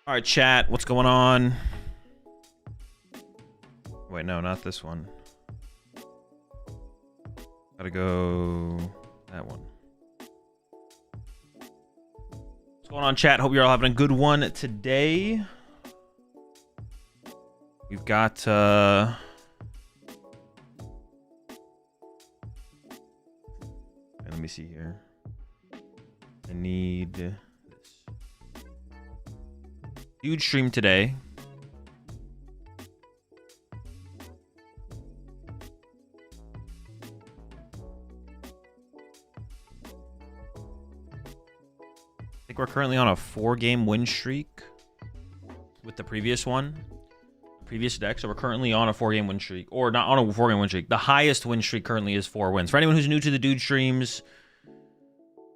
All right, chat, what's going on? Wait, no, not this one. Gotta go that one. What's going on, chat? Hope you're all having a good one today. We've got let me see here. I need this. Huge stream today. I think we're currently on a 4-game win streak with the previous deck. So we're currently on a 4-game win streak, or not on a 4-game win streak. The highest win streak currently is 4 wins. For anyone who's new to the Dude streams,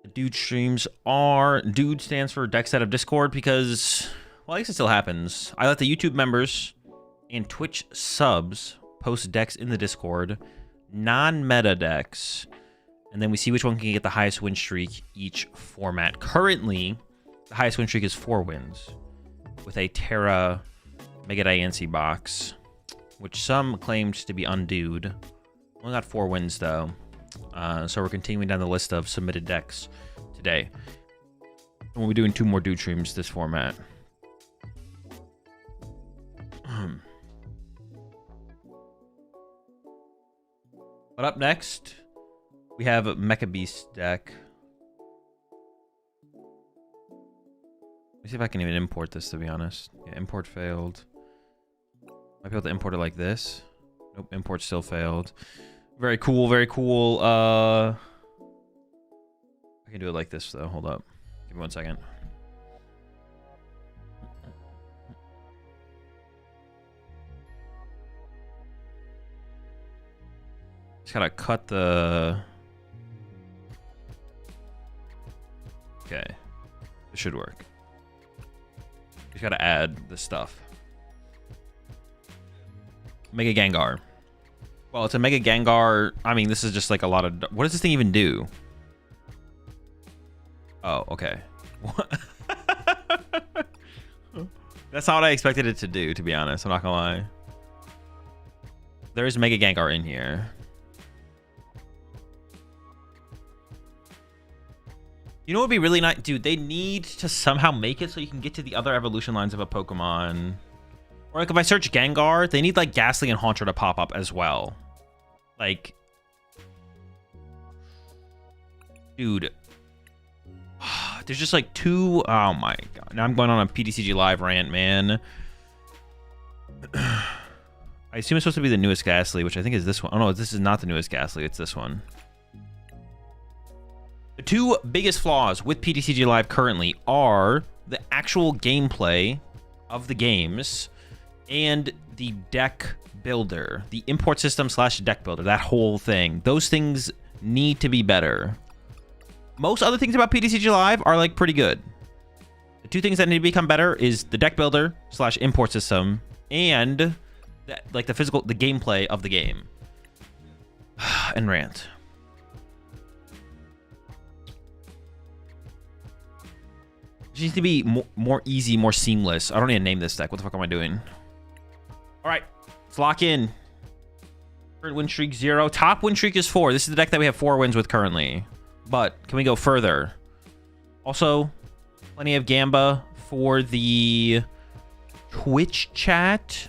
the Dude streams are Dude stands for deck set of Discord because, well, I guess it still happens. I let the YouTube members and Twitch subs post decks in the Discord, non-meta decks, and then we see which one can get the highest win streak each format. Currently, the highest win streak is 4 wins with a Terra Mega Diancie box, which some claimed to be undued. Only got 4 wins though, so we're continuing down the list of submitted decks today. And we'll be doing 2 more Dude streams this format. But up next, we have Mecha Beast deck. Let me see if I can even import this, to be honest. Yeah, import failed. Might be able to import it like this. Nope, import still failed. Very cool, very cool. I can do it like this, though. Hold up. Give me 1 second. Just gotta cut the... Okay. It should work. Just gotta add the stuff. Mega Gengar. Well, it's a Mega Gengar. I mean, this is just like a lot of... What does this thing even do? Oh, okay. That's not what I expected it to do, to be honest. I'm not gonna lie. There is Mega Gengar in here. You know what would be really nice? Dude, they need to somehow make it so you can get to the other evolution lines of a Pokemon. Or like if I search Gengar, they need like Ghastly and Haunter to pop up as well. Like, dude, there's just like two. Oh my god! Now I'm going on a PTCG live rant, man. I assume it's supposed to be the newest Ghastly, which I think is this one. Oh no, this is not the newest Ghastly. It's this one. The two biggest flaws with PTCG Live currently are the actual gameplay of the games and the deck builder, the import system / deck builder, that whole thing. Those things need to be better. Most other things about PTCG Live are like pretty good. The two things that need to become better is the deck builder / import system and like the gameplay of the game. And rant. It needs to be more easy, more seamless. I don't need to name this deck. What the fuck am I doing? All right, let's lock in. Current win streak 0. Top win streak is 4. This is the deck that we have 4 wins with currently. But can we go further? Also, plenty of Gamba for the Twitch chat.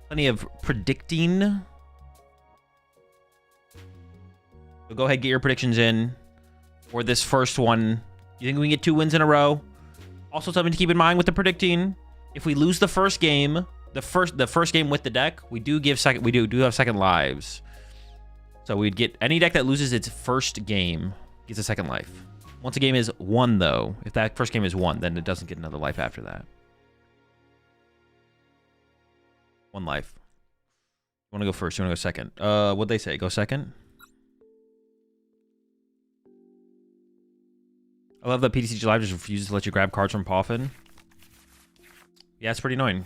Plenty of predicting. So go ahead, get your predictions in for this first one. You think we can get 2 wins in a row? Also, something to keep in mind with the predicting: if we lose the first game, the first game with the deck, we do have second lives. So we'd get any deck that loses its first game gets a second life. Once a game is won, though, if that first game is won, then it doesn't get another life after that. 1 life. You want to go first? You want to go second? What'd they say? Go second? I love that PTCG Live just refuses to let you grab cards from Poffin. Yeah, it's pretty annoying.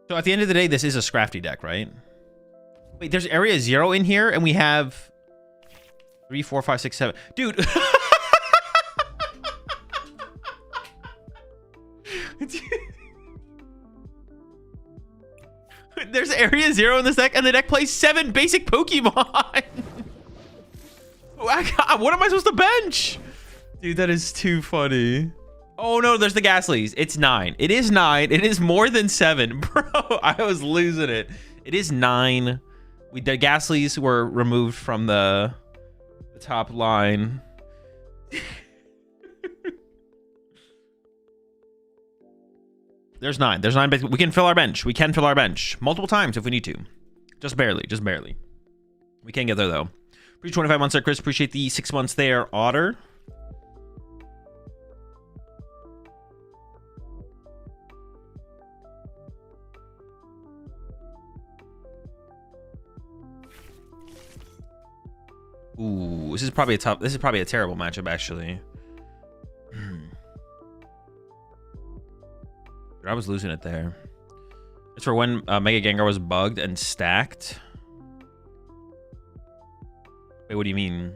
So at the end of the day, this is a Scrafty deck, right? Wait, there's area 0 in here, and we have 3, 4, 5, 6, 7. Dude. There's area 0 in this deck, and the deck plays 7 basic Pokemon. What am I supposed to bench? Dude, that is too funny. Oh no, there's the Ghastlies. It's 9. It is 9. It is more than 7. Bro, I was losing it. It is 9. The Ghastlies were removed from the top line. There's 9. There's 9. We can fill our bench. We can fill our bench multiple times if we need to. Just barely. Just barely. We can't get there, though. Appreciate 25 months there, Chris. Appreciate the 6 months there, Otter. Ooh, this is probably a terrible matchup, actually. I was losing it there. It's for when Mega Gengar was bugged and stacked. Wait, what do you mean?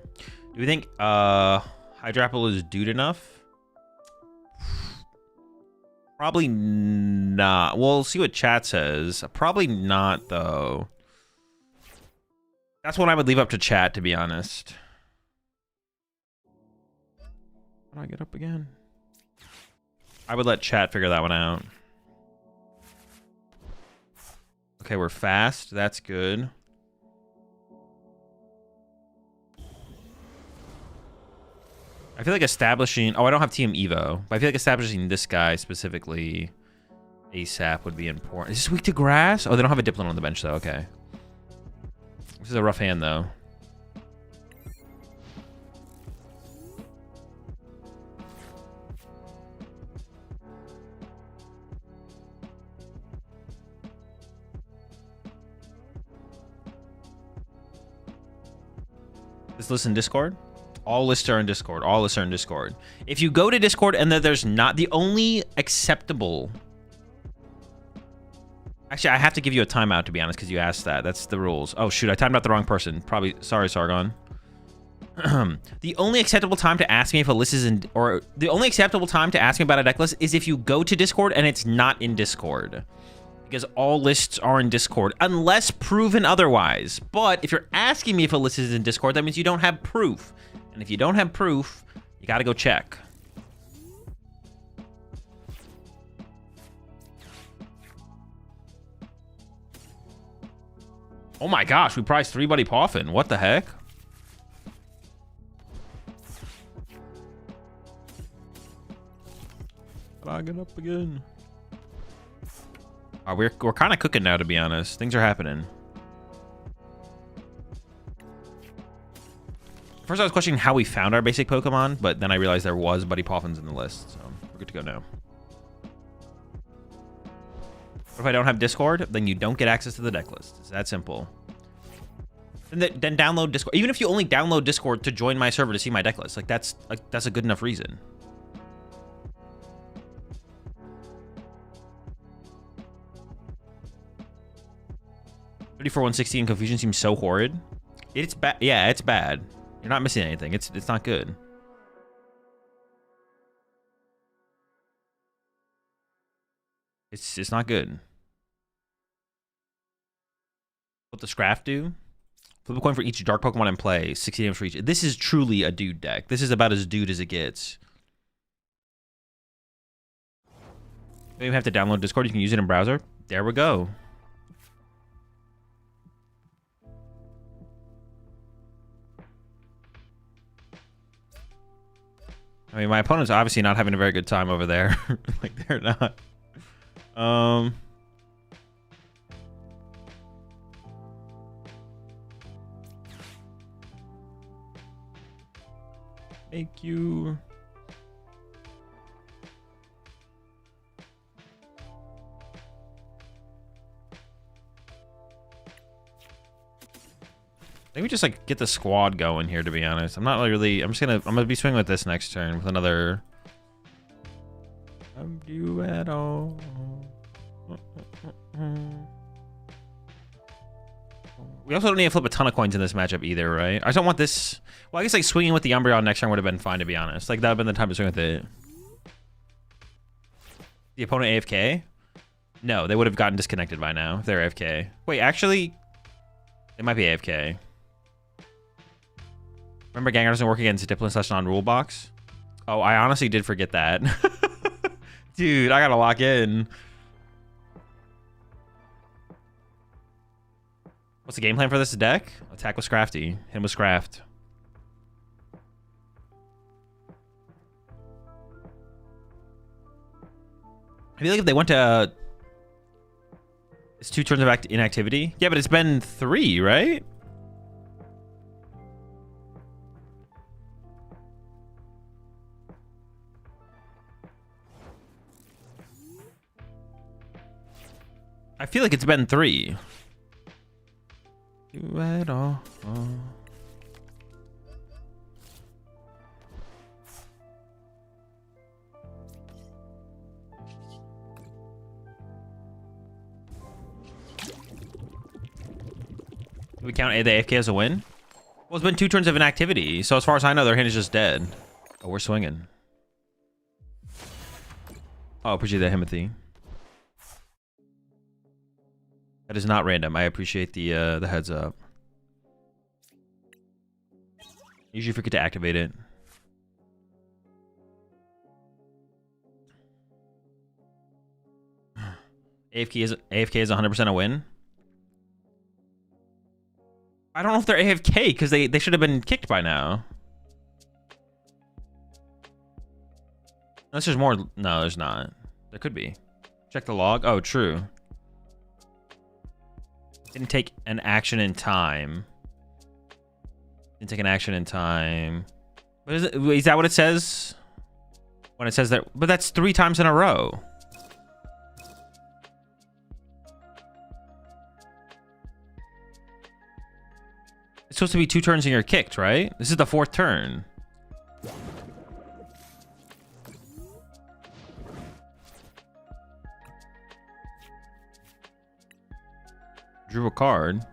Do we think Hydrapple is dude enough? Probably not. We'll see what chat says. Probably not, though. That's one I would leave up to chat, to be honest. How do I get up again? I would let chat figure that one out. Okay, we're fast. That's good. I feel like establishing... Oh, I don't have Team Evo. But I feel like establishing this guy specifically ASAP would be important. Is this weak to grass? Oh, they don't have a Dipplin on the bench, though. Okay. This is a rough hand, though. This list in Discord? All lists are in Discord. All lists are in Discord. If you go to Discord and then there's not... The only acceptable... Actually, I have to give you a timeout, to be honest, because you asked that. That's the rules. Oh, shoot. I timed out the wrong person. Probably... Sorry, Sargon. The only acceptable time to ask me if a list is in... Or the only acceptable time to ask me about a deck list is if you go to Discord and it's not in Discord. because all lists are in Discord, unless proven otherwise. But if you're asking me if a list is in Discord, that means you don't have proof. And if you don't have proof, you gotta go check. Oh my gosh, we priced 3-buddy Poffin. What the heck? Logging up again. We're kind of cooking now, to be honest. Things are happening. First, I was questioning how we found our basic Pokemon, but then I realized there was Buddy Poffins in the list, so we're good to go now. If I don't have Discord, then you don't get access to the deck list. It's that simple. Then download Discord. Even if you only download Discord to join my server to see my deck list, that's a good enough reason. $34,160 and confusion seems so horrid. It's bad. Yeah, it's bad. You're not missing anything. It's not good. It's not good. What the Scrafty do? Flip a coin for each dark Pokemon in play. 60 damage for each. This is truly a dude deck. This is about as dude as it gets. You don't have to download Discord. You can use it in browser. There we go. I mean, my opponent's obviously not having a very good time over there. Like, they're not. Thank you. Maybe just like get the squad going here, to be honest. I'm not really, I'm gonna be swinging with this next turn with another duetto. We also don't need to flip a ton of coins in this matchup either, right? I just don't want this. Well, I guess like swinging with the Umbreon next turn would have been fine, to be honest. Like that would have been the time to swing with it. The opponent AFK? No, they would have gotten disconnected by now if they're AFK. Wait, actually, they might be AFK. Remember, Gengar doesn't work against Dipplin / non-rule box? Oh, I honestly did forget that. Dude, I gotta lock in. What's the game plan for this deck? Attack with Scrafty. Hit him with Scraft. I feel like if they went to... It's 2 turns of inactivity? Yeah, but it's been 3, right? I feel like it's been 3. Do it all. Do we count the AFK as a win? Well, it's been 2 turns of inactivity, so as far as I know, their hand is just dead. Oh, we're swinging. Oh, appreciate that, Himothy. That is not random. I appreciate the heads up. Usually forget to activate it. AFK is 100% a win. I don't know if they're AFK because they should have been kicked by now. Unless there's more. No, there's not. There could be. Check the log. Oh, true. Didn't take an action in time. Didn't take an action in time. But is that what it says? When it says that, but that's 3 times in a row. It's supposed to be 2 turns and you're kicked, right? This is the 4th turn. Drew a card.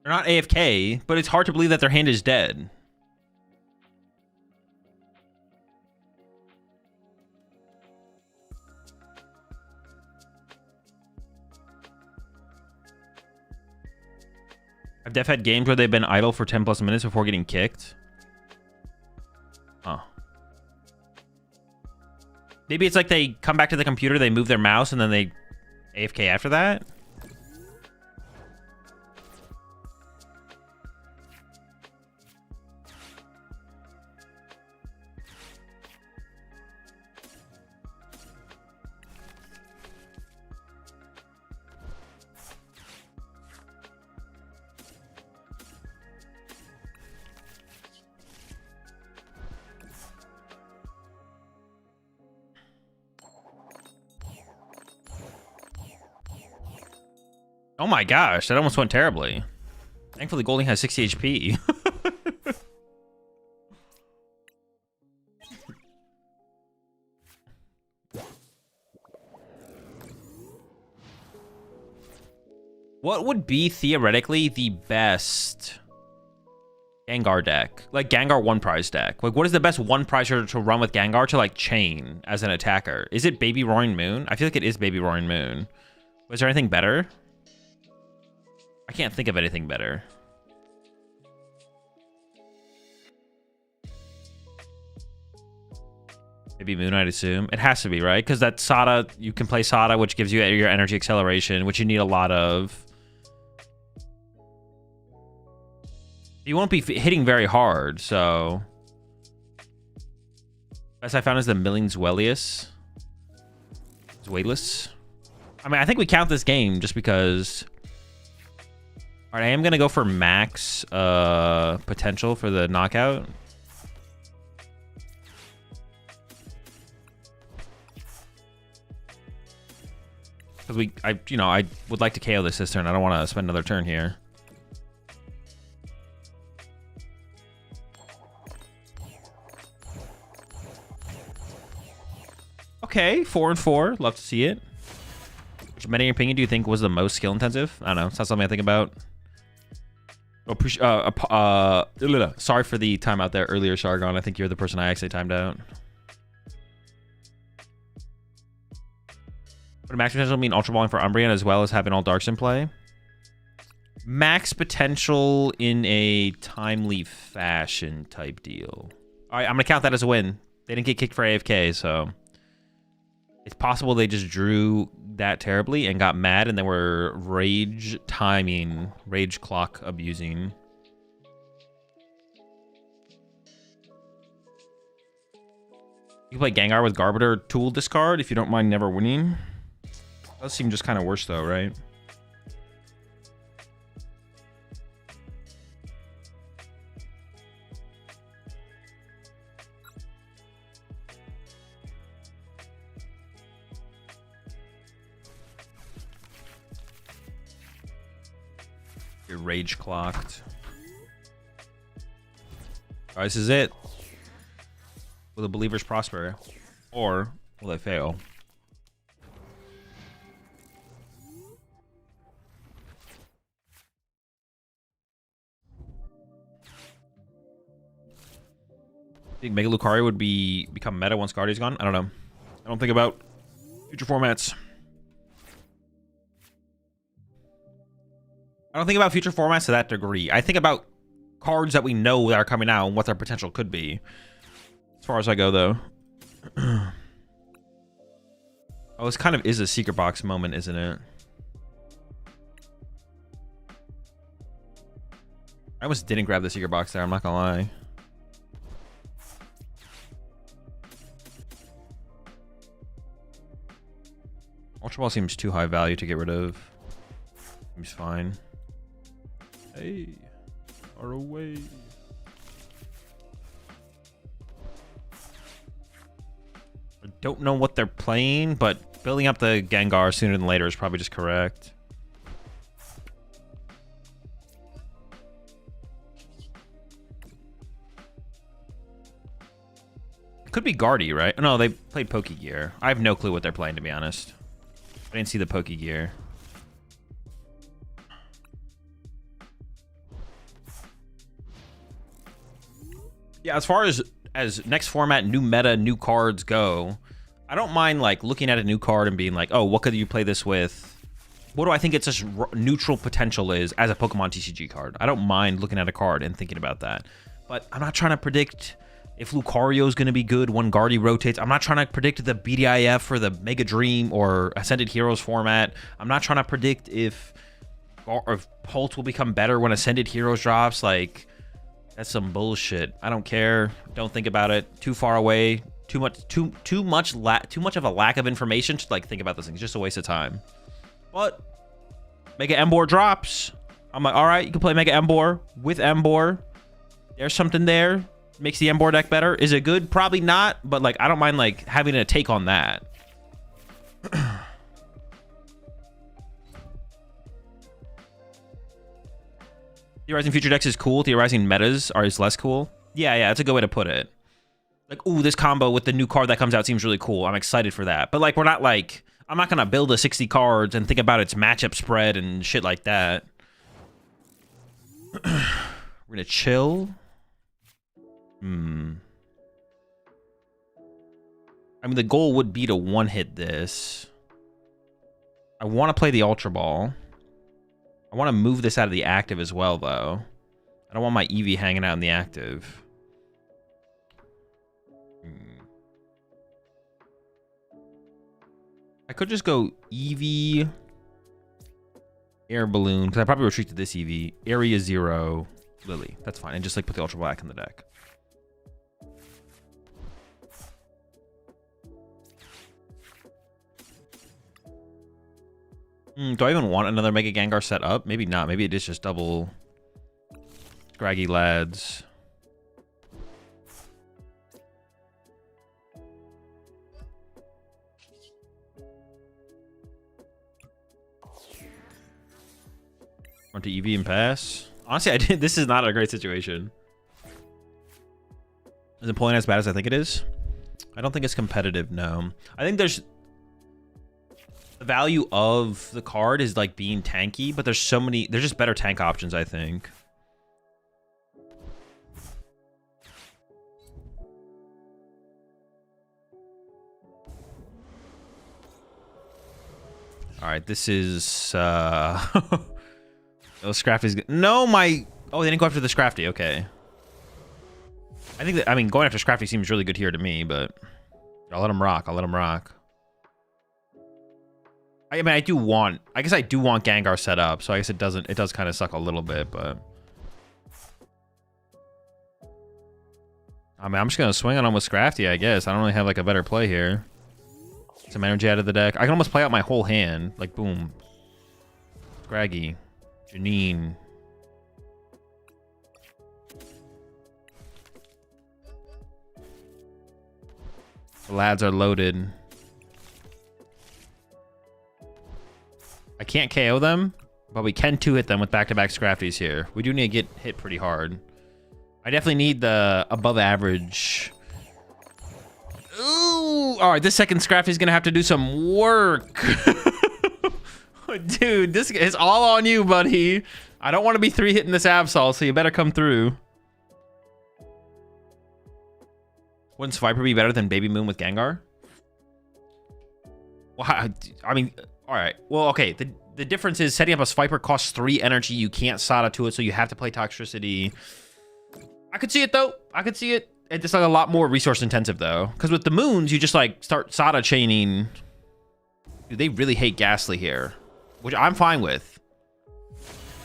They're not AFK, but it's hard to believe that their hand is dead. I've def had games where they've been idle for 10 plus minutes before getting kicked. Oh. Maybe it's like they come back to the computer, they move their mouse, and then they AFK after that? Oh my gosh, that almost went terribly. Thankfully, Golding has 60 HP. What would be theoretically the best Gengar deck? Like Gengar one prize deck. Like what is the best one prizer to run with Gengar to like chain as an attacker? Is it Baby Roaring Moon? I feel like it is Baby Roaring Moon. Was there anything better? I can't think of anything better. Maybe Moon, I'd assume. It has to be, right? Because that Sada, you can play Sada, which gives you your energy acceleration, which you need a lot of. You won't be hitting very hard, so... Best I found is the Millings Wellius. Zweilous. I mean, I think we count this game just because... Alright, I am going to go for max potential for the knockout. Because I would like to KO this turn. I don't want to spend another turn here. Okay, 4 and 4. Love to see it. Which meta, in your opinion, do you think was the most skill intensive? I don't know. It's not something I think about. Sorry for the timeout there earlier, Sargon. I think you're the person I actually timed out. Would max potential mean ultra balling for Umbreon as well as having all darks in play? Max potential in a timely fashion type deal. All right, I'm going to count that as a win. They didn't get kicked for AFK, so... It's possible they just drew that terribly and got mad and they were rage timing, rage clock abusing. You can play Gengar with Garbiter tool discard if you don't mind never winning. Does seem just kind of worse though, right? You're rage clocked. Alright, this is it. Will the believers prosper? Or will they fail? Think Mega Lucario would become meta once Guardian's gone? I don't know. I don't think about future formats. I don't think about future formats to that degree. I think about cards that we know that are coming out and what their potential could be. As far as I go, though. Oh, this kind of is a secret box moment, isn't it? I almost didn't grab the secret box there, I'm not gonna lie. Ultra Ball seems too high value to get rid of. Seems fine. Hey, far away. I don't know what they're playing, but building up the Gengar sooner than later is probably just correct. It could be Guardy, right? No, they played Pokegear. I have no clue what they're playing, to be honest. I didn't see the Pokegear. Yeah, as far as next format, new meta, new cards go, I don't mind like looking at a new card and being like, oh, what could you play this with? What do I think its just neutral potential is as a Pokemon TCG card? I don't mind looking at a card and thinking about that. But I'm not trying to predict if Lucario is going to be good when Guardy rotates. I'm not trying to predict the BDIF for the Mega Dream or Ascended Heroes format. I'm not trying to predict if Pulse will become better when Ascended Heroes drops. Like, that's some bullshit. I don't care. Don't think about it. Too far away. Too much of a lack of information to like think about those things. Just a waste of time. But Mega Emboar drops. I'm like, all right, you can play Mega Emboar with Emboar. There's something there. Makes the Emboar deck better. Is it good? Probably not. But like, I don't mind like having a take on that. Theorizing future decks is cool. Theorizing metas is less cool. Yeah, that's a good way to put it. Like, ooh, this combo with the new card that comes out seems really cool. I'm excited for that. But like, we're not like, I'm not gonna build a 60 cards and think about its matchup spread and shit like that. We're gonna chill. I mean, the goal would be to one-hit this. I want to play the Ultra Ball. I want to move this out of the active as well, though. I don't want my Eevee hanging out in the active. I could just go Eevee, Air Balloon, because I probably retreat to this Eevee, Area 0, Lily. That's fine. And just like put the Ultra Black in the deck. Do I even want another Mega Gengar set up? Maybe not. Maybe it is just double Scraggy Lads. Run to EV and pass. Honestly, this is not a great situation. Is Empoleon as bad as I think it is? I don't think it's competitive, no. I think there's... The value of the card is like being tanky, but there's so many... There's just better tank options, I think. Alright, this is... Oh, Scrafty's... No, my... Oh, they didn't go after the Scrafty. Okay. I think that... I mean, going after Scrafty seems really good here to me, but... I'll let him rock. I'll let him rock. I mean, I do want... I guess I do want Gengar set up, so I guess it doesn't... It does kind of suck a little bit, but... I mean, I'm just going to swing on him with Scrafty, I guess. I don't really have, like, a better play here. Some energy out of the deck. I can almost play out my whole hand. Like, boom. Scraggy. Janine. The lads are loaded. I can't KO them, but we can 2-hit them with back-to-back Scrafties here. We do need to get hit pretty hard. I definitely need the above average. Ooh! Alright, this second Scrafty is going to have to do some work. Dude, this is all on you, buddy. I don't want to be 3-hitting this Absol, so you better come through. Wouldn't Swiper be better than Baby Moon with Gengar? Well, I mean... Alright, well, okay. The difference is setting up a Swiper costs 3 energy. You can't Sada to it, so you have to play Toxtricity. I could see it, though. I could see it. It's just like a lot more resource intensive, though. Because with the Moons, you just like start Sada chaining. Dude, they really hate Ghastly here. Which I'm fine with.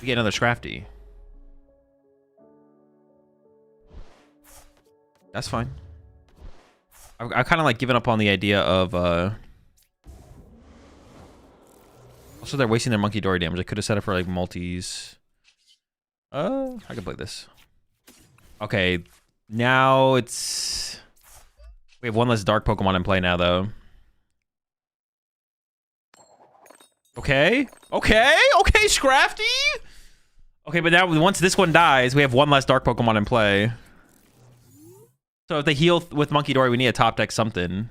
We get another Scrafty. That's fine. I've kind of like given up on the idea of... Also, they're wasting their Monkey Dory damage. I could have set up for like multis. I can play this. Okay, now it's... We have one less dark Pokemon in play now, though. Okay, Scrafty! Okay, but now once this one dies, we have one less dark Pokemon in play. So if they heal with Monkey Dory, we need a top deck something.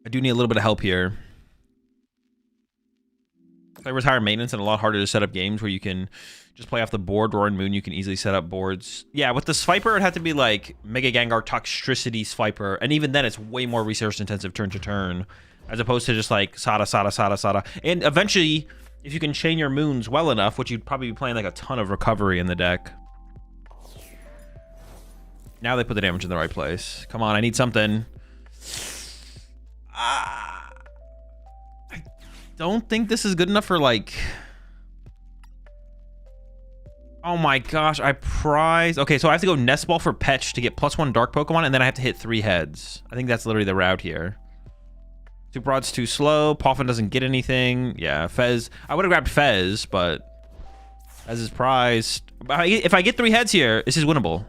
I do need a little bit of help here. Flavors higher maintenance and a lot harder to set up games where you can just play off the board. Roaring Moon, you can easily set up boards. Yeah, with the Swiper, it had to be like Mega Gengar Toxtricity Swiper. And even then, it's way more resource intensive turn to turn, as opposed to just like Sada, Sada, Sada, Sada. And eventually, if you can chain your moons well enough, which you'd probably be playing like a ton of recovery in the deck. Now they put the damage in the right place. Come on, I need something. I don't think this is good enough for like... Oh my gosh, I prize... Okay, so I have to go Nest Ball for Petch to get +1 Dark Pokemon, and then I have to hit 3 heads. I think that's literally the route here. Super Rod's too slow. Poffin doesn't get anything. Yeah, Fez. I would have grabbed Fez, but Fez is prized. If I get 3 heads here, this is winnable.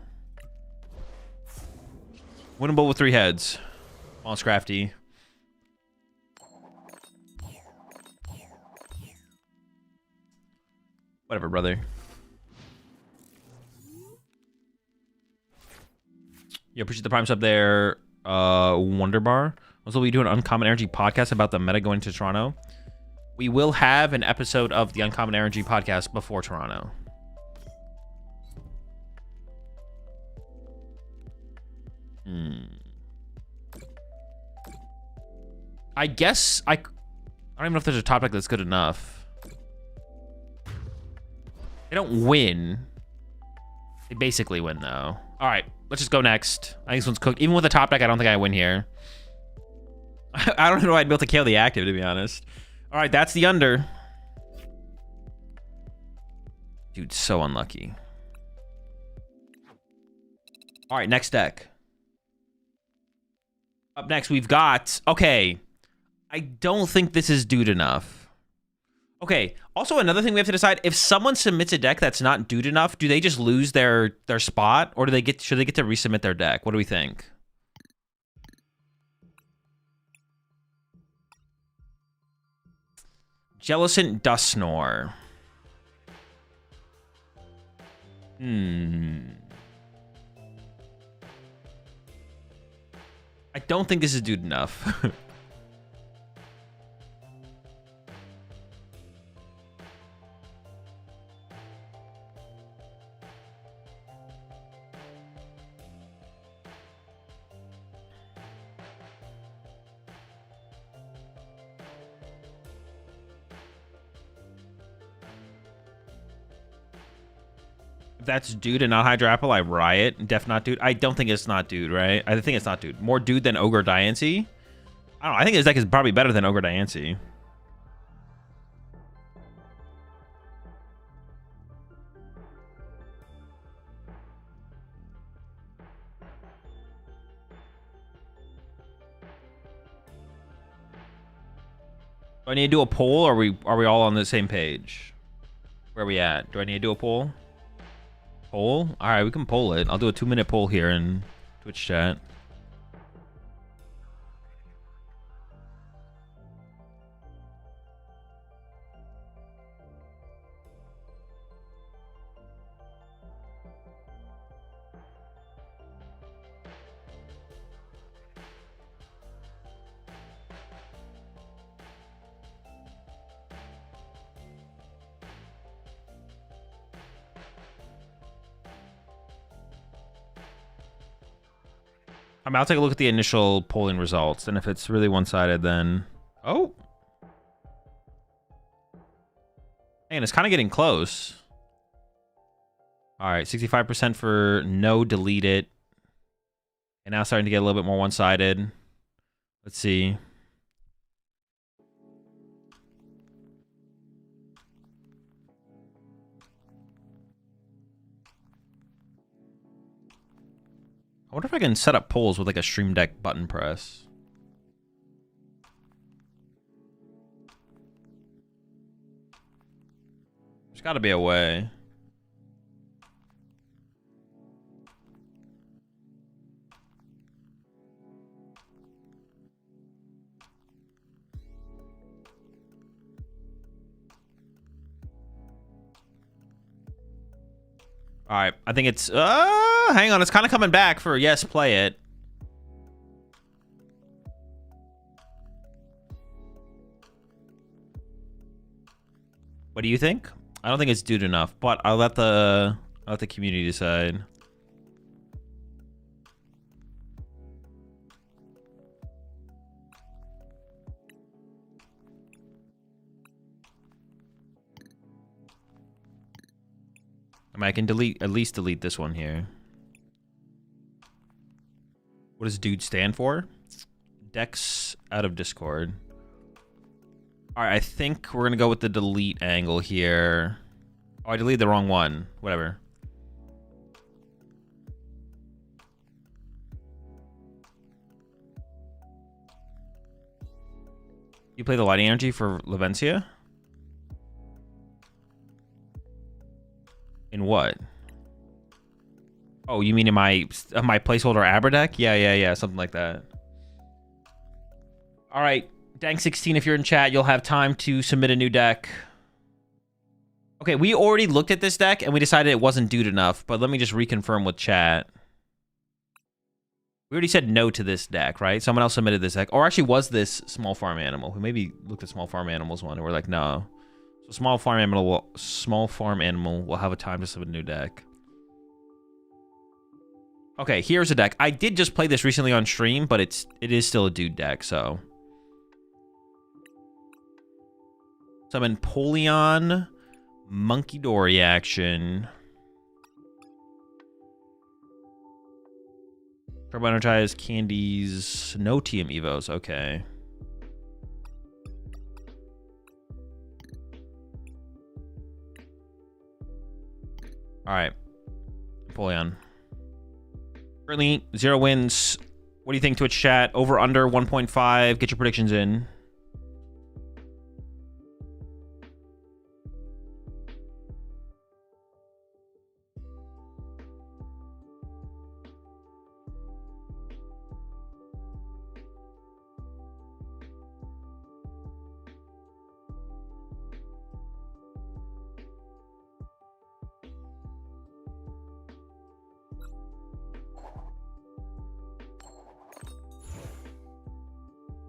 Winnable with 3 heads. Come on, Scrafty. Whatever, brother. You appreciate the prime sub there, Wonderbar. Also, we do an Uncommon Energy podcast about the meta going to Toronto. We will have an episode of the Uncommon Energy podcast before Toronto. I guess I don't even know if there's a top deck that's good enough. They don't win. They basically win, though. All right, let's just go next. I think this one's cooked. Even with a top deck, I don't think I win here. I don't know why I'd be able to KO the active, to be honest. All right, that's the under. Dude, so unlucky. All right, next deck. Up next, we've got... Okay, I don't think this is dude enough. Okay, also another thing we have to decide, if someone submits a deck that's not dude enough, do they just lose their spot, or should they get to resubmit their deck? What do we think? Jellicent Dusknoir. I don't think this is dude enough. If that's dude and not Hydro Apple, I riot. Def not dude. I don't think it's not dude, right? I think it's not dude. More dude than Ogre Diancie? I don't know. I think his deck is probably better than Ogre Diancie. Do I need to do a poll, or are we all on the same page? Where are we at? Do I need to do a poll? Poll? All right, we can poll it. I'll do a 2-minute poll here in Twitch chat. I mean, I'll take a look at the initial polling results, and if it's really one-sided, then... Oh! And it's kind of getting close. All right, 65% for no, delete it. And now starting to get a little bit more one-sided. Let's see. I wonder if I can set up polls with like a Stream Deck button press. There's got to be a way. All right, I think it's hang on, it's kind of coming back for yes, play it. What do you think? I don't think it's dude enough, but I'll let the community decide. I mean, I can at least delete this one here. What does dude stand for? Decks out of Discord. All right, I think we're gonna go with the delete angle here. Oh, I deleted the wrong one. Whatever. You play the lighting energy for Lavencia? In what? Oh, you mean in my placeholder Abra deck? Yeah, something like that. All right, Dank16, if you're in chat, you'll have time to submit a new deck. Okay, we already looked at this deck and we decided it wasn't dude enough, but let me just reconfirm with chat. We already said no to this deck, right? Someone else submitted this deck. Or actually, was this Small Farm Animal? We maybe looked at Small Farm Animals one and we're like, no. So Small Farm Animal will have a time to submit a new deck. Okay, here's a deck. I did just play this recently on stream, but it is still a dude deck, so. Some Empoleon, Monkey Dory action. Turbo Energized, Candies, no TM Evos, okay. Alright. Empoleon. Currently, 0 wins. What do you think, Twitch chat? Over, under, 1.5. Get your predictions in.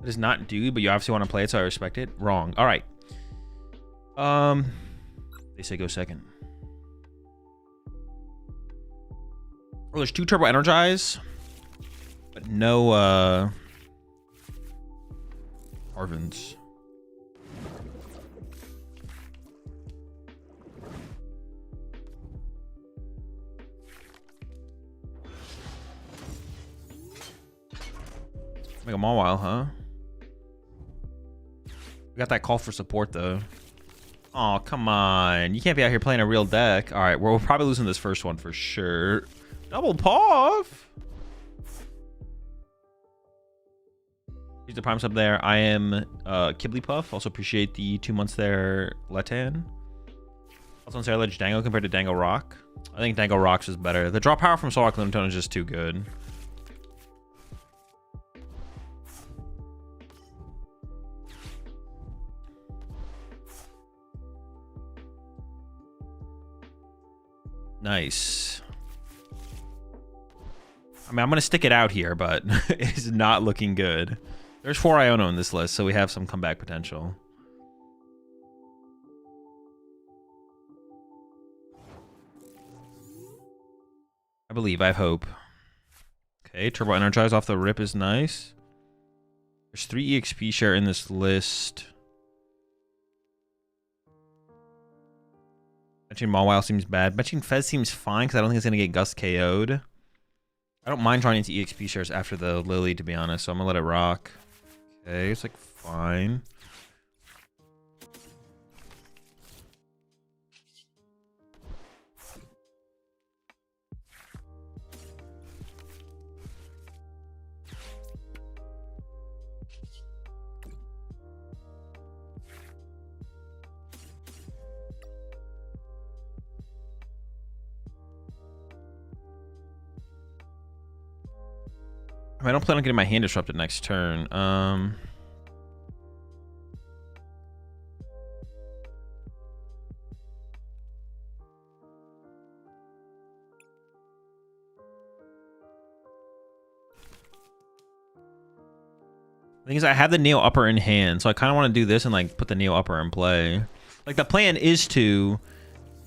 It is not dude, but you obviously want to play it, so I respect it. Wrong. All right. They say go second. Oh, there's 2 Turbo Energize, but no Arvins. Make a Mawile, huh? We got that call for support, though. Oh, come on. You can't be out here playing a real deck. All right, we're probably losing this first one for sure. Double Puff. Here's the prime sub there. I am Kibblypuff. Also appreciate the 2 months there, Letan. Also on Sarah Ledge Dango compared to Dango Rock. I think Dango Rocks is better. The draw power from Solrock Limtone is just too good. Nice. I mean, I'm going to stick it out here, but it is not looking good. There's 4 Iono in this list, so we have some comeback potential. I believe. I have hope. Okay, Turbo Energize off the rip is nice. There's 3 EXP share in this list. Benching Mawile seems bad. Benching Fez seems fine because I don't think it's going to get Gust KO'd. I don't mind trying into EXP shares after the Lily, to be honest, so I'm going to let it rock. Okay, it's like fine. I don't plan on getting my hand disrupted next turn. The thing is, I have the Neo Upper in hand, so I kind of want to do this and like put the Neo Upper in play. Like, the plan is to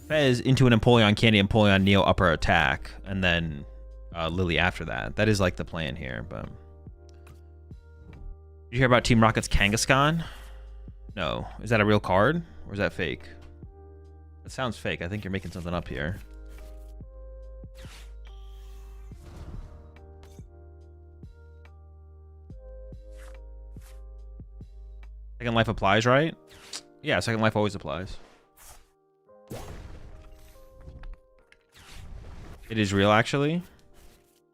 Fez into an Empoleon, Candy, Empoleon, Neo, upper attack, and then Lily after that. That is, like, the plan here, but... Did you hear about Team Rocket's Kangaskhan? No. Is that a real card? Or is that fake? That sounds fake. I think you're making something up here. Second Life applies, right? Yeah, Second Life always applies. It is real, actually.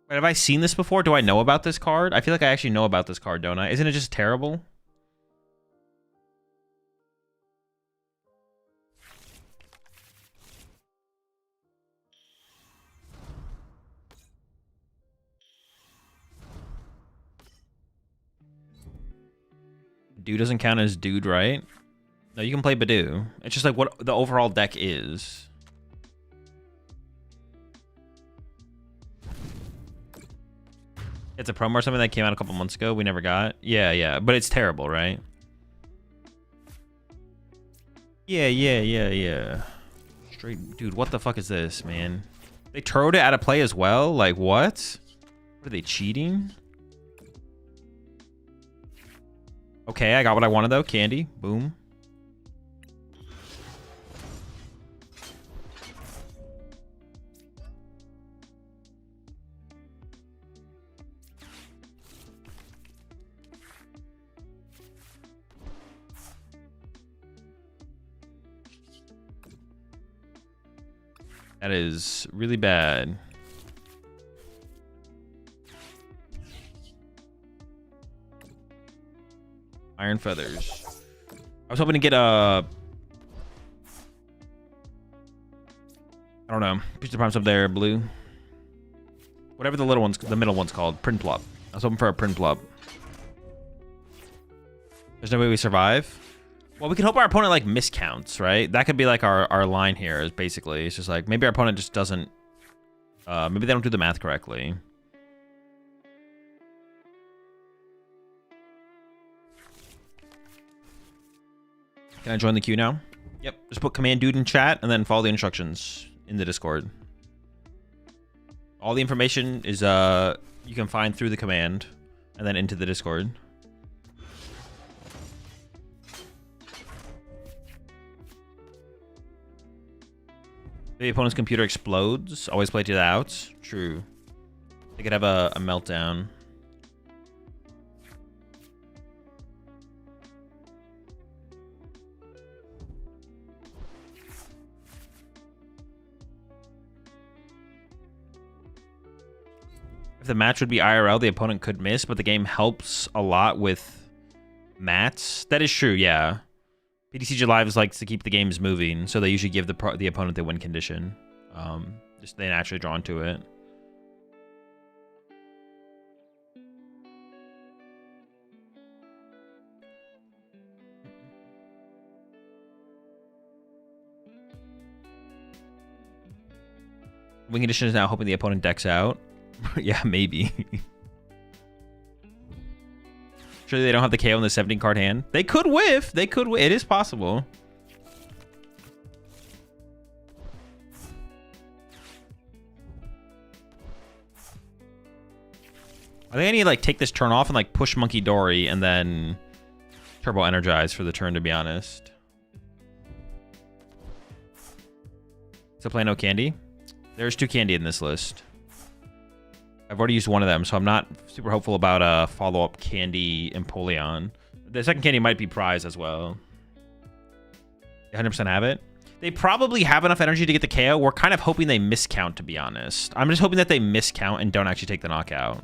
Wait, have I seen this before? Do I know about this card? I feel like I actually know about this card, don't I? Isn't it just terrible? Dude doesn't count as dude, right? No, you can play Badoo. It's just like what the overall deck is. It's a promo or something that came out a couple months ago. We never got. Yeah. But it's terrible, right? Yeah. Straight, dude, what the fuck is this, man? They turrowed it out of play as well? Like, what? What are they, cheating? Okay, I got what I wanted, though. Candy. Boom. That is really bad. Iron Feathers. I was hoping to get a... I don't know. Future Prime's up there, blue. Whatever the little one's, the middle one's called. Prinplup. I was hoping for a Prinplup. There's no way we survive. Well, we can hope our opponent, like, miscounts, right? That could be, like, our line here, is basically. It's just, like, maybe our opponent just doesn't... maybe they don't do the math correctly. Can I join the queue now? Yep. Just put command dude in chat, and then follow the instructions in the Discord. All the information is, you can find through the command, and then into the Discord. The opponent's computer explodes. Always play to the outs. True. They could have a meltdown. If the match would be IRL, the opponent could miss, but the game helps a lot with mats. That is true, yeah. PTCG Lives likes to keep the games moving, so they usually give the opponent the win condition. Just they naturally drawn to it. Win condition is now hoping the opponent decks out. Yeah, maybe. Surely they don't have the KO in the 17 card hand. They could whiff. They could whiff. It is possible. I think I need to like take this turn off and like push Monkey Dory and then Turbo Energize for the turn, to be honest. So play no candy. There's 2 candy in this list. I've already used one of them, so I'm not super hopeful about a follow-up candy Empoleon. The second candy might be prize as well. 100% have it. They probably have enough energy to get the KO. We're kind of hoping they miscount, to be honest. I'm just hoping that they miscount and don't actually take the knockout.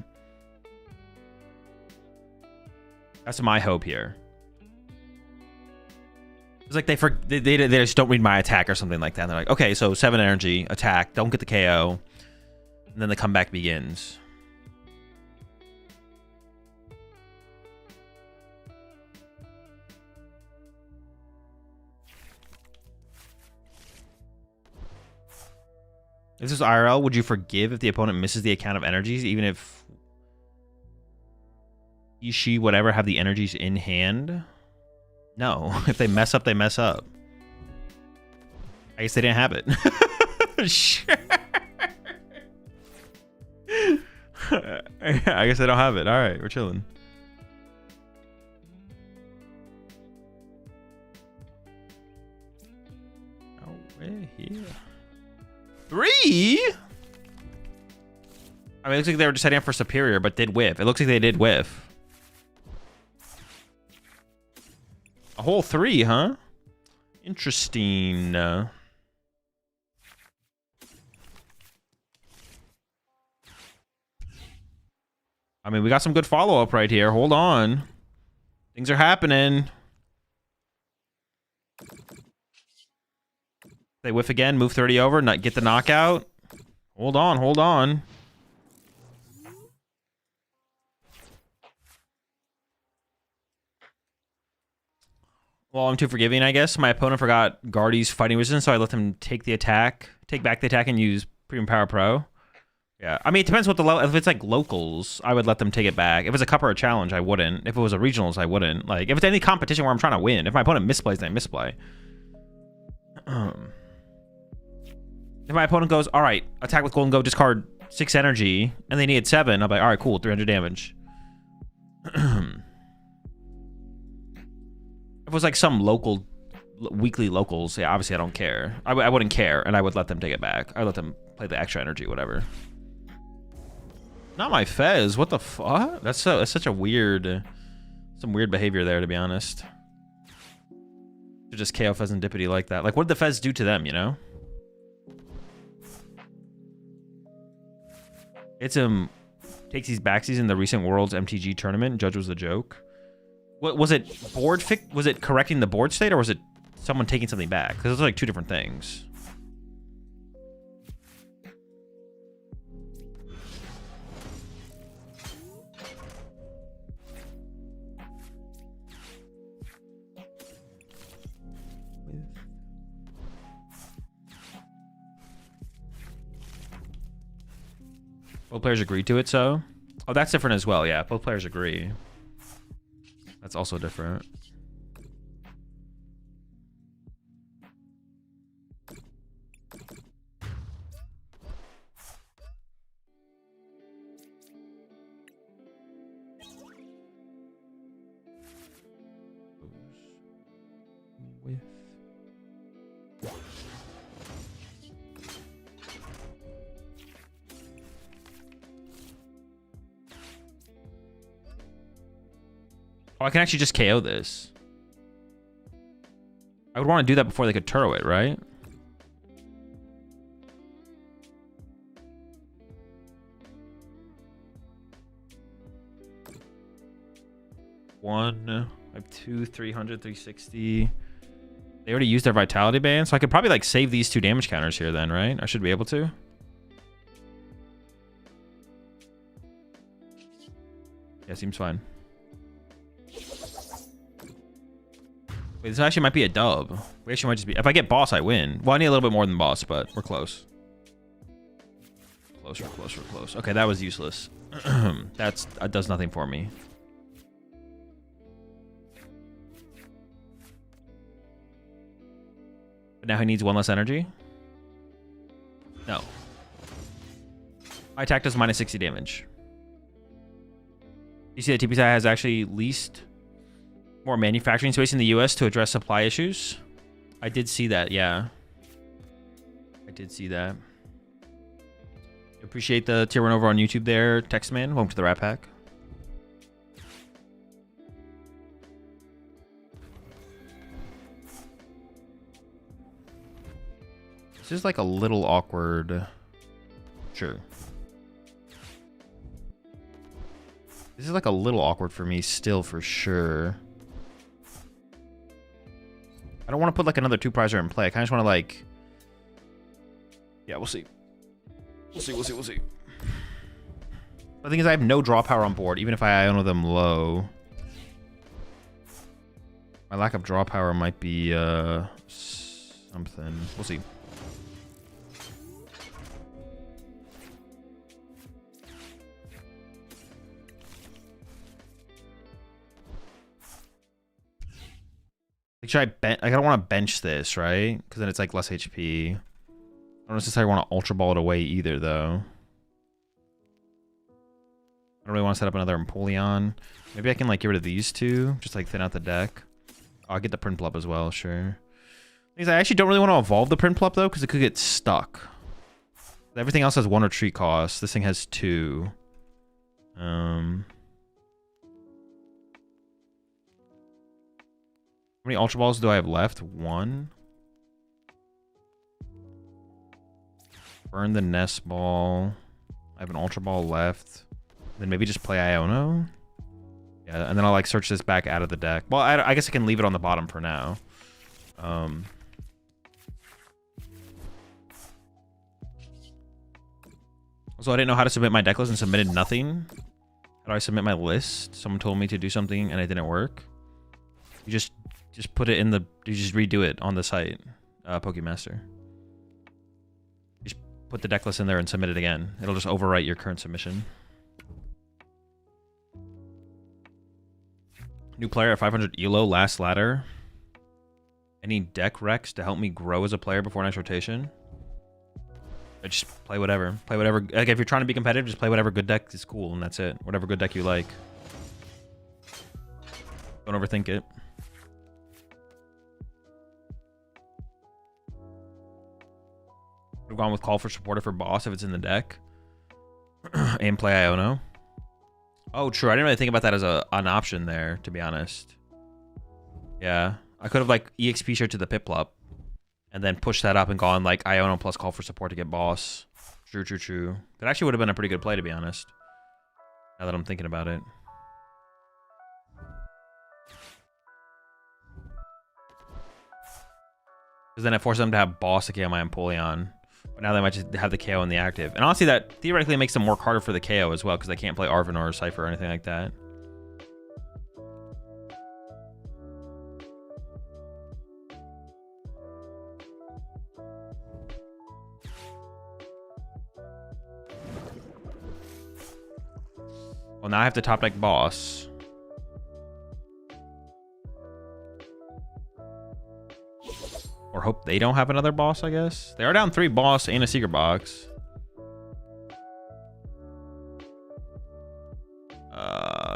That's my hope here. It's like they just don't read my attack or something like that. They're like, okay, so 7 energy, attack, don't get the KO. And then the comeback begins. If this is IRL, would you forgive if the opponent misses the account of energies, even if he, she, whatever have the energies in hand? No. If they mess up, they mess up. I guess they didn't have it. Sure. I guess I don't have it. All right, we're chilling. Oh, we're here. 3? I mean, it looks like they were just setting up for Superior, but did whiff. It looks like they did whiff. A whole 3, huh? Interesting. I mean, we got some good follow-up right here. Hold on. Things are happening. They whiff again, move 30 over, not get the knockout. Hold on, hold on. Well, I'm too forgiving, I guess. My opponent forgot Guardy's fighting resistance, so I let him take the attack, take back the attack, and use Premium Power Pro. Yeah, I mean, it depends what the level. If it's like locals, I would let them take it back. If it's a cup or a challenge, I wouldn't. If it was a regionals, I wouldn't. Like, if it's any competition where I'm trying to win, if my opponent misplays, then I misplay. If my opponent goes, all right, attack with Golden Go, discard 6 energy, and they needed 7, I'm like, all right, cool, 300 damage. If it was like some local, weekly locals, yeah, obviously I don't care. I wouldn't care, and I would let them take it back. I let them play the extra energy, whatever. Not my Fez. What the fuck? That's such a weird, some weird behavior there, to be honest. To just KO Pheasantipity like that. Like, what did the Fez do to them, you know? It's takes these backsies in the recent Worlds MTG tournament. Judge was the joke. What was it? Board fix? Was it correcting the board state, or was it someone taking something back? Because those are like 2 different things. Both players agreed to it, so... Oh, that's different as well, yeah. Both players agree. That's also different. Oh, I can actually just KO this. I would want to do that before they could Turo it, right? I have 2, 300, 360. They already used their Vitality Band, so I could probably like save these 2 damage counters here then, right? I should be able to. Yeah, seems fine. Wait, this actually might be a dub. We actually might just be... If I get boss, I win. Well, I need a little bit more than boss, but we're close. Close, we're close, we're close. Okay, that was useless. That does nothing for me. But now he needs 1 less energy? No. My attack does minus 60 damage. You see that TPSI has actually leased more manufacturing space in the US to address supply issues? I did see that, yeah. I did see that. Appreciate the tier 1 over on YouTube there, Textman. Welcome to the Rat Pack. This is like a little awkward. Sure. This is like a little awkward for me still, for sure. I don't want to put like another 2-prizer in play. I kind of just want to like... Yeah, we'll see. We'll see, we'll see, we'll see. The thing is, I have no draw power on board, even if I Iono them low. My lack of draw power might be something. We'll see. Like, should I bench? Like, I don't want to bench this, right? Because then it's like less HP. I don't necessarily want to Ultra Ball it away either, though. I don't really want to set up another Empoleon. Maybe I can like get rid of these two, just like thin out the deck. I'll get the Prinplup as well, sure. Things I actually don't really want to evolve the Prinplup though, because it could get stuck. Everything else has 1 retreat cost. This thing has 2. How many Ultra Balls do I have left? 1. Burn the Nest Ball. I have an Ultra Ball left. Then maybe just play Iono. Yeah, and then I'll like search this back out of the deck. Well, I guess I can leave it on the bottom for now. Also, I didn't know how to submit my deck list and submitted nothing. How do I submit my list? Someone told me to do something and it didn't work. You just put it in the... You just redo it on the site, Pokemaster. Just put the deck list in there and submit it again. It'll just overwrite your current submission. New player at 500 ELO, last ladder. Any deck recs to help me grow as a player before next rotation? I just play whatever. Play whatever. Like, if you're trying to be competitive, just play whatever good deck is cool, and that's it. Whatever good deck you like. Don't overthink it. Would have gone with Call for Supporter for boss if it's in the deck. And play Iono. Oh, true. I didn't really think about that as an option there, to be honest. Yeah. I could have, like, EXP shared to the Piplup. And then push that up and gone, like, Iono plus Call for Support to get boss. True, true, true. That actually would have been a pretty good play, to be honest. Now that I'm thinking about it. Because then it forces them to have boss to KO my Empoleon. But now they might just have the KO in the active. And honestly, that theoretically makes them work harder for the KO as well, because they can't play Arven or Cypher or anything like that. Well, now I have to top deck boss. Or hope they don't have another boss, I guess. They are down 3 boss and a secret box.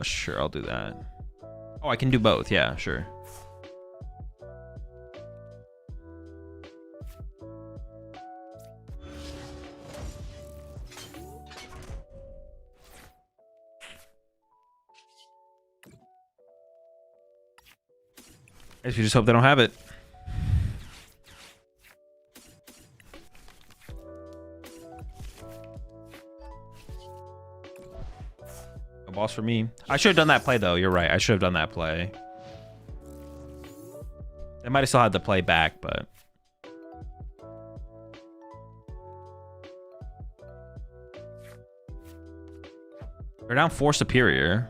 Sure, I'll do that. Oh, I can do both. Yeah, sure. I guess we just hope they don't have it. A boss for me. I should have done that play, though. You're right. I should have done that play. They might have still had the play back, but... They're down 4 superior.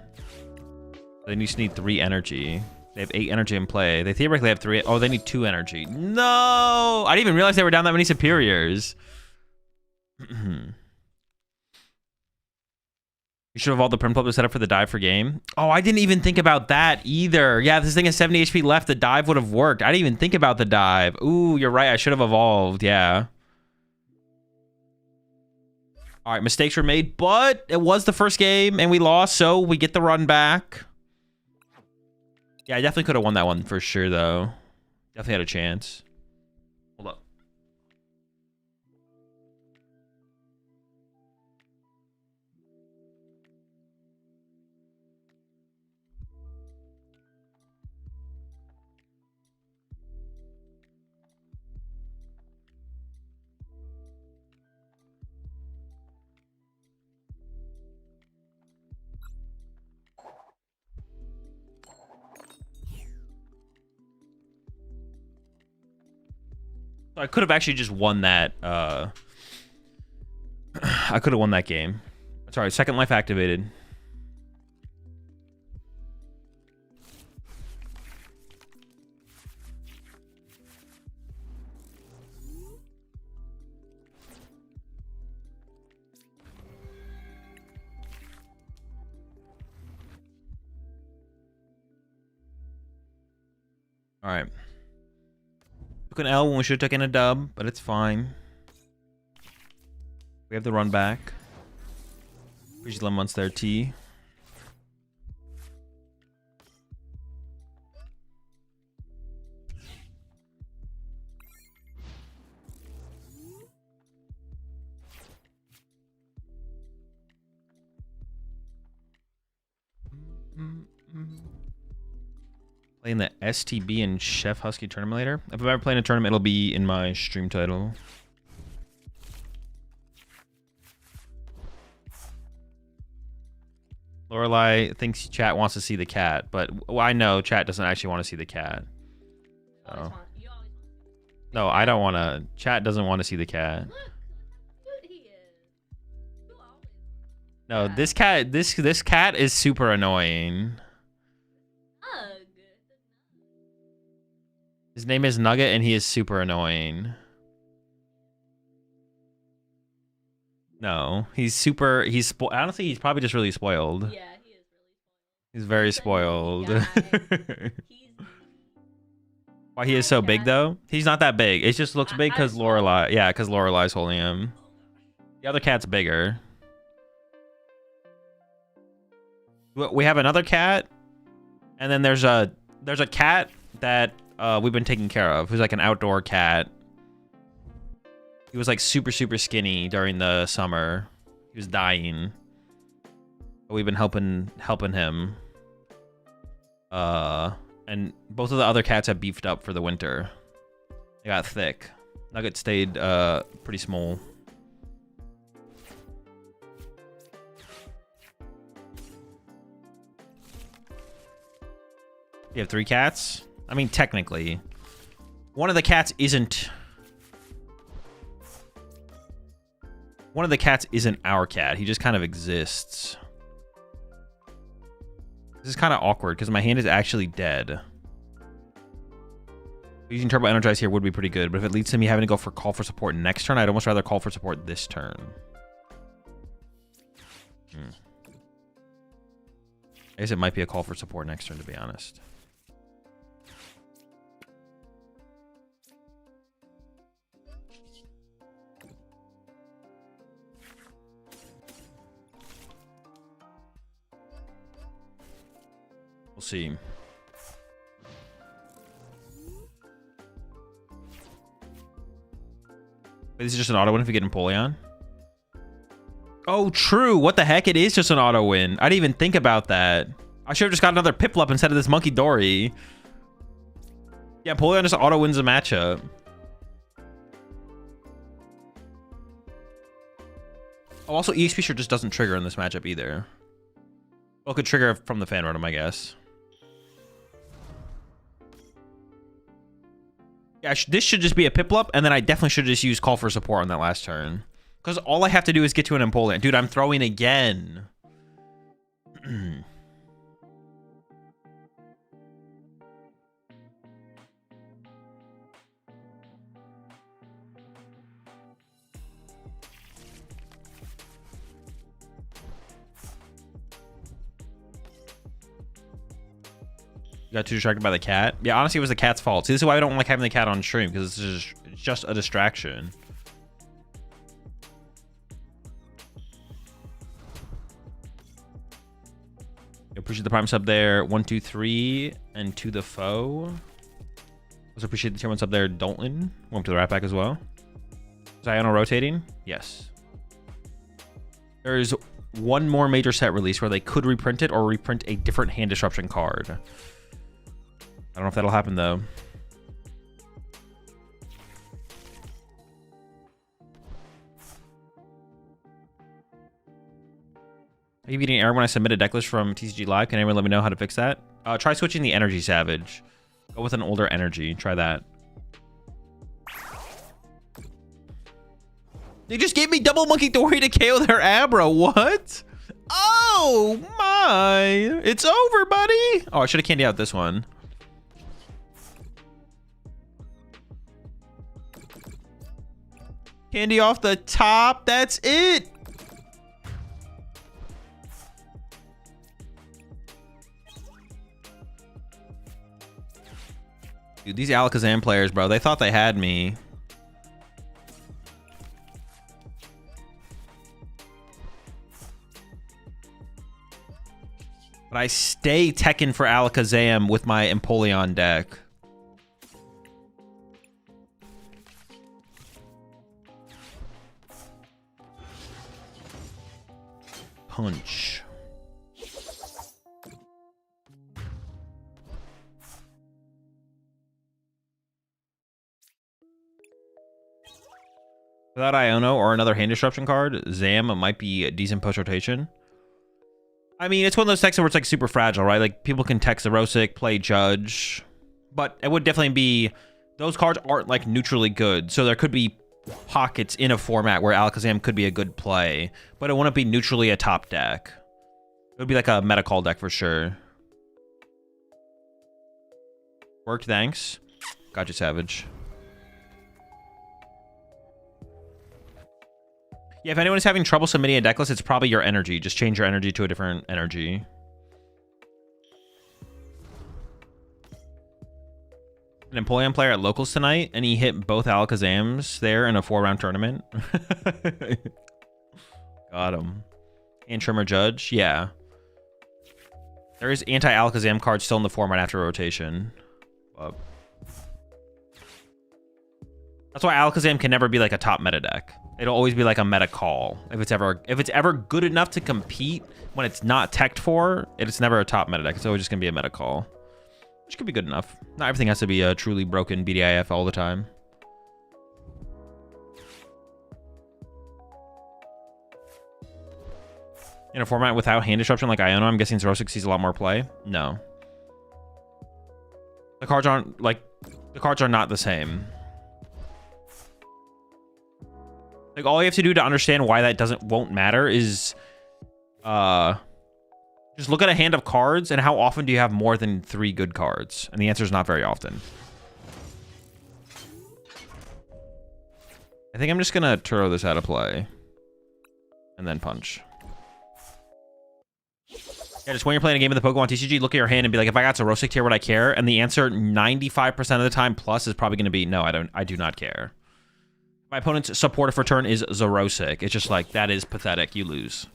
They just need 3 energy. They have 8 energy in play. They theoretically have 3. Oh, they need 2 energy. No! I didn't even realize they were down that many superiors. You should have all the Prinplup to set up for the dive for game. Oh, I didn't even think about that either. Yeah, this thing has 70 HP left. The dive would have worked. I didn't even think about the dive. Ooh, you're right. I should have evolved. Yeah. All right, mistakes were made, but it was the first game and we lost, so we get the run back. Yeah, I definitely could have won that one for sure, though. Definitely had a chance. Hold up. So I could have actually just won that. I could have won that game. Sorry, second life activated. All right. Took an L when we should have taken a dub, but it's fine. We have the run back. Appreciate 11 months there, T. Playing the STB and Chef Husky tournament later. If I'm ever playing a tournament, it'll be in my stream title. Lorelai thinks chat wants to see the cat, but I know chat doesn't actually want to see the cat. So. No, I don't want to. Chat doesn't want to see the cat. No, this cat is super annoying. His name is Nugget, and he is super annoying. No, he's honestly, he's probably just really spoiled. Yeah, he is really spoiled. He's very spoiled. Why he is so big though? He's not that big. It just looks big because Lorelai. Yeah, because Lorelai's holding him. The other cat's bigger. We have another cat, and then there's a cat that we've been taking care of, who's like an outdoor cat. He was like super skinny during the summer. He was dying. But we've been helping him. And both of the other cats have beefed up for the winter. They got thick. Nugget stayed pretty small. You have 3 cats? I mean, technically. One of the cats isn't our cat. He just kind of exists. This is kind of awkward because my hand is actually dead. Using Turbo Energize here would be pretty good, but if it leads to me having to go for call for support next turn, I'd almost rather call for support this turn. I guess it might be a call for support next turn, to be honest. We'll see. This is just an auto win if you get Empoleon. Oh, true. What the heck? It is just an auto win. I didn't even think about that. I should have just got another Piplup instead of this Monkey Dory. Yeah, Empoleon just auto wins a matchup. Oh, also EXP sure just doesn't trigger in this matchup either. Well, it could trigger from the fan rotom, I guess. Yeah, this should just be a Piplup, and then I definitely should just use Call for Support on that last turn. Because all I have to do is get to an Empoleon. Dude, I'm throwing again. Got too distracted by the cat. Yeah, honestly, it was the cat's fault. See, this is why I don't like having the cat on stream, because it's just a distraction. Appreciate the prime sub there. 1, 2, 3, and to the foe. Also appreciate the tier 1 sub there, Dalton. Welcome to the Rat Pack as well. Ziono rotating? Yes. There's one more major set release where they could reprint it or reprint a different hand disruption card. I don't know if that'll happen though. I keep getting an error when I submit a deck list from TCG Live. Can anyone let me know how to fix that? Try switching the Energy Savage. Go with an older energy. Try that. They just gave me double Monkey Dory to KO their Abra. What? Oh my. It's over, buddy. Oh, I should have candy out this one. Candy off the top. That's it. Dude, these Alakazam players, bro, they thought they had me. But I stay Tekken for Alakazam with my Empoleon deck. Punch. Without Iono or another hand disruption card, Zam might be a decent post rotation. I mean, it's one of those decks where it's like super fragile, right? Like people can tech Xerosic, play Judge, but it would definitely be, those cards aren't like neutrally good. So there could be pockets in a format where Alakazam could be a good play, but it wouldn't be neutrally a top deck. It would be like a meta call deck for sure. Worked, thanks. Gotcha, Savage. Yeah, if anyone is having trouble submitting a deck list, it's probably your energy. Just change your energy to a different energy. An Empoleon player at Locals tonight, and he hit both Alakazams there in a 4-round tournament. Got him. And Trimmer Judge, yeah. There is anti-Alakazam cards still in the format after rotation. That's why Alakazam can never be like a top meta deck. It'll always be like a meta call. If it's ever good enough to compete when it's not teched for, it's never a top meta deck. It's always just gonna be a meta call, which could be good enough. Not everything has to be a truly broken BDIF all the time. In a format without hand disruption like Iono, I'm guessing Xerosic sees a lot more play. No. The cards aren't like, the cards are not the same. Like, all you have to do to understand why that won't matter is just look at a hand of cards and how often do you have more than 3 good cards? And the answer is not very often. I think I'm just gonna throw this out of play and then punch. Yeah, just when you're playing a game of the Pokemon TCG, look at your hand and be like, if I got Xerosic here, would I care? And the answer 95% of the time plus is probably going to be, no, I do not care. My opponent's supporter for turn is Xerosic. It's just like, that is pathetic. You lose.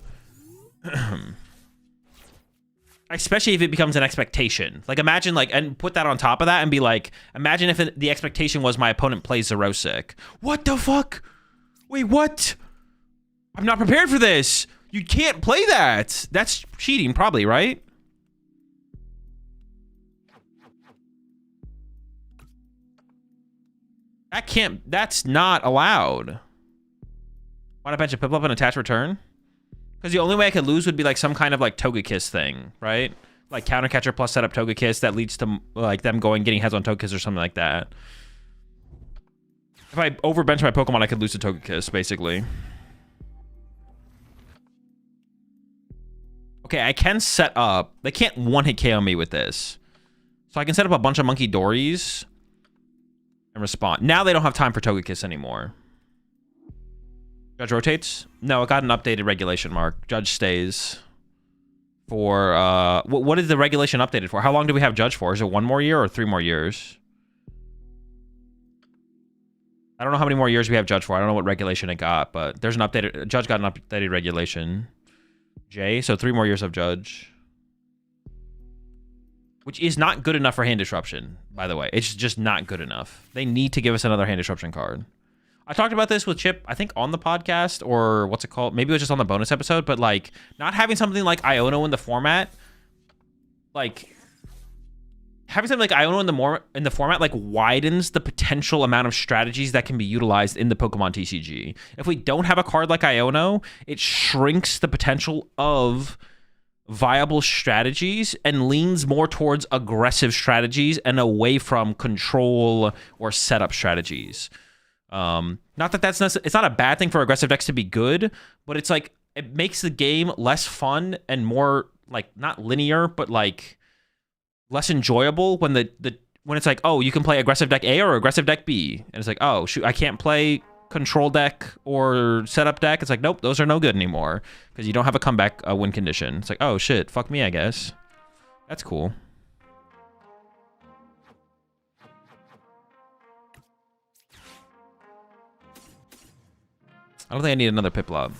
Especially if it becomes an expectation. Like, imagine, like, and put that on top of that and be like, imagine if the expectation was my opponent plays Xerosic. What the fuck? Wait, what? I'm not prepared for this. You can't play that. That's cheating, probably, right? That's not allowed. Why'd I bench a Piplup and attach return? Because the only way I could lose would be like some kind of like Togekiss thing, right? Like counter catcher plus setup Togekiss that leads to like them getting heads on Togekiss or something like that. If I overbench my Pokemon, I could lose to Togekiss, basically. Okay, I can set up... They can't one-hit KO me with this. So I can set up a bunch of Monkey Dories and respond. Now they don't have time for Togekiss anymore. Judge rotates? No, it got an updated regulation, Mark. Judge stays for... what is the regulation updated for? How long do we have Judge for? Is it 1 more year or 3 more years? I don't know how many more years we have Judge for. I don't know what regulation it got, but there's an updated... Judge got an updated regulation. J, so 3 more years of Judge. Which is not good enough for hand disruption, by the way. It's just not good enough. They need to give us another hand disruption card. I talked about this with Chip, I think on the podcast, or what's it called? Maybe it was just on the bonus episode, but like, not having something like Iono in the format, like, having something like Iono in the format, like, widens the potential amount of strategies that can be utilized in the Pokemon TCG. If we don't have a card like Iono, it shrinks the potential of viable strategies and leans more towards aggressive strategies and away from control or setup strategies. Not that it's not a bad thing for aggressive decks to be good, but it's like, it makes the game less fun and more, like, not linear, but like less enjoyable when when it's like, oh, you can play aggressive deck A or aggressive deck B. And it's like, oh, shoot, I can't play control deck or setup deck. It's like, nope, those are no good anymore because you don't have a comeback win condition. It's like, oh, shit, fuck me, I guess. That's cool. I don't think I need another Piplup.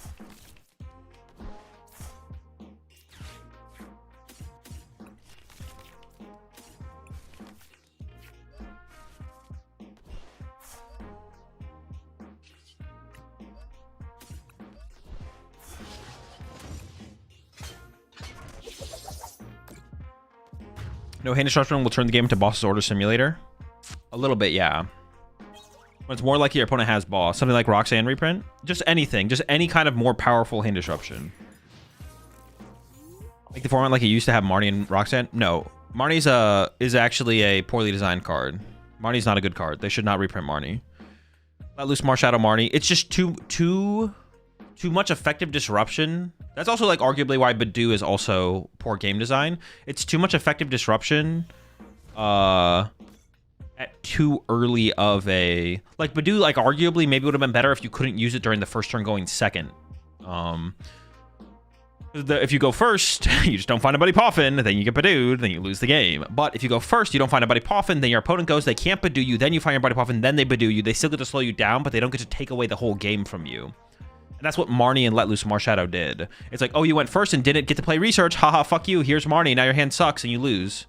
No hand destruction will turn the game into boss's order simulator. A little bit, yeah. But it's more likely your opponent has boss. Something like Roxanne reprint. Just anything. Just any kind of more powerful hand disruption. Like the format like it used to have Marnie and Roxanne. No. Marnie's is actually a poorly designed card. Marnie's not a good card. They should not reprint Marnie. Let loose Marshadow Marnie. It's just too much effective disruption. That's also like arguably why Badoo is also poor game design. It's too much effective disruption at too early of a like Badoo like arguably maybe would have been better if you couldn't use it during the first turn going second. If you go first, you just don't find a Buddy Poffin, then you get Badooed, then you lose the game. But if you go first, you don't find a Buddy Poffin, then your opponent goes, they can't Badoo you, then you find your Buddy Poffin, then they Badoo you. They still get to slow you down, but they don't get to take away the whole game from you. And that's what Marnie and Let Loose Marshadow did. It's like, oh, you went first and didn't get to play research. Haha, fuck you. Here's Marnie. Now your hand sucks and you lose.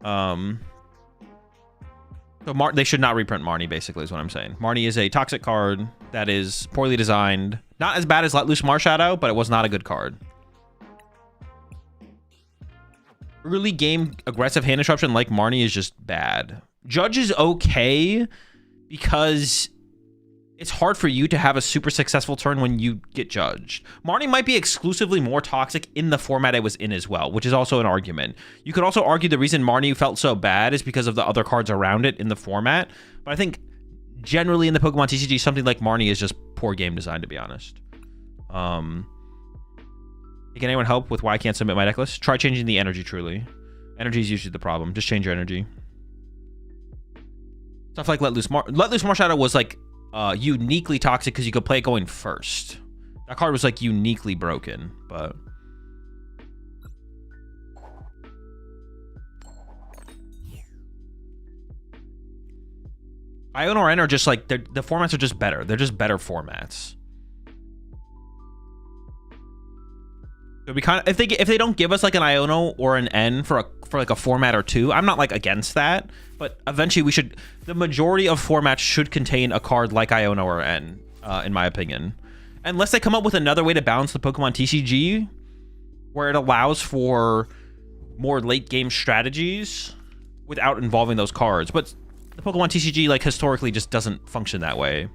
So they should not reprint Marnie, basically, is what I'm saying. Marnie is a toxic card that is poorly designed. Not as bad as Let Loose Marshadow, but it was not a good card. Early game aggressive hand disruption like Marnie is just bad. Judge is okay because it's hard for you to have a super successful turn when you get judged. Marnie might be exclusively more toxic in the format it was in as well, which is also an argument. You could also argue the reason Marnie felt so bad is because of the other cards around it in the format. But I think generally in the Pokemon TCG, something like Marnie is just poor game design, to be honest. Can anyone help with why I can't submit my deck list? Try changing the energy, truly. Energy is usually the problem. Just change your energy. Stuff like Let Loose Marshadow was like uniquely toxic because you could play it going first. That card was like uniquely broken, but Ion or N are just like the formats are just better. They're just better formats. So we kind of if they don't give us like an Iono or an N for like a format or two, I'm not like against that, but eventually we should. The majority of formats should contain a card like Iono or N, in my opinion, unless they come up with another way to balance the Pokemon TCG, where it allows for more late game strategies without involving those cards. But the Pokemon TCG like historically just doesn't function that way,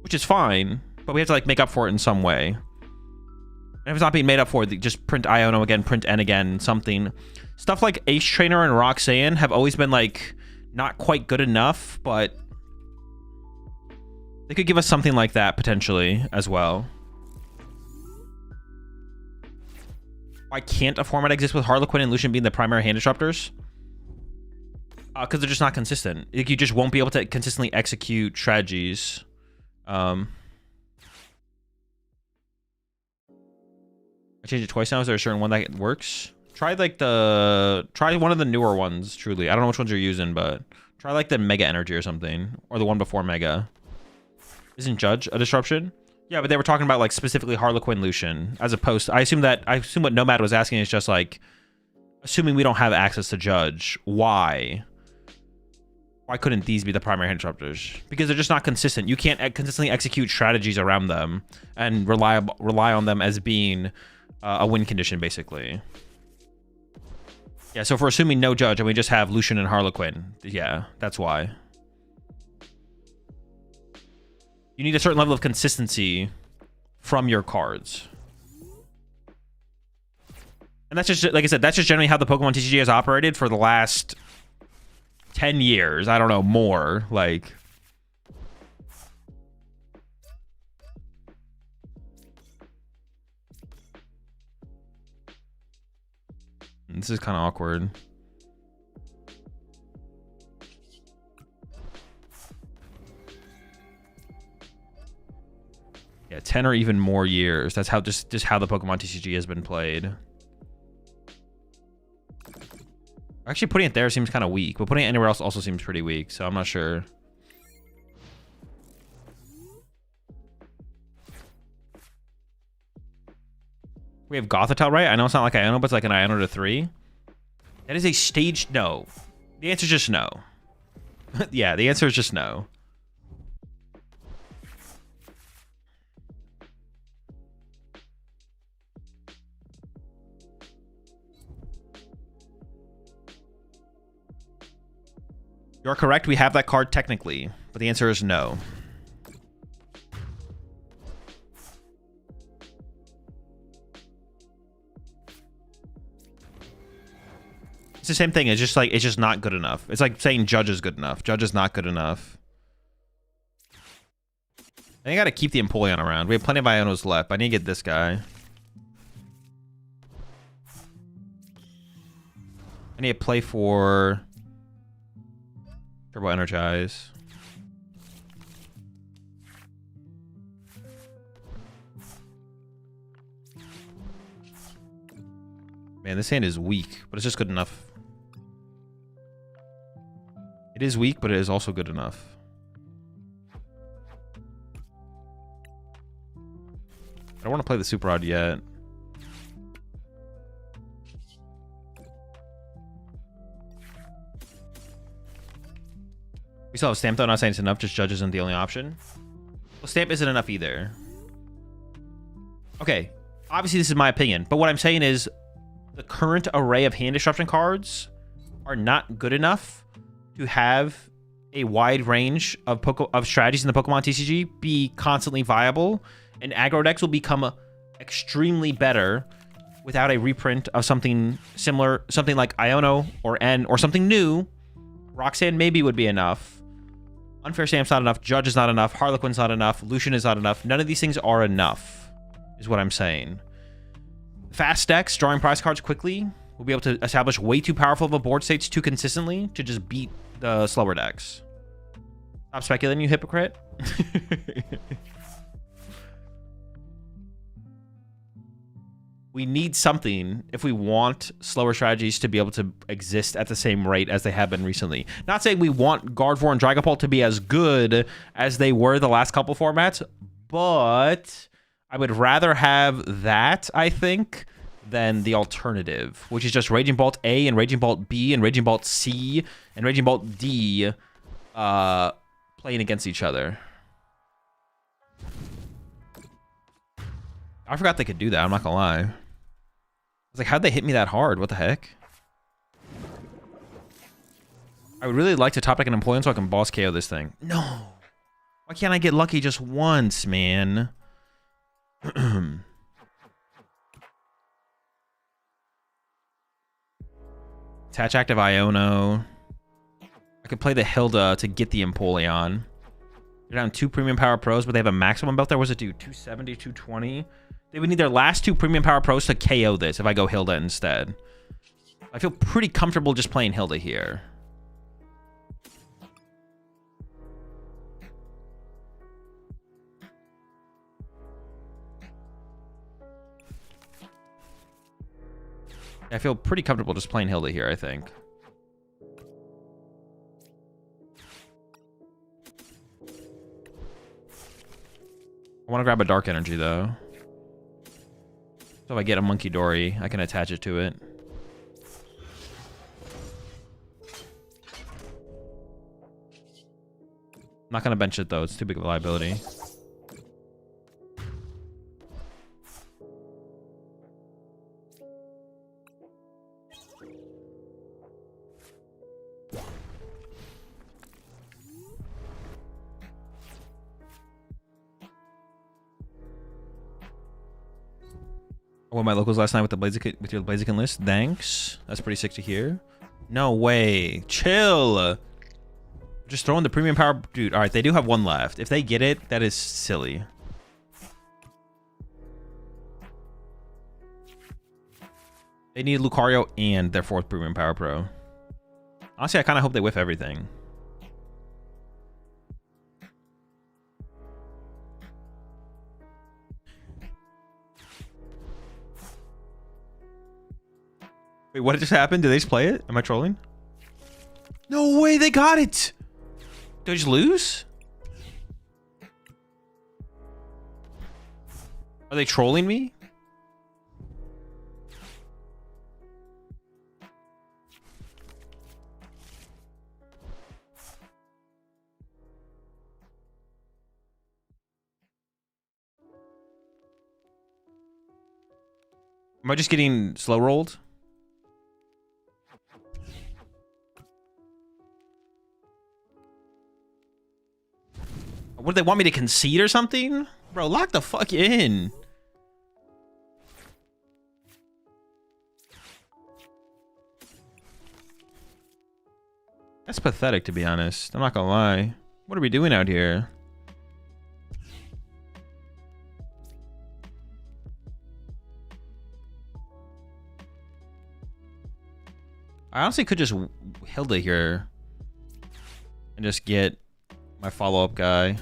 which is fine, but we have to like make up for it in some way. And if it's not being made up for, just print Iono again, print N again, something. Stuff like Ace Trainer and Roxanne have always been like not quite good enough, but they could give us something like that potentially as well. Why can't a format exist with Harlequin and Lucian being the primary hand disruptors? Because they're just not consistent. Like, you just won't be able to consistently execute strategies. I changed it twice now. Is there a certain one that works? Try one of the newer ones, truly. I don't know which ones you're using, but try like the Mega Energy or something. Or the one before Mega. Isn't Judge a disruption? Yeah, but they were talking about like specifically Harlequin Lucian as opposed to, I assume what Nomad was asking is just like, assuming we don't have access to Judge, why couldn't these be the primary hand disruptors? Because they're just not consistent. You can't consistently execute strategies around them and rely on them as being a win condition, basically. Yeah, so if we're assuming no Judge and we just have Lucian and Harlequin, yeah, that's why. You need a certain level of consistency from your cards. And that's just, like I said, that's just generally how the Pokemon TCG has operated for the last 10 years. I don't know, more. Like, this is kind of awkward. Yeah, 10 or even more years. That's how just how the Pokemon TCG has been played. Actually, putting it there seems kind of weak, but putting it anywhere else also seems pretty weak, so I'm not sure. We have Gothitelle, right? I know it's not like Iono, but it's like an Iono to 3. That is a staged no. The answer is just no. Yeah, the answer is just no. You're correct. We have that card technically, but the answer is no. It's the same thing. It's just like, it's just not good enough. It's like saying Judge is good enough. Judge is not good enough. I think I gotta keep the Empoleon around. We have plenty of Ionos left. I need to get this guy. I need to play for Turbo Energize. Man, this hand is weak, but it's just good enough. It is weak, but it is also good enough. I don't want to play the Super Rod yet. We still have Stamp, though. I'm not saying it's enough. Just Judge isn't the only option. Well, Stamp isn't enough either. Okay. Obviously, this is my opinion. But what I'm saying is the current array of hand disruption cards are not good enough to have a wide range of strategies in the Pokemon TCG be constantly viable. And aggro decks will become extremely better without a reprint of something similar, something like Iono or N or something new. Roxanne maybe would be enough. Unfair Stamp's not enough. Judge is not enough. Harlequin's not enough. Lucian is not enough. None of these things are enough, is what I'm saying. Fast decks, drawing prize cards quickly, will be able to establish way too powerful of a board states too consistently to just beat the slower decks. Stop speculating, you hypocrite. We need something if we want slower strategies to be able to exist at the same rate as they have been recently. Not saying we want Gardevoir and Dragapult to be as good as they were the last couple formats, but I would rather have that, I think, than the alternative, which is just Raging Bolt A and Raging Bolt B and Raging Bolt C and Raging Bolt D playing against each other. I forgot they could do that. I'm not gonna lie. I was like, how'd they hit me that hard? What the heck? I would really like to top deck an Empoleon so I can boss KO this thing. No. Why can't I get lucky just once, man? Attach active Iono. I could play the Hilda to get the Empoleon. They're down 2 premium power pros, but they have a maximum belt there. What does it do? 270, 220? They would need their last 2 premium power pros to KO this if I go Hilda instead. I feel pretty comfortable just playing Hilda here. I feel pretty comfortable just playing Hilda here, I think. I want to grab a Dark Energy, though. So if I get a Monkey Dory, I can attach it to it. I'm not going to bench it, though. It's too big of a liability. I won my locals last night with the with your Blaziken list. Thanks. That's pretty sick to hear. No way. Chill. Just throwing the premium power. Dude, all right. They do have 1 left. If they get it, that is silly. They need Lucario and their 4th premium power pro. Honestly, I kind of hope they whiff everything. Wait, what just happened? Did they just play it? Am I trolling? No way, they got it! Did I just lose? Are they trolling me? Am I just getting slow rolled? What, do they want me to concede or something? Bro, lock the fuck in. That's pathetic, to be honest. I'm not gonna lie. What are we doing out here? I honestly could just Hilda here and just get my follow-up guy.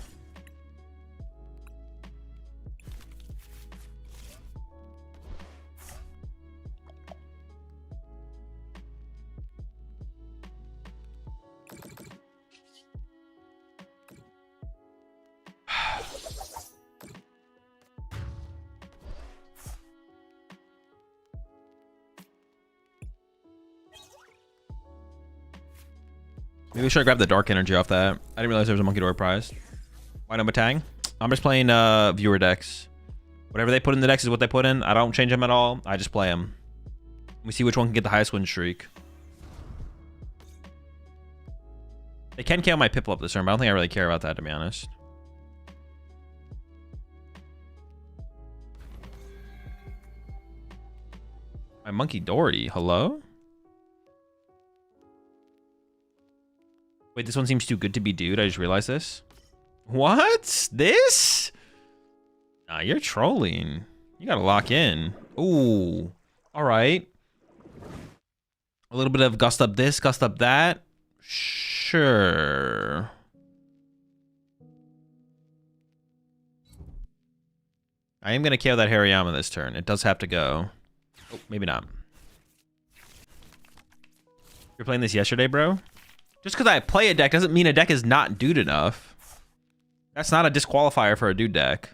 Maybe we should grab the dark energy off that. I didn't realize there was a monkey door prize. Why no Batang? I'm just playing viewer decks. Whatever they put in the decks is what they put in. I don't change them at all. I just play them. We see which one can get the highest win streak. They can KO my Piplup this turn, but I don't think I really care about that, to be honest. My Monkey Doherty, hello? Wait, this one seems too good to be dude. I just realized this. What? This? Nah, you're trolling. You gotta lock in. Ooh. Alright. A little bit of gust up this, gust up that. Sure. I am gonna KO that Hariyama this turn. It does have to go. Oh, maybe not. You're playing this yesterday, bro? Just because I play a deck doesn't mean a deck is not dude enough. That's not a disqualifier for a dude deck.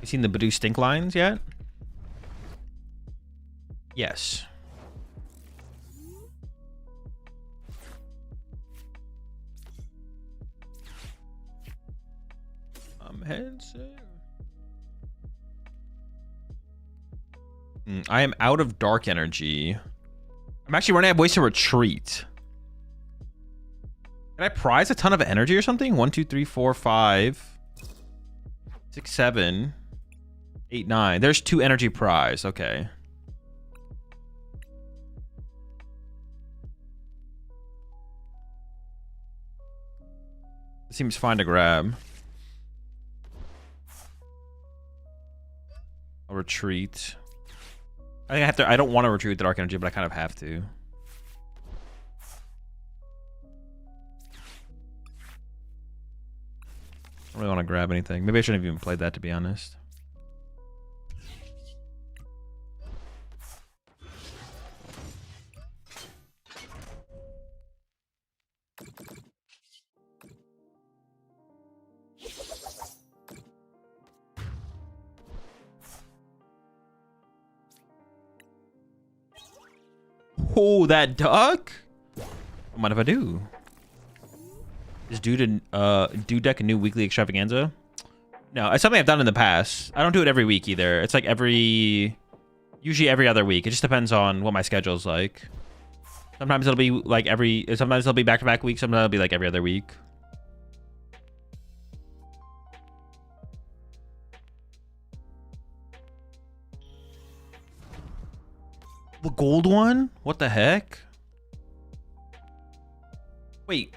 You seen the Badoo stink lines yet? Yes. I am out of dark energy. I'm actually running out of ways to retreat. Can I prize a ton of energy or something? 1, 2, 3, 4, 5, 6, 7, 8, 9. There's 2 energy prize. Okay. Seems fine to grab. I'll retreat. I think I have to. I don't want to retreat with the dark energy, but I kind of have to. I don't really want to grab anything. Maybe I shouldn't have even played that, to be honest. Oh, that duck? What mind if I do? Is dude deck a new weekly extravaganza? No, it's something I've done in the past. I don't do it every week either. It's like usually every other week. It just depends on what my schedule's like. Sometimes it'll be like sometimes it'll be back-to-back weeks. Sometimes it'll be like every other week. The gold one? What the heck? Wait.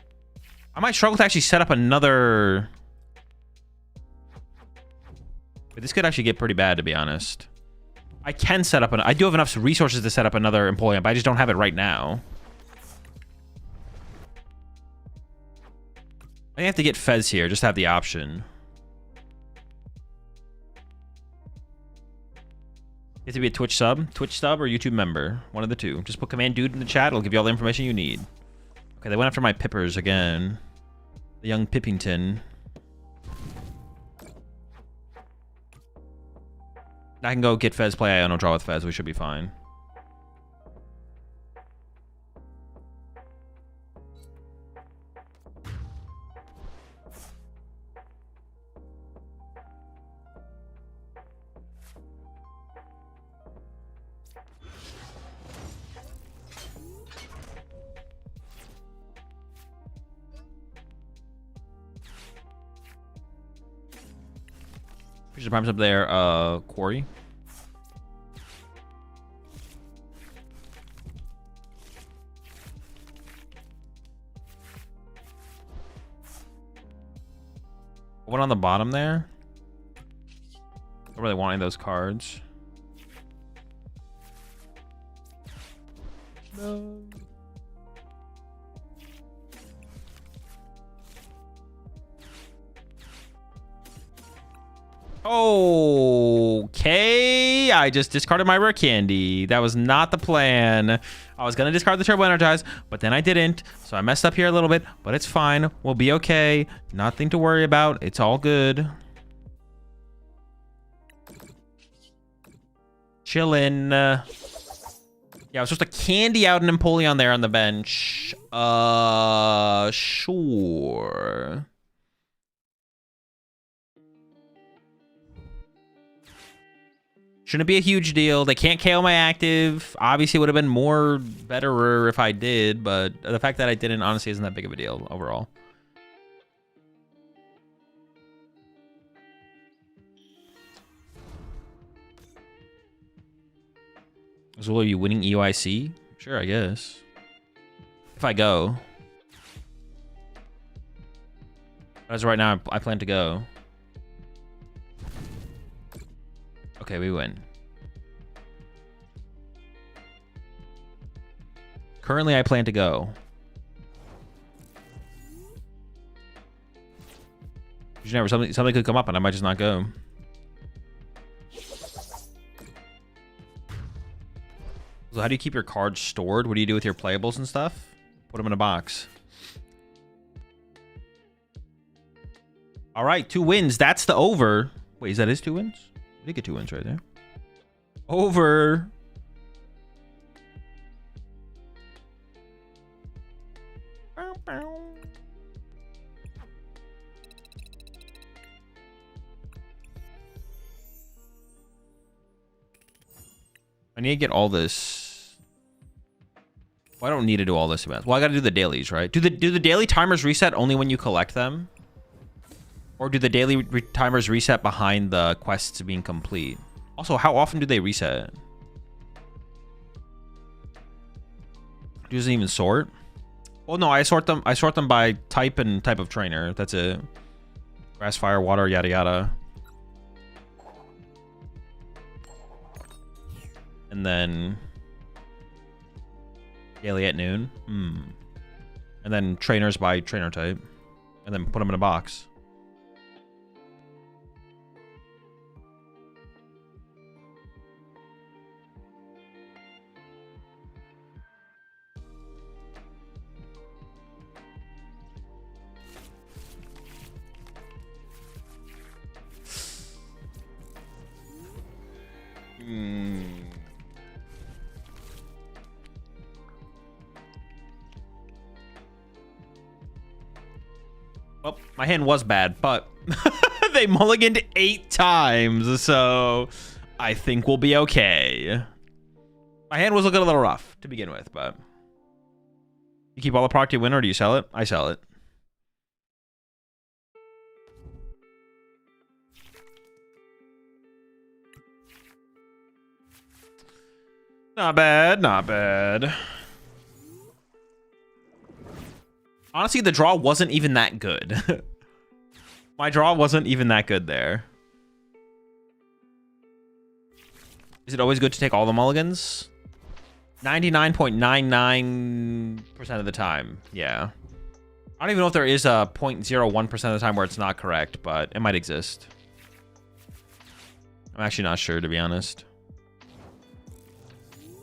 I might struggle to actually set up another... Wait, this could actually get pretty bad, to be honest. I can set up I do have enough resources to set up another Empoleon, but I just don't have it right now. I have to get Fez here, just to have the option. You have to be a Twitch sub or YouTube member. One of the two. Just put command dude in the chat. It'll give you all the information you need. Okay, they went after my Pippers again. The young Pippington. I can go get Fez, play Iono, draw with Fez. We should be fine. Future Prime's up there. Quarry. One on the bottom there. Not really wanting those cards. No. Okay, I just discarded my rare candy. That was not the plan. I was gonna discard the Turbo Energize, but then I didn't. So I messed up here a little bit, but it's fine. We'll be okay. Nothing to worry about. It's all good. Chillin'. Yeah, I was supposed to candy out an Empoleon there on the bench. Sure. Shouldn't be a huge deal. They can't KO my active. Obviously, it would have been more betterer if I did, but the fact that I didn't honestly isn't that big of a deal overall. So will you winning EUIC? Sure, I guess. If I go. As of right now, I plan to go. Okay, we win. Currently, I plan to go. You never, something could come up and I might just not go. So how do you keep your cards stored? What do you do with your playables and stuff? Put them in a box. All right, 2 wins. That's the over. Wait, is that his 2 wins? We did get 2 wins right there. Over. I need to get all this. Well, I don't need to do all this events. Well, I got to do the dailies, right? Do the daily timers reset only when you collect them? Or do the daily timers reset behind the quests being complete? Also, how often do they reset? Doesn't even sort? Well, no, I sort them by type and type of trainer. That's it. Grass, fire, water, yada yada. And then daily at noon. And then trainers by trainer type. And then put them in a box. Well, my hand was bad, but they mulliganed 8 times, so I think we'll be okay. My hand was looking a little rough to begin with, but you keep all the product you win, or do you sell it? I sell it. Not bad, not bad. Honestly, the draw wasn't even that good. My draw wasn't even that good there. Is it always good to take all the mulligans? 99.99% of the time, yeah. I don't even know if there is a 0.01% of the time where it's not correct, but it might exist. I'm actually not sure, to be honest.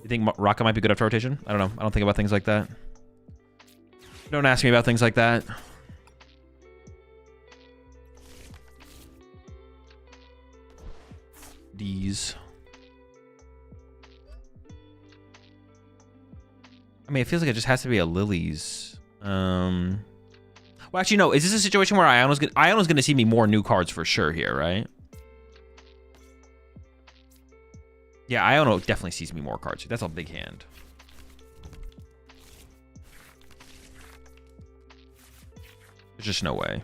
You think Rocket might be good after rotation? I don't know. I don't think about things like that. Don't ask me about things like that. D's. I mean, it feels like it just has to be a Lily's. Well, actually, no. Is this a situation where Iono's gonna see me more new cards for sure here, right? Yeah, Iono definitely sees me more cards. That's a big hand. There's just no way.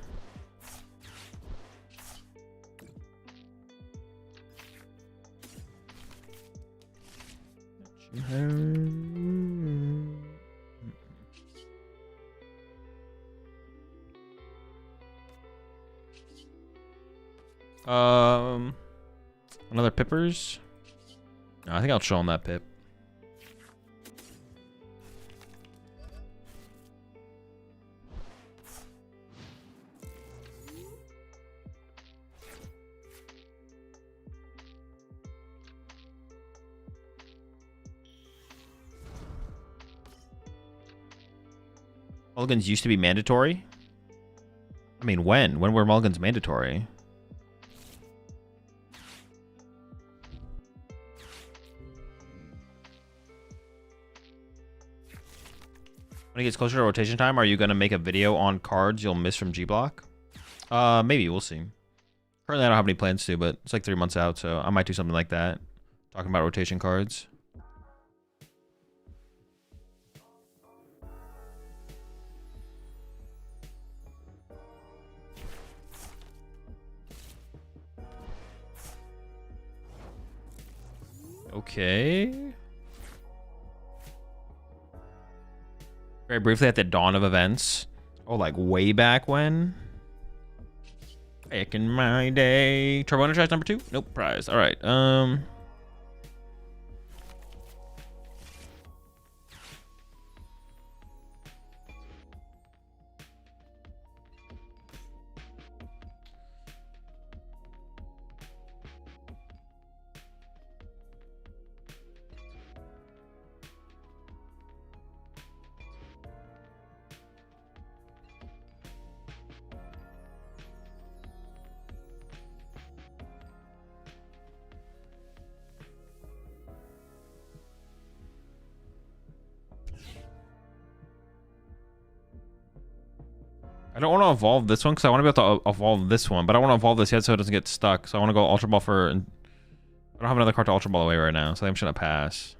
Another Pippers. No, I think I'll show him that Pip. Mulligans used to be mandatory? I mean, when? When were mulligans mandatory? When it gets closer to rotation time, are you going to make a video on cards you'll miss from G-Block? Maybe. We'll see. Currently, I don't have any plans to, but it's like 3 months out, so I might do something like that. Talking about rotation cards. Okay. Very briefly at the dawn of events. Oh, like way back when? Back in my day. Turbo Energize number 2? Nope, prize. All right. I don't want to evolve this one because I want to be able to evolve this one, but I want to evolve this yet so it doesn't get stuck. So I want to go Ultra Ball for... I don't have another card to Ultra Ball away right now, so I'm just going to pass.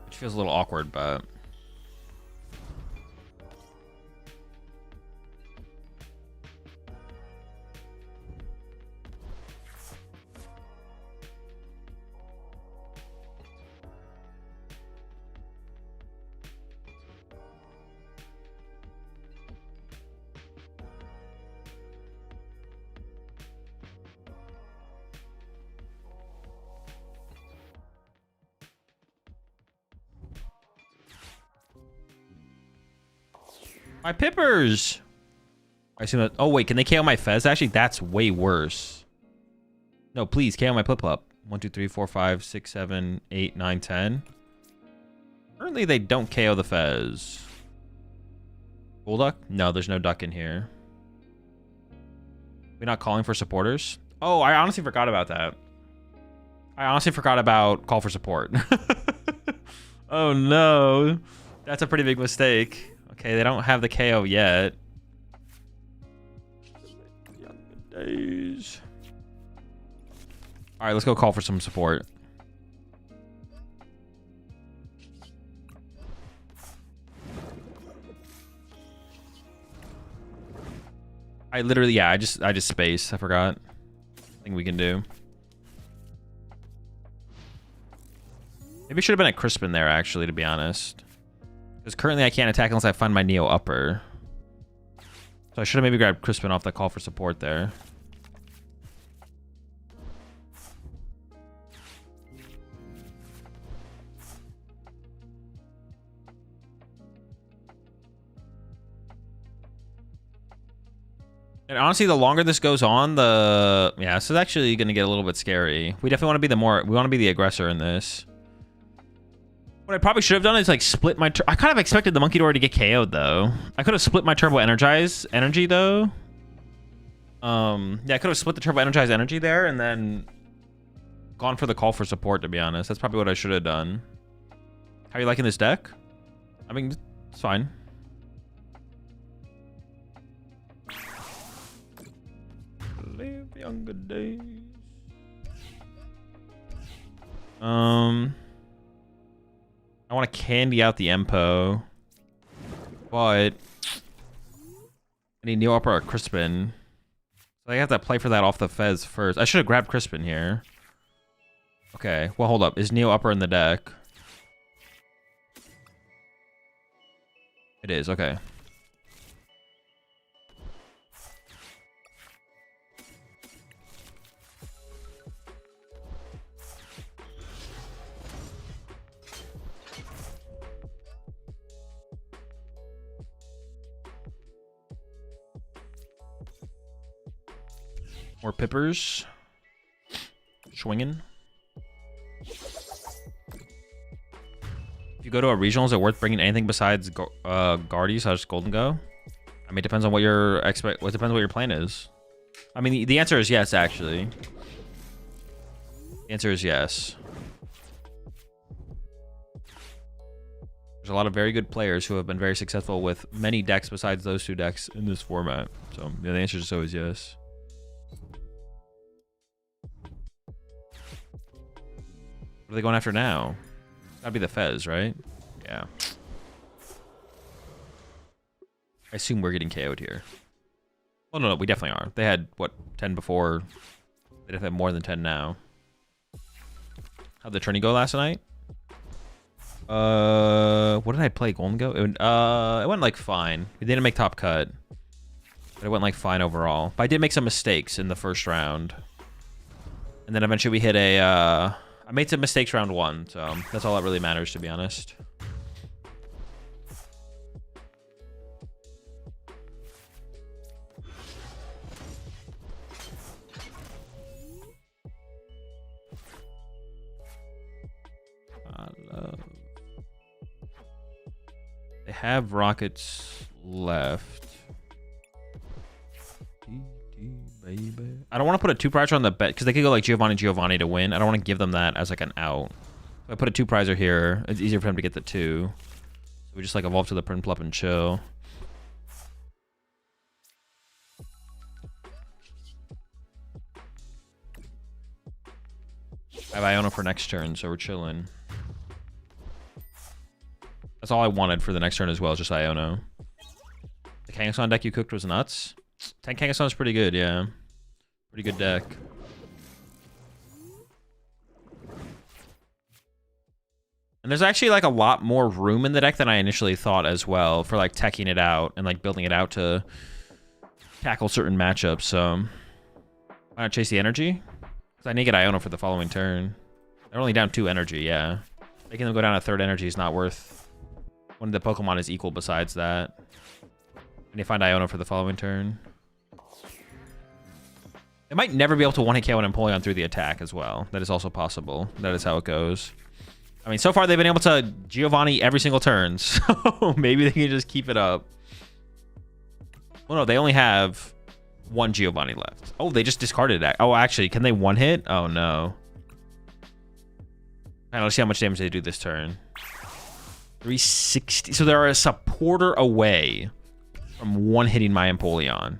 Which feels a little awkward, but... My Pippers! I see that. Oh, wait, can they KO my Fez? Actually, that's way worse. No, please, KO my Piplup. 1, 2, 3, 4, 5, 6, 7, 8, 9, 10. Currently, they don't KO the Fez. Golduck? No, there's no duck in here. We're not calling for supporters? Oh, I honestly forgot about that. I honestly forgot about call for support. Oh, no. That's a pretty big mistake. Okay, they don't have the KO yet. Days. All right, let's go call for some support. I literally, yeah, I just spaced. I forgot. Thing we can do. Maybe it should have been a Crispin there, actually, to be honest. Because currently I can't attack unless I find my Neo upper. So I should have maybe grabbed Crispin off that call for support there. And honestly, the longer this goes on, yeah, this is actually going to get a little bit scary. We definitely want to be we want to be the aggressor in this. What I probably should have done is like split my... I kind of expected the Monkey Dory to get KO'd though. I could have split my Turbo Energize energy though. Yeah, I could have split the Turbo Energize energy there and then gone for the call for support, to be honest. That's probably what I should have done. How are you liking this deck? I mean, it's fine. Live younger days. I want to candy out the Empo, but I need Neo Upper or Crispin. So I have to play for that off the Fez first. I should have grabbed Crispin here. Okay, well, hold up. Is Neo Upper in the deck? It is, okay. More Pippers. Swinging. If you go to a regional, is it worth bringing anything besides Guardies such as Golden Go? I mean, it depends on what your depends on what your plan is. I mean, the answer is yes, actually. The answer is yes. There's a lot of very good players who have been very successful with many decks besides those two decks in this format. So yeah, the answer is always yes. What are they going after now? It's gotta be the Fez, right? Yeah. I assume we're getting KO'd here. Well, no, we definitely are. They had, what, 10 before? They definitely have more than 10 now. How'd the tourney go last night? What did I play? Golden Go? It went, like, fine. We didn't make top cut. But it went, like, fine overall. But I did make some mistakes in the first round. And then eventually we hit a, I made some mistakes round one, so that's all that really matters, to be honest. They have rockets left. Baby. I don't want to put a 2-prizer on the bet because they could go like Giovanni to win. I don't want to give them that as like an out. If I put a 2-prizer here, it's easier for them to get the 2. So we just like evolve to the Prin Plup and chill. I have Iono for next turn, so we're chilling. That's all I wanted for the next turn as well, is just Iono. The Kangaskhan deck you cooked was nuts. 10 Kangaskhan is pretty good, yeah. Pretty good deck. And there's actually like a lot more room in the deck than I initially thought as well for like teching it out and like building it out to tackle certain matchups. So why not chase the energy? Because I need to get Iono for the following turn. They're only down 2 energy, yeah. Making them go down a 3rd energy is not worth. One of the Pokemon is equal besides that. I need to find Iono for the following turn. They might never be able to one-hit KO an Empoleon through the attack as well. That is also possible. That is how it goes. I mean, so far they've been able to Giovanni every single turn, so maybe they can just keep it up. Well, no, they only have 1 Giovanni left. Oh, they just discarded that. Oh, actually, can they one-hit? Oh, no. Alright, let's see how much damage they do this turn. 360. So they're a supporter away from one-hitting my Empoleon.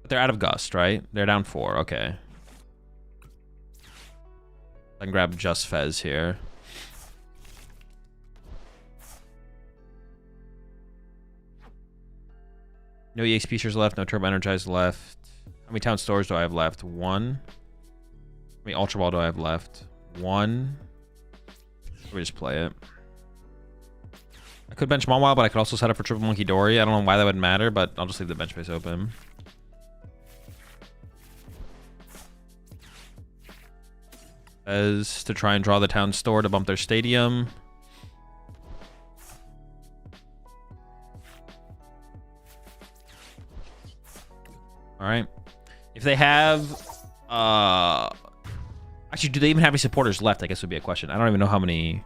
But they're out of Gust, right? They're down 4. Okay. I can grab just Fez here. No EXP shares left. No Turbo Energize left. How many Town Stores do I have left? 1. How many Ultra Ball do I have left? 1. Let me just play it. I could bench Mawile, but I could also set up for Triple Monkey Dory. I don't know why that would matter, but I'll just leave the bench space open. As to try and draw the town store to bump their stadium. All right. If they have, actually, do they even have any supporters left? I guess would be a question. I don't even know how many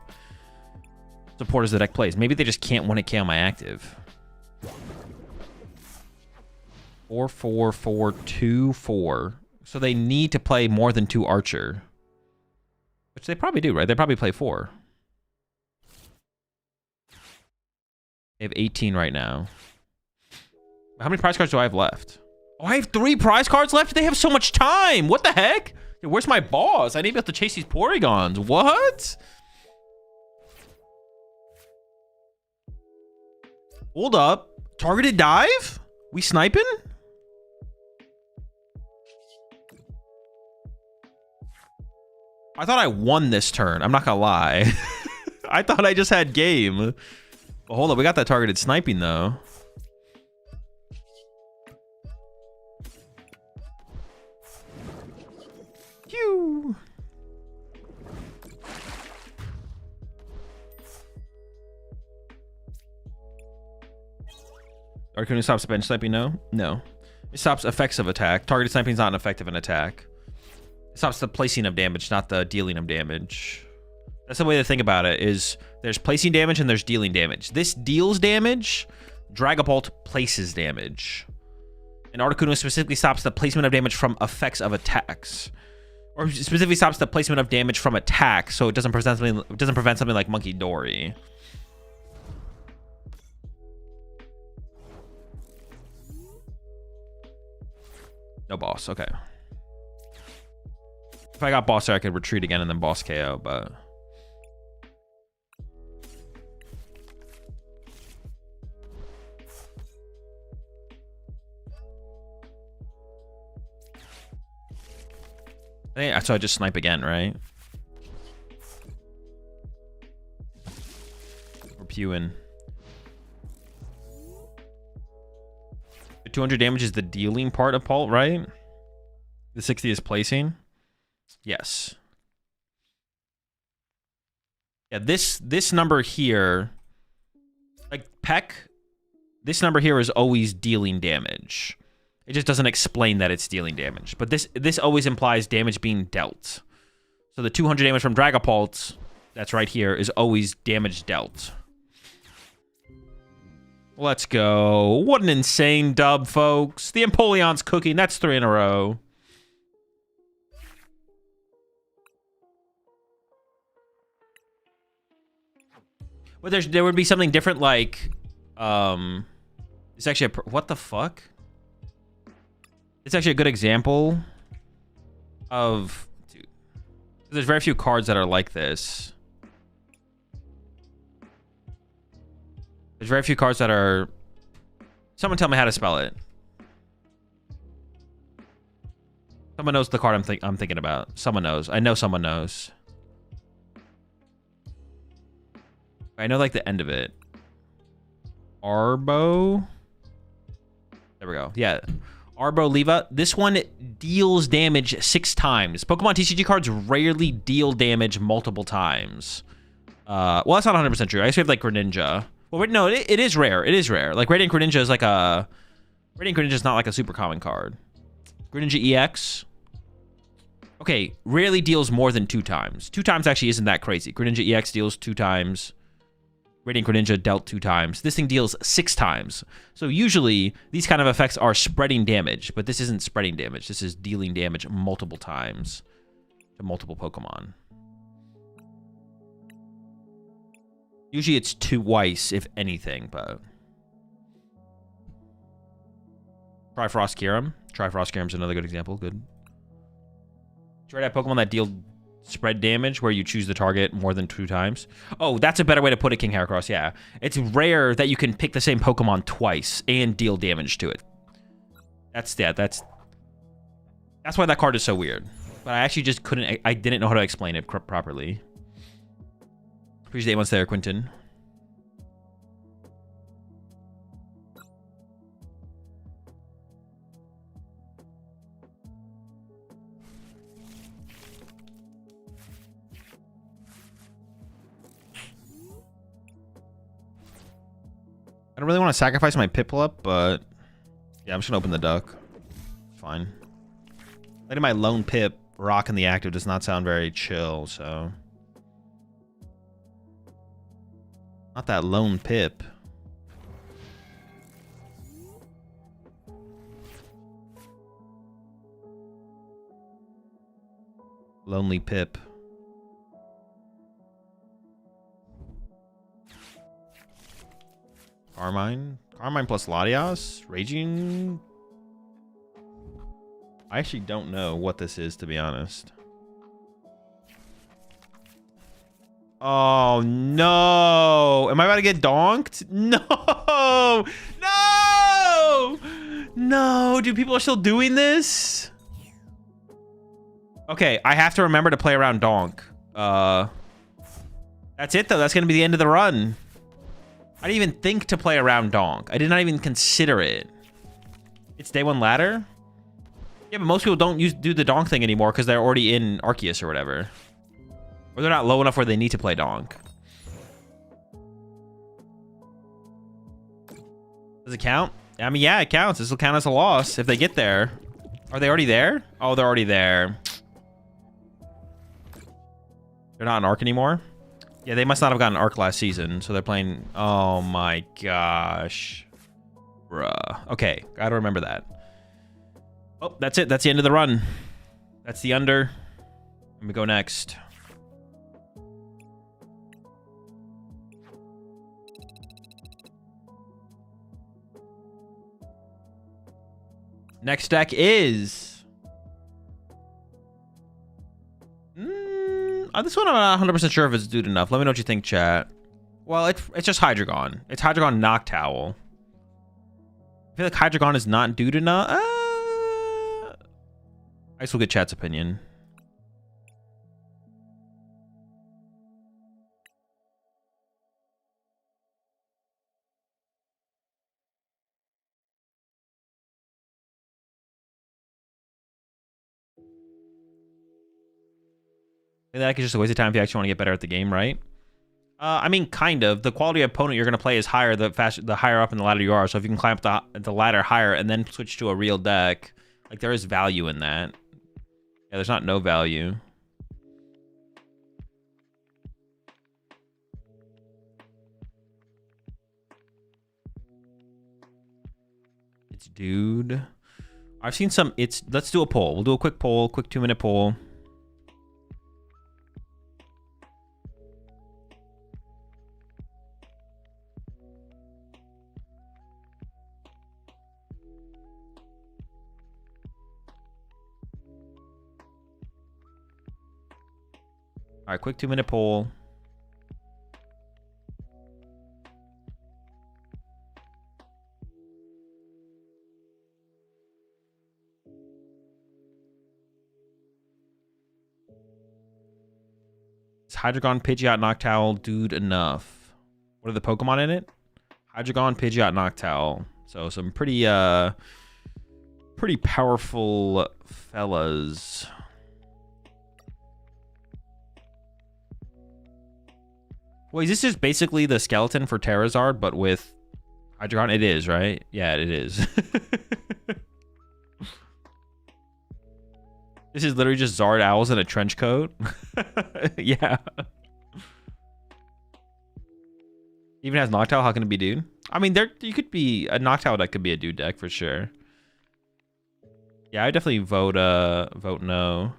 supporters the deck plays. Maybe they just can't 1-hit KO my active. 4, 4, 4, 2, 4. So they need to play more than 2 Archer. Which they probably do, right? They probably play 4. They have 18 right now. How many prize cards do I have left? Oh, I have 3 prize cards left? They have so much time! What the heck? Where's my boss? I need to be able to chase these Porygons. What? Hold up. Targeted dive? We sniping? I thought I won this turn. I'm not gonna lie. I thought I just had game. Well, hold up. We got that targeted sniping, though. Phew. Arcane stops bench sniping? No. No. It stops effects of attack. Targeted sniping is not an effect of an attack. It stops the placing of damage, not the dealing of damage. That's the way to think about it, is there's placing damage and there's dealing damage. This deals damage. Dragapult places damage. And Articuno specifically stops the placement of damage from effects of attacks. Or specifically stops the placement of damage from attacks, so it doesn't prevent something like Monkey Dory. No boss, okay. If I got boss there, I could retreat again and then boss KO, but... So I just snipe again, right? We're pewing. The 200 damage is the dealing part of Pult, right? The 60 is placing. Yes. Yeah, this number here, like Peck, this number here is always dealing damage. It just doesn't explain that it's dealing damage. But this always implies damage being dealt. So the 200 damage from Dragapult, that's right here, is always damage dealt. Let's go. What an insane dub, folks. The Empoleon's cooking. That's 3 in a row. But there would be something different, like, it's actually what the fuck? It's actually a good example of, dude, there's very few cards that are like this. There's very few cards that are, someone tell me how to spell it. Someone knows the card I'm thinking about. Someone knows. I know someone knows. I know like the end of it. Arbo. There we go. Yeah. Arboliva. This one deals damage 6 times. Pokemon TCG cards rarely deal damage multiple times. Well, that's not 100% true. I actually have like Greninja. Well, wait, no, it is rare. It is rare. Like Radiant Greninja is like a... Radiant Greninja is not like a super common card. Greninja EX. Okay, rarely deals more than 2 times. 2 times actually isn't that crazy. Greninja EX deals 2 times. Radiant Greninja dealt 2 times. This thing deals 6 times. So usually, these kind of effects are spreading damage, but this isn't spreading damage. This is dealing damage multiple times to multiple Pokemon. Usually it's twice, if anything, but... Trifrost Kyurem. Trifrost Kyurem's another good example. Good. Try to have Pokemon that deal spread damage where you choose the target more than 2 times. Oh, that's a better way to put it, King Heracross, yeah. It's rare that you can pick the same Pokemon twice and deal damage to it. That's why that card is so weird. But I actually just couldn't... I didn't know how to explain it properly. Appreciate it once there, Quentin. I don't really want to sacrifice my Piplup, but yeah, I'm just gonna open the duck. Fine. Letting my lone Pip rock in the active does not sound very chill, so. Not that lone Pip. Lonely Pip. Carmine? Carmine plus Latias? Raging? I actually don't know what this is, to be honest. Oh, no. Am I about to get donked? No. No. No. Dude, people are still doing this? Okay, I have to remember to play around donk. That's it, though. That's going to be the end of the run. I didn't even think to play around donk. I did not even consider it. It's day one ladder? Yeah, but most people don't do the donk thing anymore because they're already in Arceus or whatever. Or they're not low enough where they need to play donk. Does it count? I mean, yeah, it counts. This will count as a loss if they get there. Are they already there? Oh, they're already there. They're not an Arc anymore? Yeah, they must not have gotten Arc last season, so they're playing... Oh my gosh. Bruh. Okay, gotta remember that. Oh, that's it. That's the end of the run. That's the under. Let me go next. Next deck is... this one I'm not 100% sure if it's dude enough. Let me know what you think, chat. Well, it's just Hydreigon. It's Hydreigon Noctowl. I feel like Hydreigon is not dude enough. I guess we'll get chat's opinion. That is just a waste of time if you actually want to get better at the game, right? I mean, kind of. The quality of opponent you're going to play is higher the higher up in the ladder you are. So if you can climb up the ladder higher and then switch to a real deck, like there is value in that. Yeah, there's not no value. It's dude. I've seen some. Let's do a poll. We'll do a quick poll, quick 2-minute poll. All right, quick 2-minute poll. Is Hydreigon, Pidgeot, Noctowl dude enough? What are the Pokemon in it? Hydreigon, Pidgeot, Noctowl. So some pretty powerful fellas. Wait, is this just basically the skeleton for Terrazard, but with Hydreigon? It is, right? Yeah, it is. This is literally just Zard Owls in a trench coat. Yeah. Even has Noctowl, how can it be dude? I mean, you could be a Noctowl deck could be a dude deck for sure. Yeah, I would definitely vote no.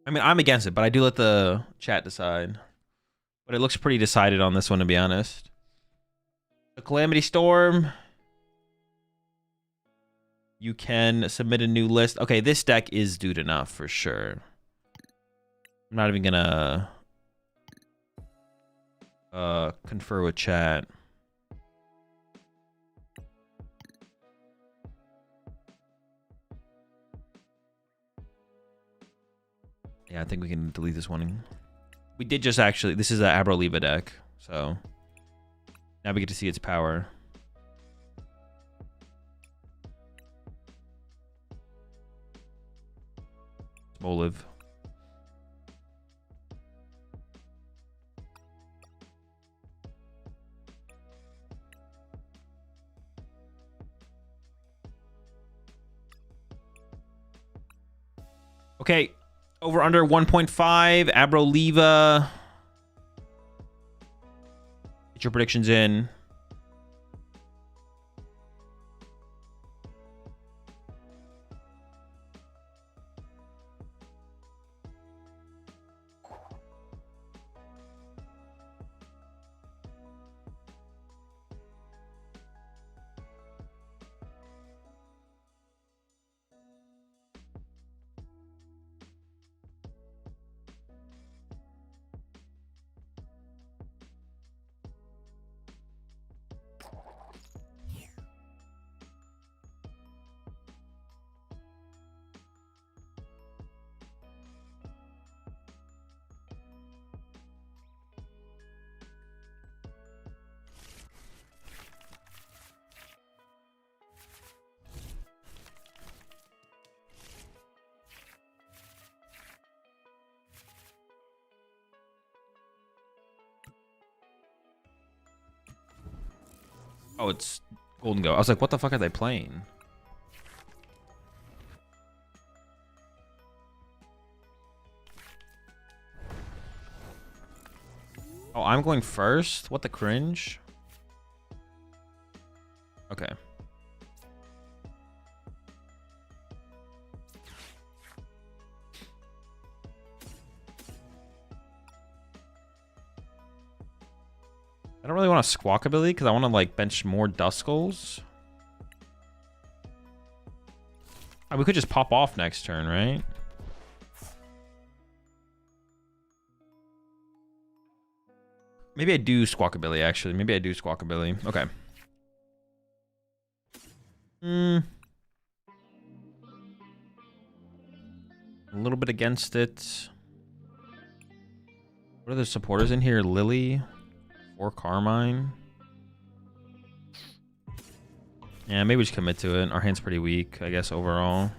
I mean, I'm against it, but I do let the chat decide. But it looks pretty decided on this one, to be honest. The Calamity Storm. You can submit a new list. Okay, this deck is dude enough for sure. I'm not even gonna confer with chat. Yeah, I think we can delete this one. We did just actually... This is an Arboliva deck, so... Now we get to see its power. Olive. Okay. Over under 1.5. Arboliva. Get your predictions in. Oh, it's Golden Go. I was like, what the fuck are they playing? Oh, I'm going first? What the cringe? Okay. I don't really want a Squawkabilly because I want to like bench more Duskulls. Oh, we could just pop off next turn, right? Maybe I do Squawkabilly, actually. Maybe I do Squawkabilly. Okay. A little bit against it. What are the supporters in here? Lily or Carmine? Yeah, maybe we just commit to it. Our hand's pretty weak, I guess, overall.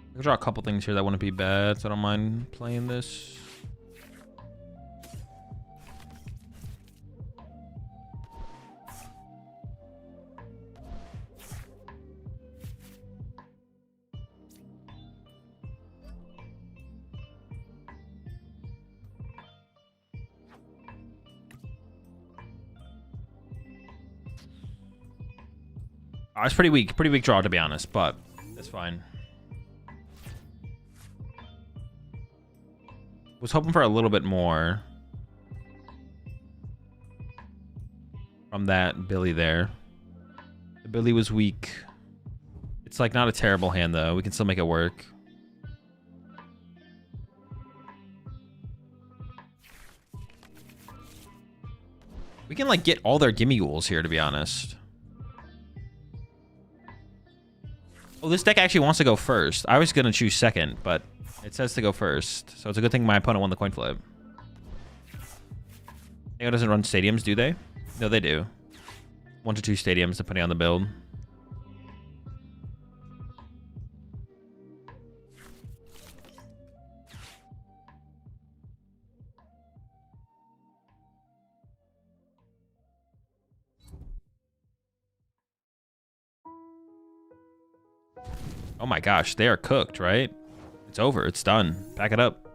I can draw a couple things here that wouldn't be bad, so I don't mind playing this. It's pretty weak draw, to be honest, but that's fine. Was hoping for a little bit more from that Billy there. The Billy was weak. It's like not a terrible hand though. We can still make it work. We can like get all their gimme ghouls here, to be honest. Oh, this deck actually wants to go first. I was gonna choose second, but it says to go first, so it's a good thing my opponent won the coin flip. It doesn't run stadiums, do they? No, they do. 1 to 2 stadiums, depending on the build. Oh my gosh, they are cooked, right? It's over. It's done. Pack it up.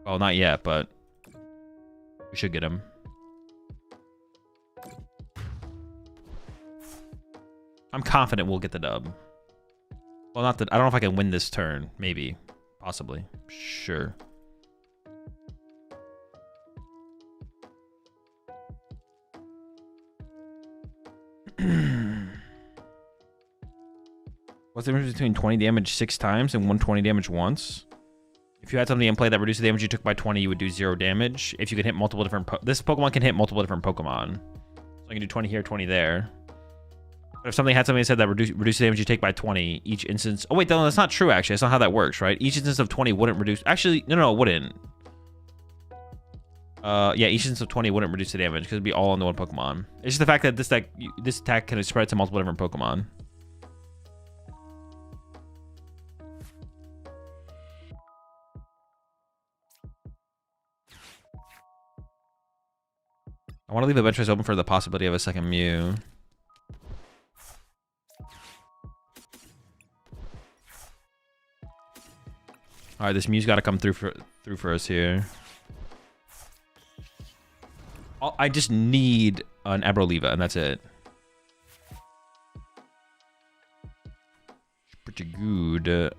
Well, not yet, but we should get him. I'm confident we'll get the dub. Well, not that I don't know if I can win this turn. Maybe. Possibly. Sure. What's the difference between 20 damage 6 times and 120 damage once? If you had something in play that reduced the damage you took by 20, you would do 0 damage. If you can hit multiple different... This Pokemon can hit multiple different Pokemon. So I can do 20 here, 20 there. But if something had something that said that reduce the damage you take by 20, each instance... Oh, wait, no, that's not true, actually. That's not how that works, right? Each instance of 20 wouldn't reduce... Actually, no, it wouldn't. Yeah, each instance of 20 wouldn't reduce the damage because it'd be all on the one Pokemon. It's just the fact that this attack can spread to multiple different Pokemon. I want to leave a bench space open for the possibility of a second Mew. All right, this Mew's got to come through for us here. I just need an Arboliva, and that's it. Pretty good.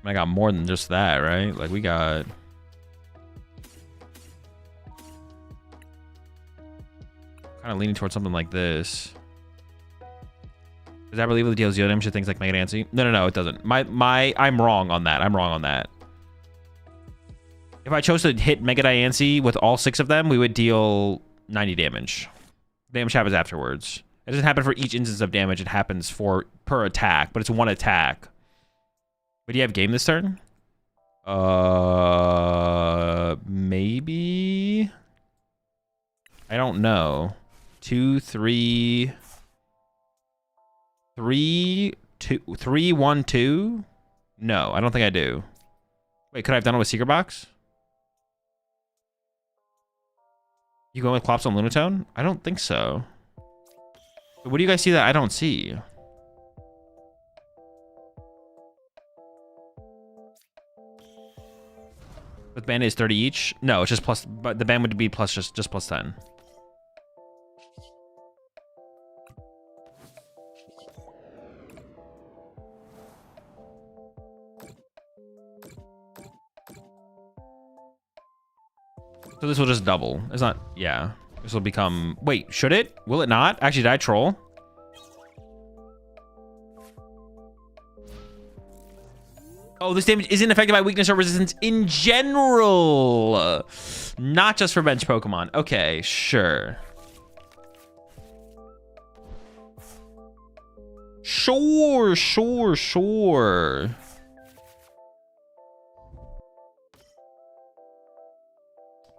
I got more than just that, right? Like, we got... kind of leaning towards something like this. Does Arboliva deal zero damage to things like Mega Nancy? No, it doesn't. I'm wrong on that. I'm wrong on that. If I chose to hit Mega Diancie with all 6 of them, we would deal 90 damage. Damage happens afterwards. It doesn't happen for each instance of damage. It happens per attack, but it's one attack. But do you have game this turn? Maybe. I don't know. 2, 3, 3, 2, 3, 1, 2. No, I don't think I do. Wait, could I have done it with Secret Box? You going with Clops on Lunatone? I don't think so. What do you guys see that I don't see? But the band is 30 each? No, it's just plus, but the band would be plus just plus 10. So this will just double. It's not, yeah. This will become, wait, should it? Will it not? Actually, did I troll? Oh, this damage isn't affected by weakness or resistance in general. Not just for bench Pokemon. Okay, sure. Sure.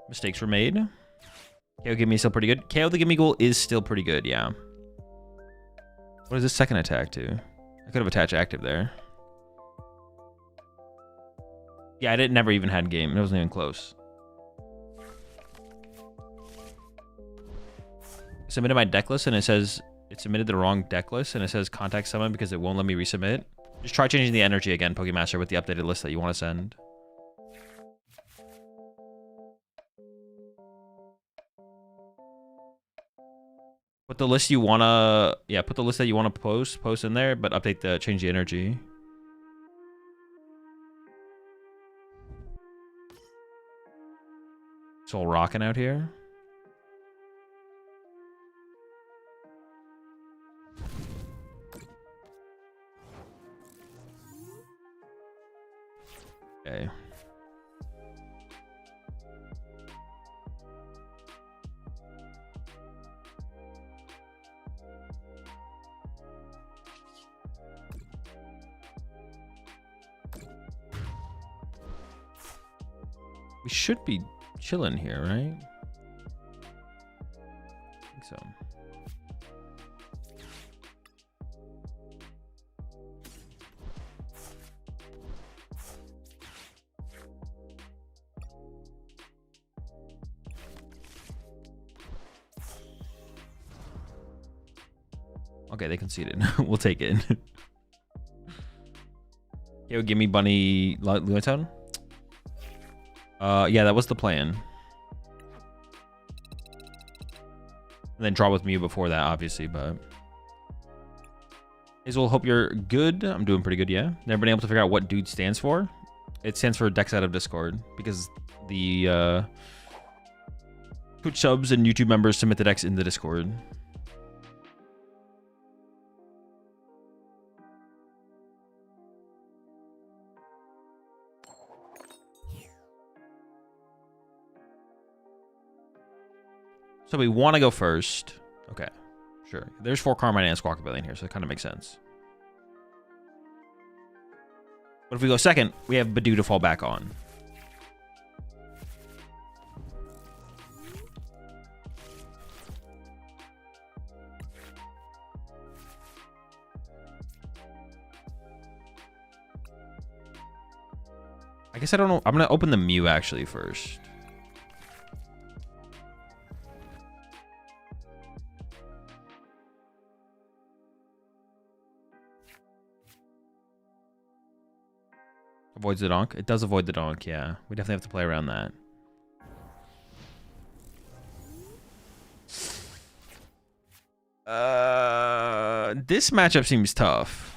Mistakes were made. KO Gimme is still pretty good. KO the Gimme Ghoul is still pretty good, yeah. What does this second attack do? I could have attached active there. Yeah, I never even had game. It wasn't even close. I submitted my deck list and it says it submitted the wrong deck list and it says contact someone because it won't let me resubmit. Just try changing the energy again, Pokemaster, with the updated list that you want to send. Put the list you wanna, yeah, put the list that you wanna post in there, but change the energy. It's all rocking out here. Okay. We should be chilling here, right? I think so. Okay, they conceded. We'll take it. Yo, give me Bunny Lunatone. Yeah, that was the plan. And then draw with Mew before that, obviously, but... Azul, hope you're good. I'm doing pretty good, yeah. Never been able to figure out what dude stands for. It stands for Decks Out of Discord, because the Twitch subs and YouTube members submit the decks in the Discord. So we want to go first. Okay, sure. There's 4 Carmine and Squawkabillion here, so it kind of makes sense. But if we go second, we have Badoo to fall back on. I guess I don't know. I'm going to open the Mew actually first. Avoids the donk. It does avoid the donk, yeah. We definitely have to play around that. This matchup seems tough.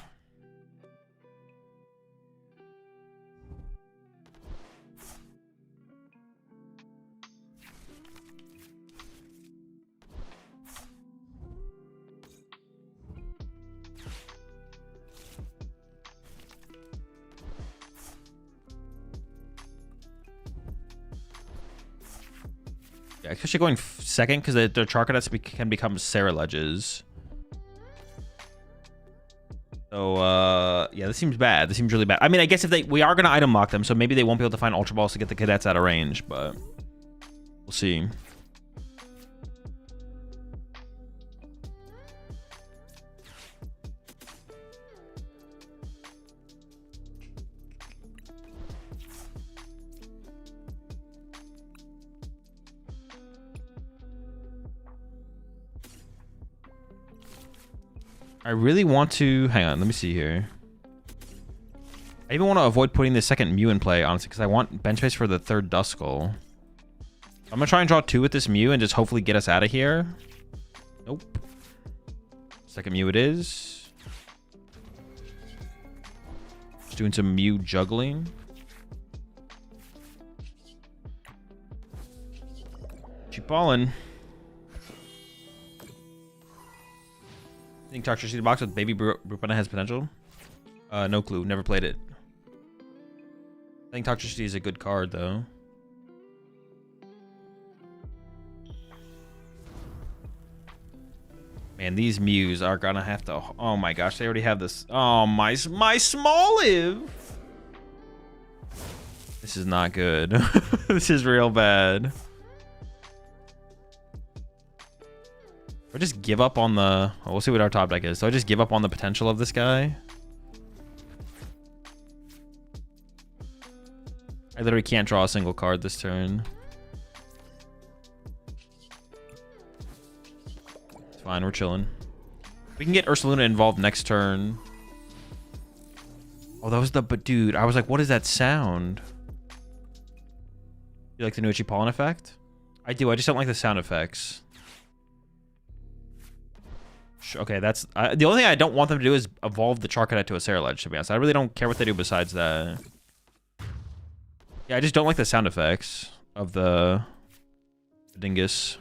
Yeah, especially going second because their Charcadets can become Sarah Ledges. So, yeah, this seems bad. This seems really bad. I mean, I guess if we are going to item lock them, so maybe they won't be able to find Ultra Balls to get the cadets out of range, but we'll see. I really want to... Hang on, let me see here. I even want to avoid putting the second Mew in play, honestly, because I want bench space for the third Duskull. I'm going to try and draw 2 with this Mew and just hopefully get us out of here. Nope. Second Mew it is. Just doing some Mew juggling. Keep balling. Think Toxtricity box with Baby Brupana has potential? No clue. Never played it. I think Toxtricity is a good card, though. Man, these Mews are gonna have to... Oh my gosh, they already have this... Oh, my Smoliv! This is not good. This is real bad. Or just give up on the... Oh, we'll see what our top deck is. So I just give up on the potential of this guy. I literally can't draw a single card this turn. It's fine, we're chilling. We can get Ursaluna involved next turn. Oh, that was the... But dude, I was like, what is that sound? You like the new Itchy Pollen effect? I do, I just don't like the sound effects. Okay, that's... the only thing I don't want them to do is evolve the Charcadet to a Ceruledge, to be honest. I really don't care what they do besides that. Yeah, I just don't like the sound effects of the Dingus.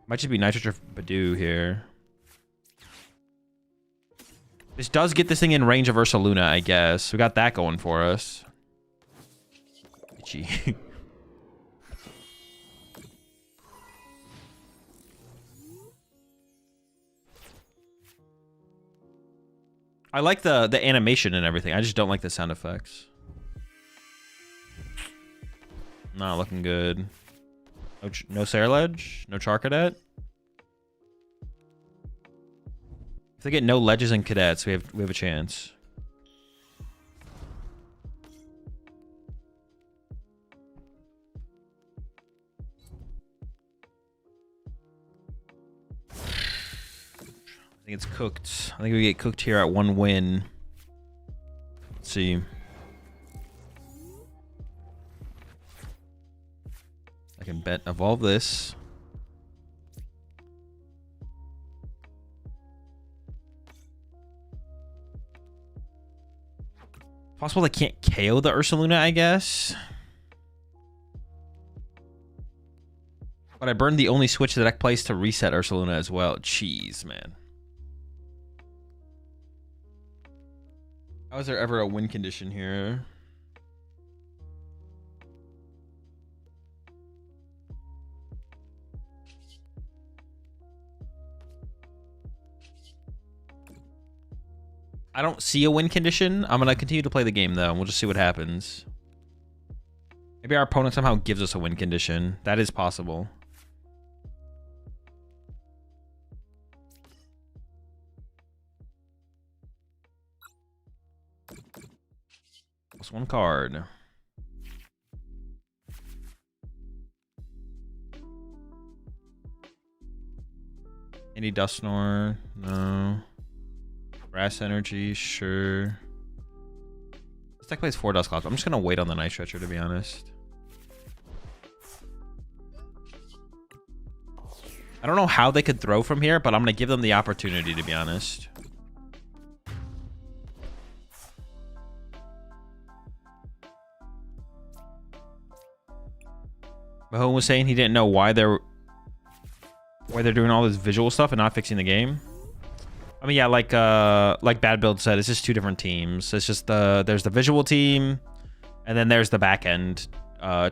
Might just be Nitrate or Badoo here. This does get this thing in range of Ursaluna, I guess. We got that going for us. Itchy. I like the animation and everything. I just don't like the sound effects. Not looking good. No Ceruledge? No Charcadet? If they get no ledges and cadets, we have a chance. I think it's cooked. I think we get cooked here at 1 win. Let's see. I can bet evolve this. Possible they can't KO the Ursaluna, I guess. But I burned the only switch the deck plays to reset Ursaluna as well. Jeez, man. How is there ever a win condition here? I don't see a win condition. I'm gonna continue to play the game though, and we'll just see what happens. Maybe our opponent somehow gives us a win condition. That is possible. Plus one card. Any Dusknoir? No. Grass Energy? Sure. This deck plays 4 Dusclops. I'm just gonna wait on the Night Stretcher, to be honest. I don't know how they could throw from here, but I'm gonna give them the opportunity, to be honest. Mahone was saying he didn't know why they're doing all this visual stuff and not fixing the game. I mean, yeah, like Bad Build said, it's just 2 different teams. It's just there's the visual team, and then there's the back end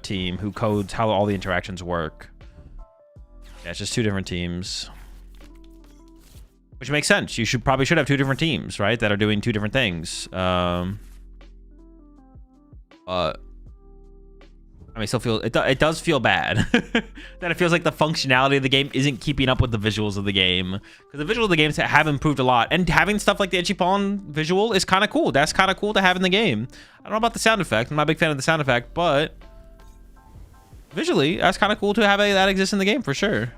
team who codes how all the interactions work. Yeah, it's just 2 different teams, which makes sense. You probably should have 2 different teams, right, that are doing 2 different things. I mean, still feel it does feel bad that it feels like the functionality of the game isn't keeping up with the visuals of the game, because the visuals of the games have improved a lot, and having stuff like the Empoleon visual is kind of cool. That's kind of cool to have in the game. I don't know about the sound effect. I'm not a big fan of the sound effect, but visually, that's kind of cool to have that exist in the game for sure.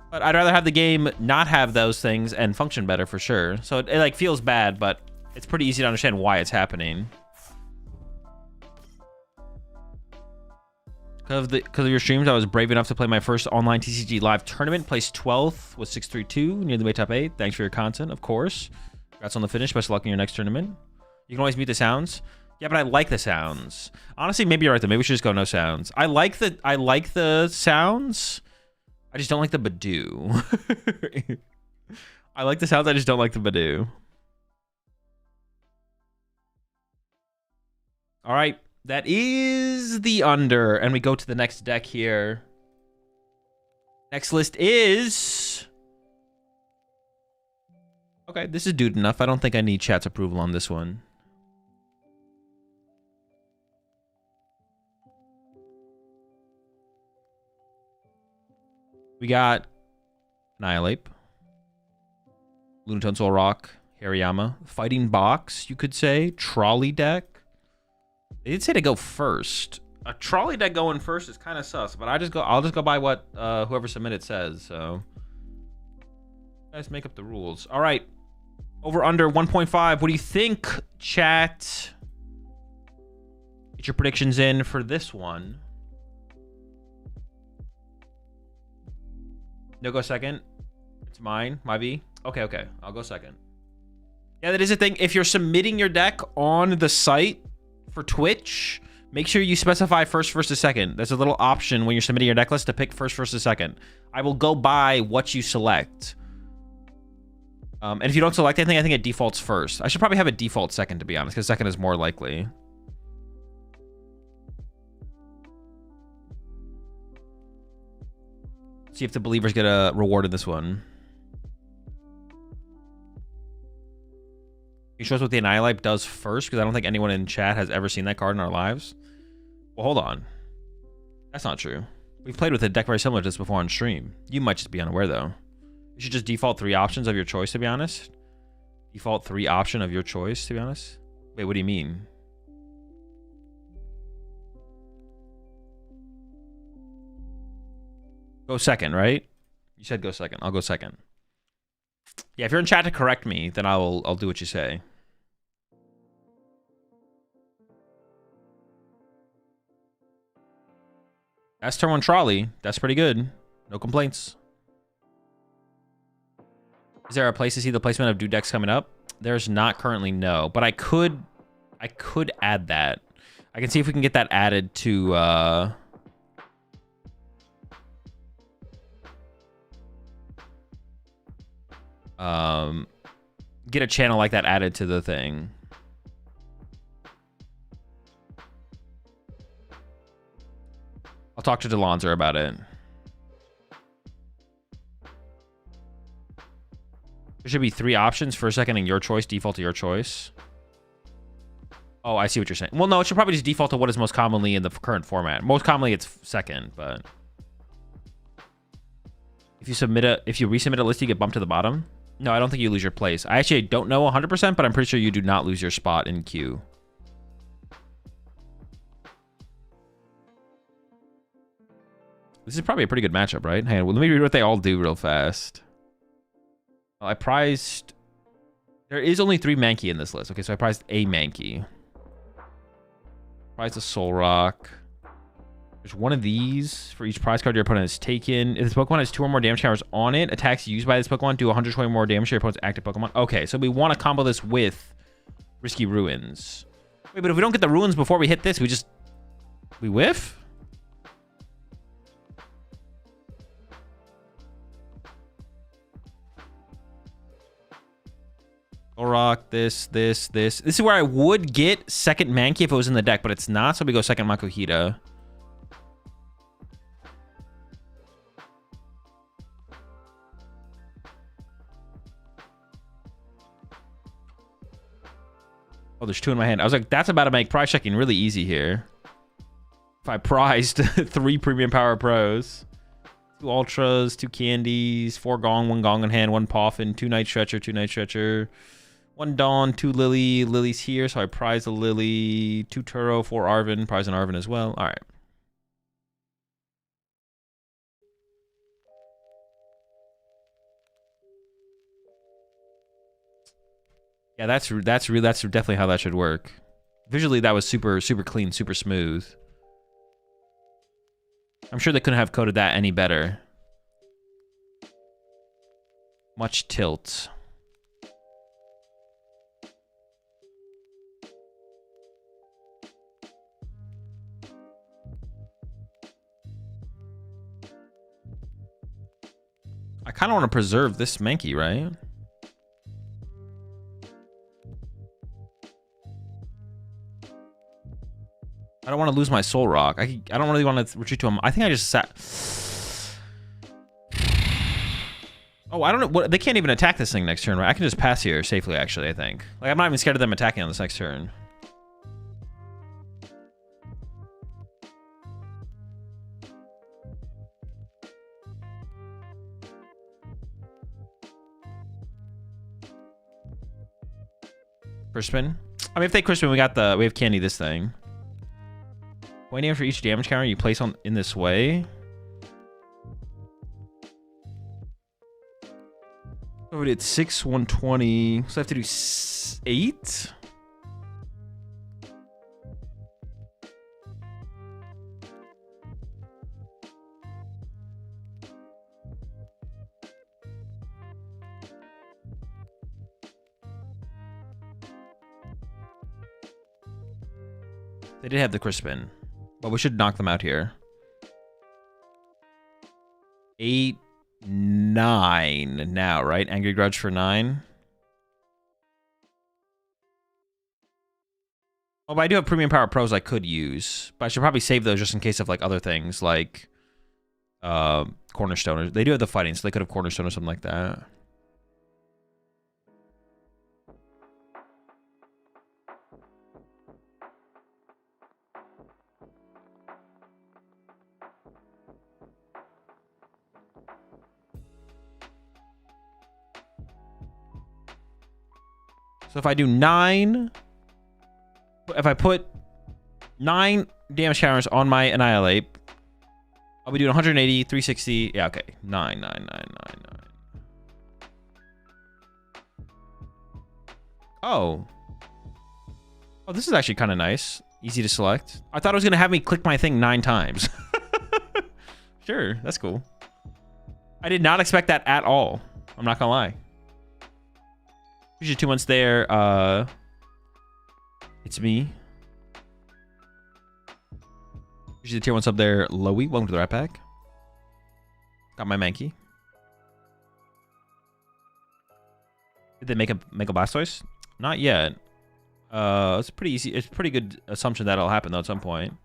But I'd rather have the game not have those things and function better for sure. So it like feels bad, but it's pretty easy to understand why it's happening. Because of your streams, I was brave enough to play my first online TCG live tournament. Placed 12th with 632, near the way top 8. Thanks for your content, of course. Congrats on the finish. Best of luck in your next tournament. You can always mute the sounds. Yeah, but I like the sounds. Honestly, maybe you're right though. Maybe we should just go no sounds. I like the sounds. I just don't like the Badoo. I like the sounds. I just don't like the Badoo. All right. That is the under, and we go to the next deck here. Next list is... Okay, this is dude enough. I don't think I need chat's approval on this one. We got Annihilate, Lunatone Soul Rock, Hariyama, Fighting Box, you could say, Trolley deck. They did say to go first. A trolley deck going first is kind of sus, but I'll just go by what whoever submitted says. So guys make up the rules. All right, over under 1.5. What do you think, chat? Get your predictions in for this one. No, go second. It's mine, my V. Okay, I'll go second. Yeah, that is a thing. If you're submitting your deck on the site for Twitch, make sure you specify first versus second. There's a little option when you're submitting your deck list to pick first versus second. I will go by what you select. And if you don't select anything, I think it defaults first. I should probably have a default second, to be honest, because second is more likely. See if the believers get a reward in this one. He shows what the Annihilate does first, because I don't think anyone in chat has ever seen that card in our lives. Well, hold on. That's not true. We've played with a deck very similar to this before on stream. You might just be unaware, though. You should just default 3 options of your choice, to be honest. Default 3 option of your choice, to be honest. Wait, what do you mean? Go second, right? You said go second. I'll go second. Yeah, if you're in chat to correct me, then I'll do what you say. That's turn 1 trolley. That's pretty good. No complaints. Is there a place to see the placement of dude decks coming up? There's not currently, no. But I could add that. I can see if we can get that added to get a channel like that added to the thing. I'll talk to Delonzer about it. There should be 3 options. First, second, and your choice. Default to your choice. Oh, I see what you're saying. Well, no, it should probably just default to what is most commonly in the current format. Most commonly, it's second, but if you resubmit a list, you get bumped to the bottom. No, I don't think you lose your place. I actually don't know 100%, but I'm pretty sure you do not lose your spot in queue. This is probably a pretty good matchup, right? Hang on, well, let me read what they all do real fast. Well, I prized... There is only 3 Mankey in this list. Okay, so I prized a Mankey. Prize a Soul Rock. There's one of these for each prize card your opponent has taken. If this Pokemon has 2 or more damage counters on it, attacks used by this Pokemon do 120 more damage to your opponent's active Pokemon. Okay, so we want to combo this with Risky Ruins. Wait, but if we don't get the Ruins before we hit this, we whiff? Rock, this. This is where I would get second Mankey if it was in the deck, but it's not, so we go second Makuhita. Oh, there's 2 in my hand. I was like, that's about to make prize checking really easy here. If I prized 3 Premium Power Pros. 2 Ultras, 2 Candies, 4 Gong, 1 Gong in hand, 1 Poffin, 2 Night Stretcher, 2 Night Stretcher. 1 Dawn, 2 Lily. Lily's here, so I prize a Lily. 2 Turo, 4 Arvin. Prize an Arvin as well. All right. Yeah, that's definitely how that should work. Visually, that was super clean, super smooth. I'm sure they couldn't have coded that any better. Much tilt. I kind of want to preserve this Mankey, right? I don't want to lose my Soul Rock. I don't really want to retreat to him. I think I just sat... Oh, I don't know. What, they can't even attack this thing next turn, right? I can just pass here safely, actually, I think. Like, I'm not even scared of them attacking on this next turn. Crispin. I mean, if they Crispin, we have Candy this thing. Point aim for each damage counter you place in this way. So we did 6, 120. So I have to do 8. They did have the Crispin, but we should knock them out here. 8, 9 now, right? Angry Grudge for 9. Oh, but I do have Premium Power Pros I could use, but I should probably save those just in case of like other things like Cornerstone. They do have the fighting, so they could have Cornerstone or something like that. So if I do 9, if I put 9 damage counters on my Annihilate, I'll be doing 180, 360. Yeah, okay. 9, 9, 9, 9, 9. Oh. Oh, this is actually kind of nice. Easy to select. I thought it was going to have me click my thing 9 times. Sure, that's cool. I did not expect that at all. I'm not going to lie. Usually 2 months there. It's me. Usually the tier 1 sub there. Lowy, welcome to the Rat Pack. Got my Mankey. Did they make a Blastoise? Not yet. It's pretty easy. It's a pretty good assumption that'll happen though at some point.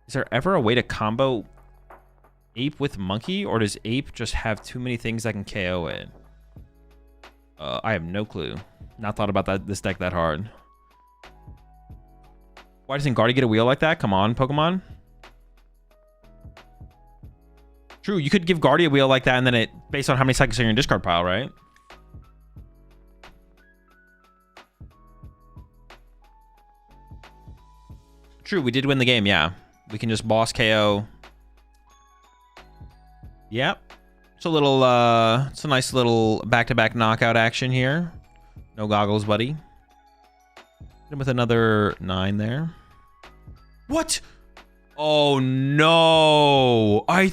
Is there ever a way to combo Ape with monkey, or does ape just have too many things that can KO it? I have no clue. Not thought about this deck that hard. Why doesn't Guardy get a wheel like that? Come on, Pokemon. True, you could give Guardy a wheel like that, and then it based on how many cycles are in your discard pile, right? True, we did win the game, yeah. We can just boss KO. Yep. It's a little, it's a nice little back-to-back knockout action here. No goggles, buddy. Hit him with another 9 there. What? Oh, no. I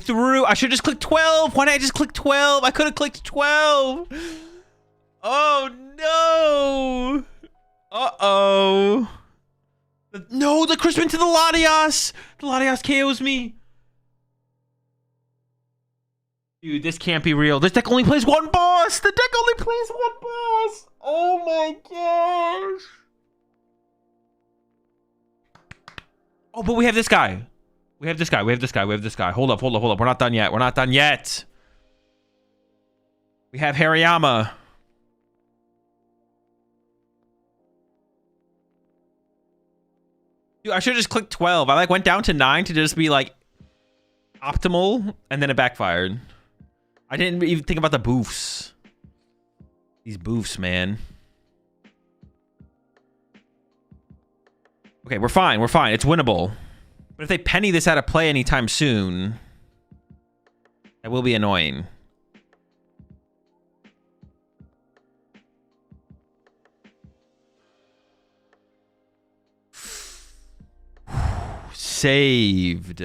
should just click 12. Why didn't I just click 12? I could have clicked 12. Oh, no. Uh-oh. No, the Crispin to the Latias. The Latias KOs me. Dude, this can't be real. This deck only plays one boss. The deck only plays one boss. Oh my gosh. Oh, but we have this guy. We have this guy. We have this guy. We have this guy. Hold up, hold up, hold up. We're not done yet. We're not done yet. We have Hariyama. Dude, I should have just clicked 12. I like went down to 9 to just be like optimal, and then it backfired. I didn't even think about the boofs. These boofs, man. Okay, we're fine. We're fine. It's winnable. But if they penny this out of play anytime soon, that will be annoying. Saved.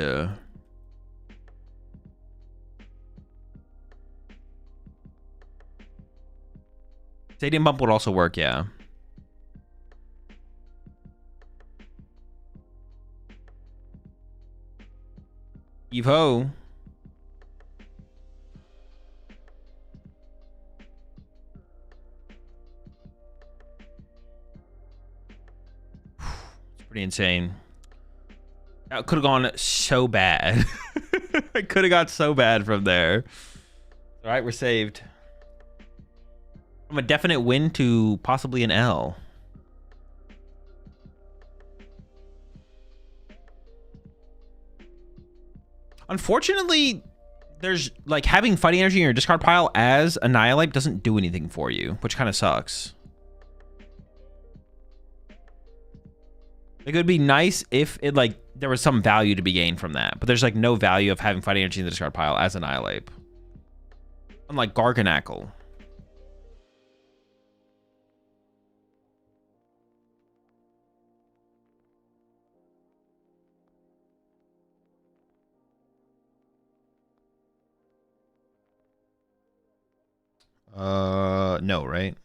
Stadium bump would also work, yeah. Evo. It's pretty insane. That could have gone so bad. It could have got so bad from there. All right, we're saved. From a definite win to possibly an L. Unfortunately, there's like having fighting energy in your discard pile as Annihilate doesn't do anything for you, which kind of sucks. Like, it would be nice if it like there was some value to be gained from that, but there's like no value of having fighting energy in the discard pile as Annihilate. Unlike Garganackle. No, right?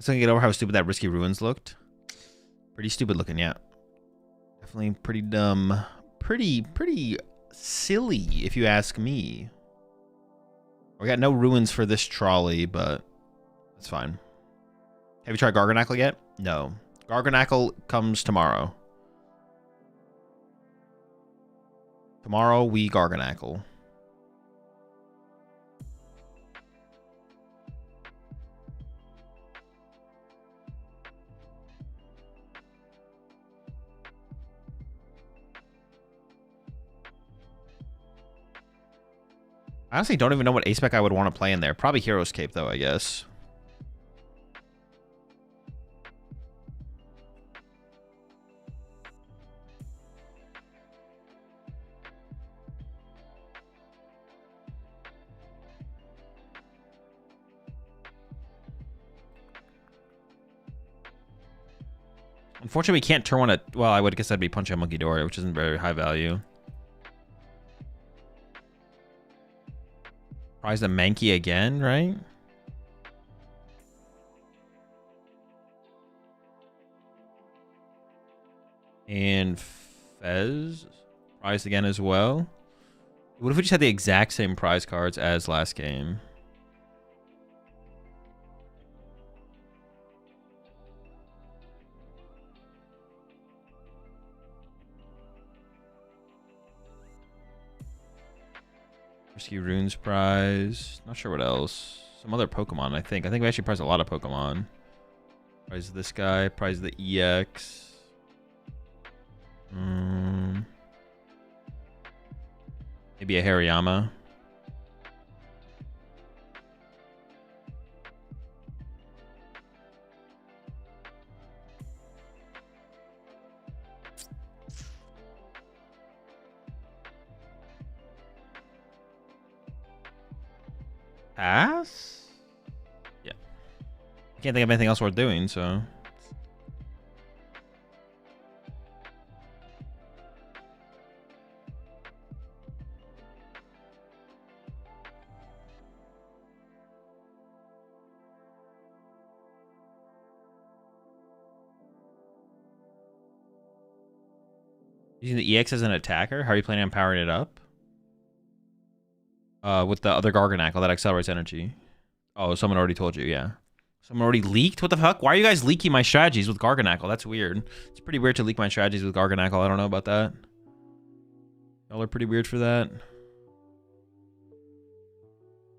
Let's get over how stupid that Risky Ruins looked. Pretty stupid looking, yeah. Definitely pretty dumb. Pretty silly, if you ask me. We got no ruins for this trolley, but that's fine. Have you tried Garganackle yet? No. Garganackle comes tomorrow. Tomorrow we Garganackle. I honestly don't even know what ace spec I would want to play in there. Probably Hero's Cape, though, I guess. Unfortunately, we can't turn one at... Well, I would guess that'd be Punch Out Monkey Door, which isn't very high value. Prize the Mankey again, right? And Fez. Prize again as well. What if we just had the exact same prize cards as last game? Risky Runes prize. Not sure what else. Some other Pokemon, I think. I think we actually prize a lot of Pokemon. Prize this guy. Prize the EX. Maybe a Hariyama. Pass? Yeah. I can't think of anything else worth doing, so. Using the EX as an attacker? How are you planning on powering it up? With the other Garganackle that accelerates energy. Oh, someone already told you, yeah. Someone already leaked? What the fuck? Why are you guys leaking my strategies with Garganackle? That's weird. It's pretty weird to leak my strategies with Garganackle. I don't know about that. Y'all are pretty weird for that.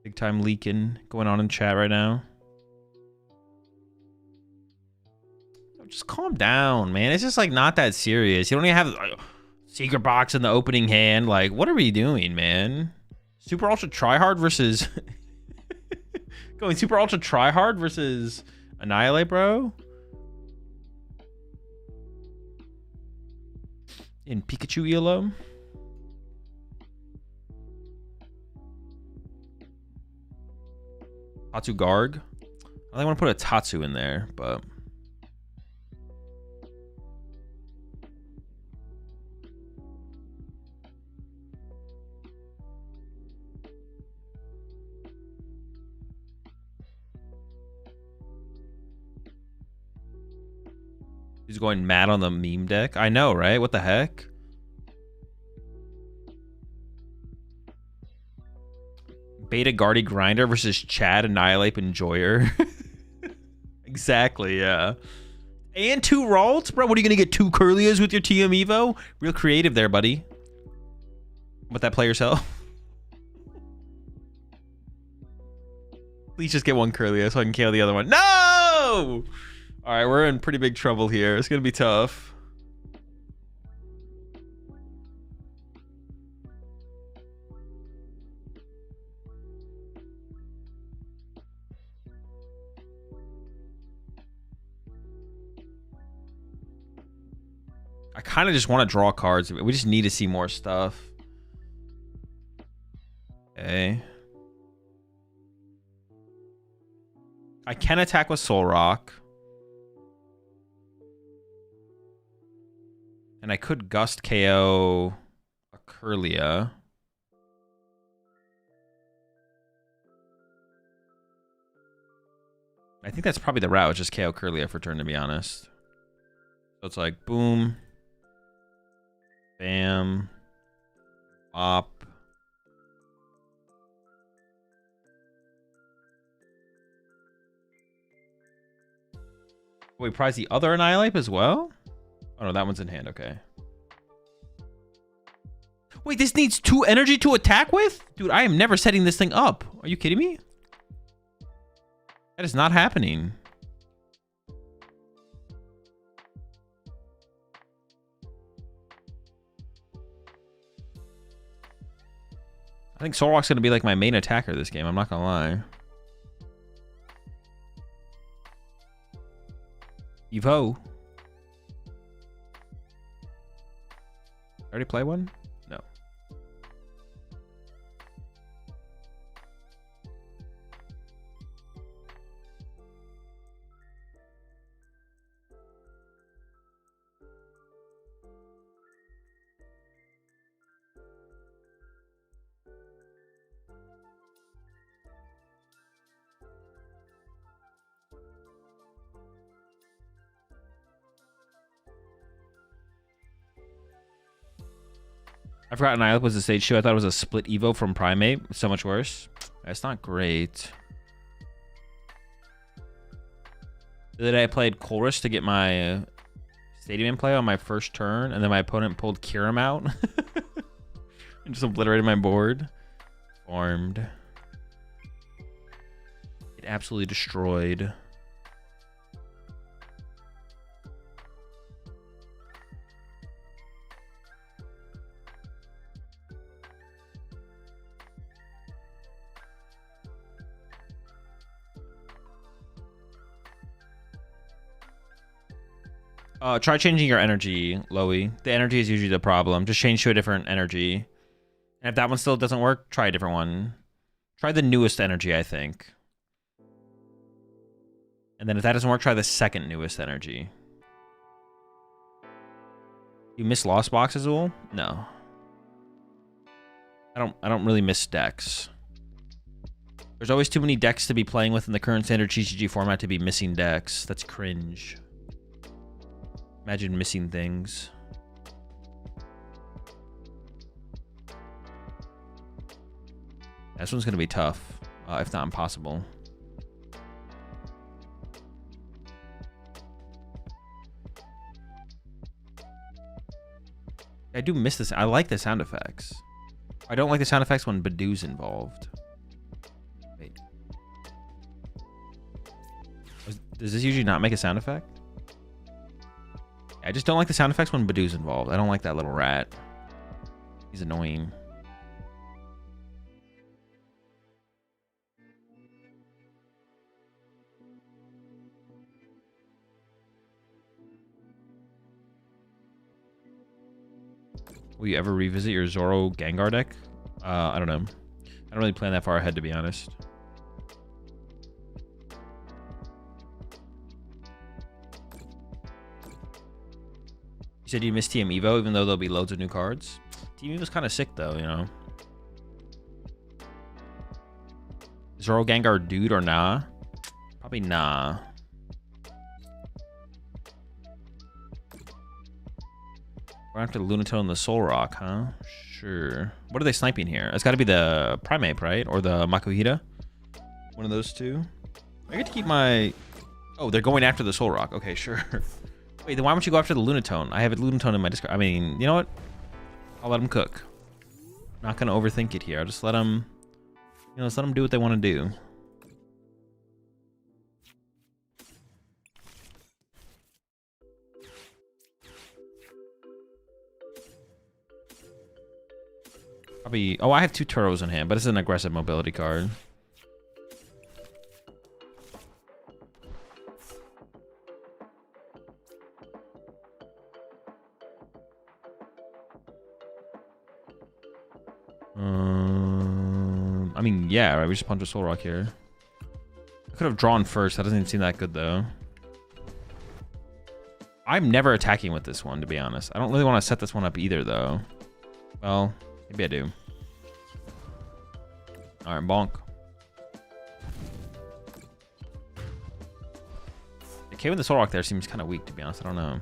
Big time leaking going on in chat right now. Just calm down, man. It's just like not that serious. You don't even have like, secret box in the opening hand. Like, what are we doing, man? Super Ultra Tryhard versus... Going Super Ultra Tryhard versus Annihilate, bro? In Pikachu ELO? Tatsu Garg? I think I want to put a Tatsu in there, but... He's going mad on the meme deck. I know, right? What the heck? Beta Guardy Grinder versus Chad Annihilate Enjoyer. Exactly, yeah. And 2 Ralts? Bro, what are you going to get 2 Curlias with your TM Evo? Real creative there, buddy. What that play yourself? Please just get 1 Curlia so I can kill the other one. No! All right, we're in pretty big trouble here. It's going to be tough. I kind of just want to draw cards. We just need to see more stuff. Okay. I can attack with Soul Rock. And I could Gust KO a Curlia. I think that's probably the route, just KO Curlia for turn, to be honest. So it's like, boom. Bam. Op. Wait, prize the other Annihilate as well? Oh no, that one's in hand, okay. Wait, this needs 2 energy to attack with? Dude, I am never setting this thing up. Are you kidding me? That is not happening. I think Solrock's gonna be like my main attacker this game, I'm not gonna lie. Evo. Already play one? No. I forgot Annihilate was the stage 2. I thought it was a split Evo from Primate. So much worse. That's not great. The other day I played Colress to get my Stadium in play on my first turn, and then my opponent pulled Kirim out. And just obliterated my board. Farmed. It absolutely destroyed. Try changing your energy, Loey. The energy is usually the problem. Just change to a different energy. And if that one still doesn't work, try a different one. Try the newest energy, I think. And then if that doesn't work, try the second newest energy. You miss Lost Box, Azul? No. I don't really miss decks. There's always too many decks to be playing with in the current standard TCG format to be missing decks. That's cringe. Imagine missing things. This one's going to be tough, if not impossible. I do miss this. I like the sound effects. I don't like the sound effects when Badoo's involved. Wait. Does this usually not make a sound effect? I just don't like the sound effects when Badoo's involved. I don't like that little rat. He's annoying. Will you ever revisit your Zoro Gengar deck? I don't know. I don't really plan that far ahead, to be honest. You said you missed TM Evo, even though there'll be loads of new cards? TM Evo's kind of sick, though, you know? Zoro Gengar dude or nah? Probably nah. We're after the Lunatone and the Soul Rock, huh? Sure. What are they sniping here? It's got to be the Primeape, right? Or the Makuhita? One of those two. I get to keep my... Oh, they're going after the Soul Rock. Okay, sure. Wait, then why don't you go after the Lunatone? I have a Lunatone in my discard. I mean, you know what? I'll let them cook. Not going to overthink it here. I'll just let them... You know, just let them do what they want to do. Probably... Oh, I have 2 Turos in hand, but it's an aggressive mobility card. I mean, yeah, right? We just punch a Soul Rock here. I could have drawn first. That doesn't even seem that good, though. I'm never attacking with this one, to be honest. I don't really want to set this one up either, though. Well, maybe I do. All right, bonk. The K with the Soul Rock there seems kind of weak, to be honest. I don't know.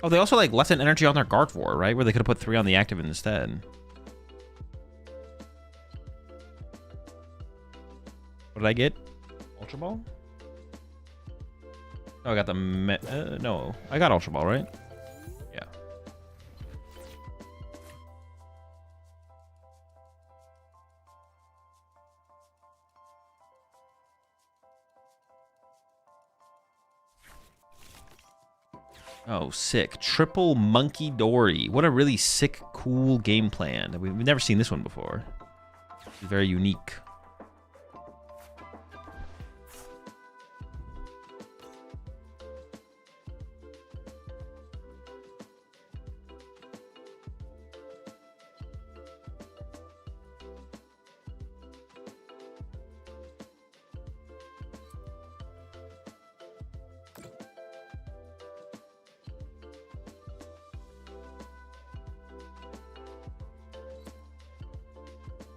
Oh, they also like lessen energy on their Gardevoir, right? Where they could have put 3 on the active instead. What did I get? Ultra Ball? Oh, I got the... no, I got Ultra Ball, right? Yeah. Oh, sick. Triple Monkey Dory. What a really sick, cool game plan. We've never seen this one before. It's very unique.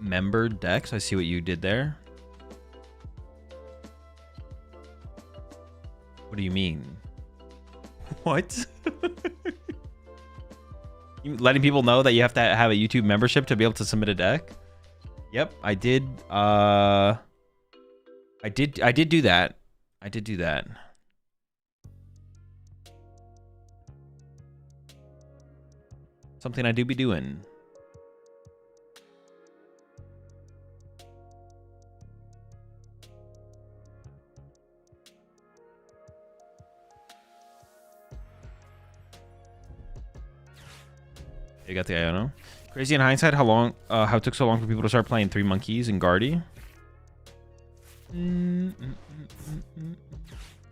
Member decks. I see what you did there. What do you mean? What? You letting people know that you have to have a YouTube membership to be able to submit a deck? Yep, I did. I did do that. I did do that. Something I do be doing. You got the Iono. Crazy in hindsight how it took so long for people to start playing Three Monkeys and Guardy. Did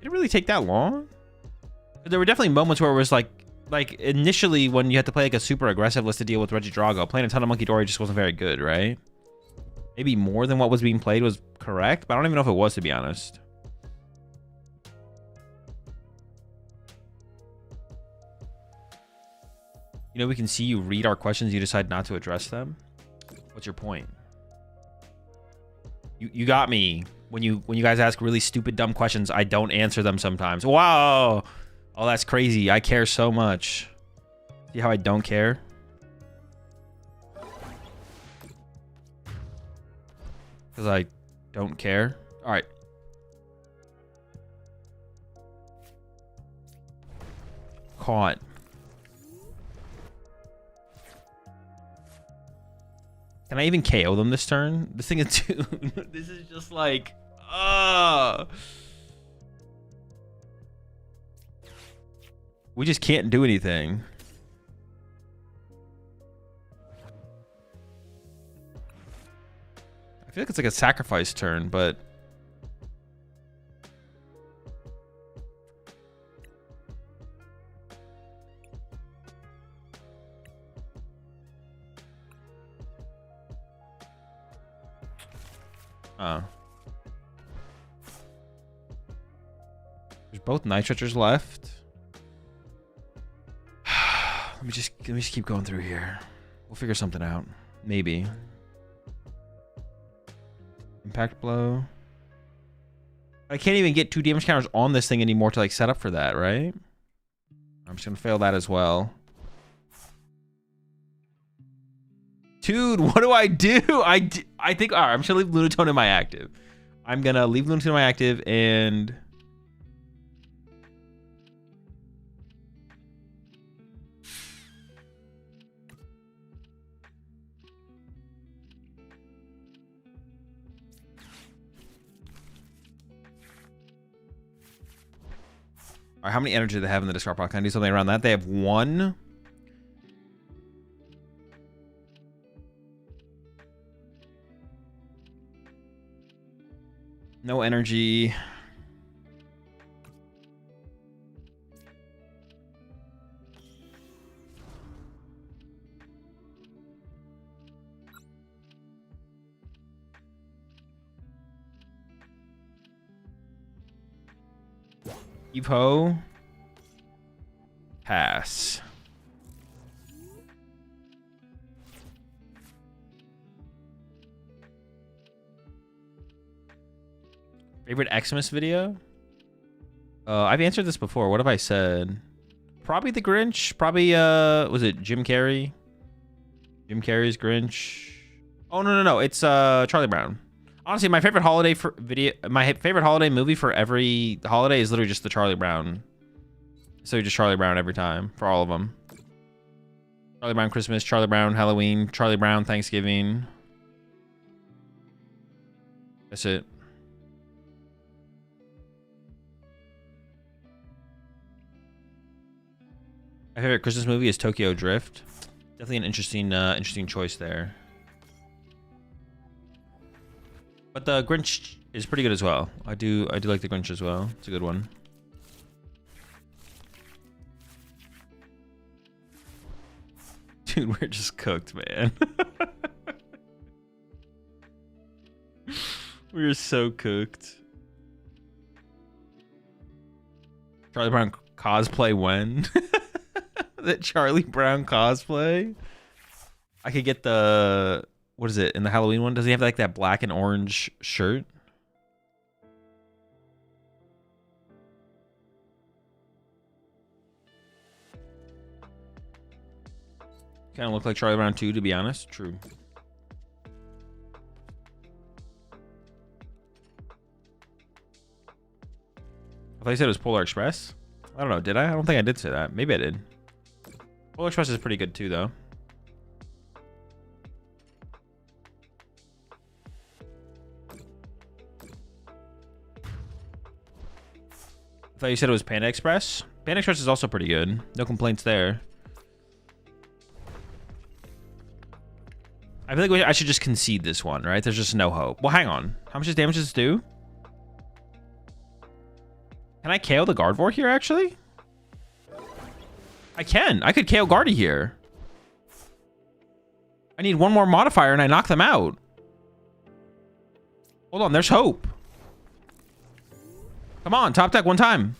it really take that long? There were definitely moments where it was like initially when you had to play like a super aggressive list to deal with Regidrago, playing a ton of Monkey Dory just wasn't very good, right? Maybe more than what was being played was correct, but I don't even know if it was, to be honest. You know, we can see you read our questions, you decide not to address them. What's your point? You got me. When you guys ask really stupid, dumb questions, I don't answer them sometimes. Wow. Oh, that's crazy. I care so much. See how I don't care? Because I don't care. All right. Caught. Can I even KO them this turn? This thing is dude. This is just like, we just can't do anything. I feel like it's like a sacrifice turn, but there's both Nitrichers left. Let me just keep going through here. We'll figure something out. Maybe. Impact blow. I can't even get 2 damage counters on this thing anymore to like set up for that, right? I'm just gonna fail that as well. Dude, what do I do? I think, all right, I'm just gonna leave Lunatone in my active. I'm gonna leave Lunatone in my active and all right, how many energy do they have in the discard pile? Can I do something around that? They have 1. No energy. Evo. Pass. Favorite Xmas video? I've answered this before. What have I said? Probably the Grinch. Probably, was it Jim Carrey? Jim Carrey's Grinch. Oh, no. It's, Charlie Brown. Honestly, my favorite holiday my favorite holiday movie for every holiday is literally just the Charlie Brown. So just Charlie Brown every time for all of them. Charlie Brown Christmas, Charlie Brown Halloween, Charlie Brown Thanksgiving. That's it. My favorite Christmas movie is Tokyo Drift. Definitely an interesting choice there. But the Grinch is pretty good as well. I do like the Grinch as well. It's a good one. Dude, we're just cooked, man. We're so cooked. Charlie Brown cosplay when? That Charlie Brown cosplay? I could get the... What is it? In the Halloween one? Does he have like that black and orange shirt? Kind of look like Charlie Brown too, to be honest. True. I thought you said it was Polar Express. I don't know. Did I? I don't think I did say that. Maybe I did. Polar Express is pretty good too, though. I thought you said it was Panda Express. Panda Express is also pretty good. No complaints there. I feel like I should just concede this one, right? There's just no hope. Well, hang on. How much does damage this do? Can I KO the Gardevoir here, actually? I can. I could KO Guardy here. I need one more modifier and I knock them out. Hold on, there's hope. Come on, top deck one time.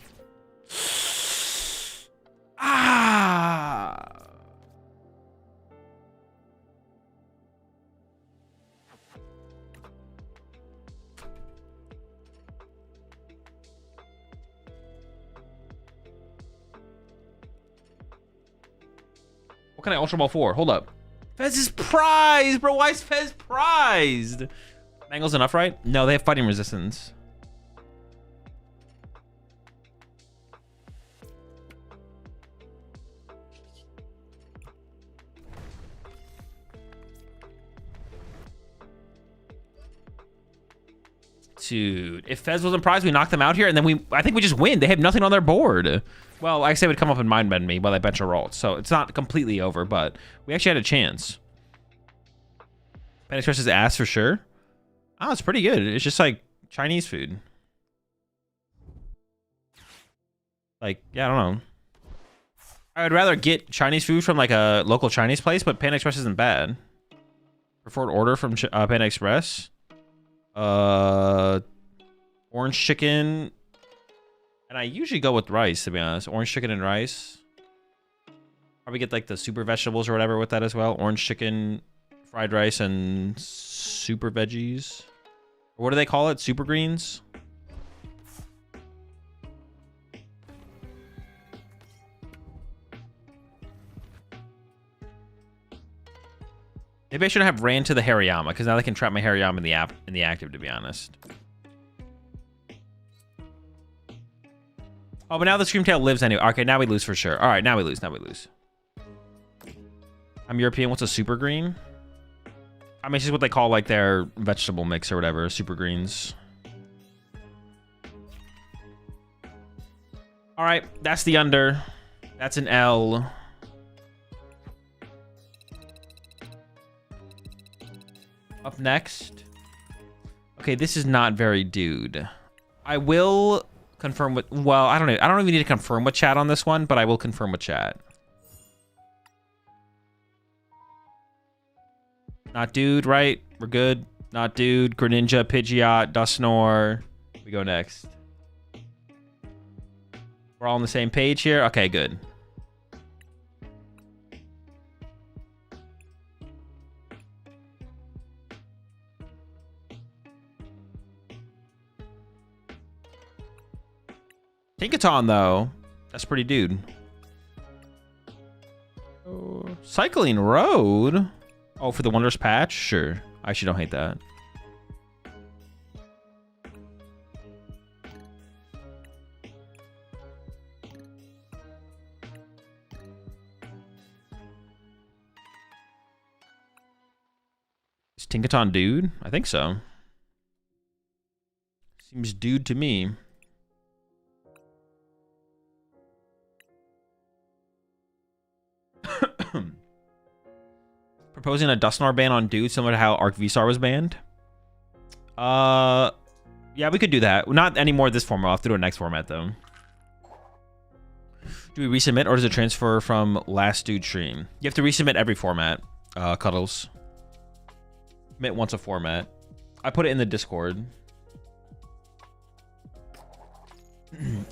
Ah. What can I Ultra Ball for? Hold up. Fez is prized, bro. Why is Fez prized? Mangle's enough, right? No, they have fighting resistance. Dude, if Fez wasn't prized, we knock them out here, and then I think we just win. They have nothing on their board. Well, I say it would come up and mind bend me while I bench a roll, so it's not completely over, but we actually had a chance. Pen Express is ass for sure. Oh, it's pretty good. It's just like Chinese food. Like, yeah, I don't know. I would rather get Chinese food from like a local Chinese place, but Panda Express isn't bad. Preferred order from Panda Express. Orange chicken. And I usually go with rice, to be honest. Orange chicken and rice. Probably get like the super vegetables or whatever with that as well. Orange chicken, fried rice, and super veggies. Or what do they call it? Super greens? Maybe I should have ran to the Hariyama, because now they can trap my Hariyama in the active, to be honest. Oh, but now the Screamtail lives anyway. Okay, now we lose for sure. All right, now we lose. Now we lose. I'm European. What's a super green? I mean, it's just what they call like their vegetable mix or whatever. Super greens. All right, that's the under. That's an L. Up next. Okay, this is not very dude. I will confirm with, well, I don't know. I don't even need to confirm with chat on this one, but I will confirm with chat. Not dude, right? We're good. Not dude. Greninja, Pidgeot, Dusknoir. We go next. We're all on the same page here. Okay, good. Tinkaton, though. That's pretty dude. Oh, Cycling Road? Oh, for the Wondrous Patch? Sure. I actually don't hate that. Is Tinkaton dude? I think so. Seems dude to me. Proposing a Dusknoir ban on dude, similar to how Arc Visar was banned. Yeah, we could do that. Not anymore this format. I'll have to do a next format, though. Do we resubmit, or does it transfer from last dude stream? You have to resubmit every format, Cuddles. Submit once a format. I put it in the Discord.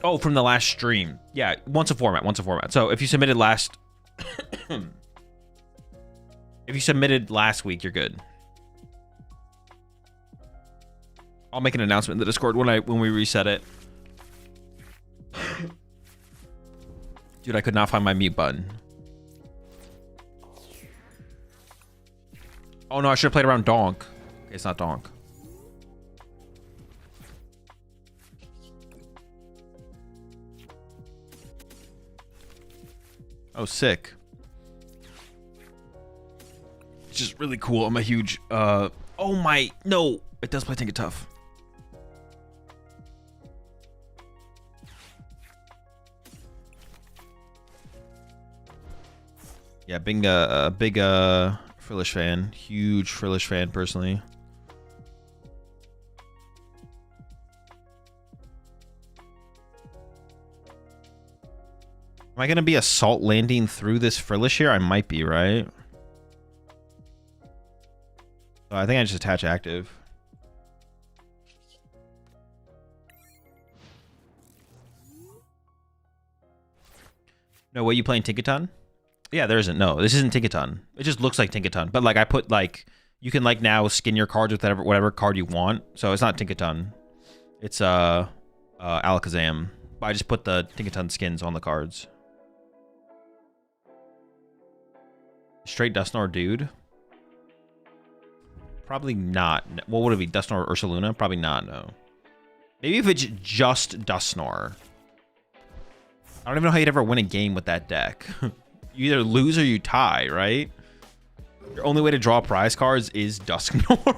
Oh, from the last stream. Yeah, once a format, once a format. So if you submitted last... If you submitted last week, you're good. I'll make an announcement in the Discord when we reset it. Dude, I could not find my mute button. Oh no, I should have played around Donk. Okay, it's not Donk. Oh, sick. It's just really cool. I'm a huge, oh my, no. It does play Tinker Tough. Yeah, being a big Frillish fan. Huge Frillish fan, personally. Am I going to be assault landing through this Frillish here? I might be, right? So I think I just attach active. No, what, you playing Tinkaton? Yeah, there isn't. No, this isn't Tinkaton. It just looks like Tinkaton. But like I put like, you can like now skin your cards with whatever card you want. So it's not Tinkaton. It's Alakazam. But I just put the Tinkaton skins on the cards. Straight Dusknoir dude? Probably not. What would it be? Dusknoir or Ursaluna? Probably not, no. Maybe if it's just Dusknoir. I don't even know how you'd ever win a game with that deck. You either lose or you tie, right? Your only way to draw prize cards is Dusknoir.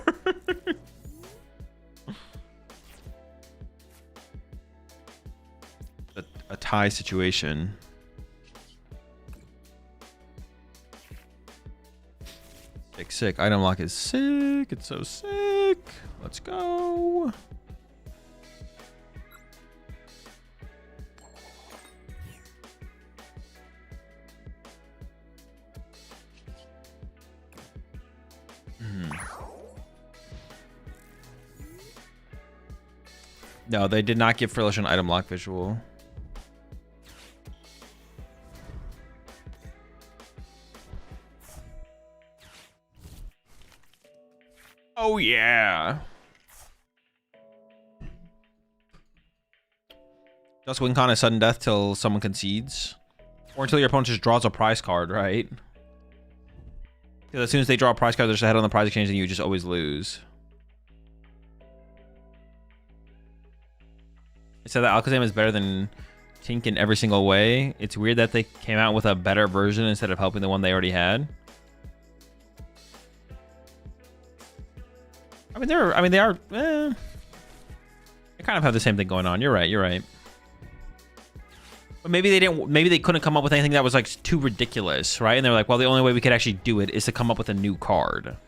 a tie situation. Sick. Item lock is sick. It's so sick. Let's go. No, they did not give Frillish an item lock visual. Oh, yeah. Just win con is sudden death till someone concedes. Or until your opponent just draws a prize card, right? Because as soon as they draw a prize card, they're just ahead on the prize exchange and you just always lose. It said that Alakazam is better than Tink in every single way. It's weird that they came out with a better version instead of helping the one they already had. They are. They kind of have the same thing going on. You're right. But maybe they didn't. Maybe they couldn't come up with anything that was like too ridiculous, right? And they're like, well, the only way we could actually do it is to come up with a new card.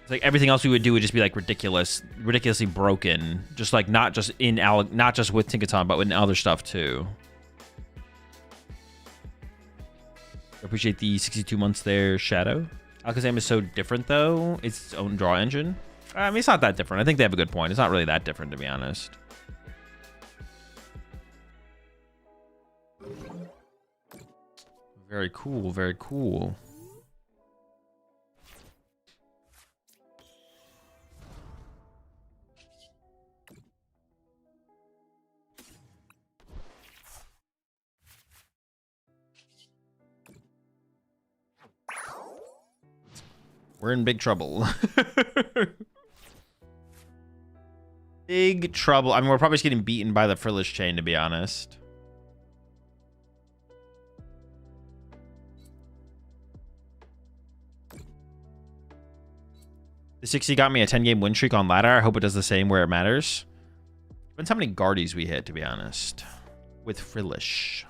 It's like everything else we would do would just be like ridiculously broken. Just like not just with Tinkaton, but with other stuff too. I appreciate the 62 months there, Shadow. Alakazam is so different, though. It's its own draw engine. I mean, it's not that different. I think they have a good point. It's not really that different, to be honest. Very cool. Very cool. We're in big trouble. Big trouble. I mean, we're probably just getting beaten by the Frillish chain, to be honest. The 60 got me a 10-game win streak on ladder. I hope it does the same where it matters. Depends how many Guardies we hit, to be honest. With Frillish.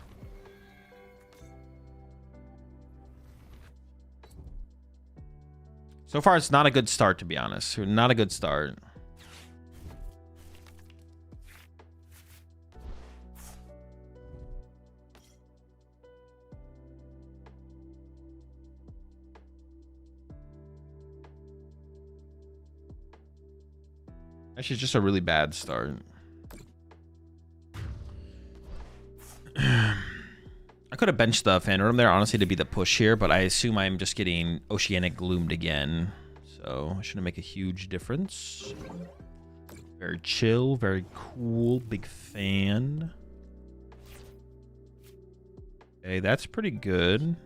So far, it's not a good start, to be honest. Not a good start. Actually, it's just a really bad start. I could have benched the Phantom there, honestly, to be the push here, but I assume I'm just getting Oceanic Gloomed again. So, it shouldn't make a huge difference. Very chill, very cool, big fan. Okay, that's pretty good.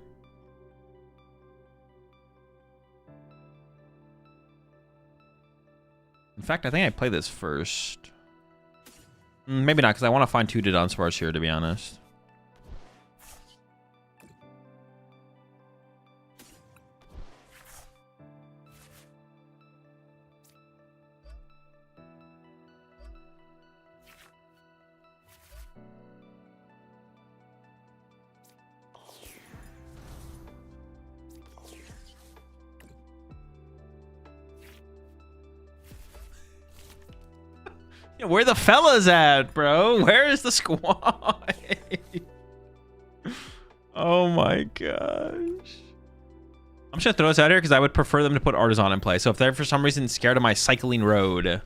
In fact, I think I play this first. Maybe not, because I want to find 2 Dunsparce here, to be honest. Yeah, where the fellas at, bro? Where is the squad? Oh my gosh. I'm just gonna throw this out here because I would prefer them to put Artisan in play. So if they're for some reason scared of my cycling road.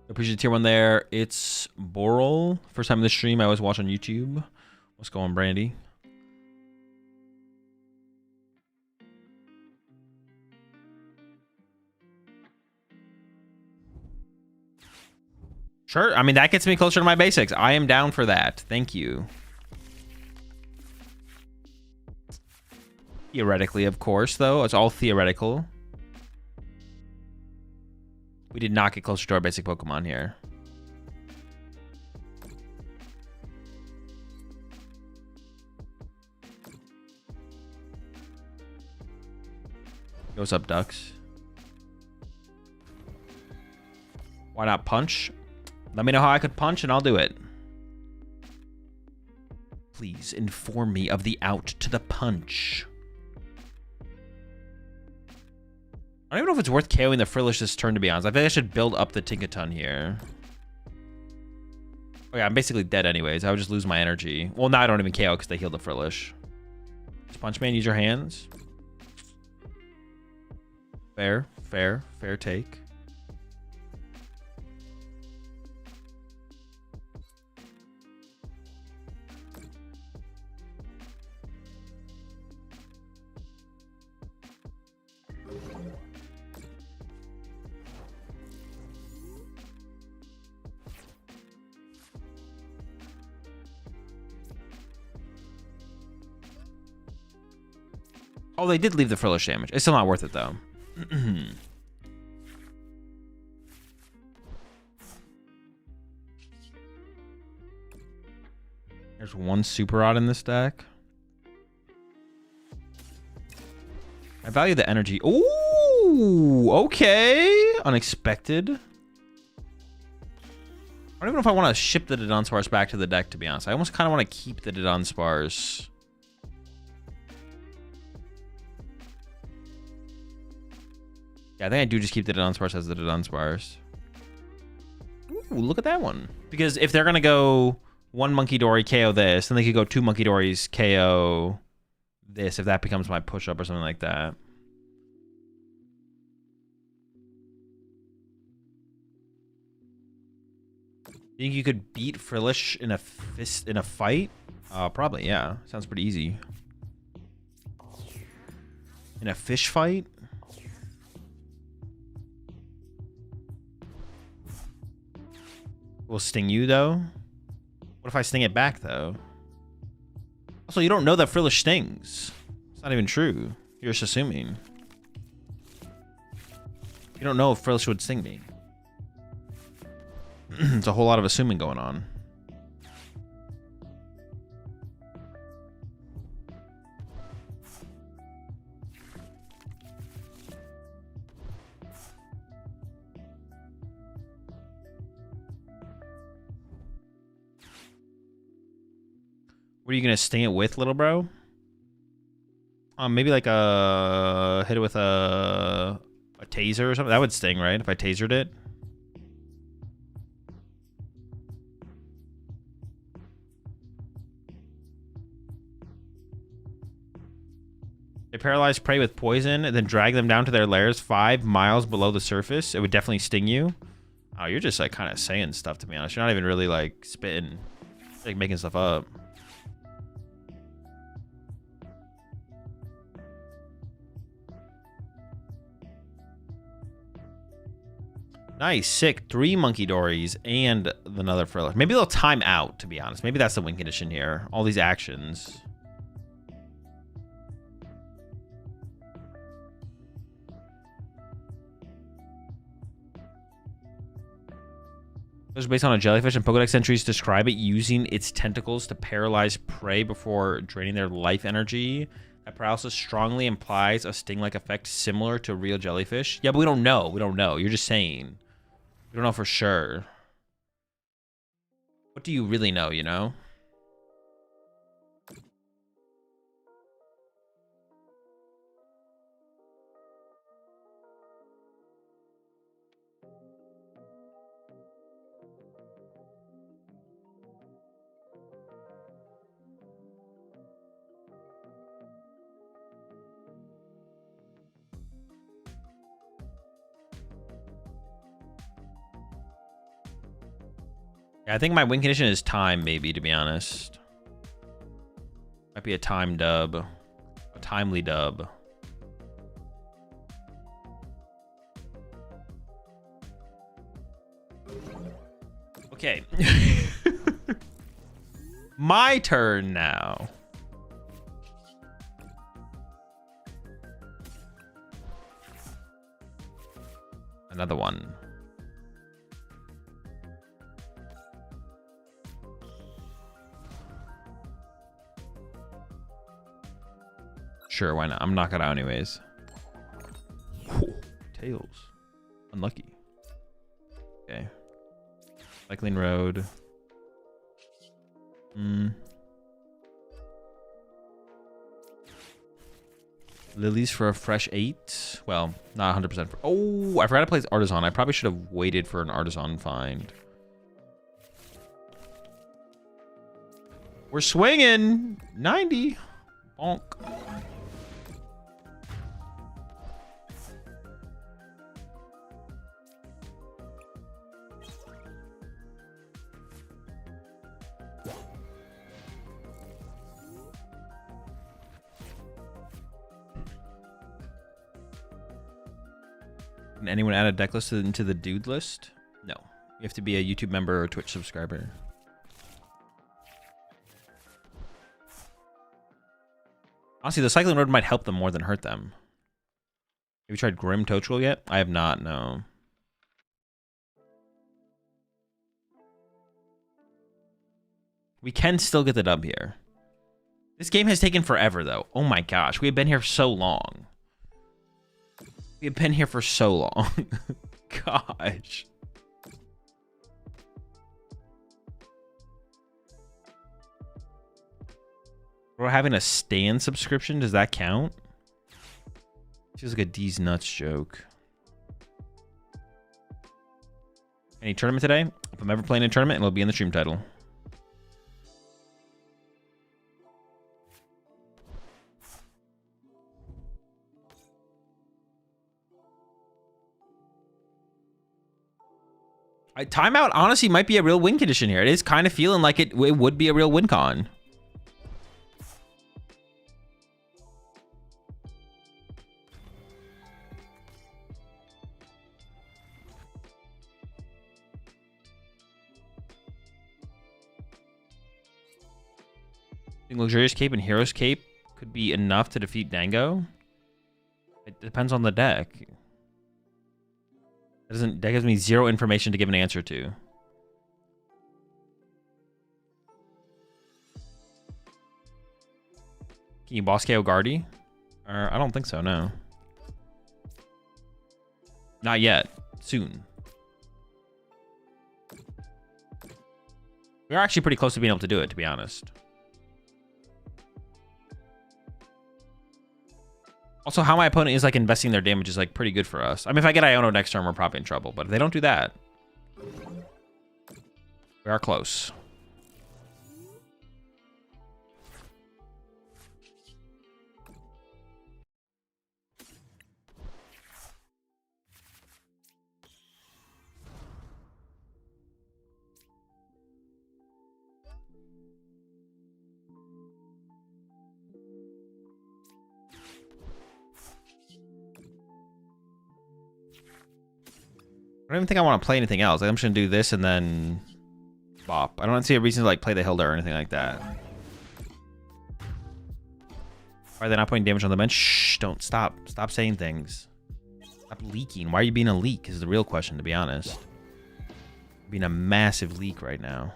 Appreciate tier 1 there. It's Boral. First time in the stream I always watch on YouTube. What's going, Brandy? Sure. I mean, that gets me closer to my basics. I am down for that. Thank you. Theoretically, of course, though. It's all theoretical. We did not get closer to our basic Pokemon here. What's up, Ducks? Why not punch? Let me know how I could punch and I'll do it. Please inform me of the out to the punch. I don't even know if it's worth KOing the Frillish this turn, to be honest. I think I should build up the Tinkaton here. Oh yeah, I'm basically dead anyways. I would just lose my energy. Well, now I don't even KO because they healed the Frillish. Punch Man, use your hands. Fair, fair, fair take. Oh, they did leave the Frillish damage. It's still not worth it, though. There's one Super Rod in this deck. I value the energy. Ooh, okay. Unexpected. I don't even know if I want to ship the Didonspars back to the deck, to be honest. I almost kind of want to keep the Didonspars. Yeah, I think I do just keep the Didonspars as the Didonspars. Ooh, look at that one. Because if they're going to go one Monkey Dory, KO this, then they could go two Monkey Dories, KO this, if that becomes my push-up or something like that. Think you could beat Frillish in a fight? Probably, yeah. Sounds pretty easy. In a fish fight? Will sting you, though? What if I sting it back, though? Also, you don't know that Frillish stings. It's not even true. You're just assuming. You don't know if Frillish would sting me. It's a whole lot of assuming going on. What are you gonna sting it with, little bro? Maybe like hit it with a taser or something. That would sting, right? If I tasered it. They paralyze prey with poison and then drag them down to their lairs 5 miles below the surface. It would definitely sting you. Oh, you're just like kind of saying stuff, to be honest. You're not even really like spitting. You're, like making stuff up. Nice, sick. 3 Monkey Dories and another Frillish. Maybe they'll time out, to be honest. Maybe that's the win condition here. All these actions. Based on a jellyfish, and Pokedex entries describe it using its tentacles to paralyze prey before draining their life energy. That paralysis strongly implies a sting-like effect similar to a real jellyfish. Yeah, but we don't know. We don't know. You're just saying. We don't know for sure. What do you really know, you know? Yeah, I think my win condition is time, maybe, to be honest. Might be a time dub. A timely dub. Okay. My turn now. Another one. Sure, why not? I'm knock it out anyways. Tails. Unlucky. Okay. Cycling road. Lilies for a fresh 8. Well, not 100%. Oh, I forgot to place Artisan. I probably should have waited for an Artisan find. We're swinging. 90. Bonk. Can anyone add a deck list into the dude list? No. You have to be a YouTube member or a Twitch subscriber. Honestly, the cycling road might help them more than hurt them. Have you tried Grim Toadstool yet? I have not, no. We can still get the dub here. This game has taken forever, though. Oh my gosh, we have been here so long. We've been here for so long. Gosh. We're having a Stan subscription. Does that count? Feels like a D's nuts joke. Any tournament today? If I'm ever playing a tournament, it'll be in the stream title. Timeout honestly might be a real win condition here. It is kind of feeling like it would be a real win con. I think Luxurious Cape and Hero's Cape could be enough to defeat Dango. It depends on the deck. That gives me zero information to give an answer to. Can you boss KO Guardy? I don't think so, no. Not yet. Soon. We're actually pretty close to being able to do it, to be honest. Also, how my opponent is like investing their damage is like pretty good for us. I mean, if I get Iono next turn, we're probably in trouble. But if they don't do that, we are close. I don't even think I want to play anything else. Like, I'm just gonna do this and then bop. I don't see a reason to like play the Hilda or anything like that. Why are they not putting damage on the bench? Shh, don't stop. Stop saying things. Stop leaking. Why are you being a leak is the real question, to be honest. You're being a massive leak right now.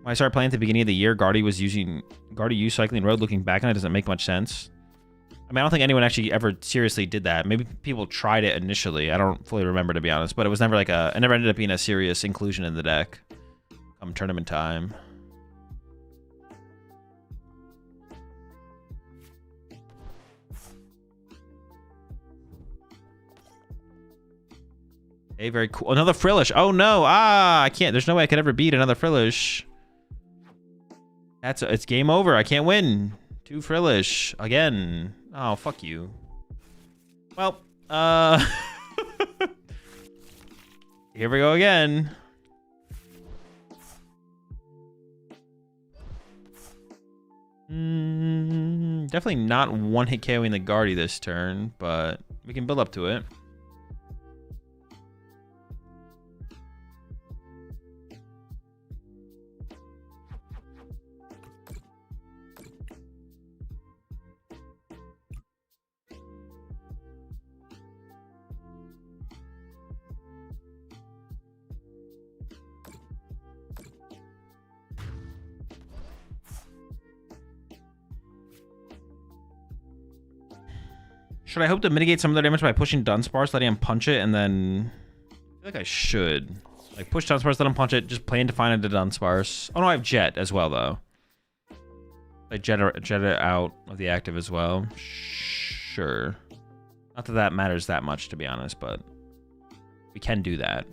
When I started playing at the beginning of the year, Guardy used Cycling Road. Looking back on it, doesn't make much sense. I mean, I don't think anyone actually ever seriously did that. Maybe people tried it initially. I don't fully remember, to be honest. But it was never like a... It never ended up being a serious inclusion in the deck. Come tournament time. Hey, very cool. Another Frillish. Oh, no. Ah, I can't. There's no way I could ever beat another Frillish. It's game over. I can't win. Too frillish again. Oh, fuck you. Well, here we go again. Definitely not one-hit KOing the Guardy this turn, but we can build up to it. Should I hope to mitigate some of their damage by pushing Dunsparce, letting him punch it, and then... I feel like I should. Like, push Dunsparce, let him punch it, just plan to find a Dunsparce. Oh no, I have Jet as well, though. Like, Jet it out of the active as well. Sure. Not that that matters that much, to be honest, but... we can do that.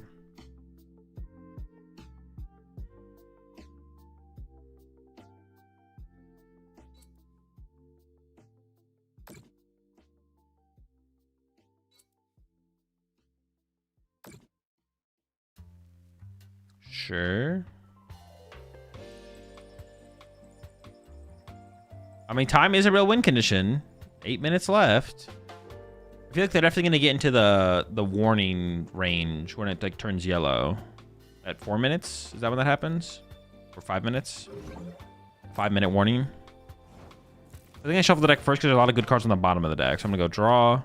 Sure. I mean, time is a real win condition. 8 minutes left. I feel like they're definitely going to get into the warning range when it like turns yellow. At 4 minutes? Is that when that happens? Or 5 minutes? 5-minute warning. I think I shuffle the deck first because there's a lot of good cards on the bottom of the deck. So I'm going to go draw.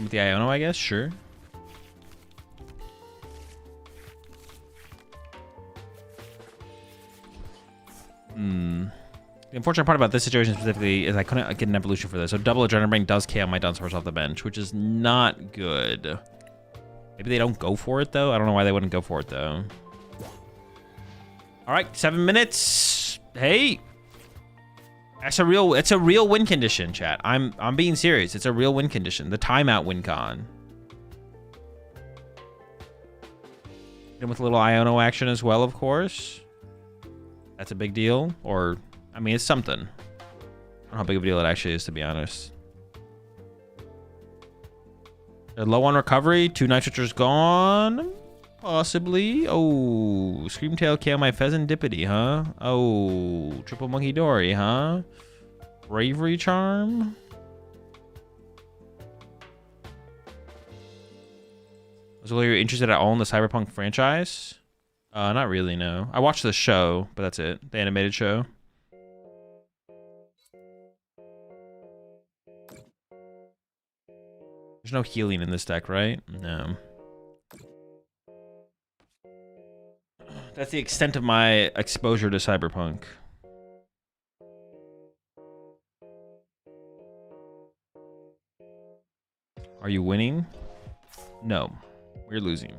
With the Iono, I guess, sure. The unfortunate part about this situation specifically is I couldn't get an evolution for this. So double Adrenaline Ring does KO my Dunsparce off the bench, which is not good. Maybe they don't go for it, though. I don't know why they wouldn't go for it, though. All right, 7 minutes. Hey. It's a real win condition, chat. I'm being serious. It's a real win condition. The timeout win con. And with a little Iono action as well, of course. That's a big deal. Or, I mean, it's something. I don't know how big of a deal it actually is, to be honest. They're low on recovery. 2 Night Switchers gone. Possibly. Oh, Screamtail KO my Pheasant Dippity, huh? Oh, Triple Monkey Dory, huh? Bravery Charm. Was you interested at all in the Cyberpunk franchise? Not really, no. I watched the show, but that's it. The animated show. There's no healing in this deck, right? No. That's the extent of my exposure to Cyberpunk. Are you winning? No. We're losing.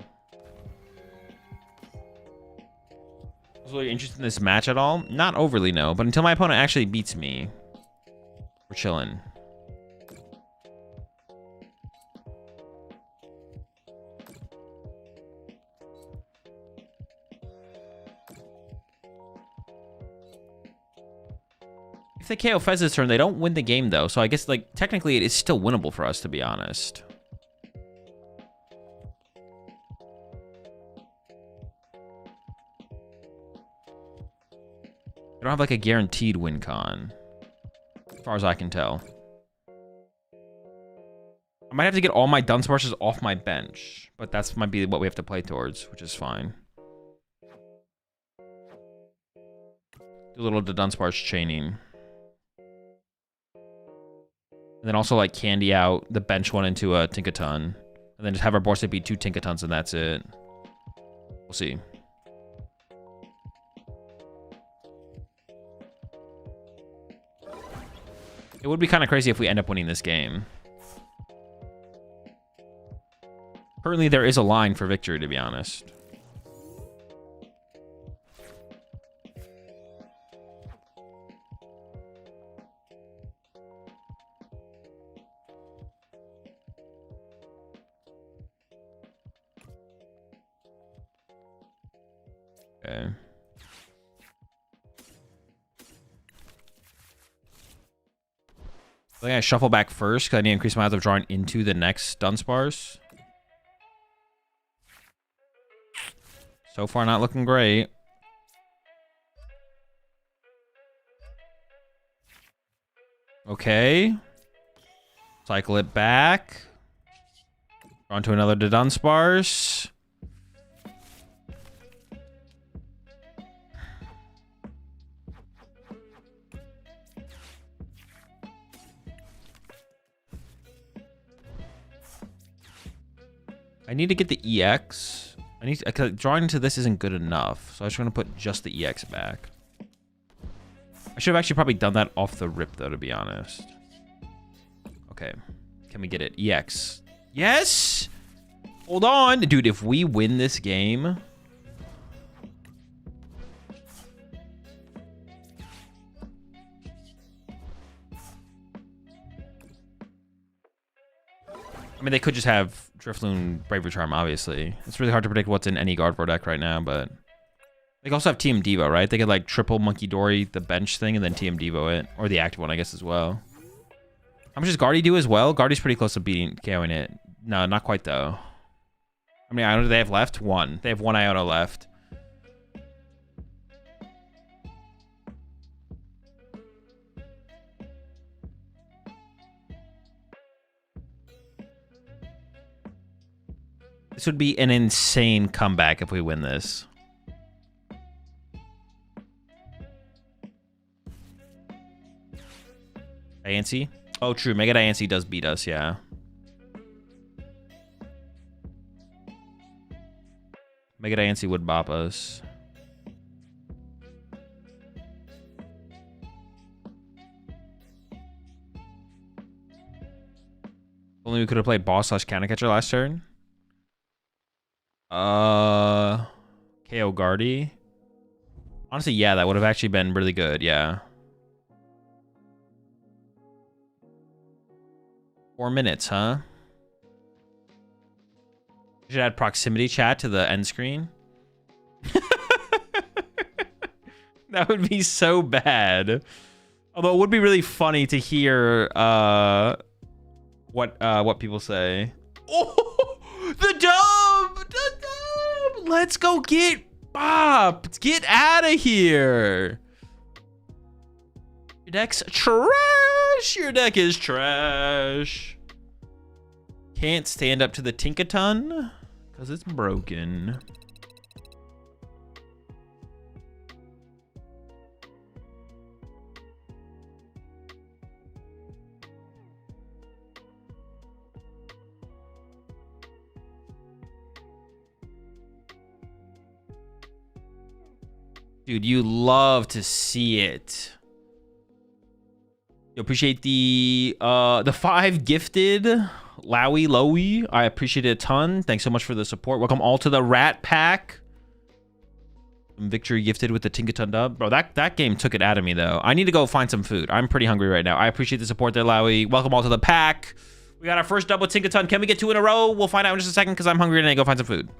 Was you interested in this match at all? Not overly, no. But until my opponent actually beats me, we're chilling. If they KO Fez this turn, they don't win the game, though. So I guess, like, technically it is still winnable for us, to be honest. They don't have, like, a guaranteed win con, as far as I can tell. I might have to get all my Dunsparces off my bench, but that's might be what we have to play towards, which is fine. Do a little Dunsparce chaining. And then also, like, candy out the bench one into a Tinkaton. And then just have our board state be 2 Tinkatons, and that's it. We'll see. It would be kind of crazy if we end up winning this game. Currently, there is a line for victory, to be honest. Okay. I think I shuffle back first because I need to increase my odds of drawing into the next Dunsparce. So far, not looking great. Okay. Cycle it back. Onto another Dunsparce. I need to get the EX. I need to, drawing into this isn't good enough, so I just want to put just the EX back. I should have actually probably done that off the rip, though, to be honest. Okay, can we get it? EX. Yes. Hold on, dude. If we win this game, I mean, they could just have Drifloon, Bravery Charm, obviously. It's really hard to predict what's in any Gardevoir deck right now, but they could also have TM Devo, right? They could, like, triple Monkey Dory, the bench thing, and then TM Devo it. Or the active one, I guess, as well. How much does Guardy do as well? Guardy's pretty close to beating KOing it. No, not quite, though. How many Iota do they have left? One. They have one Iota left. This would be an insane comeback if we win this. Diancie? Oh, true. Mega Diancie does beat us, yeah. Mega Diancie would bop us. Only we could have played Boss / Counter Catcher last turn. KO Guardy. Honestly, yeah, that would have actually been really good, yeah. 4 minutes, huh? Should add proximity chat to the end screen. That would be so bad. Although it would be really funny to hear what people say. Oh, the dub! The dub! Let's go get bopped. Get out of here. Your deck's trash. Your deck is trash. Can't stand up to the Tinkaton because it's broken. Dude, you love to see it. You appreciate the 5 gifted Lowy. I appreciate it a ton. Thanks so much for the support. Welcome all to the Rat Pack. Victory gifted with the Tinkaton dub. Bro, that game took it out of me, though. I need to go find some food. I'm pretty hungry right now. I appreciate the support there, Lowy. Welcome all to the pack. We got our first double Tinkaton. Can we get 2 in a row? We'll find out in just a second because I'm hungry and I go find some food.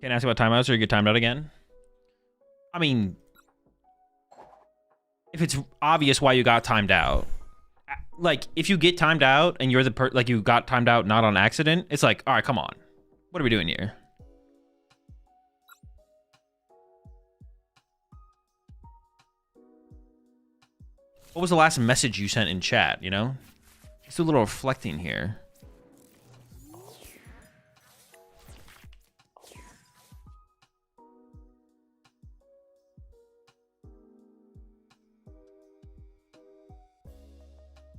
Can't ask about timeouts or you get timed out again. I mean, if it's obvious why you got timed out, like if you get timed out and you're the like you got timed out not on accident, it's like, all right, come on, what are we doing here? What was the last message you sent in chat? You know, let's do a little reflecting here.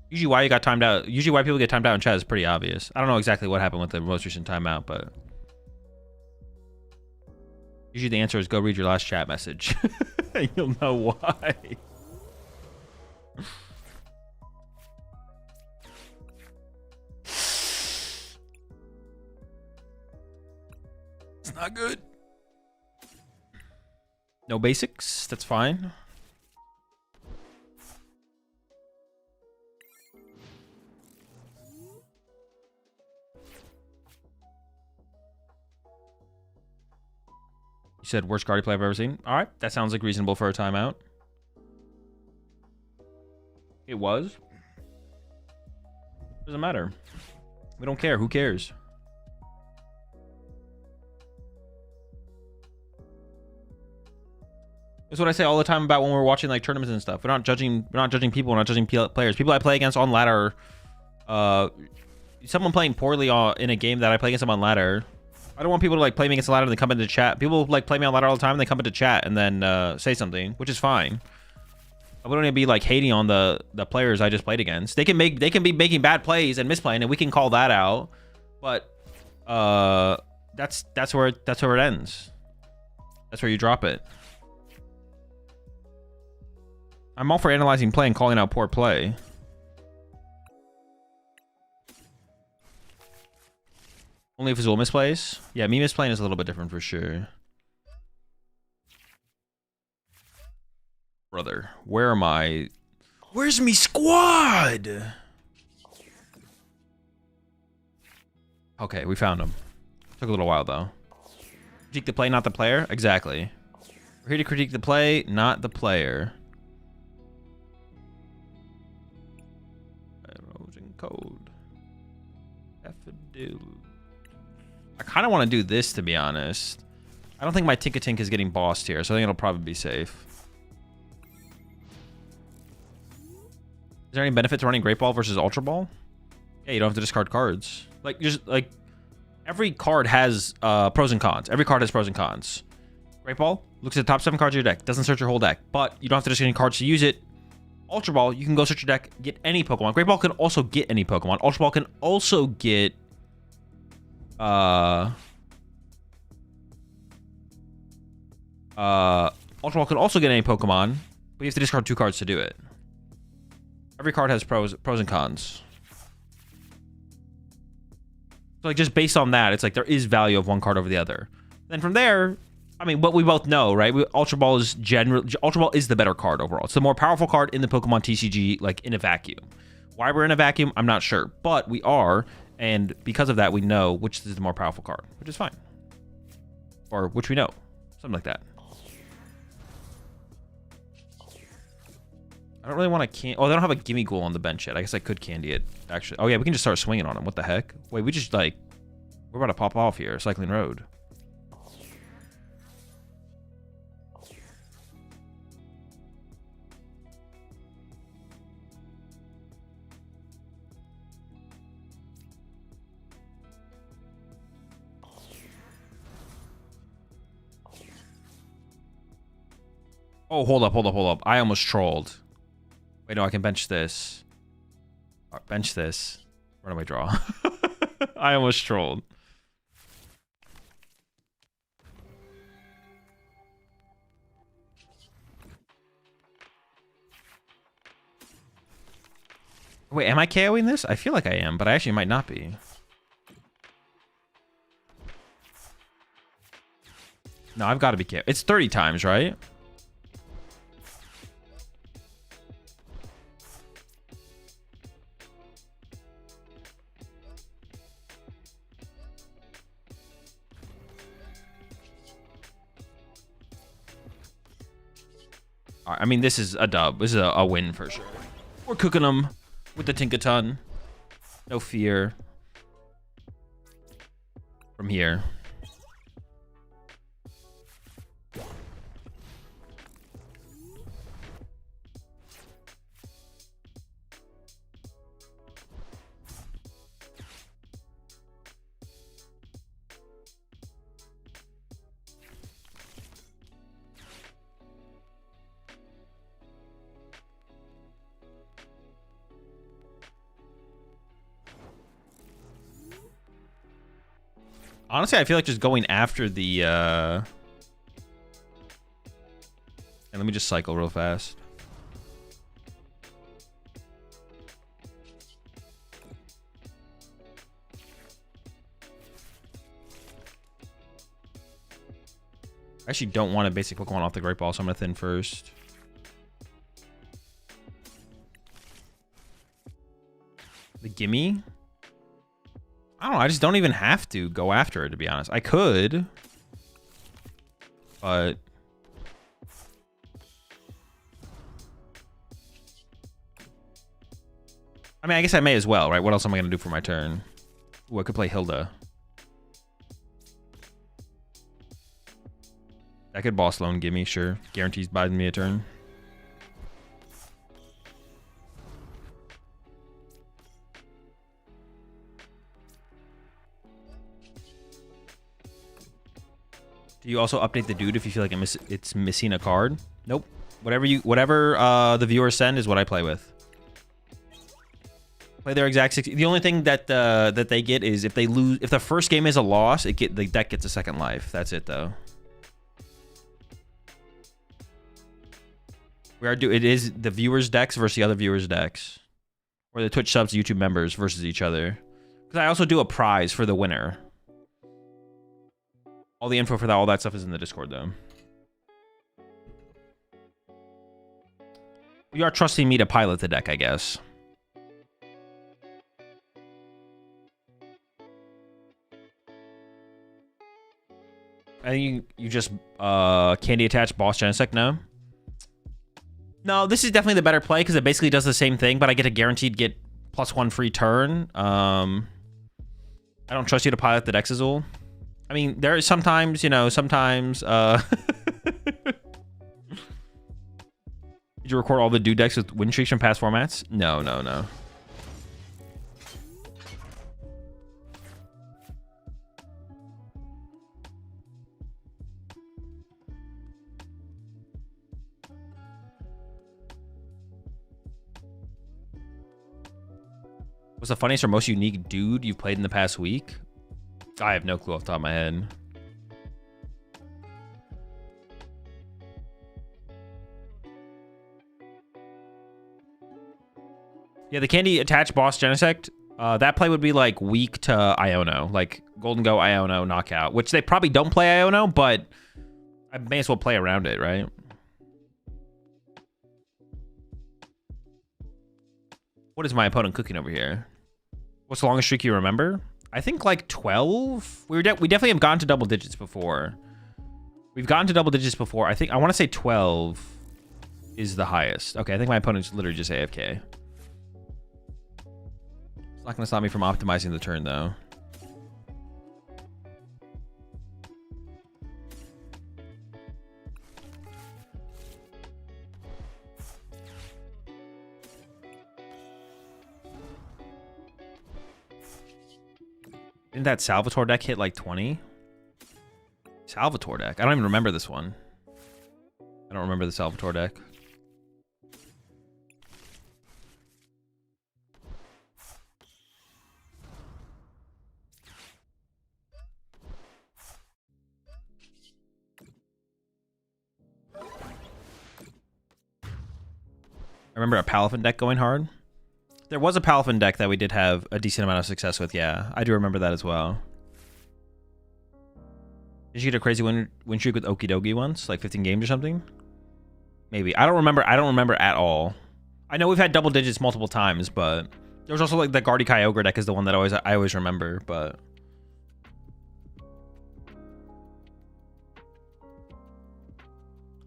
Usually why you got timed out, usually why people get timed out in chat is pretty obvious. I don't know exactly what happened with the most recent timeout, but usually the answer is go read your last chat message. You'll know why. It's not good. No basics, that's fine. You said worst Scrafty play I've ever seen. All right, that sounds like reasonable for a timeout. It was. Doesn't matter. We don't care. Who cares? That's what I say all the time about when we're watching like tournaments and stuff. We're not judging. We're not judging people. We're not judging players. People I play against on ladder. Someone playing poorly in a game that I play against them on ladder. I don't want people to like play me against the ladder and then come into chat. People like play me on ladder all the time and they come into chat and then say something, which is fine. We don't need to be like hating on the players I just played against. They can be making bad plays and misplaying, and we can call that out. But that's where it ends. That's where you drop it. I'm all for analyzing play and calling out poor play. Only if Azul misplays. Yeah, me misplaying is a little bit different for sure. Brother, where am I? Where's me squad? Okay, we found him. Took a little while though. Critique the play, not the player? Exactly. We're here to critique the play, not the player. Erosion code. Effadil. I kind of want to do this, to be honest. I don't think my Tinkaton is getting bossed here, so I think it'll probably be safe. Is there any benefit to running Great Ball versus Ultra Ball? Yeah, you don't have to discard cards. Like, just like every card has pros and cons. Every card has pros and cons. Great Ball looks at the top 7 cards of your deck, doesn't search your whole deck, but you don't have to discard any cards to use it. Ultra Ball, you can go search your deck, get any Pokemon. Great Ball can also get any Pokemon. Ultra Ball can also get Ultra Ball can also get any Pokemon, but you have to discard 2 cards to do it. Every card has pros and cons. So like just based on that, it's like there is value of one card over the other. Then from there, I mean, what we both know, right? Ultra Ball is the better card overall. It's the more powerful card in the Pokemon TCG, like in a vacuum. Why we're in a vacuum, I'm not sure, but we are, and because of that, we know which is the more powerful card, which is fine, or which we know, something like that. I don't really want to oh, they don't have a Gimme Ghoul on the bench yet. I guess I could candy it, actually. Oh, yeah, we can just start swinging on him. What the heck? Wait, we just, like... We're about to pop off here. Cycling Road. Oh, hold up. I almost trolled. Wait, no, I can bench this. All right, bench this. Runaway draw. I almost trolled. Wait, am I KOing this? I feel like I am, but I actually might not be. No, I've got to be KO. It's 30 times, right? I mean, this is a dub. This is a win for sure. We're cooking them with the Tinkaton. No fear from here. Honestly, I feel like just going after the and let me just cycle real fast. I actually don't want a basic Pokemon off the Great Ball, so I'm gonna thin first. The gimme? I don't know, I just don't even have to go after it, to be honest. I could, but I mean, I guess I may as well, right? What else am I gonna do for my turn? Ooh, I could play Hilda. I could boss loan gimme, sure. Guarantees buying me a turn. Do you also update the dude if you feel like it's missing a card? Nope. Whatever the viewers send is what I play with. Play their exact 60. The only thing that that they get is if they lose, if the first game is a loss, the deck gets a second life. That's it though. It is the viewers' decks versus the other viewers' decks, or the Twitch subs, YouTube members versus each other. Because I also do a prize for the winner. All the info for that, all that stuff is in the Discord, though. You are trusting me to pilot the deck, I guess. I think you just candy attach boss Genesect, no? No, this is definitely the better play because it basically does the same thing, but I get a guaranteed get +1 free turn. I don't trust you to pilot the deck, Azul. I mean, there is sometimes, you know, sometimes did you record all the dude decks with win streaks from past formats? No. What's the funniest or most unique dude you've played in the past week? I have no clue off the top of my head. Yeah, the candy attached boss Genesect, that play would be like weak to Iono, like Golden Go, Iono, Knockout, which they probably don't play Iono, but I may as well play around it, right? What is my opponent cooking over here? What's the longest streak you remember? I think like 12. We definitely have gone to double digits before. We've gotten to double digits before. I want to say 12 is the highest. Okay, I think my opponent's literally just AFK. It's not going to stop me from optimizing the turn though. Didn't that Salvatore deck hit like 20? Salvatore deck? I don't even remember this one. I don't remember the Salvatore deck. I remember a Palafin deck going hard. There was a Palafin deck that we did have a decent amount of success with, yeah. I do remember that as well. Did you get a crazy win streak with Okidogi once? Like 15 games or something? Maybe. I don't remember at all. I know we've had double digits multiple times, but there was also like the Guardy Kyogre deck is the one that I always remember, but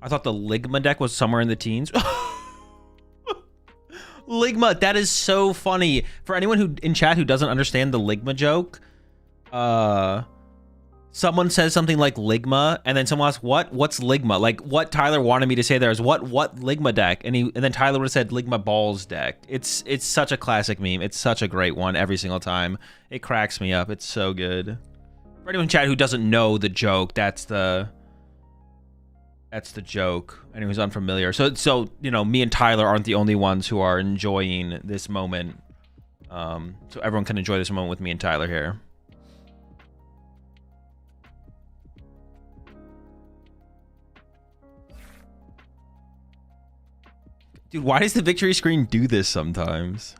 I thought the Ligma deck was somewhere in the teens. Ligma, that is so funny. For anyone who in chat who doesn't understand the Ligma joke, someone says something like Ligma, and then someone asks, what's Ligma? Like, what Tyler wanted me to say there is what Ligma deck? And then Tyler would have said Ligma Balls deck. It's such a classic meme. It's such a great one every single time. It cracks me up. It's so good. For anyone in chat who doesn't know the joke, that's the joke. Anyone who's unfamiliar. So you know, me and Tyler aren't the only ones who are enjoying this moment. So everyone can enjoy this moment with me and Tyler here. Dude, why does the victory screen do this sometimes?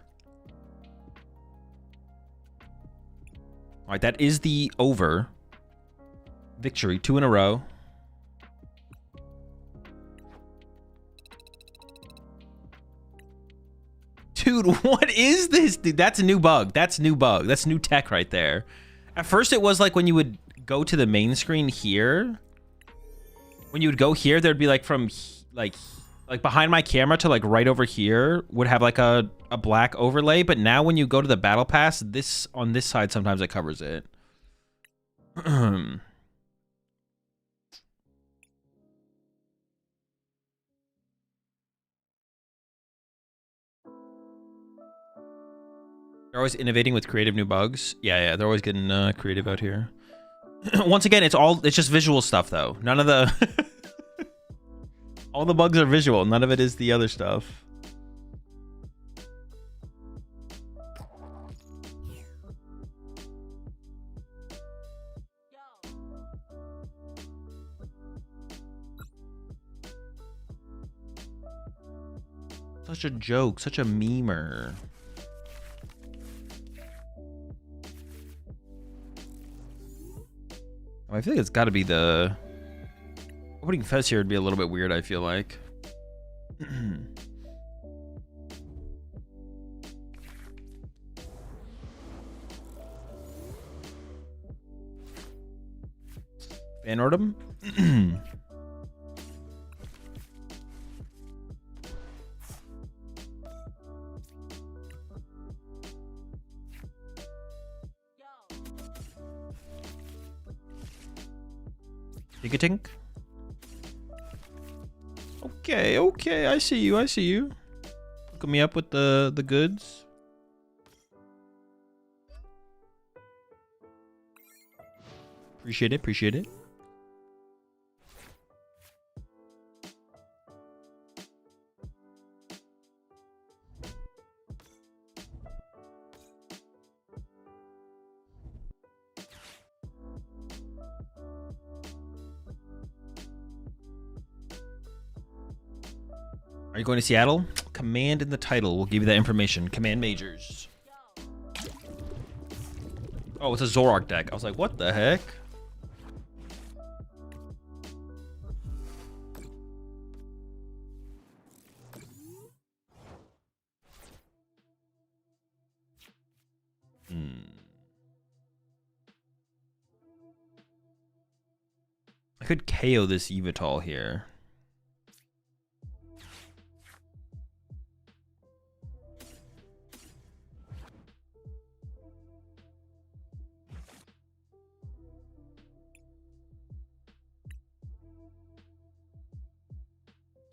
All right, that is the over. Victory, 2 in a row. Dude, what is this? Dude, that's a new bug. That's new bug. That's new tech right there. At first, it was like when you would go to the main screen here. When you would go here, there'd be like from like behind my camera to like right over here would have like a black overlay. But now when you go to the battle pass, this on this side, sometimes it covers it. They're always innovating with creative new bugs. Yeah, they're always getting creative out here. Once again, it's just visual stuff though. None of the all the bugs are visual. None of it is the other stuff. Such a joke, such a memer. I feel like it's got to be the opening fez here would be a little bit weird, I feel like. Fan ortem? Tinkaton? Okay, I see you. Hook me up with the goods. Appreciate it. Are you going to Seattle? Command in the title will give you that information. Command majors. Oh, it's a Zoroark deck. I was like, what the heck? I could KO this Yveltal here.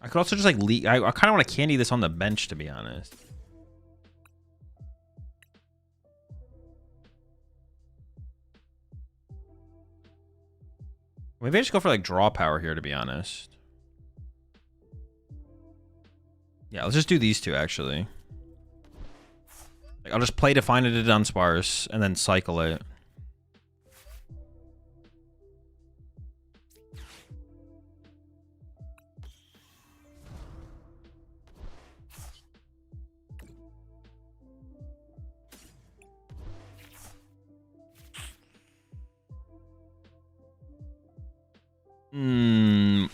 I could also just like leak. I kind of want to candy this on the bench, to be honest. Maybe I just go for like draw power here, to be honest. Yeah, let's just do these two actually. Like, I'll just play Define It to Dunsparce and then cycle it.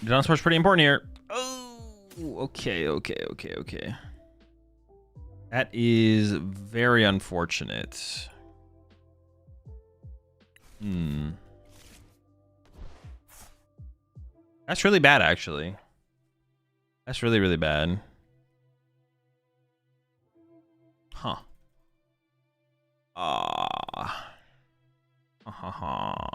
Dunsparce's pretty important here. Oh, okay. That is very unfortunate. That's really bad, actually. That's really, really bad. Huh. Ah. Ha ha ha.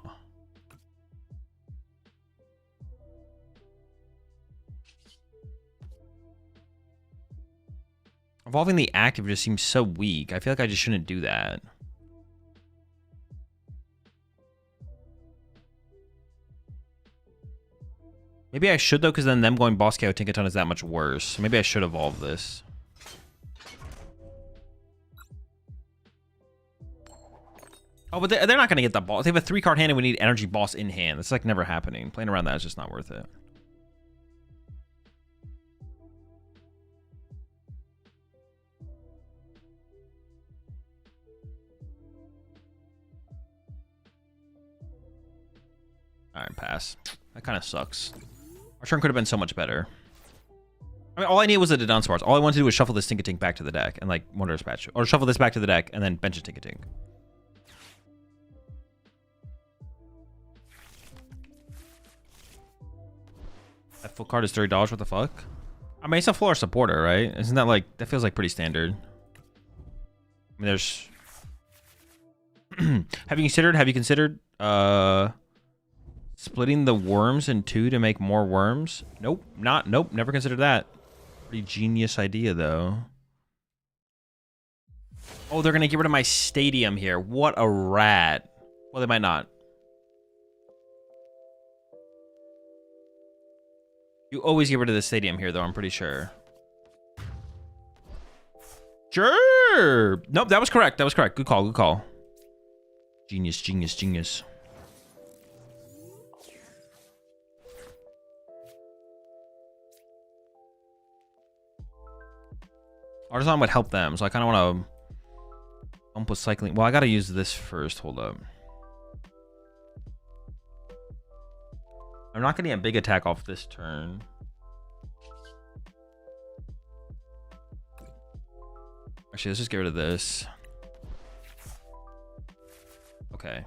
Evolving the active just seems so weak. I feel like I just shouldn't do that. Maybe I should, though, because then them going Boss KO Tinkaton is that much worse. Maybe I should evolve this. Oh, but they're not going to get the boss. They have a 3-card hand and we need energy boss in hand. That's like never happening. Playing around that is just not worth it. Alright, pass. That kind of sucks. Our turn could have been so much better. I mean, all I needed was a Dunsparce. All I wanted to do was shuffle this Tinkatink back to the deck and, like, Wondrous Patch. Or shuffle this back to the deck and then bench a Tinkatink. That full card is $30. What the fuck? I mean, it's a floor supporter, right? Isn't that, like... That feels like pretty standard. I mean, there's... Have you considered, splitting the worms in 2 to make more worms? Nope. Nope. Never considered that. Pretty genius idea, though. Oh, they're going to get rid of my stadium here. What a rat. Well, they might not. You always get rid of the stadium here, though, I'm pretty sure. Sure. Nope, that was correct. That was correct. Good call. Good call. Genius, genius, genius. Artisan would help them, so I kind of want to bump with cycling. Well, I got to use this first. Hold up. I'm not getting a big attack off this turn. Actually, let's just get rid of this. Okay.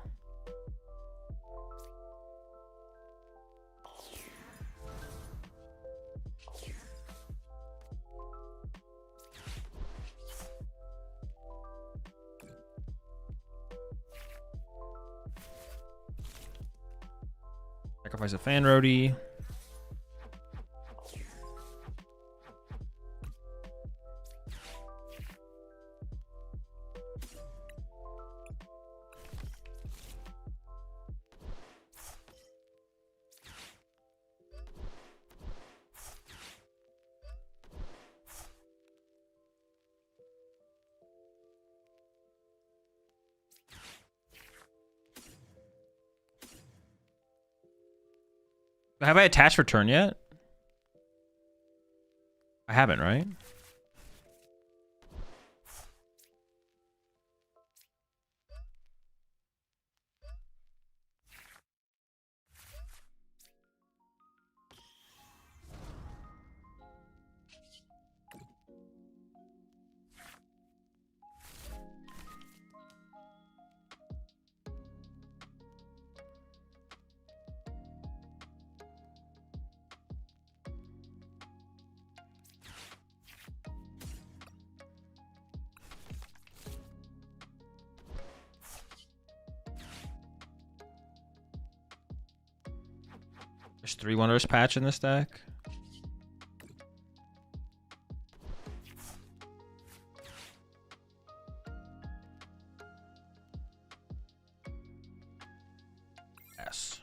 Sacrifice a fan roadie. Have I attached for turn yet? I haven't, right? There's 3 Wondrous Patch in this deck. Yes.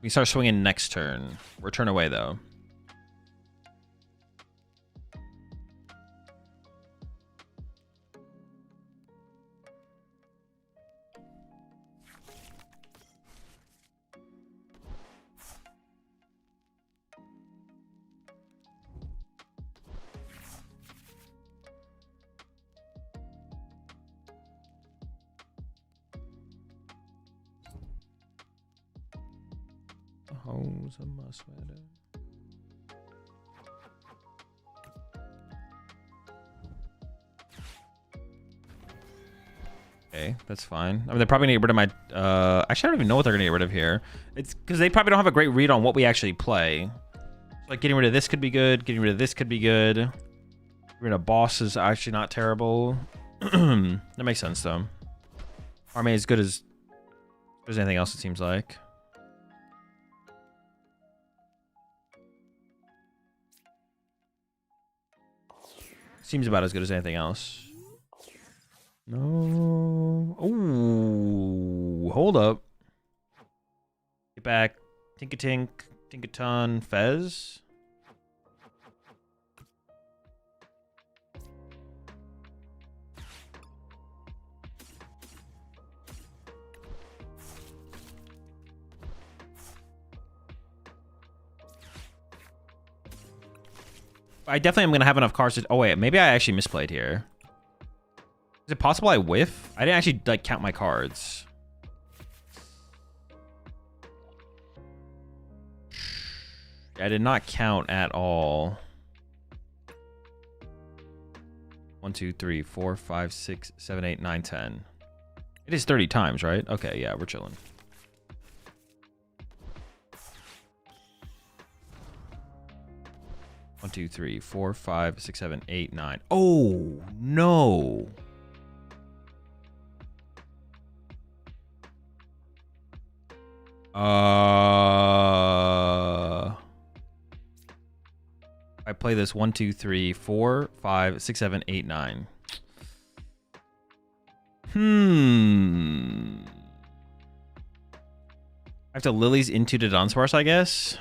We start swinging next turn. We're turn away, though. Hose of my sweater. Okay, that's fine. I mean, they're probably gonna get rid of my. Actually, I don't even know what they're gonna get rid of here. It's because they probably don't have a great read on what we actually play. Like getting rid of this could be good. Getting rid of this could be good. Getting rid of boss is actually not terrible. That makes sense though. Army as good as anything else. It seems like. Seems about as good as anything else. No. Oh, hold up. Get back. Tinkatink, Tinkaton, Fez. I definitely am going to have enough cards to... Oh, wait. Maybe I actually misplayed here. Is it possible I whiff? I didn't actually, like, count my cards. I did not count at all. 1, 2, 3, 4, 5, 6, 7, 8, 9, 10. It is 30 times, right? Okay, yeah, we're chilling. One, two, three, 4, 5, 6, 7, 8, 9. Oh, no. I play this 1, 2, 3, 4, 5, 6, 7, 8, 9. I have to Lily's into the Dunsparce, I guess.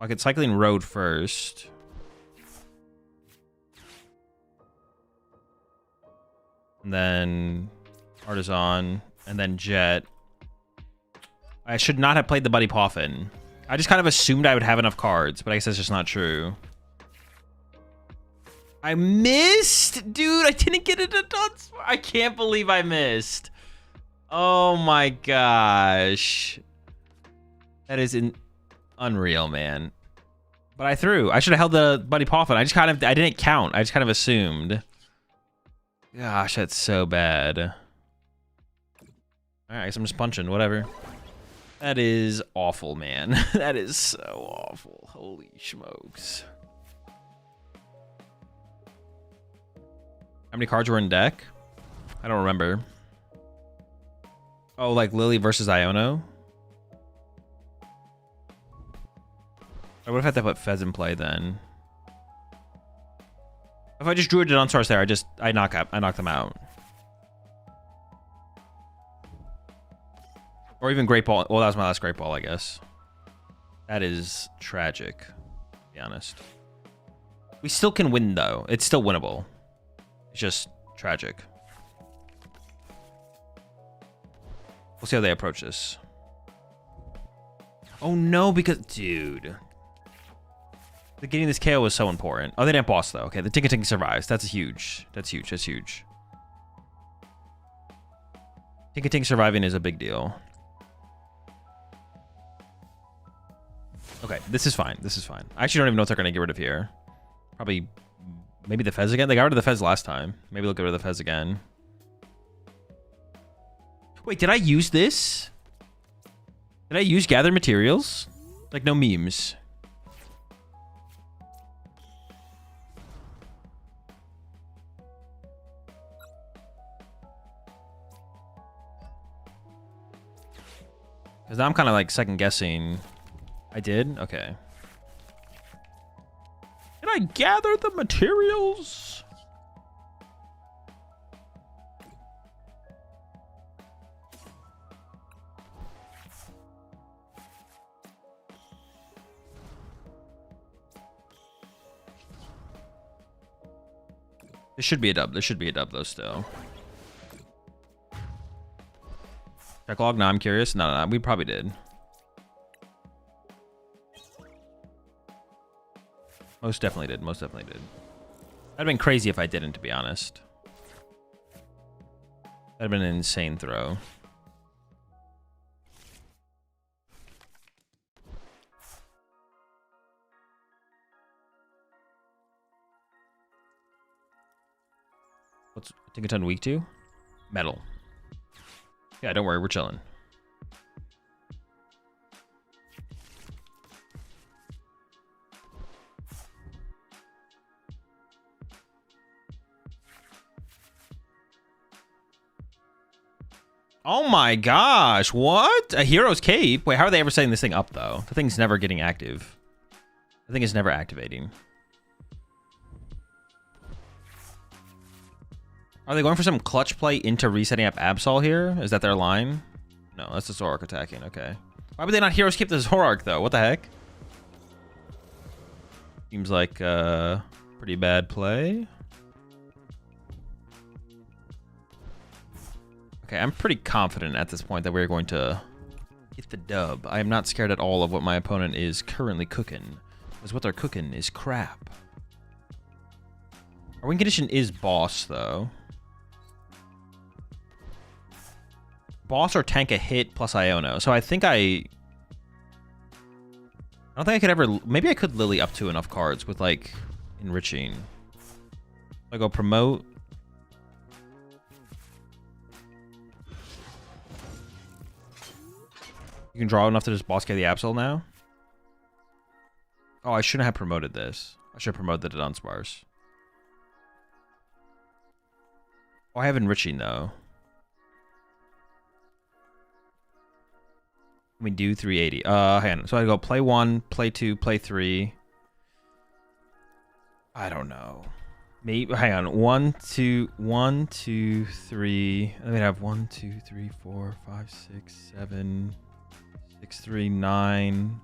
I could Cycling Road first. And then Artisan. And then Jet. I should not have played the Buddy Poffin. I just kind of assumed I would have enough cards, but I guess that's just not true. I missed? Dude, I didn't get it a Dunsparce. I can't believe I missed. Oh my gosh. That is unreal, man. But I threw. I should have held the Buddy Poffin. I didn't count. I just kind of assumed. Gosh, that's so bad. All right, so I'm just punching, whatever. That is awful, man. That is so awful. Holy smokes. How many cards were in deck? I don't remember. Oh, like Lily versus Iono? I would have had to put Fez in play then. If I just drew a Dunsparce there, I knock them out. Or even Great Ball. Well, that was my last Great Ball, I guess. That is tragic, to be honest. We still can win, though. It's still winnable. It's just tragic. We'll see how they approach this. Oh, no, because... Dude. Getting this KO was so important. Oh, they didn't boss, though. Okay, the Tinkaton survives. That's huge. That's huge. That's huge. Tinkaton surviving is a big deal. Okay, this is fine. This is fine. I actually don't even know what they're going to get rid of here. Probably, maybe the Fez again? They got rid of the Fez last time. Maybe they'll get rid of the Fez again. Wait, did I use this? Did I use Gather Materials? Like, no memes. Because now I'm kind of like second guessing. I did? Okay. Did I gather the materials? This should be a dub. There should be a dub though still. Check log? No, I'm curious. No, we probably did. Most definitely did. Most definitely did. That'd have been crazy if I didn't, to be honest. That'd have been an insane throw. What's Tinkaton weak to? Metal. Yeah, don't worry, we're chilling. Oh my gosh, what? A hero's cape? Wait, how are they ever setting this thing up, though? The thing's never getting active. The thing is never activating. Are they going for some clutch play into resetting up Absol here? Is that their line? No, that's the Zoroark attacking, okay. Why would they not hero's cape the Zoroark, though? What the heck? Seems like a pretty bad play. Okay, I'm pretty confident at this point that we're going to get the dub. I am not scared at all of what my opponent is currently cooking, because what they're cooking is crap. Our win condition is boss, though. Boss or tank a hit plus Iono. So I think I don't think I could ever... Maybe I could Lily up to enough cards with, like, enriching. I go promote... You can draw enough to just boss get the Absol now? Oh, I shouldn't have promoted this. I should promote the Dunsparce. Oh, I have enriching, though. We do 380. Hang on. So I go play 1, play 2, play 3. I don't know. Maybe, hang on. 1, 2, 1, 2, 3. I mean, I have 1, 2, 3, 4, 5, 6, 7... 6, 3, 9.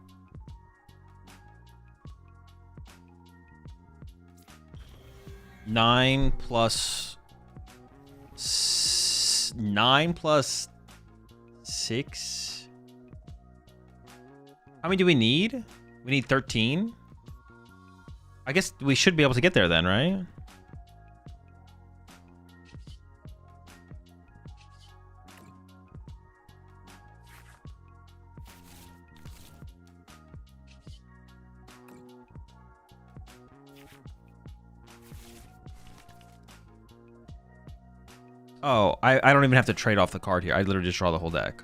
Nine plus 9 plus 6. How many do we need? We need 13. I guess we should be able to get there then, right? Oh, I don't even have to trade off the card here. I literally just draw the whole deck.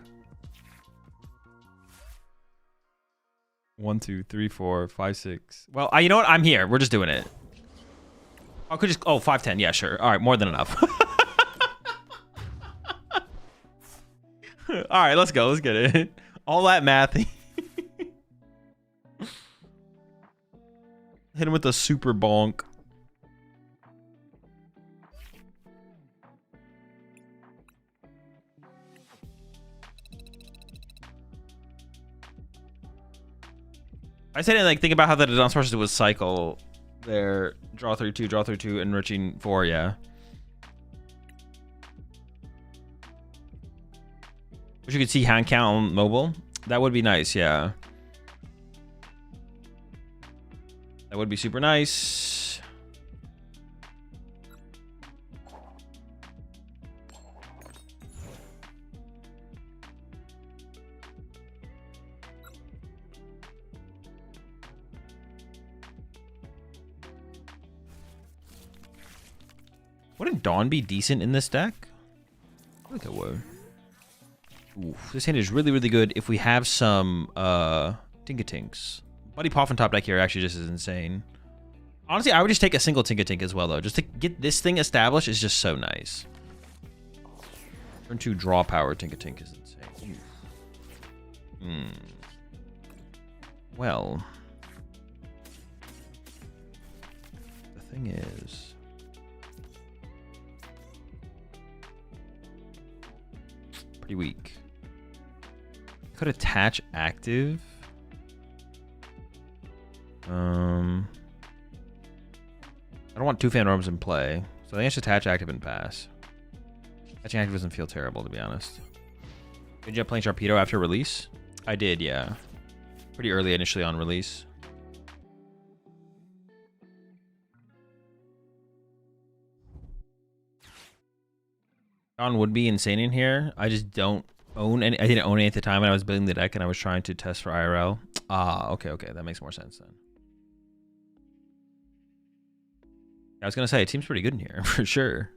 1, 2, 3, 4, 5, 6. Well, you know what? I'm here. We're just doing it. I could just... Oh, 5, 10. Yeah, sure. All right, more than enough. All right, let's go. Let's get it. All that math. Hit him with a super bonk. I said like think about how the Dunsparce was cycle there. Draw 3, 2, draw 3, 2, enriching 4, yeah. Wish you could see hand count on mobile. That would be nice, yeah. That would be super nice. Wouldn't Dawn be decent in this deck? I think it would. Oof, this hand is really, really good if we have some Tinkatinks. Buddy Poffin top deck here actually just is insane. Honestly, I would just take a single Tinkatink as well, though. Just to get this thing established is just so nice. Turn 2 draw power Tinkatink is insane. Well, the thing is... pretty weak. Could attach active. I don't want 2 fan robes in play, so I think I should attach active and pass. Attaching active doesn't feel terrible, to be honest. Did you end up playing Sharpedo after release? I did, yeah. Pretty early initially on release. Dawn would be insane in here. I just don't own any. I didn't own any at the time when I was building the deck and I was trying to test for IRL. Ah, okay. That makes more sense then. I was going to say, it seems pretty good in here, for sure.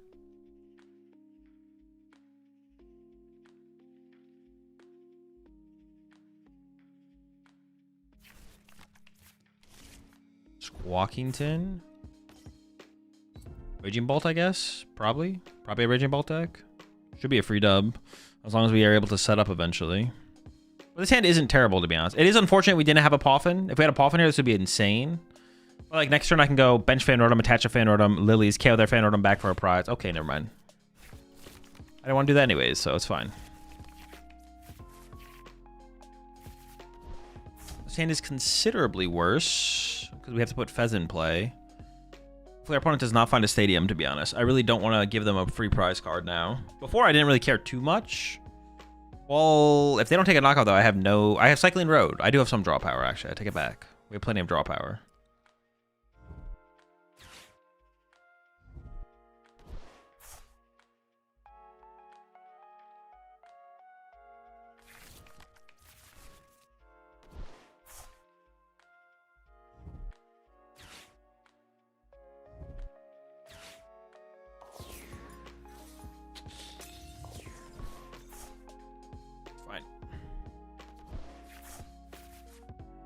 Walkington. Raging Bolt, I guess. Probably a Raging Bolt deck. Should be a free dub, as long as we are able to set up eventually. But this hand isn't terrible, to be honest. It is unfortunate we didn't have a Poffin. If we had a Poffin here, this would be insane. But like next turn, I can go bench Fan Rotom, attach a Fan Rotom, Lilies, KO their Fan Rotom back for a prize. Okay, never mind. I don't want to do that anyways, so it's fine. This hand is considerably worse because we have to put Fez in play. Hopefully our opponent does not find a stadium, to be honest. I really don't want to give them a free prize card now. Before, I didn't really care too much. Well, if they don't take a knockout, though, I have Cycling Road. I do have some draw power, actually. I take it back. We have plenty of draw power.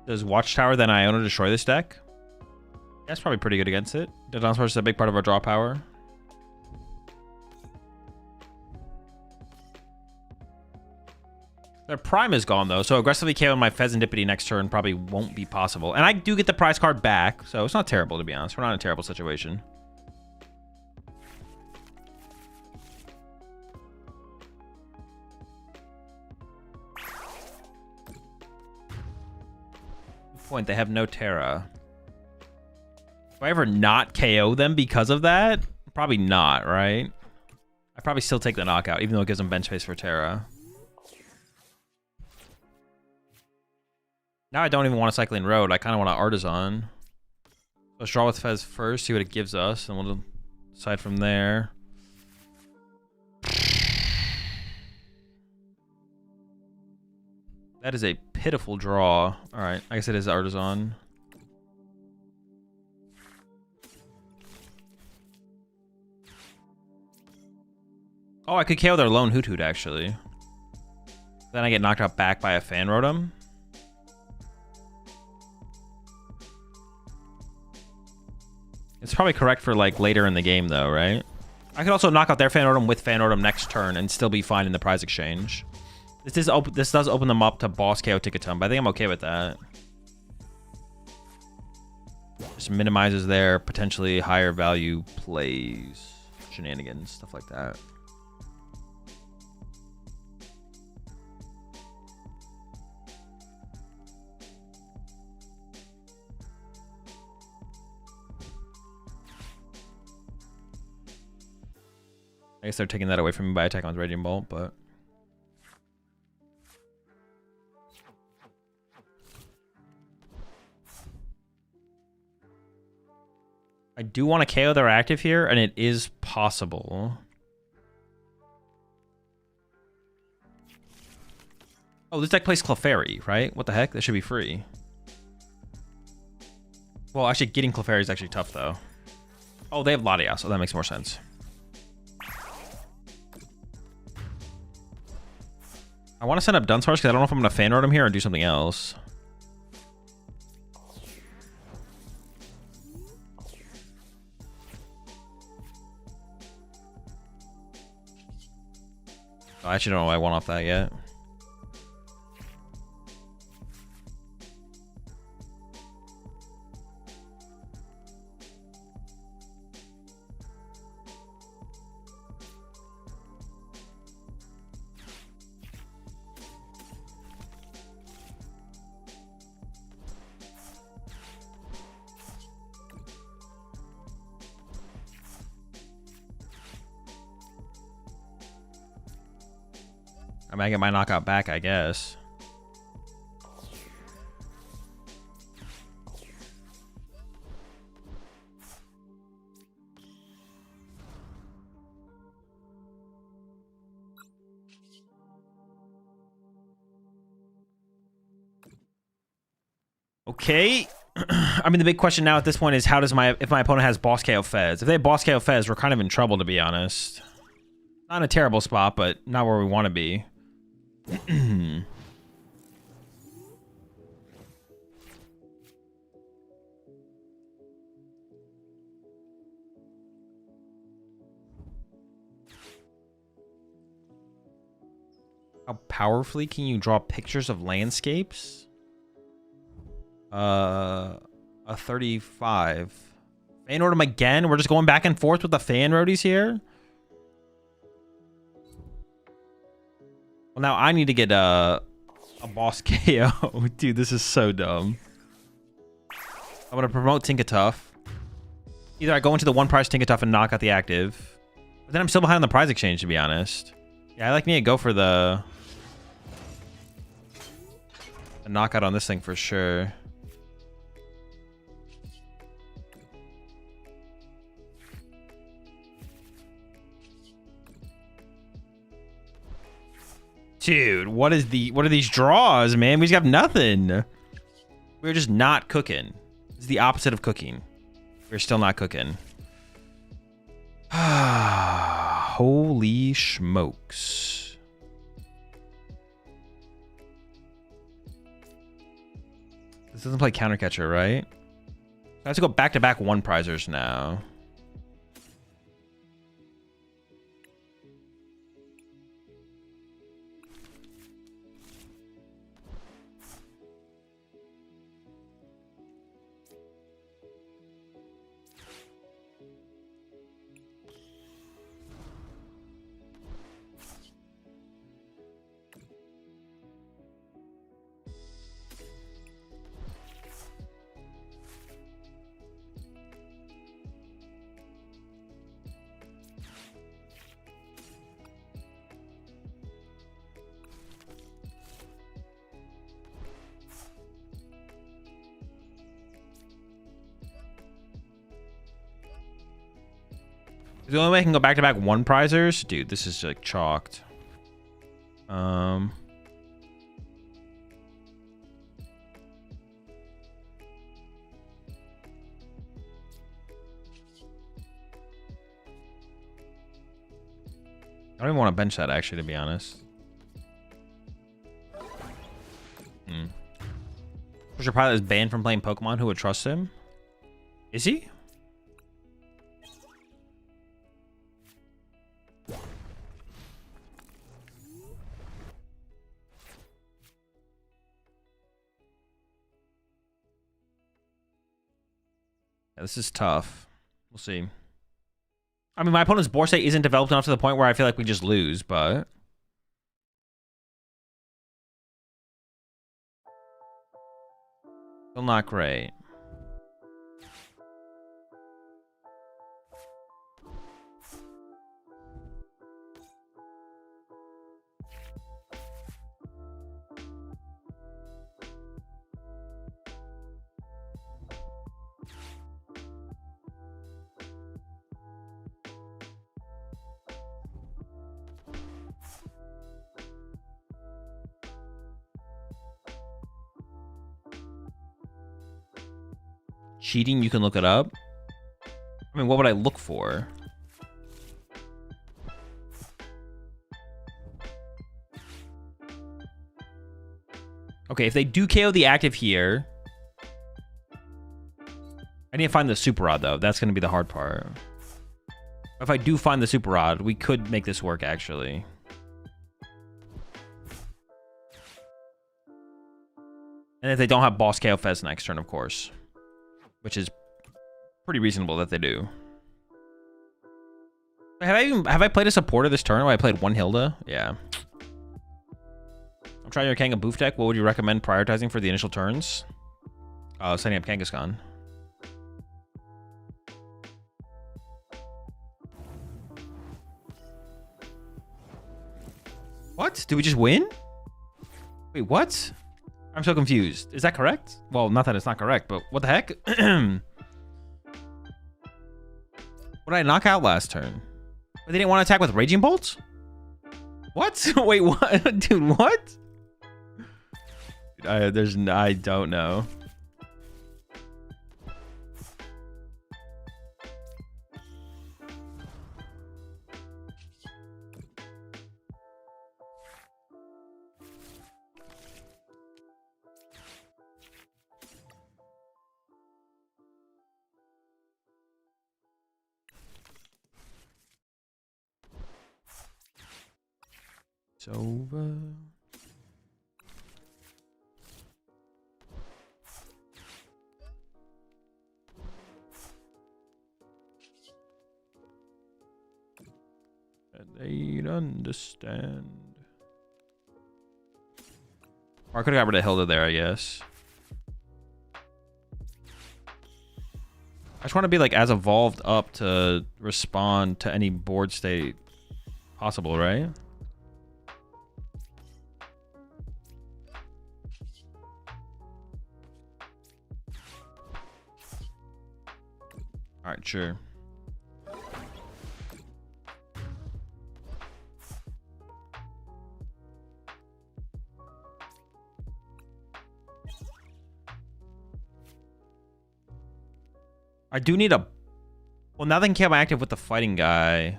Does Watchtower then Iona destroy this deck? That's probably pretty good against it. Dunsparce is a big part of our draw power. Their Prime is gone though, so aggressively KOing my Pheasantipity next turn probably won't be possible. And I do get the prize card back, so it's not terrible, to be honest. We're not in a terrible situation. Point, they have no Terra. Do I ever not KO them because of that? Probably not, right? I probably still take the knockout, even though it gives them bench space for Terra. Now I don't even want a Cycling Road. I kind of want an Artisan. Let's draw with Fez first, see what it gives us, and we'll decide from there. That is a pitiful draw. All right, I guess it is Artisan. Oh, I could KO their lone Hoot Hoot, actually. Then I get knocked out back by a Fan Rotom. It's probably correct for like later in the game, though, right? I could also knock out their Fan Rotom with Fan Rotom next turn and still be fine in the prize exchange. This does open them up to boss KO Tinkaton, but I think I'm okay with that. Just minimizes their potentially higher value plays, shenanigans, stuff like that. I guess they're taking that away from me by attacking with Raging Bolt, but... I do want to KO their active here, and it is possible. Oh, this deck plays Clefairy, right? What the heck? This should be free. Well, actually, getting Clefairy is actually tough, though. Oh, they have Latias, so that makes more sense. I want to send up Dunsparce because I don't know if I'm going to Fan Rotom here or do something else. I actually don't know why I want off that yet. I might get my knockout back, I guess. Okay. I mean, the big question now at this point is how does if my opponent has boss KO Fez? If they have boss KO Fez, we're kind of in trouble, to be honest. Not in a terrible spot, but not where we want to be. How powerfully can you draw pictures of landscapes? A 35. Fan Rotom again? We're just going back and forth with the fan roadies here? Well, now I need to get a boss KO. Dude, this is so dumb. I'm going to promote Tinkaton. Either I go into the one prize Tinkaton and knock out the active. But then I'm still behind on the prize exchange, to be honest. Yeah, I like need to go for the knockout on this thing for sure. Dude, what are these draws, man? We just have nothing. We're just not cooking. It's the opposite of cooking. We're still not cooking. Holy smokes. This doesn't play counter catcher, right? I have to go back-to-back one prizers now. The only way I can go back-to-back one prizers? Dude, this is like chalked. I don't even want to bench that, actually, to be honest. Your pilot is banned from playing Pokemon. Who would trust him? Is he? Yeah, this is tough. We'll see. I mean, my opponent's Borsay isn't developed enough to the point where I feel like we just lose, but... still not great. Cheating, you can look it up. I mean, what would I look for? Okay, if they do KO the active here... I need to find the Super Rod, though. That's going to be the hard part. If I do find the Super Rod, we could make this work, actually. And if they don't have Boss KO Fez next turn, of course. Which is pretty reasonable that they do. Have I played a supporter this turn? I played one Hilda? Yeah. I'm trying your Kanga Boof deck. What would you recommend prioritizing for the initial turns? Setting up Kangaskhan. What? Did we just win? Wait, what? I'm so confused. Is that correct? Well, not that it's not correct, but what the heck? What did I knock out last turn? They didn't want to attack with Raging Bolts? What? Wait, what? Dude, what? I don't know. It's over. They'd understand. Or I could have got rid of Hilda there, I guess. I just want to be like as evolved up to respond to any board state possible, right? All right, sure. I do need a... Well, now they can come active with the fighting guy.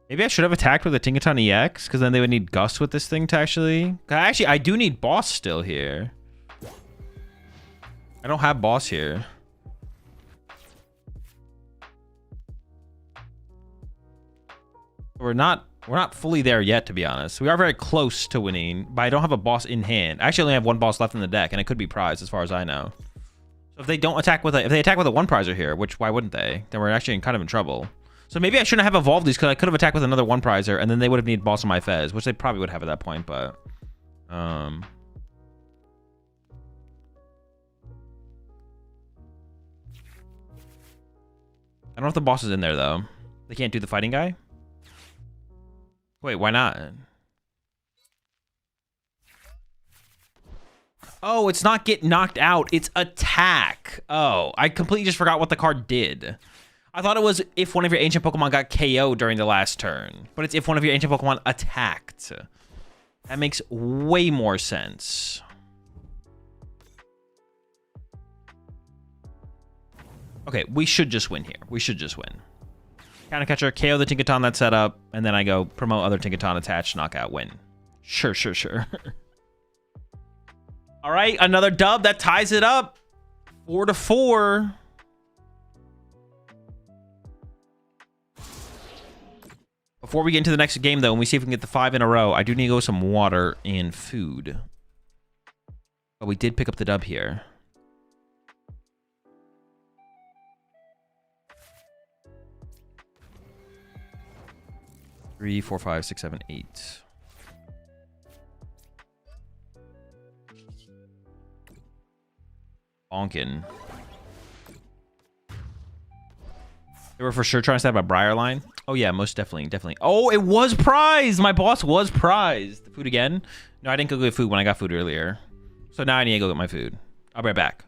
Maybe I should have attacked with a Tinkaton EX, because then they would need Gust with this thing to actually... Actually, I do need Boss still here. I don't have Boss here. We're not fully there yet, to be honest. We are very close to winning, but I don't have a Boss in hand. I actually only have one Boss left in the deck, and it could be prized as far as I know. So if they don't attack with if they attack with a one prizer here, which why wouldn't they? Then we're actually kind of in trouble. So maybe I shouldn't have evolved these because I could have attacked with another one prizer and then they would have needed Boss on my Fez, which they probably would have at that point, but I don't know if the Boss is in there though. They can't do the fighting guy? Wait, why not? Oh, it's not get knocked out. It's attack. Oh, I completely just forgot what the card did. I thought it was if one of your ancient Pokemon got KO during the last turn. But it's if one of your ancient Pokemon attacked. That makes way more sense. Okay, we should just win here. We should just win. Counter catcher, KO the Tinkaton that's set up, and then I go promote other Tinkaton attached, knockout, win. Sure, sure, sure. All right, another dub that ties it up. 4-4. Before we get into the next game, though, and we see if we can get the 5 in a row, I do need to go with some water and food. But we did pick up the dub here. Three, 4, 5, 6, 7, 8. Bonkin. They were for sure trying to set up a Briar line. Oh yeah, most definitely, definitely. Oh, it was prized. My boss was prized. The food again? No, I didn't go get food when I got food earlier. So now I need to go get my food. I'll be right back.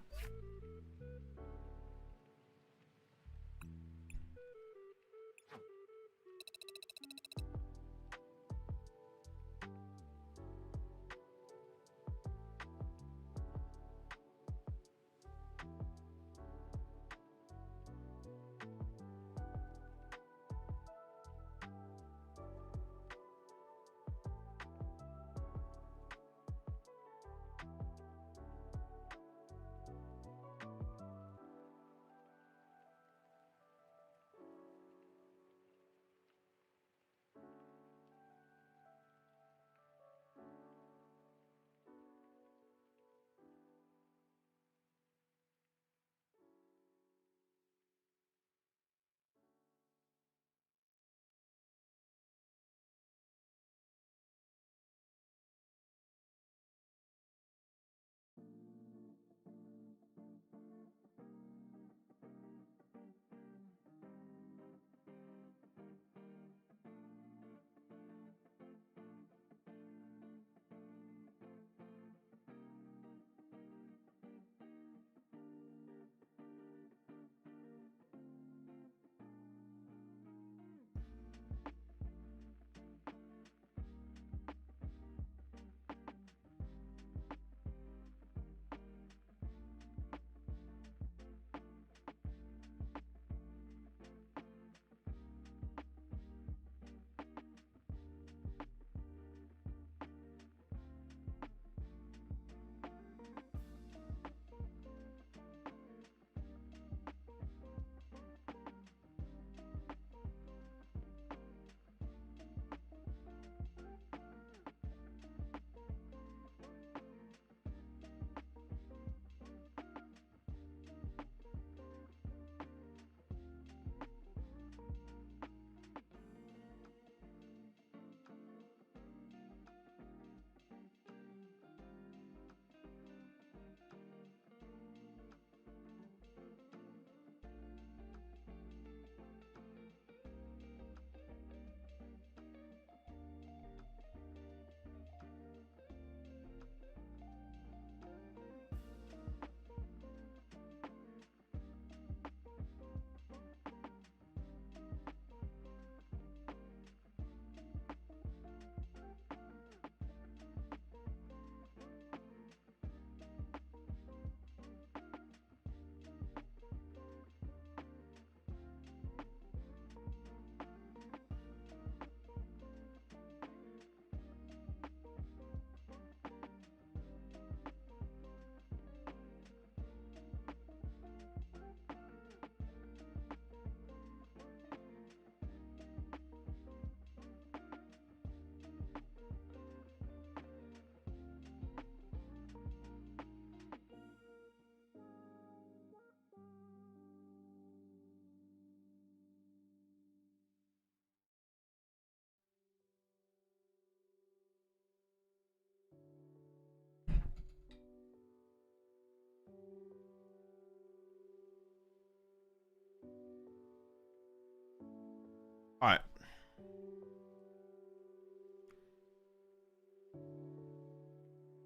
All right.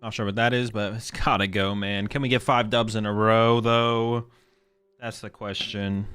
Not sure what that is, but it's gotta go, man. Can we get 5 dubs in a row, though? That's the question.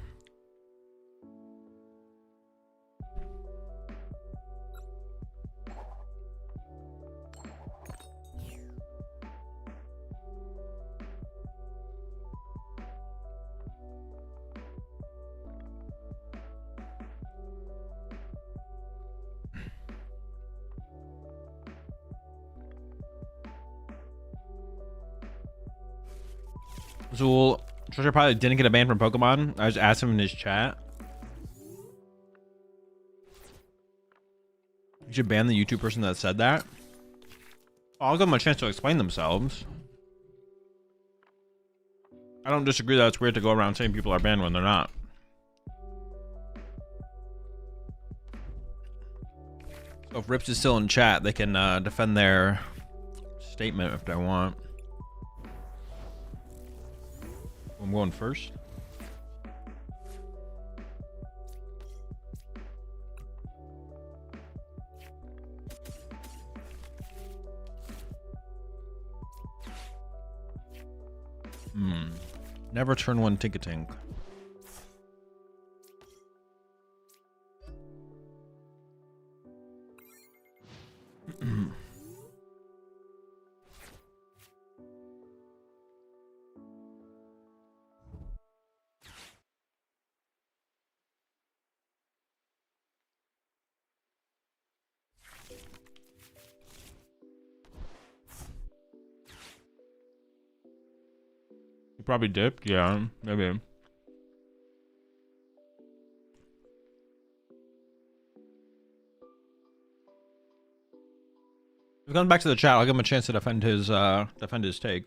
Zool, Treasure probably didn't get a ban from Pokemon. I just asked him in his chat. You should ban the YouTube person that said that. I'll give them a chance to explain themselves. I don't disagree that it's weird to go around saying people are banned when they're not. So if Rips is still in chat, they can defend their statement if they want. I'm going first. Never turn one Tinkaton. You probably dipped, yeah, maybe. If he comes back to the chat, I'll give him a chance to defend his take.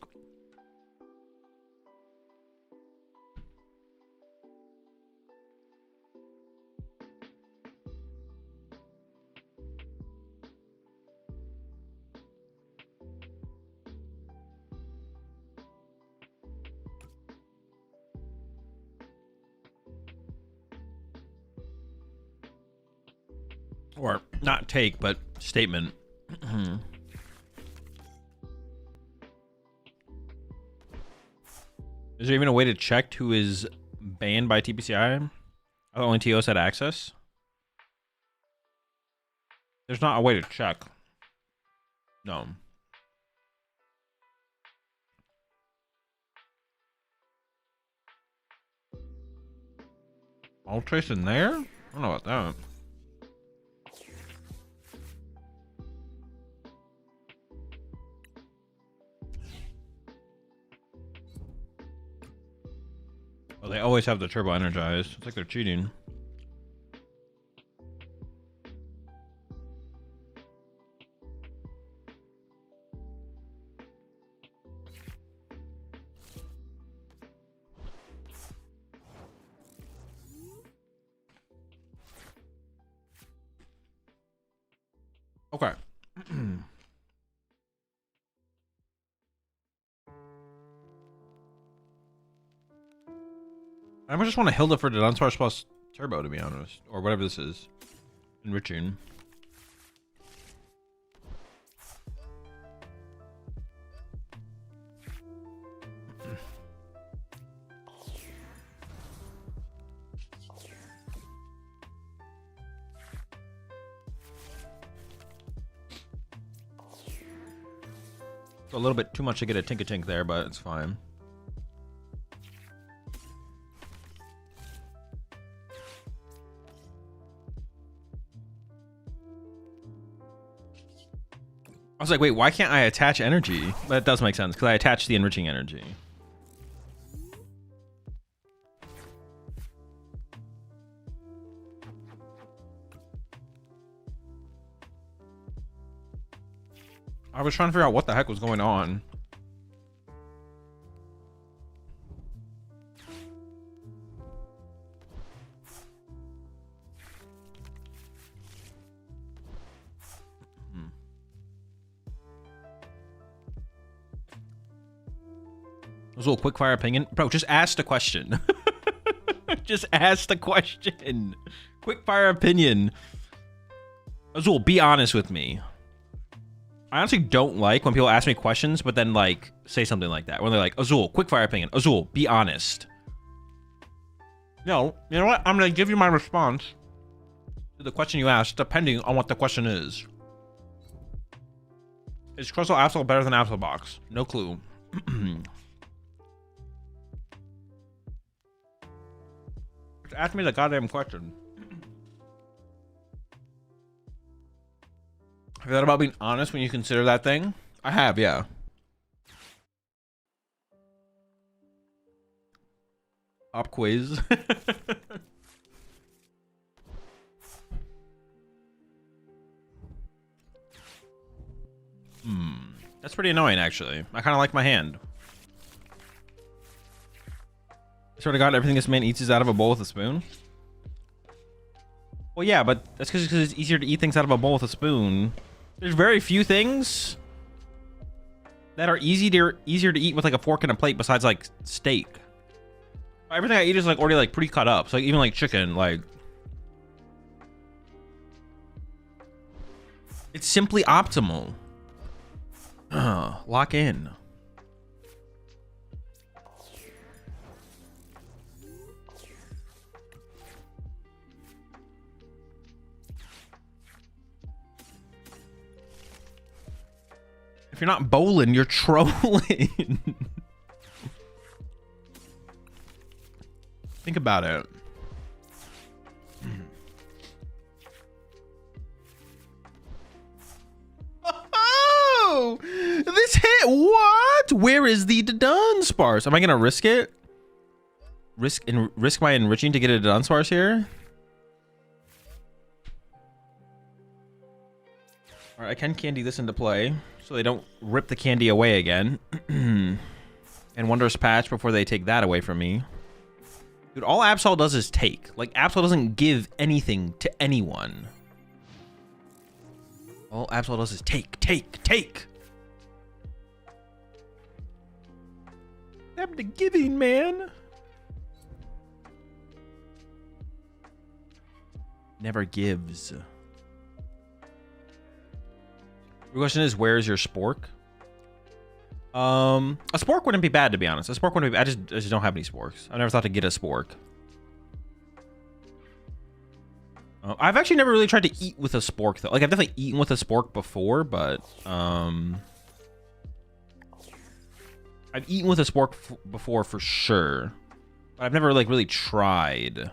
Or not take, but statement. Is there even a way to check who is banned by TPCI? I thought only TOS had access. There's not a way to check. No. All trace in there? I don't know about that. Oh, they always have the turbo energized. It's like they're cheating. Okay. I just want to Hilda for the Dunsparce plus Turbo, to be honest. Or whatever this is. Enriching. A little bit too much to get a Tinkaton there, but it's fine. I was like, wait, why can't I attach energy? But it does make sense, because I attached the enriching energy. I was trying to figure out what the heck was going on. That was a little quick fire opinion. Bro, just ask the question. Just ask the question. Quick fire opinion. Azul, be honest with me. I honestly don't like when people ask me questions, but then like say something like that. When they're like, Azul, quick fire opinion. Azul, be honest. No, you know what? I'm gonna give you my response to the question you asked, depending on what the question is. Is Crystal Absol better than Absol Box? No clue. Ask me the goddamn question. Have you thought about being honest when you consider that thing? I have, yeah. Pop quiz. That's pretty annoying, actually. I kind of like my hand. I swear to God, everything this man eats is out of a bowl with a spoon. Well, yeah, but that's because it's easier to eat things out of a bowl with a spoon. There's very few things that are easier to eat with like a fork and a plate besides like steak. Everything I eat is like already like pre-cut up. So like, even like chicken, like it's simply optimal. Lock in. If you're not bowling, you're trolling. Think about it. Oh, this hit. What? Where is the Dunsparce? Am I gonna risk it? Risk my enriching to get a Dunsparce here? All right, I can candy this into play so they don't rip the candy away again. And Wondrous Patch before they take that away from me. Dude, all Absol does is take. Like, Absol doesn't give anything to anyone. All Absol does is take, take, take. I'm the giving, man. Never gives. The question is, where is your Spork? A Spork wouldn't be bad, to be honest. A Spork wouldn't be bad. I just don't have any Sporks. I never thought to get a Spork. I've actually never really tried to eat with a Spork, though. Like, I've definitely eaten with a Spork before, but I've eaten with a Spork before for sure. But I've never like really tried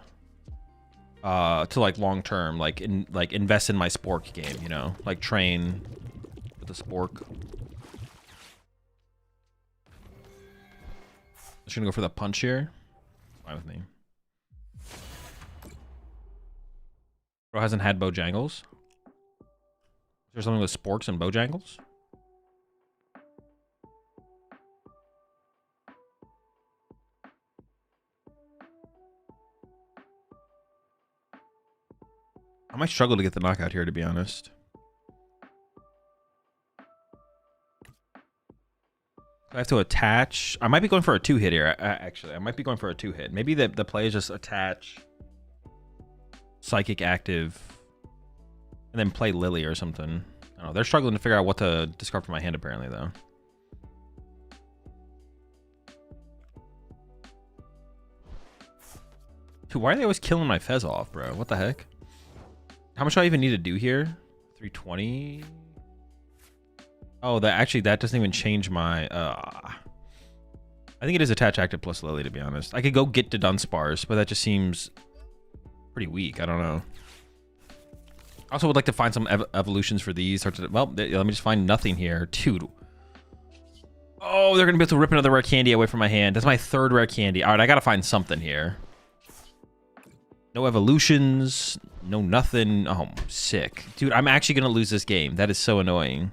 to like long term like invest in my Spork game, you know, like train with a Spork. Just gonna go for the punch here. Fine with me. Bro hasn't had Bojangles. Is there something with Sporks and Bojangles? I might struggle to get the knockout here, to be honest. I have to attach. I might be going for a 2-hit here, actually. I might be going for a 2-hit. Maybe the play is just attach Psychic Active and then play Lily or something. I don't know. They're struggling to figure out what to discard from my hand, apparently, though. Dude, why are they always killing my Fez off, bro? What the heck? How much do I even need to do here? 320? Oh, that doesn't even change my... I think it is attach active plus Lily, to be honest. I could go get to Dunsparce, but that just seems pretty weak. I don't know. I also would like to find some evolutions for these. Well, let me just find nothing here. Dude. Oh, they're going to be able to rip another rare candy away from my hand. That's my 3rd rare candy. All right, I got to find something here. No evolutions. No nothing. Oh, sick. Dude, I'm actually going to lose this game. That is so annoying.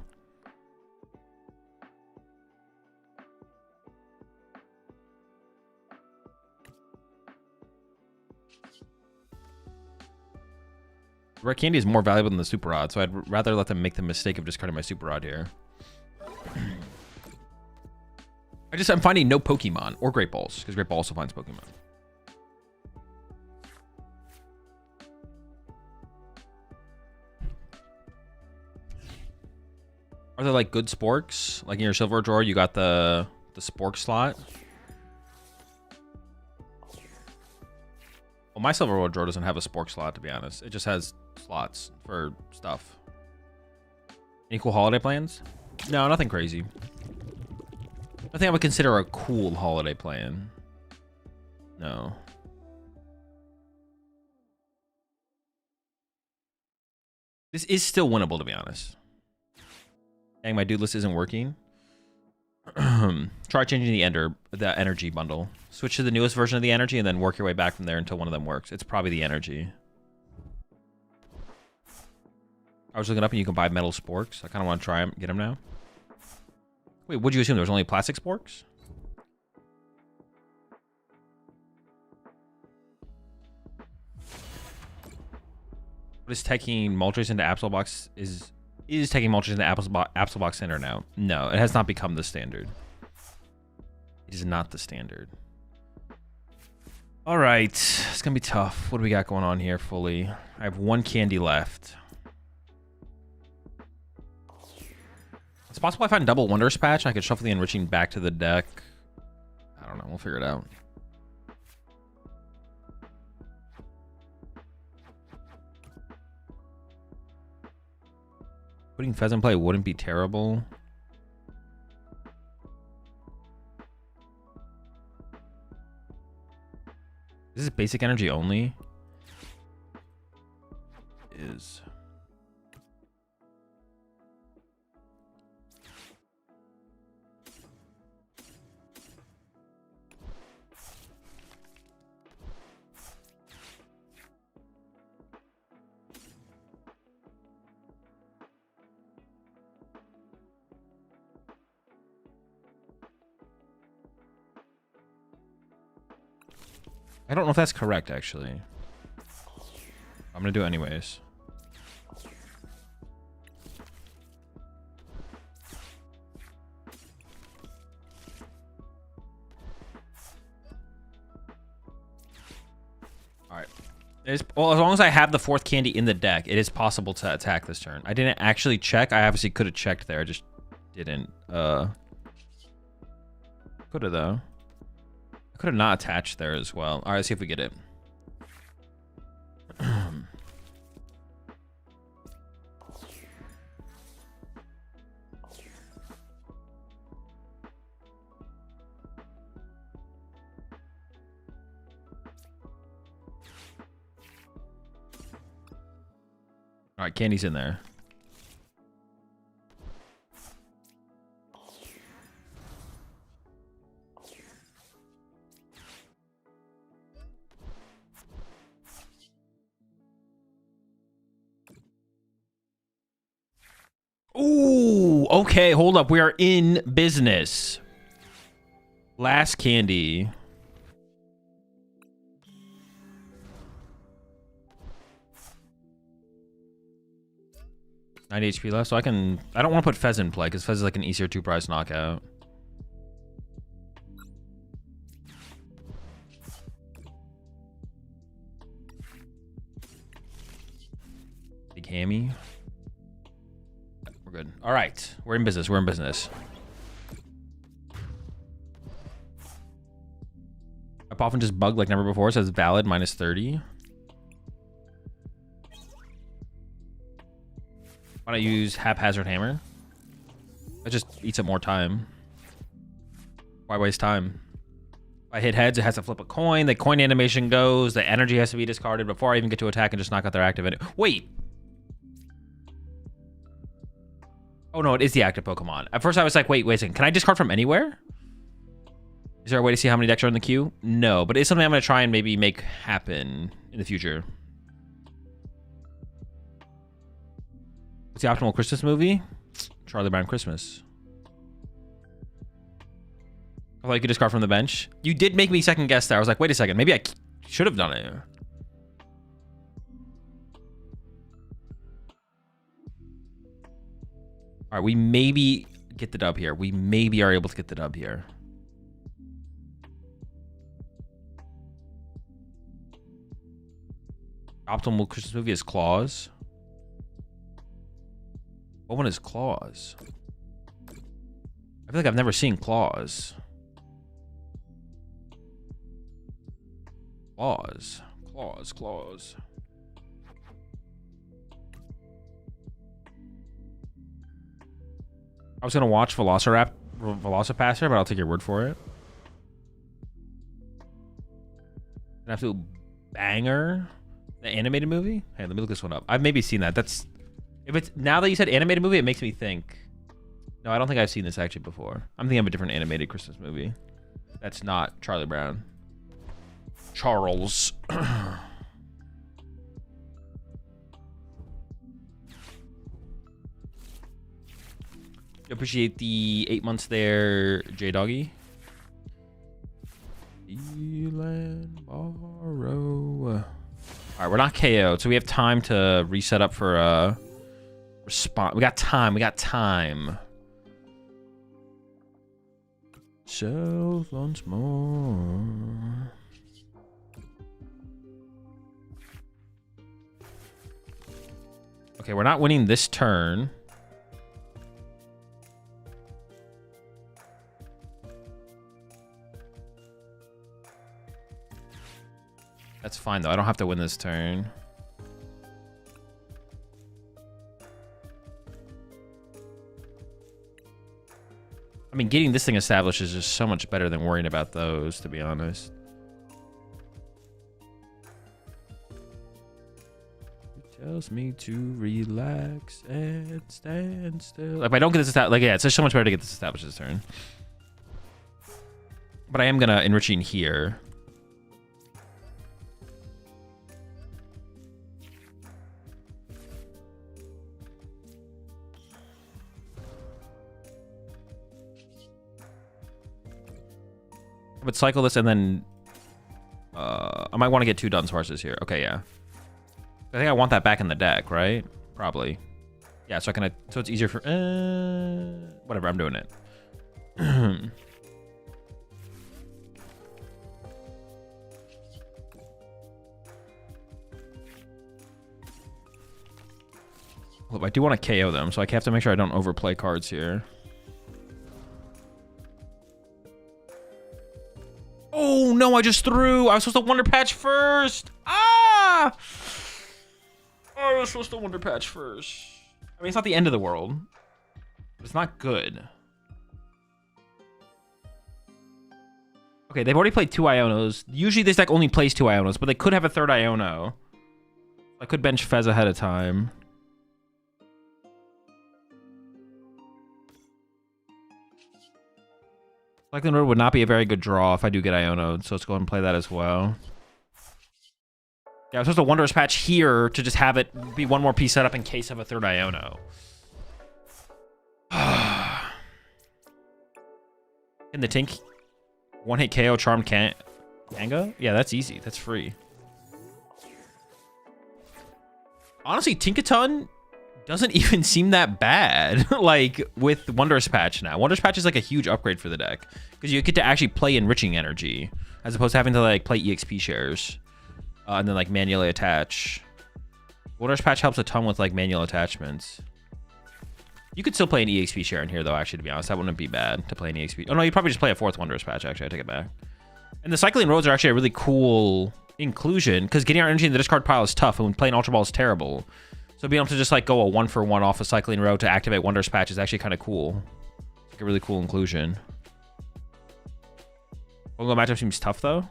Rare candy is more valuable than the super rod, so I'd rather let them make the mistake of discarding my super rod here. I'm finding no Pokemon or Great Balls, because Great Ball also finds Pokemon. Are there like good sporks? Like in your silver drawer, you got the spork slot. Well, my silver drawer doesn't have a spork slot, to be honest. It just has slots for stuff. Any cool holiday plans? No, nothing crazy. Nothing I would consider a cool holiday plan. No. This is still winnable, to be honest. Dang, my dude list isn't working. Try changing the energy bundle. Switch to the newest version of the energy and then work your way back from there until one of them works. It's probably the energy. I was looking up and you can buy metal sporks. I kind of want to try them, get them now. Wait, what'd you assume? There was only plastic sporks? What is taking Moltres into Applebox is taking Moltres into Applebox Center now? No, it has not become the standard. It is not the standard. All right, it's gonna be tough. What do we got going on here fully? I have one candy left. It's possible I find double Wondrous Patch. I could shuffle the enriching back to the deck. I don't know. We'll figure it out. Putting Fez in play wouldn't be terrible. This is basic energy only. Is. I don't know if that's correct, actually. I'm gonna do it anyways. Alright. Well, as long as I have the fourth candy in the deck, it is possible to attack this turn. I didn't actually check. I obviously could have checked there. I just didn't. Could have, though. I could have not attached there as well. All right, let's see if we get it. All right, candy's in there. Ooh, okay, hold up. We are in business. Last candy. $90 HP left, so I don't want to put Fez in play because Fez is like an easier 2-prize knockout. Big hammy. We're good. All right, we're in business. We're in business. My Poffin just bugged like never before. It says valid -30. Why don't I use Haphazard Hammer? That just eats up more time. Why waste time? If I hit heads, it has to flip a coin. The coin animation goes. The energy has to be discarded before I even get to attack and just knock out their active. Wait. Oh no, it is the active Pokemon. At first I was like, wait a second. Can I discard from anywhere? Is there a way to see how many decks are in the queue? No, but it's something I'm going to try and maybe make happen in the future. What's the optimal Christmas movie? Charlie Brown Christmas. I thought you could discard from the bench. You did make me second guess there. I was like, wait a second. Maybe I should have done it. All right, we maybe get the dub here. We maybe are able to get the dub here. Optimal Christmas movie is Claus. What one is Claus? I feel like I've never seen claws. Claws. Claws. Claws. I was gonna watch Velocipasser, but I'll take your word for it. An absolute banger. The animated movie? Hey, let me look this one up. I've maybe seen that. That's if it's now that you said animated movie, it makes me think. No, I don't think I've seen this actually before. I'm thinking of a different animated Christmas movie. That's not Charlie Brown. Charles. You appreciate the 8 months there, J Doggy. Borrow. All right, we're not KO'd, so we have time to reset up for a response. We got time. We got time. So once more. Okay, we're not winning this turn. That's fine, though. I don't have to win this turn. I mean, getting this thing established is just so much better than worrying about those, to be honest. It tells me to relax and stand still. If I don't get this established, like, yeah, it's just so much better to get this established this turn. But I am gonna enriching here. I would cycle this and then I might want to get 2 Dunsparces here. Okay, yeah. I think I want that back in the deck, right? Probably. Yeah, so I can so it's easier for whatever, I'm doing it. Well, I do want to KO them, so I have to make sure I don't overplay cards here. Oh, no, I just threw. I was supposed to Wonder Patch first. Ah! I was supposed to Wonder Patch first. I mean, it's not the end of the world, but it's not good. Okay, they've already played 2 Ionos. Usually this deck only plays 2 Ionos, but they could have a 3rd Iono. I could bench Fez ahead of time. Cycling Road would not be a very good draw if I do get Iono, so let's go ahead and play that as well. Yeah, I was supposed to Wondrous Patch here to just have it be 1 more piece set up in case of a 3rd Iono. Can the Tink 1-hit KO Charmed Kanga? Yeah, that's easy. That's free. Honestly, Tinkaton doesn't even seem that bad, like, with Wondrous Patch now. Wondrous Patch is, like, a huge upgrade for the deck, because you get to actually play Enriching Energy, as opposed to having to, like, play EXP shares, and then, like, manually attach. Wondrous Patch helps a ton with, like, manual attachments. You could still play an EXP share in here, though, actually, to be honest. That wouldn't be bad to play an EXP. Oh, no, you'd probably just play a 4th Wondrous Patch, actually. I take it back. And the Cycling Roads are actually a really cool inclusion, because getting our energy in the discard pile is tough, and when playing Ultra Ball is terrible. So being able to just like go a 1-for-1 off a Cycling Road to activate Wondrous Patch is actually kind of cool. It's like a really cool inclusion. Bongo matchup seems tough though.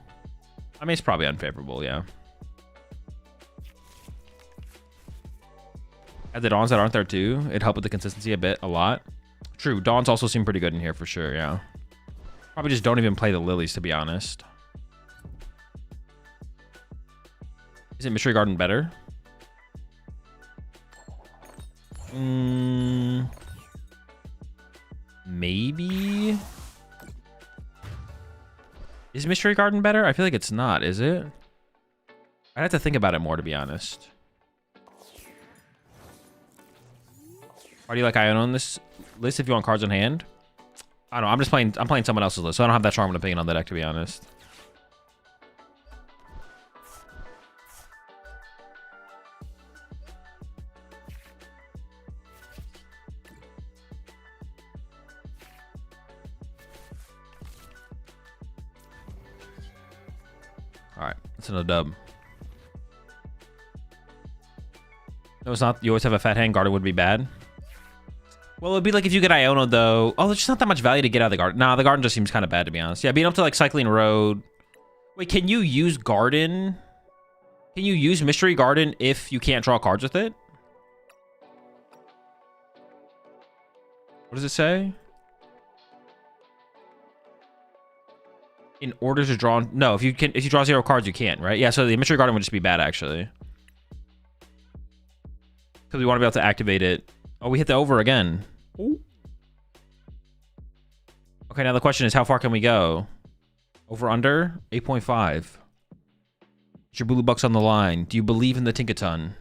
I mean, it's probably unfavorable, yeah. Add the Dawns that aren't there too. It'd help with the consistency a lot. True, Dawns also seem pretty good in here for sure, yeah. Probably just don't even play the Lilies, to be honest. Is it Mystery Garden better? Maybe. Is Mystery Garden better? I feel like it's not, is it? I'd have to think about it more, to be honest. Why do you like Iono on this list if you want cards on hand? I don't know, I'm playing someone else's list, so I don't have that strong of an opinion on the deck, to be honest. All right, that's another dub. No, it's not. You always have a fat hand. Garden would be bad. Well, it'd be like if you get Iono, though. Oh, there's just not that much value to get out of the garden. Nah, the garden just seems kind of bad, to be honest. Yeah, being up to, like, Cycling Road. Wait, can you use Garden? Can you use Mystery Garden if you can't draw cards with it? What does it say? In order to draw... No, if you draw 0 cards, you can't, right? Yeah, so the Mystery Garden would just be bad, actually. Because we want to be able to activate it. Oh, we hit the over again. Ooh. Okay, now the question is, how far can we go? Over, under? 8.5. It's your Bulu Bucks on the line. Do you believe in the Tinkaton?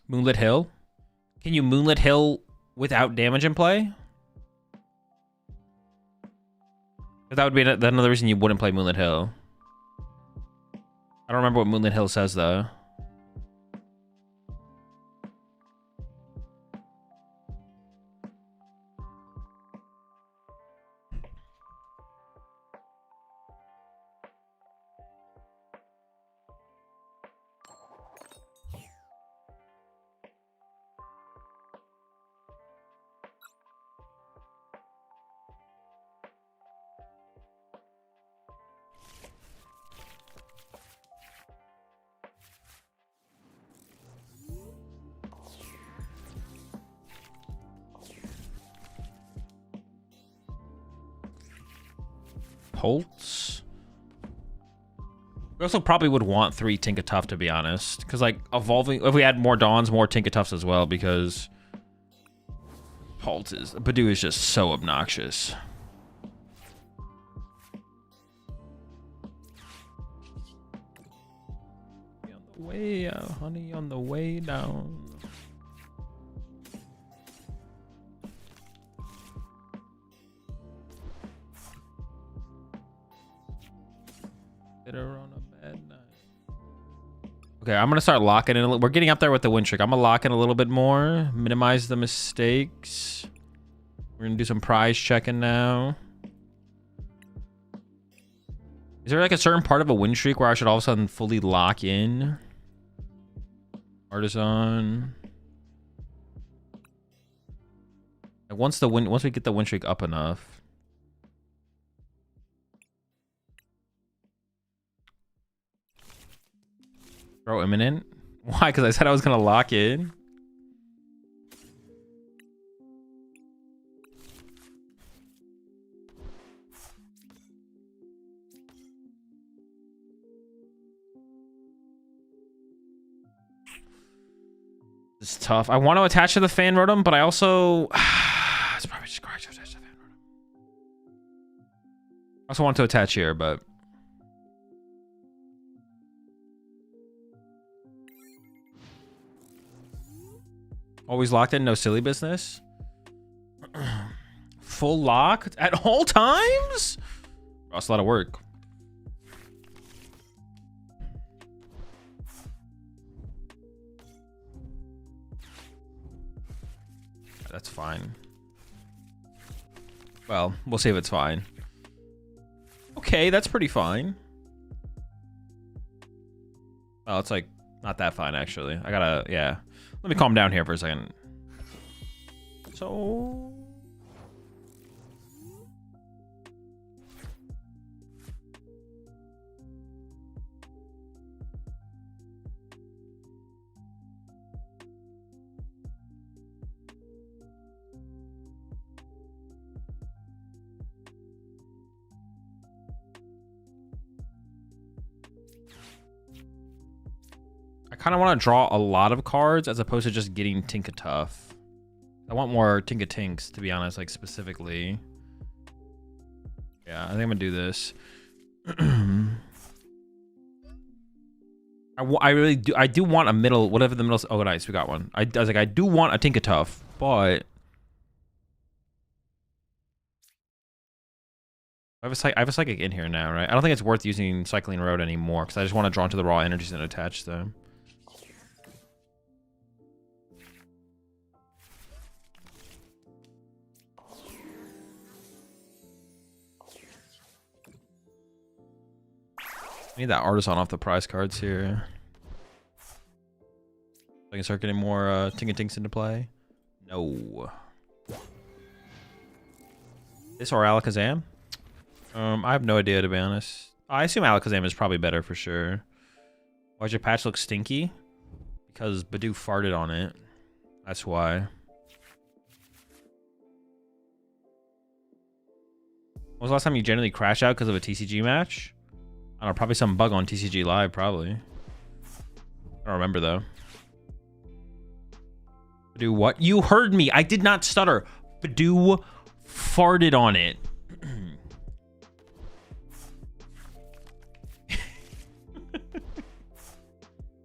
Moonlit Hill? Can you Moonlit Hill without damage in play? That would be another reason you wouldn't play Moonlit Hill. I don't remember what Moonlit Hill says, though. Pulse. We also probably would want 3 Tinkatuff, to be honest. Because, like, evolving... If we had more Dawns, more Tinkatuffs as well, because... Pulse is... Badoo is just so obnoxious. On the way out, honey, on the way down. On a bad night. Okay, I'm gonna start locking in. We're getting up there with the win streak. I'm gonna lock in a little bit more, minimize the mistakes. We're gonna do some prize checking now. Is there like a certain part of a win streak where I should all of a sudden fully lock in? Artisan. And once we get the win streak up enough. Throw imminent? Why? Because I said I was going to lock in? It's tough. I want to attach to the fan rotom, but I also... it's probably just correct to attach to the fan rotom. I also want to attach here, but... Always locked in, no silly business. Full lock at all times? That's a lot of work. That's fine. Well, we'll see if it's fine. Okay, that's pretty fine. Oh, it's like not that fine, actually. I gotta, yeah. Let me calm down here for a second. So... I kind of want to draw a lot of cards as opposed to just getting Tinkatuff. I want more Tinkatinks, to be honest, like specifically. Yeah, I think I'm gonna do this. I really do. I do want a middle, whatever the middle. Oh, nice, we got one. I was like, I do want a Tinkatuff, but I have a psychic in here now, right? I don't think it's worth using Cycling Road anymore because I just want to draw into the raw energies and attach them. I need that artisan off the prize cards here. I can start getting more Tinkatinks into play. No. This or Alakazam? I have no idea, to be honest. I assume Alakazam is probably better for sure. Why'd your patch look stinky? Because Badoo farted on it. That's why. When was the last time you generally crash out because of a TCG match? I don't know, probably some bug on TCG Live, probably. I don't remember, though. Badoo what? You heard me. I did not stutter. Badoo farted on it.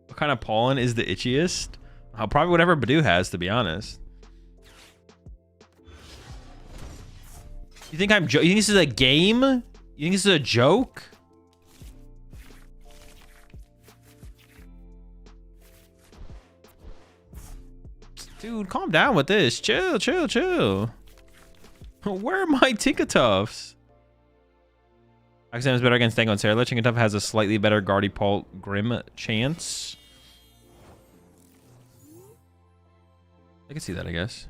What kind of pollen is the itchiest? Probably whatever Badoo has, to be honest. You think you think this is a game? You think this is a joke? Dude, calm down with this. Chill, chill, chill. Where are my Tinkatuffs? Alakazam is better against Dango and Sarah. Tinkatuff has a slightly better Gardevoir Grim chance. I can see that, I guess.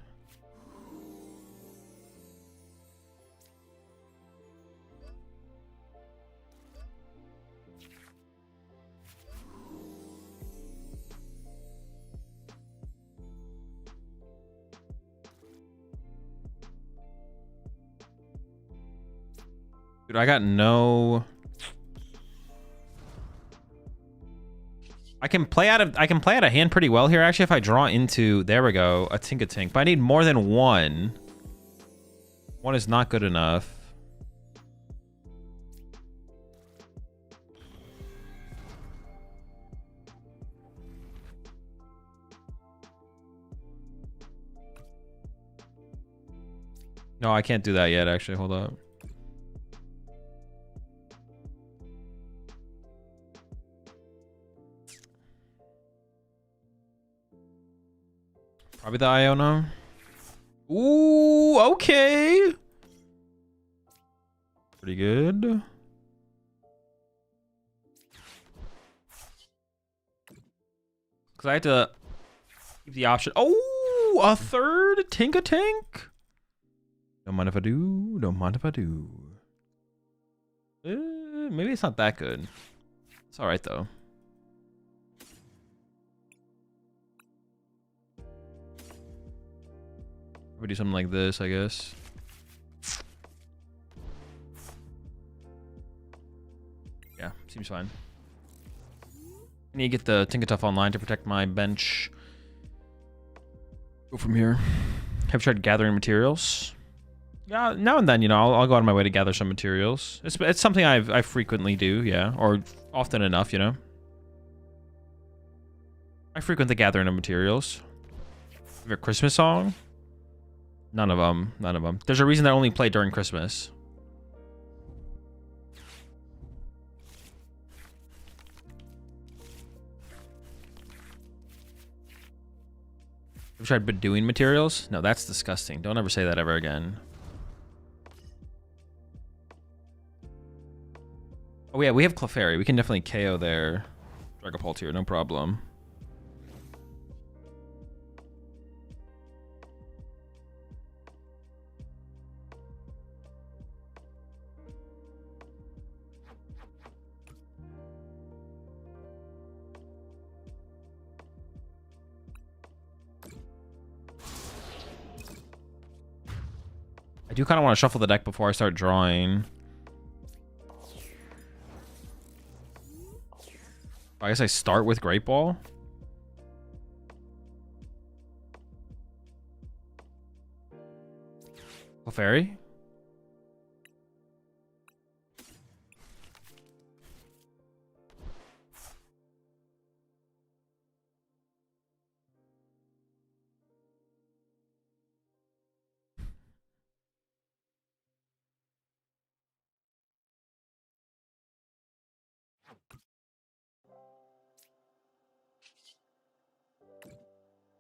Dude, I got no... I can play out of hand pretty well here actually if I draw into, there we go, a Tinkatink. But I need more than one. One is not good enough. No, I can't do that yet actually. Hold up. Probably the Iono. Ooh, okay. Pretty good. Because I had to keep the option. Oh, a third Tinkatink? Don't mind if I do. Don't mind if I do. Maybe it's not that good. It's alright though. We do something like this, I guess. Yeah, seems fine. I need to get the Tinkatuff online to protect my bench. Go from here. Have you tried gathering materials? Yeah, now and then, you know, I'll go out of my way to gather some materials. It's something I frequently do, yeah, or often enough, you know. I frequent the gathering of materials. Favorite Christmas song? None of them. None of them. There's a reason they only play during Christmas. Have you tried Bedouin materials? No, that's disgusting. Don't ever say that ever again. Oh yeah, we have Clefairy. We can definitely KO their Dragapult here, no problem. I do kind of want to shuffle the deck before I start drawing. I guess I start with Great Ball. Clefairy?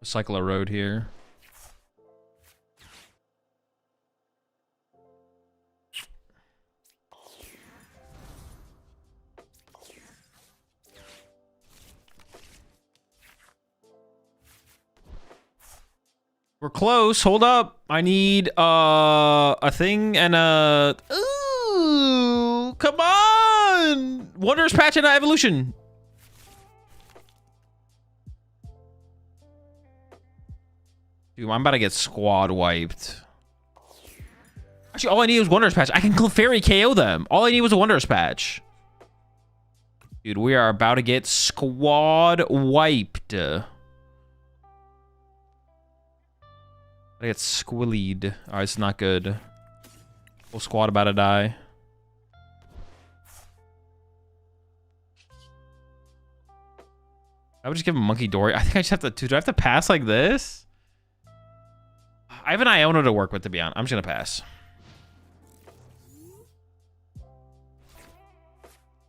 Cycle a road here. We're close. Hold up. I need a thing and a... Ooh, come on. Wondrous Patch and a evolution. Dude, I'm about to get squad wiped. Actually, all I need was Wondrous Patch. I can Clefairy KO them. All I need was a Wondrous Patch. Dude, we are about to get squad wiped. I get squillied. Alright, it's not good. Whole squad about to die. I would just give him Monkey Dory. I think I just have to... Do I have to pass like this? I have an Iona to work with, to be honest. I'm just gonna pass.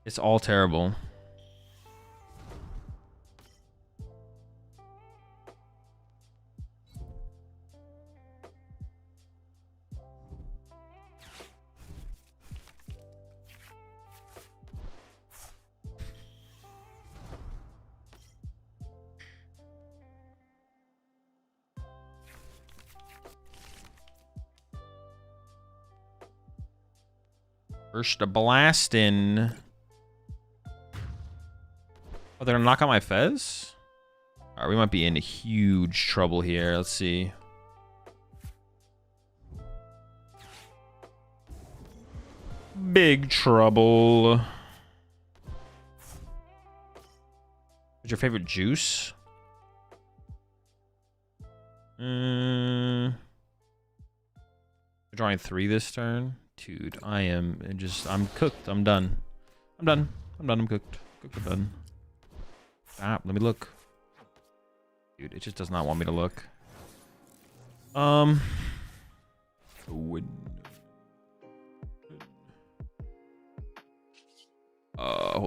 It's all terrible. First, a blast in. Oh, they're gonna knock out my Fez? Alright, we might be in huge trouble here. Let's see. Big trouble. What's your favorite juice? We're drawing 3 this turn. Dude, I'm cooked. I'm done. I'm cooked. I'm done. Stop, let me look. Dude, it just does not want me to look. Hold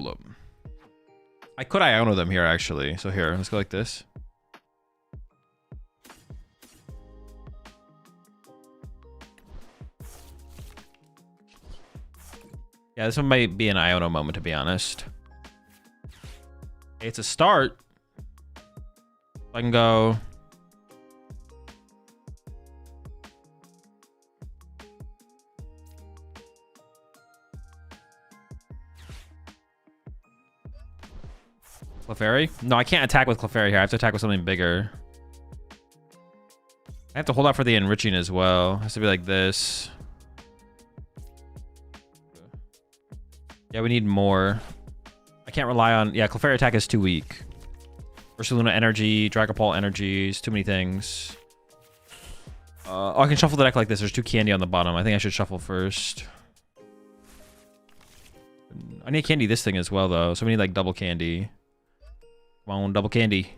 up. I could Iona them here, actually. So here, let's go like this. Yeah, this one might be an Iona moment, to be honest. It's a start. I can go... Clefairy? No, I can't attack with Clefairy here. I have to attack with something bigger. I have to hold out for the enriching as well. It has to be like this. Yeah, we need more. I can't rely on... Yeah, Clefairy attack is too weak. Ursaluna energy, Dragapult energies, too many things. Oh, I can shuffle the deck like this. There's 2 candy on the bottom. I think I should shuffle first. I need candy this thing as well, though. So we need, like, double candy. Come on, double candy.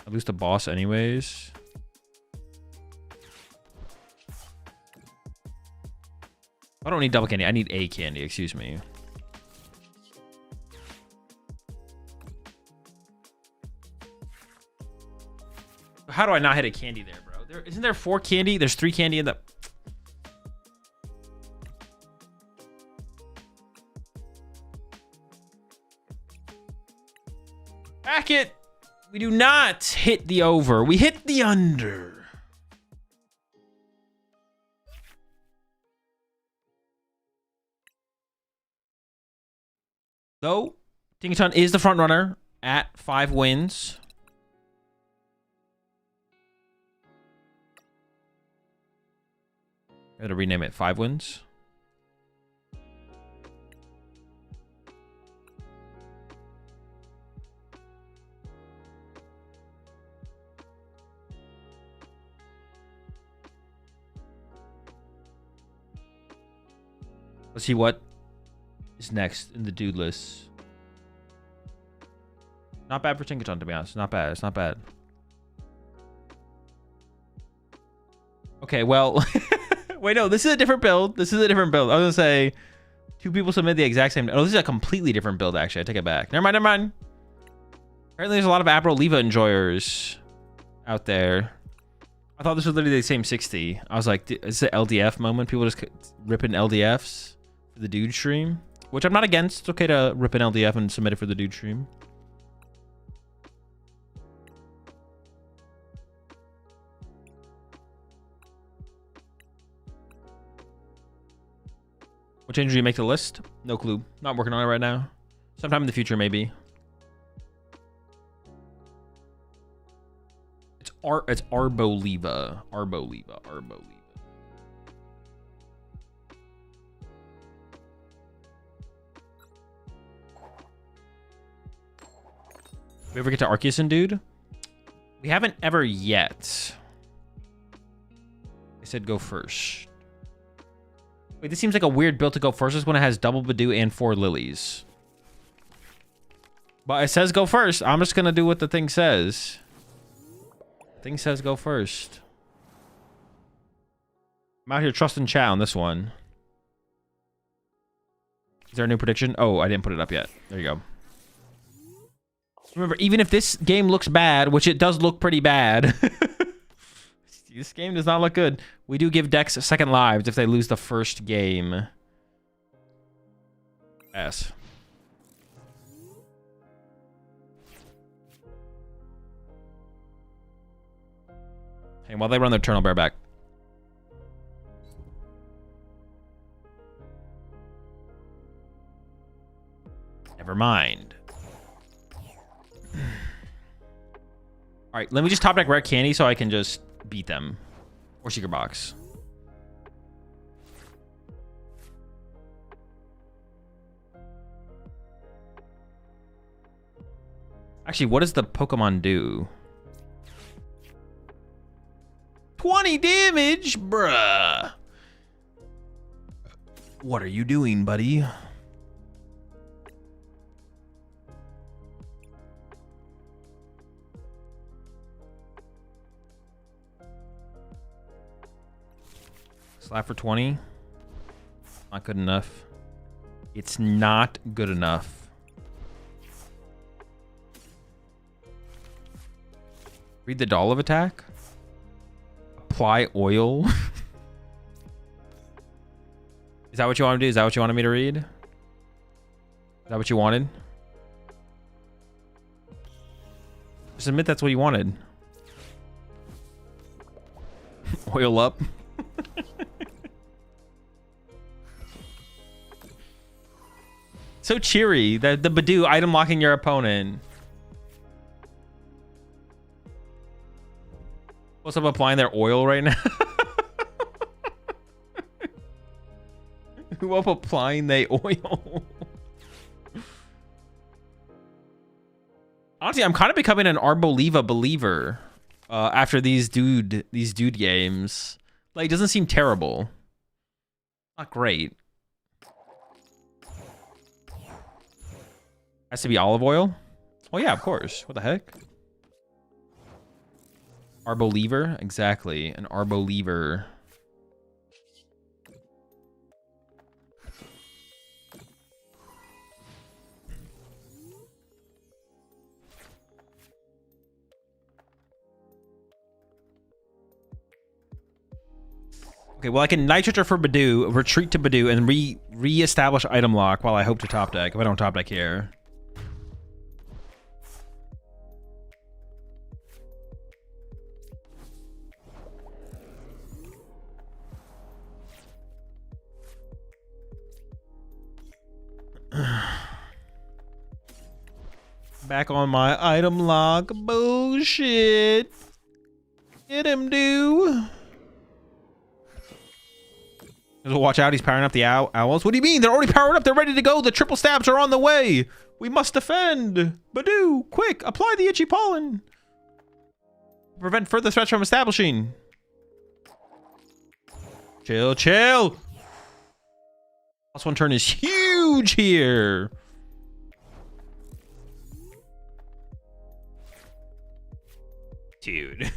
I lose the boss anyways. I don't need double candy. I need a candy. Excuse me. How do I not hit a candy there, bro? Isn't there 4 candy? There's 3 candy in the... Back it! We do not hit the over. We hit the under. Though, Tinkaton is the front runner at 5 wins. I'm gonna rename it 5 wins. Let's see what is next in the dude list. Not bad for Tinkaton, to be honest. Not bad. It's not bad. Okay, well... Wait, no. This is a different build. This is a different build. I was going to say... 2 people submit the exact same... Oh, this is a completely different build, actually. I take it back. Never mind, never mind. Apparently, there's a lot of Arboliva enjoyers out there. I thought this was literally the same 60. I was like, is it an LDF moment? People just ripping LDFs for the dude stream? which I'm not against. It's okay to rip an LDF and submit it for the dude stream. What change do you make to the list? No clue. Not working on it right now. Sometime in the future, maybe. It's Arboliva. Arboliva. We ever get to Arceus, dude? We haven't ever yet. I said go first. Wait, this seems like a weird build to go first. This one has double Badoo and 4 lilies. But it says go first. I'm just gonna do what the thing says. Thing says go first. I'm out here trusting chat on this one. Is there a new prediction? Oh, I didn't put it up yet. There you go. Remember, even if this game looks bad, which it does look pretty bad. This game does not look good. We do give decks second lives if they lose the first game. S. Hey, while they run their turn, Bear back. Never mind. All right, let me just top deck Rare Candy so I can just beat them. Or Secret Box. Actually, what does the Pokemon do? 20 damage? Bruh. What are you doing, buddy? Slap for 20. Not good enough. It's not good enough. Read the doll of attack. Apply oil. Is that what you want to do? Is that what you wanted me to read? Is that what you wanted? Just admit that's what you wanted. Oil up. So cheery. The Badoo item locking your opponent. What's up applying their oil right now? Who up applying their oil? Honestly, I'm kind of becoming an Arboliva believer after these dude games. Like, it doesn't seem terrible. Not great. Has to be olive oil? Oh yeah, of course. What the heck? Arboliva? Exactly. An Arboliva. Okay, well I can Nitrate for Badoo, retreat to Badoo, and re-establish item lock while I hope to top deck, if I don't top deck here. Back on my item lock. Bullshit. Get him, dude. Watch out, he's powering up the owls. What do you mean? They're already powered up. They're ready to go. The triple stabs are on the way. We must defend. Badoo, quick, apply the itchy pollen. Prevent further threats from establishing. Chill, chill. Plus one turn is huge here. Dude.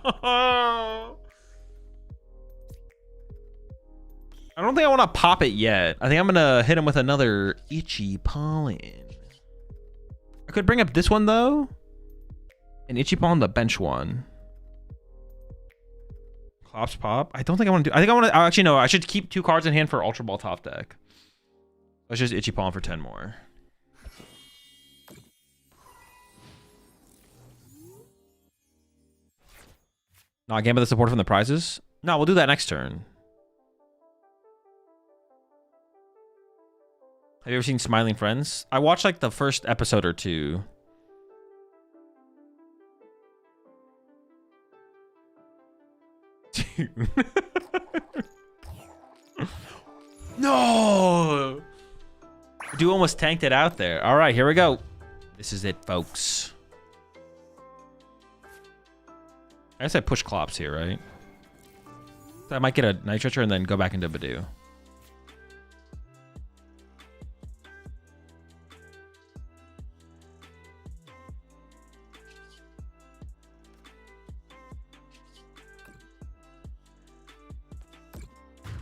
I don't think I want to pop it yet. I think I'm going to hit him with another itchy pollen. I could bring up this one, though. An itchy pollen, the bench one. Clops pop. I don't think I want to do. I think I want to. Actually, no. I should keep 2 cards in hand for Ultra Ball top deck. Let's just Itchy Palm for 10 more. Not game, but the support from the prizes. No, we'll do that next turn. Have you ever seen Smiling Friends? I watched like the first episode or 2. Dude. No! Dude almost tanked it out there. All right, here we go. This is it, folks. I guess I push Clops here, right? So I might get a Night Stretcher and then go back into Badoo.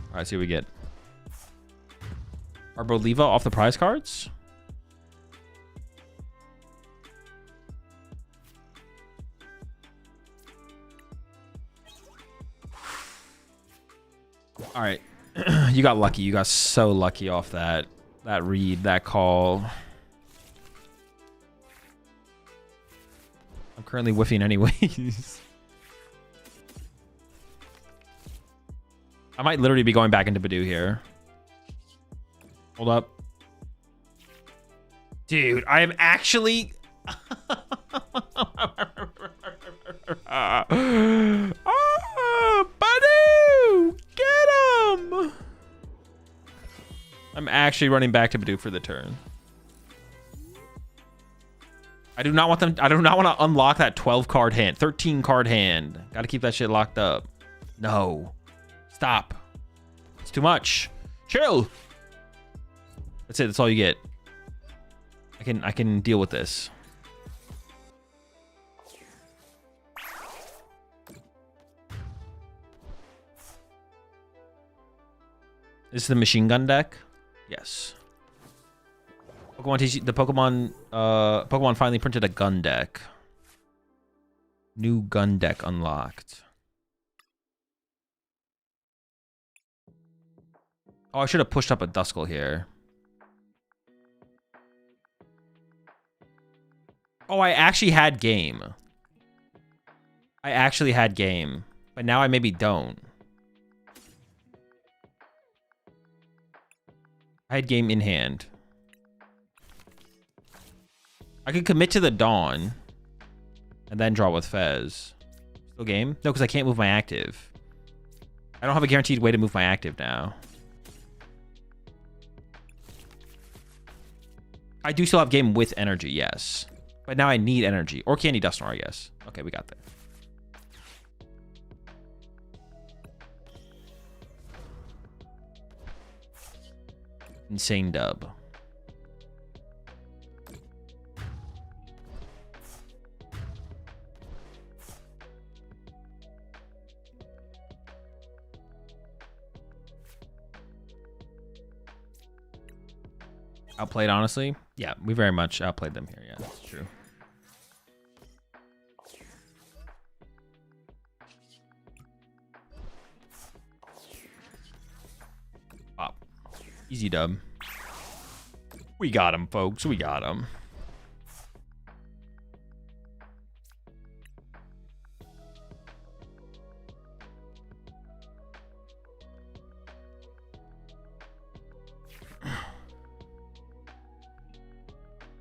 All right, see what we get. Arboliva off the prize cards. All right, you got lucky. You got so lucky off that read, that call. I'm currently whiffing anyways. I might literally be going back into Badoo here. Hold up. Dude, I am actually... Badoo! Get him! I'm actually running back to Badoo for the turn. I do not want them... I do not want to unlock that 12 card hand. 13 card hand. Gotta keep that shit locked up. No. Stop. It's too much. Chill. That's it. That's all you get. I can deal with this. This is the machine gun deck. Yes. Pokemon TCG, the Pokemon finally printed a gun deck. New gun deck unlocked. Oh, I should have pushed up a Duskull here. Oh, I actually had game. I actually had game. But now I maybe don't. I had game in hand. I could commit to the Dawn. And then draw with Fez. Still game? No, because I can't move my active. I don't have a guaranteed way to move my active now. I do still have game with energy, yes. But now I need energy. Or Candy Dusknoir, I guess. Okay, we got that. Insane dub. Outplayed, honestly. Yeah, we very much outplayed them here. Yeah, that's true. Pop. Easy dub. We got him, folks. We got him.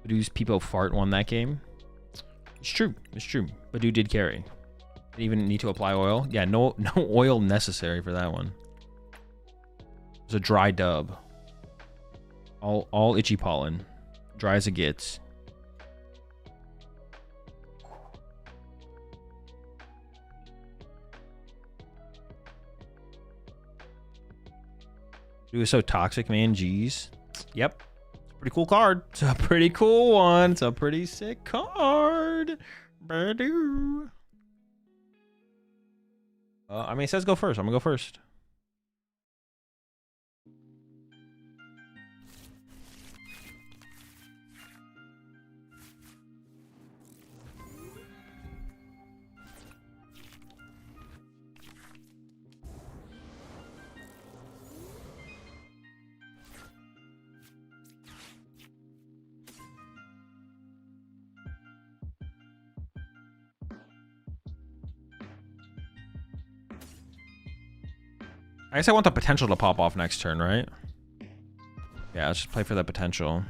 Badoo's Peepo Fart won that game. It's true. It's true. Badoo did carry. Didn't even need to apply oil. Yeah, no oil necessary for that one. It was a dry dub. All itchy pollen. Dry as it gets. Badoo is so toxic, man. Jeez. Yep. Pretty cool card. It's a pretty cool one. It's a pretty sick card. Badoo. I mean, it says go first. I'm gonna go first. I guess I want the potential to pop off next turn, right? Yeah, let's just play for that potential.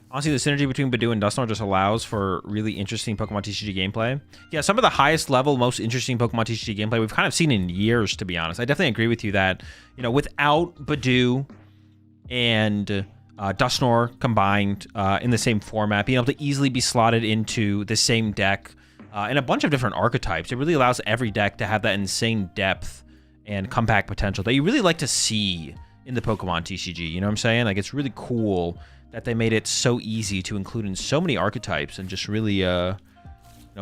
Honestly, the synergy between Badoo and Dusknoir just allows for really interesting Pokemon TCG gameplay. Yeah, some of the highest level, most interesting Pokemon TCG gameplay we've kind of seen in years, to be honest. I definitely agree with you that, you know, without Badoo and Dusknoir combined in the same format, being able to easily be slotted into the same deck in a bunch of different archetypes, it really allows every deck to have that insane depth and comeback potential that you really like to see in the Pokemon TCG. You know what I'm saying? Like, it's really cool that they made it so easy to include in so many archetypes and just really, you know,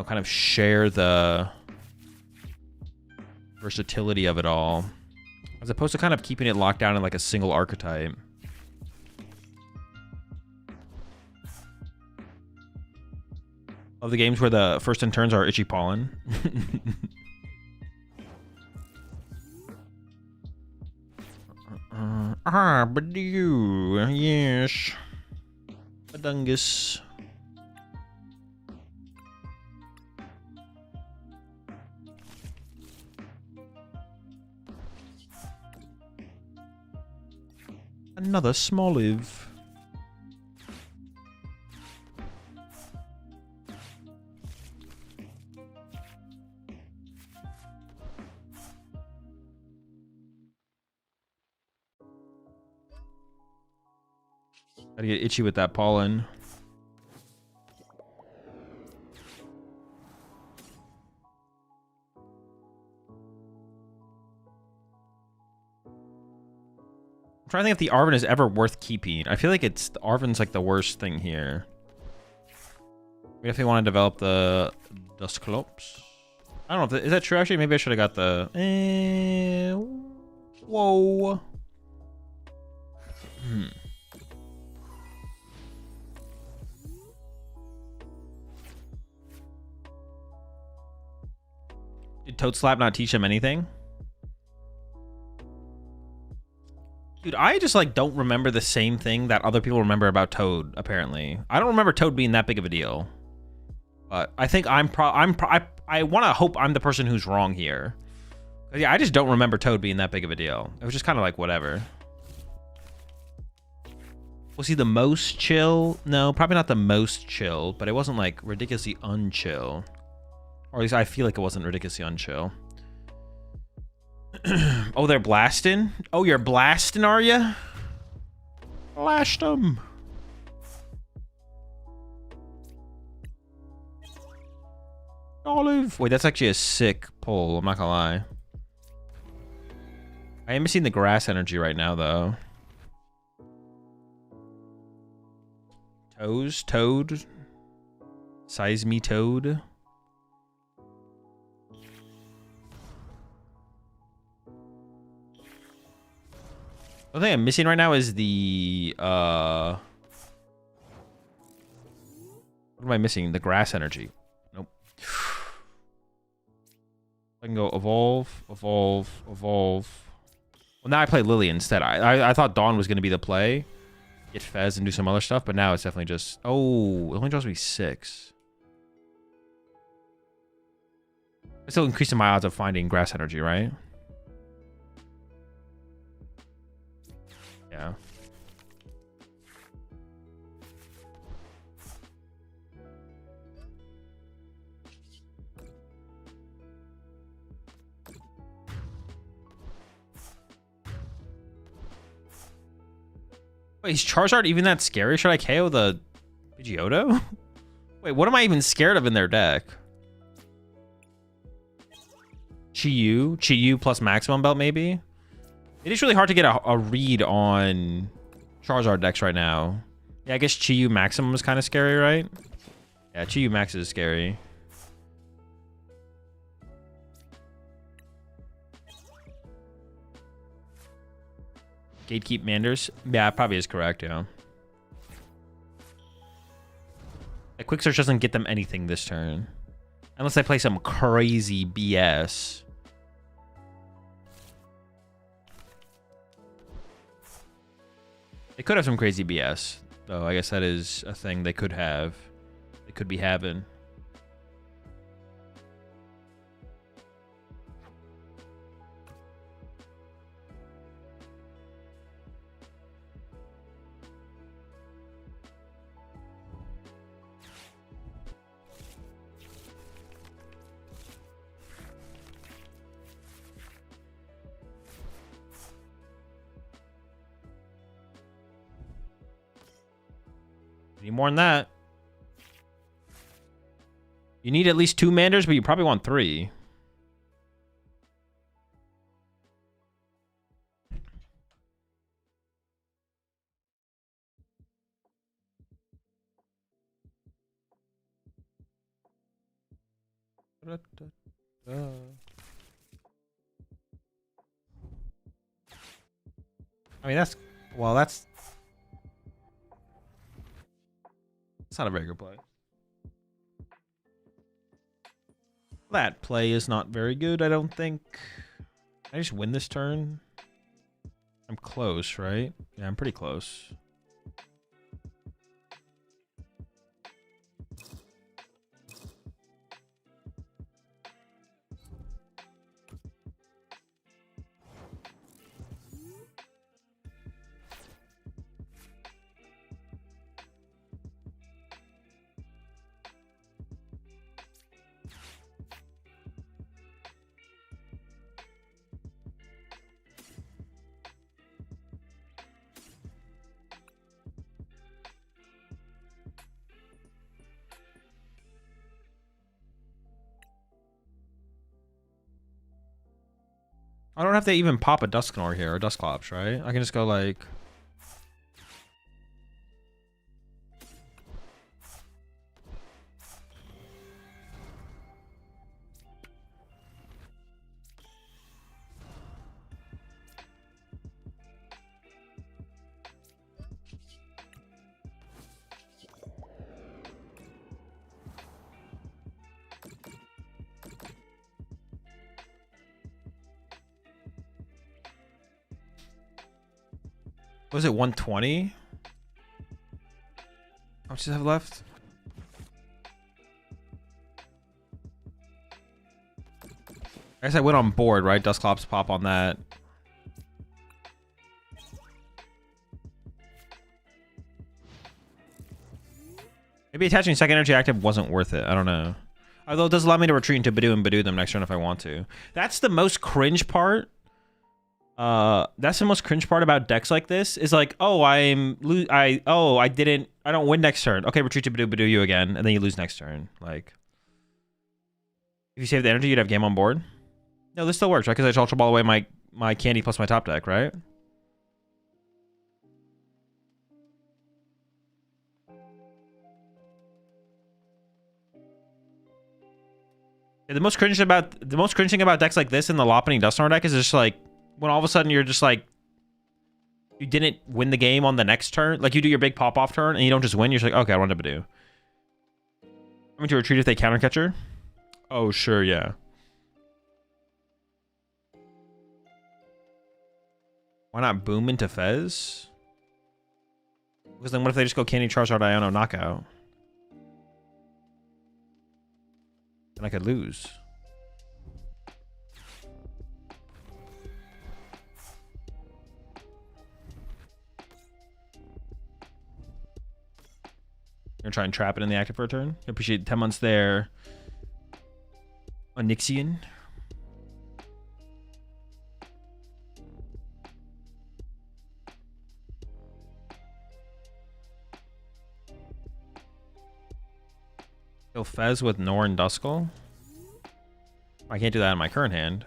kind of share the versatility of it all, as opposed to kind of keeping it locked down in like a single archetype. Of the games where the first 10 turns are Itchy Pollen. Badoo, yes. Badungus. Another Smoliv. Gotta get itchy with that pollen. I'm trying to think if the Arven is ever worth keeping. I feel like the Arven's like the worst thing here. We definitely want to develop the Dusclops. I don't know if is that true actually. Maybe I should have got the whoa. Did Toad Slap not teach him anything? Dude, I just like don't remember the same thing that other people remember about Toad, apparently. I don't remember Toad being that big of a deal. But I think I want to hope I'm the person who's wrong here. But yeah, I just don't remember Toad being that big of a deal. It was just kind of like whatever. Was he the most chill? No, probably not the most chill, but it wasn't like ridiculously unchill. Or at least I feel like it wasn't ridiculously unchill. Oh, they're blasting? Oh, you're blasting, are you? Blast them. Olive. Wait, that's actually a sick pull. I'm not gonna lie. I am missing the grass energy right now, though. Toad. Size me Toad. The thing I'm missing right now is the what am I missing? The grass energy. Nope. I can go evolve. Well, now I play Lily instead. I thought Dawn was going to be the play. Get Fez and do some other stuff, but now it's definitely just... Oh, it only draws me 6. It's still increasing my odds of finding grass energy, right? Yeah. Wait, is Charizard even that scary? Should I KO the Pidgeotto? Wait, what am I even scared of in their deck? Chi-Yu plus Maximum Belt, maybe? It is really hard to get a read on Charizard decks right now. Yeah, I guess Chi-Yu Maximum is kind of scary, right? Yeah, Chi-Yu Max is scary. Gatekeep Manders? Yeah, probably is correct, yeah. A Quick Search doesn't get them anything this turn. Unless they play some crazy BS. They could have some crazy BS, though. I guess that is a thing they could have. They could be having. You need more than that. You need at least 2 Manders, but you probably want 3. I mean, that's not a very good play. That play is not very good, I don't think. Can I just win this turn? I'm close, right? Yeah, I'm pretty close. I don't have to even pop a Dusknoir here or Dusclops, right? I can just go like... Was it 120? How much does it have left? I guess I went on board, right? Dusclops pop on that. Maybe attaching second energy active wasn't worth it. I don't know. Although it does allow me to retreat into Badoo and Badoo them next turn if I want to. That's the most cringe part. That's the most cringe part about decks like this is like, oh, I don't win next turn. Okay, retreat to Badoo you again, and then you lose next turn. Like, if you save the energy, you'd have game on board. No, this still works, right? Because I just Ultra Ball away my candy plus my top deck, right? Yeah, the most cringe thing about decks like this in the Lopunny Dusknoir deck is just like, when all of a sudden you're just like, you didn't win the game on the next turn. Like you do your big pop-off turn and you don't just win. You're just like, okay, I want to Badoo. I'm going to retreat if they counter catcher. Oh, sure, yeah. Why not boom into Fez? Because then what if they just go Candy, Charizard, Iono, knockout? Then I could lose. Gonna try and trap it in the active for a turn. Appreciate 10 months there. Onyxian. Go Fez with Nor and Duskull. I can't do that in my current hand.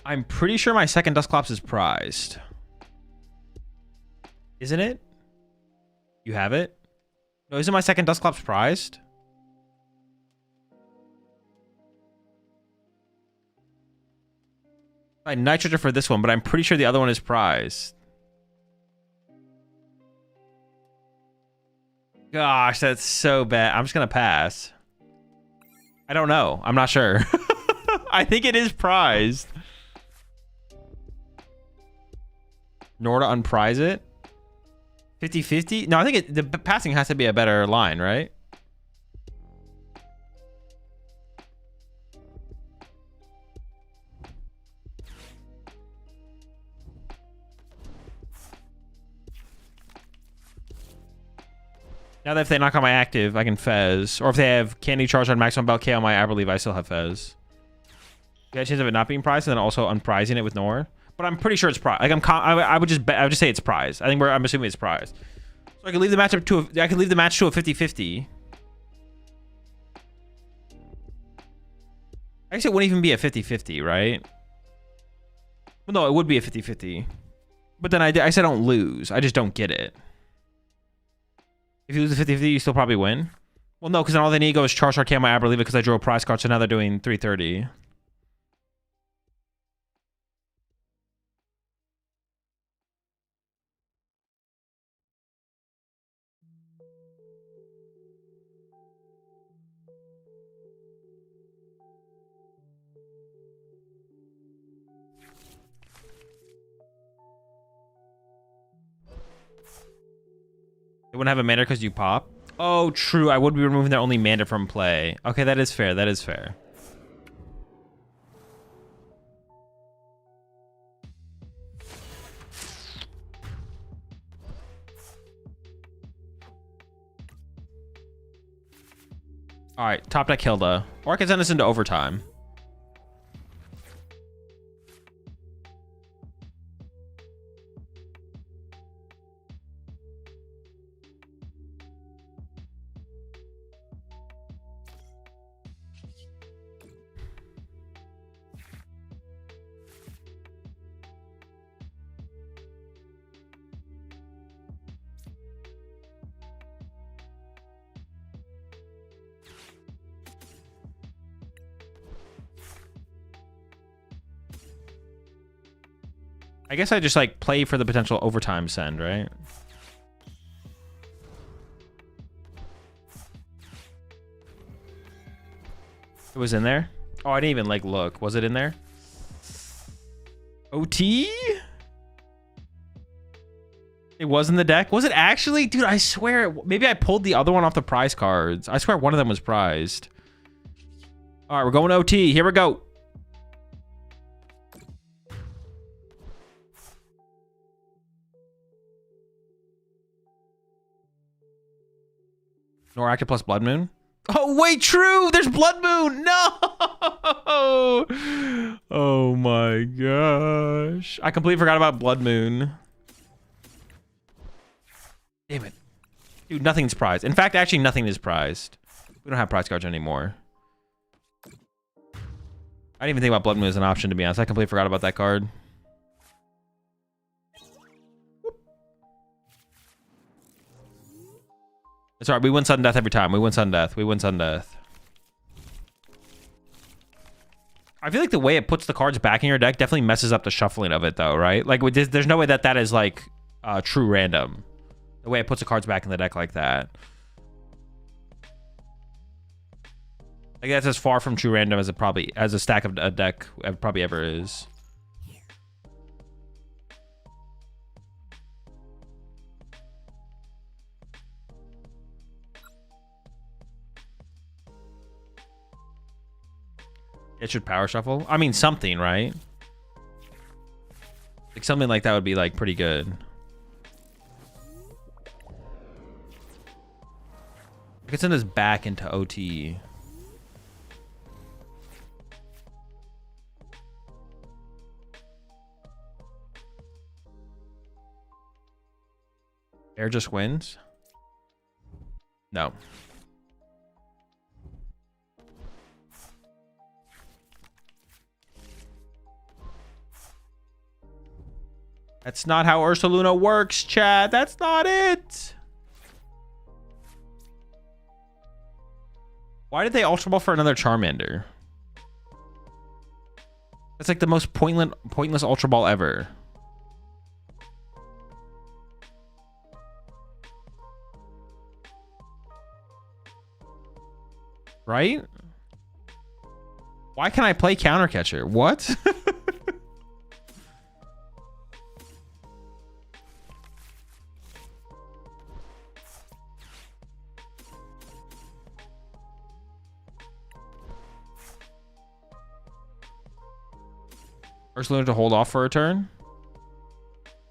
I'm pretty sure my second Dusclops is prized. Isn't it? You have it? No, isn't my second Dusclops prized? I nitrogen for this one, but I'm pretty sure the other one is prized. Gosh, that's so bad. I'm just gonna pass. I don't know. I'm not sure. I think it is prized. Nor to unprize it. 50-50? No, I think the passing has to be a better line, right? Now that if they knock on my active, I can Fez. Or if they have Candy Charge on maximum belt KO on my Arboliva, I still have Fez. You got a chance of it not being prized, and then also unprizing it with Nor. But I'm pretty sure it's prized. Like I would just say it's prized. I'm assuming it's prized. So I can leave the match up to I can leave the match to a 50-50. I guess it wouldn't even be a 50-50, right? Well, no, it would be a 50-50. But then I said don't lose. I just don't get it. If you lose a 50-50, you still probably win. Well, no, because then all they need to go is Charge Arcane my Arboliva because I drew a prize card, so now they're doing 330. They wouldn't have a mana because you pop. Oh, true. I would be removing their only mana from play. Okay, that is fair. That is fair. All right, top deck Hilda. Or I can send this into overtime. I guess I just like play for the potential overtime send, right? It was in there? Oh, I didn't even like look. Was it in there? OT? It was in the deck? Was it actually? Dude, I swear. Maybe I pulled the other one off the prize cards. I swear one of them was prized. All right, we're going OT. Here we go. Nor active plus Blood Moon. Oh, wait, true. There's Blood Moon. No. Oh, my gosh. I completely forgot about Blood Moon. Damn it. Dude, nothing's prized. In fact, actually, nothing is prized. We don't have prize cards anymore. I didn't even think about Blood Moon as an option, to be honest. I completely forgot about that card. It's alright, we win sudden death every time. We win sudden death. We win sudden death. I feel like the way it puts the cards back in your deck definitely messes up the shuffling of it, though, right? Like, there's no way that that is, like, true random. The way it puts the cards back in the deck like that. I guess that's as far from true random as it probably, as a stack of a deck probably ever is. It should power shuffle. I mean, something, right? Like something like that would be like pretty good. I could send this back into OT. Air just wins? No. That's not how Ursaluna works, chat. That's not it. Why did they Ultra Ball for another Charmander? That's like the most pointless Ultra Ball ever. Right? Why can't I play Counter Catcher? What? Ursaluna to hold off for a turn?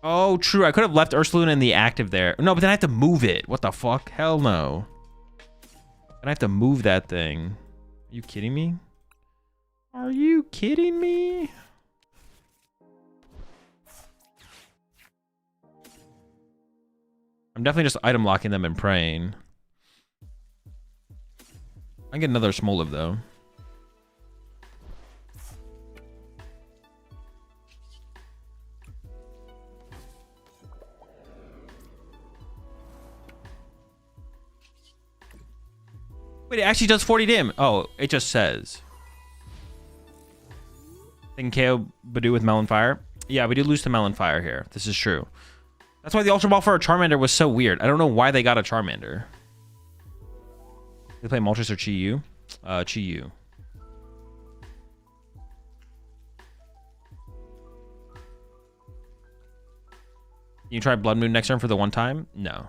Oh, true. I could have left Ursaluna in the active there. No, but then I have to move it. What the fuck? Hell no. Then I have to move that thing. Are you kidding me? Are you kidding me? I'm definitely just item locking them and praying. I get another Smoliv though. Wait, it actually does 40 dim. Oh, it just says. Then KO Badoo with Melon Fire. Yeah, we do lose to Melon Fire here. This is true. That's why the Ultra Ball for a Charmander was so weird. I don't know why they got a Charmander. They play Moltres or Chi-Yu? Chi-Yu. You try Blood Moon next turn for the one time? No.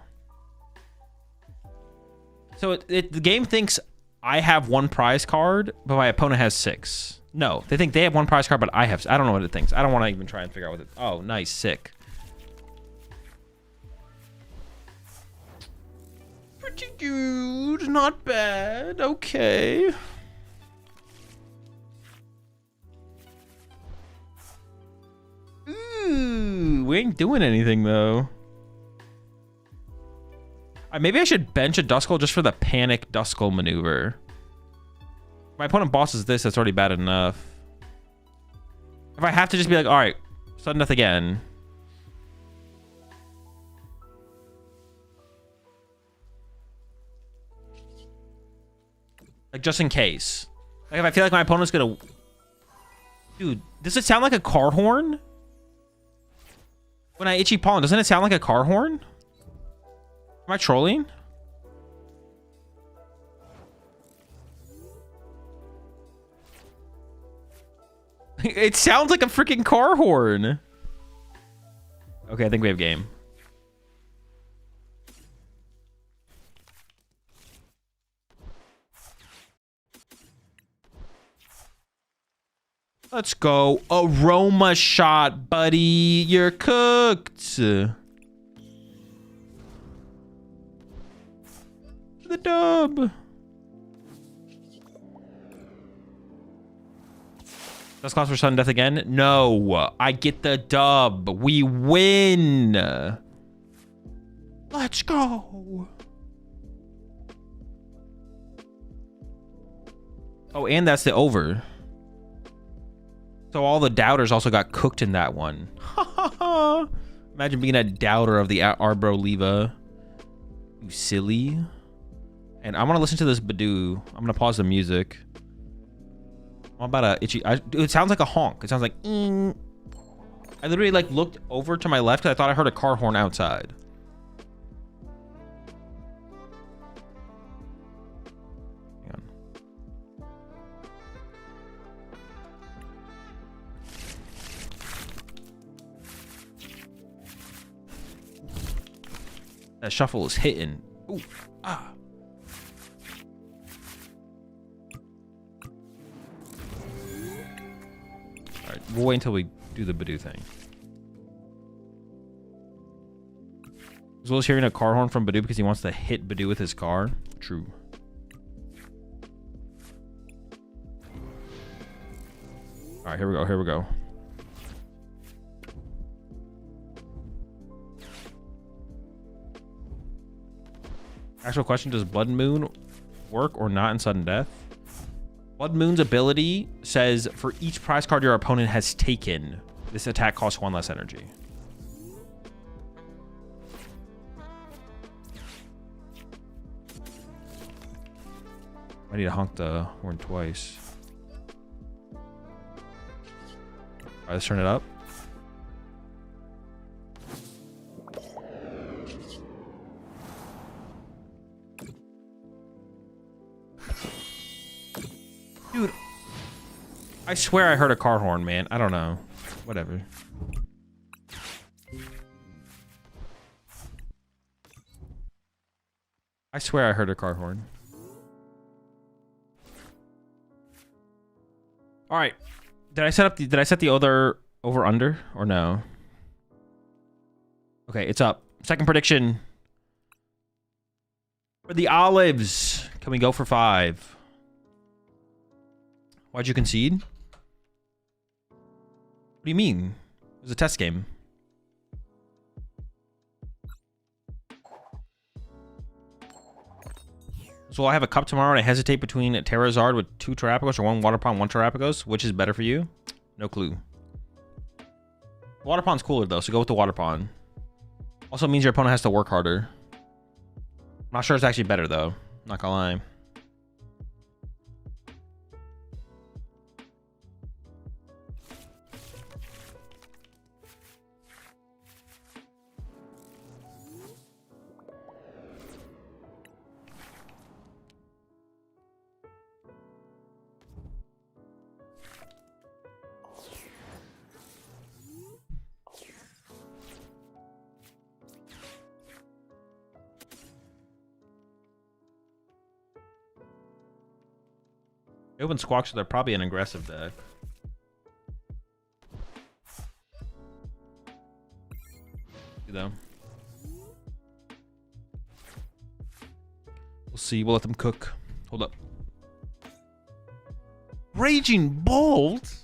So the game thinks I have one prize card, but my opponent has 6. No, they think they have one prize card, but I have. I don't know what it thinks. I don't want to even try and figure out what it. Oh, nice, sick. Pretty good, not bad. Okay. Ooh, we ain't doing anything though. Maybe I should bench a Duskull just for the panic Duskull maneuver. My opponent bosses this, that's already bad enough. If I have to just be like, all right, sudden death again. Like, just in case. Like, if I feel like my opponent's gonna... Dude, does it sound like a car horn? When I itchy pollen, doesn't it sound like a car horn? Am I trolling? It sounds like a freaking car horn. Okay, I think we have game. Let's go. Aroma shot, buddy. You're cooked. The dub. Does cost for sudden death again? No. I get the dub. We win. Let's go. Oh, and that's the over. So all the doubters also got cooked in that one. Imagine being a doubter of the Arboliva. You silly. And I want to listen to this Badoo. I'm going to pause the music. I'm about a itchy... it sounds like a honk. It sounds like... I literally like looked over to my left because I thought I heard a car horn outside. Hang on. That shuffle is hitting. Ooh. Ah. Alright, we'll wait until we do the Badoo thing. As well as hearing a car horn from Badoo because he wants to hit Badoo with his car. True. Alright, here we go, here we go. Actual question, does Blood Moon work or not in sudden death? Blood Moon's ability says for each prize card your opponent has taken, this attack costs 1 less energy. I need to honk the horn twice. Alright, let's turn it up. Dude, I swear I heard a car horn, man. I don't know. Whatever. I swear I heard a car horn. All right. Did I set the other over under or no? Okay, it's up. Second prediction. For the olives. Can we go for 5? Why'd you concede? do you mean? It was a test game. So I have a cup tomorrow and I hesitate between a Terrazard with 2 Terrapagos or 1 Water Pond, 1 Terrapagos. Which is better for you? No clue. Water Pond's cooler though, so go with the Water Pond. Also means your opponent has to work harder. I'm not sure it's actually better though. Not gonna lie. They open Squawk, so they're probably an aggressive deck. See though. We'll see. We'll let them cook. Hold up. Raging Bolt?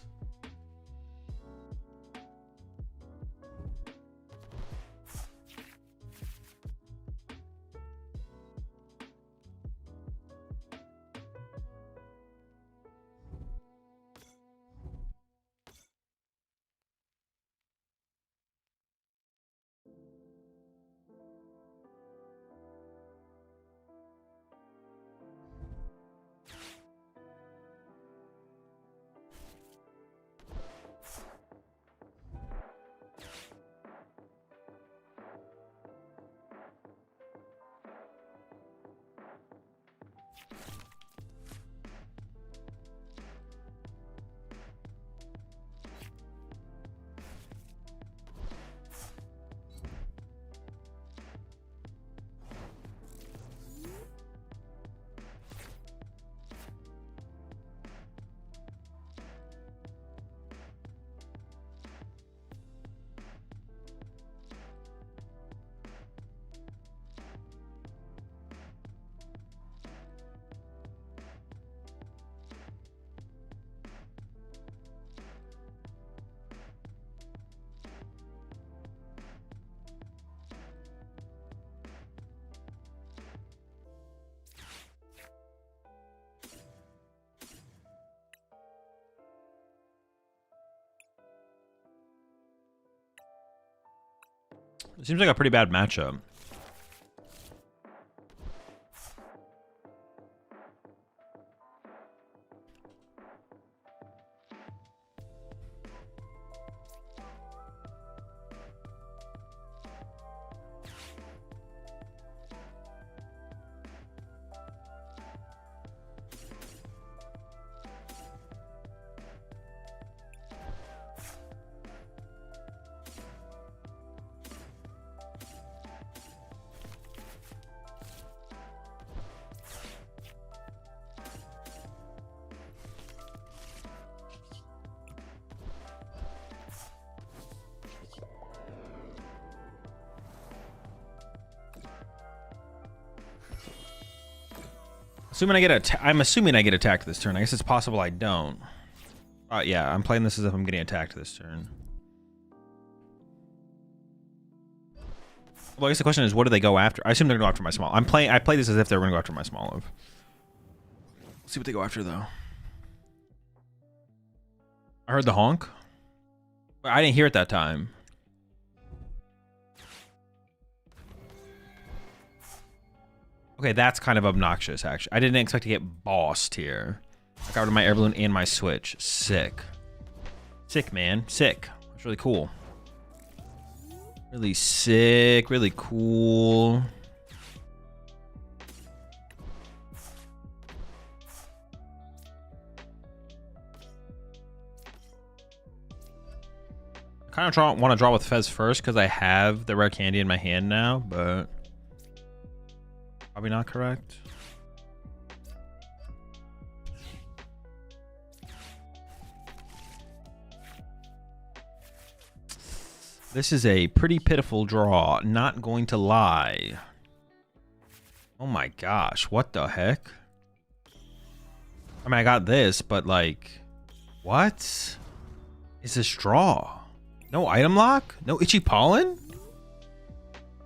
It seems like a pretty bad matchup. I'm assuming I get attacked this turn. I guess it's possible I don't. Yeah, I'm playing this as if I'm getting attacked this turn. Well, I guess the question is, what do they go after? I assume they're gonna go after my small. I play this as if they're gonna go after my small of. Let's see what they go after though. I heard the honk. I didn't hear it that time. Okay, that's kind of obnoxious, actually. I didn't expect to get bossed here. I got rid of my air balloon and my switch. Sick. Sick, man. Sick. That's really cool. Really sick. Really cool. I kind of want to draw with Fez first because I have the rare candy in my hand now, but... probably not correct. This is a pretty pitiful draw, not going to lie. Oh my gosh, what the heck? I mean, I got this, but like, what? is this draw? No item lock? No itchy pollen?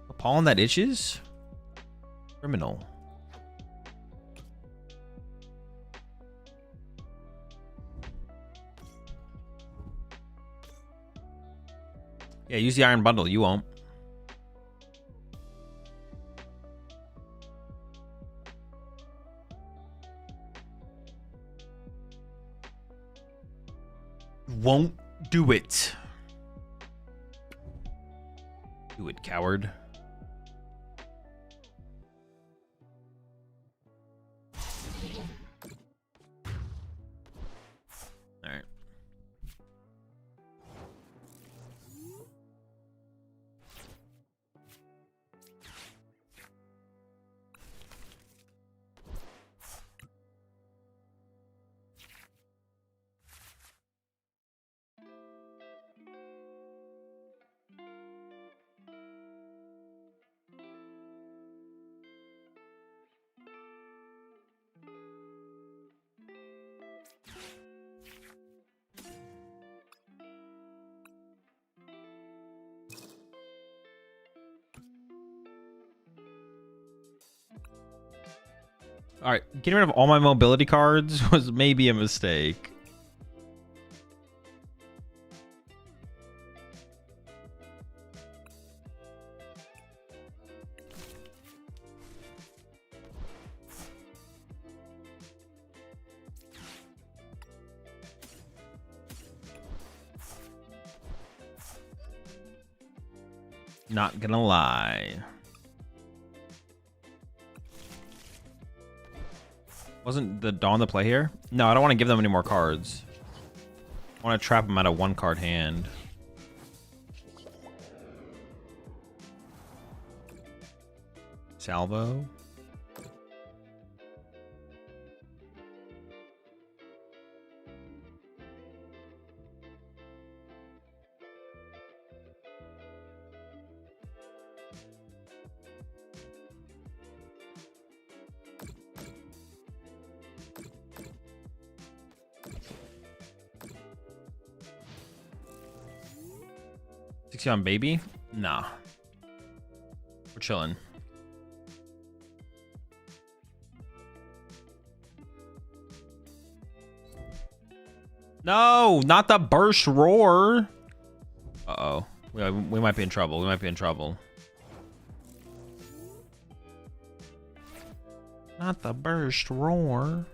A pollen that itches? Criminal. Yeah, use the iron bundle. You won't. Won't do it. Do it, coward. All right. All right, getting rid of all my mobility cards was maybe a mistake. Not gonna lie. Wasn't the Dawn the play here? No, I don't want to give them any more cards. I want to trap them out of one card hand. Salvo. On baby? Nah. We're chilling. No, not the burst roar. Uh-oh. We might be in trouble. We might be in trouble. Not the burst roar.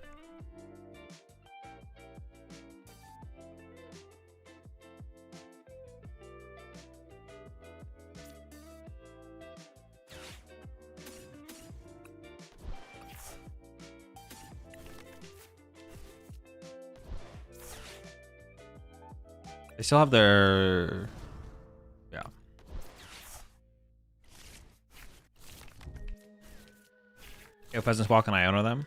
They still have their... Yeah. If Pheasants Walk and Iona them.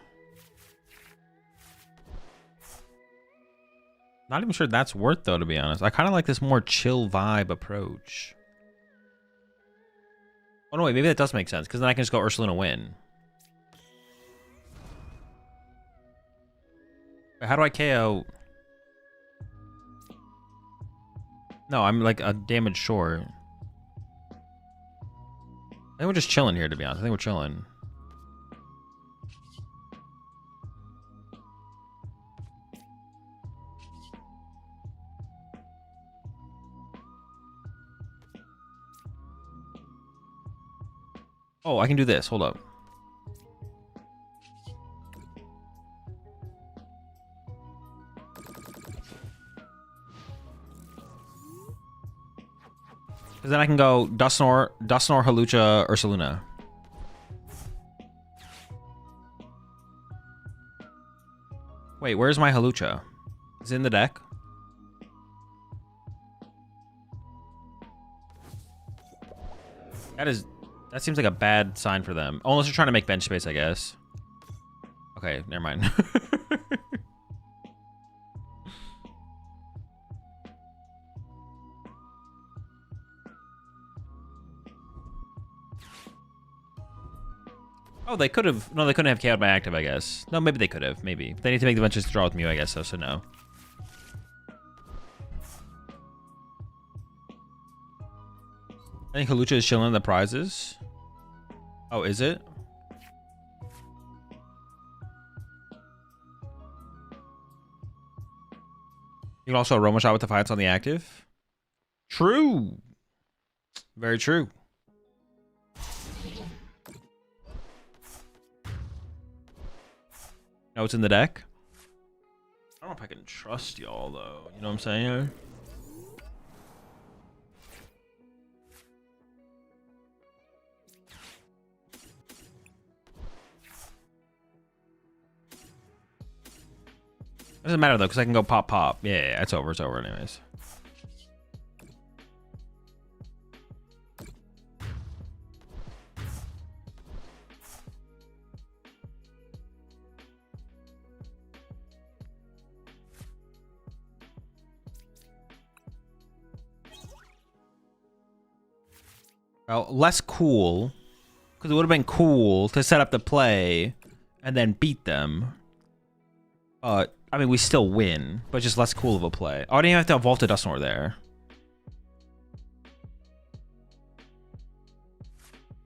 Not even sure that's worth though, to be honest. I kind of like this more chill vibe approach. Oh no, wait, maybe that does make sense, because then I can just go Ursaluna win. Wait, how do I KO? No, I'm like a damage short. I think we're just chilling here, to be honest. I think we're chilling. Oh, I can do this. Hold up. Because then I can go Dusknor, Halucha, Ursaluna. Wait, where's my Halucha? Is it in the deck? That seems like a bad sign for them. Oh, unless they're trying to make bench space, I guess. Okay, never mind. Oh, they could have. No, they couldn't have KO'd my active, I guess. No, maybe they could have. Maybe. They need to make the benches to draw with Mew, I guess, so no. I think Halucha is chilling in the prizes. Oh, is it? You can also aroma shot with the fights on the active. True. Very true. No, it's in the deck. I don't know if I can trust y'all though. You know what I'm saying? It doesn't matter though, because I can go pop pop. Yeah, it's over. It's over anyways. Well, less cool, because it would have been cool to set up the play and then beat them. But I mean, we still win, but just less cool of a play. Oh, I didn't even have to vault a Dusknoir there.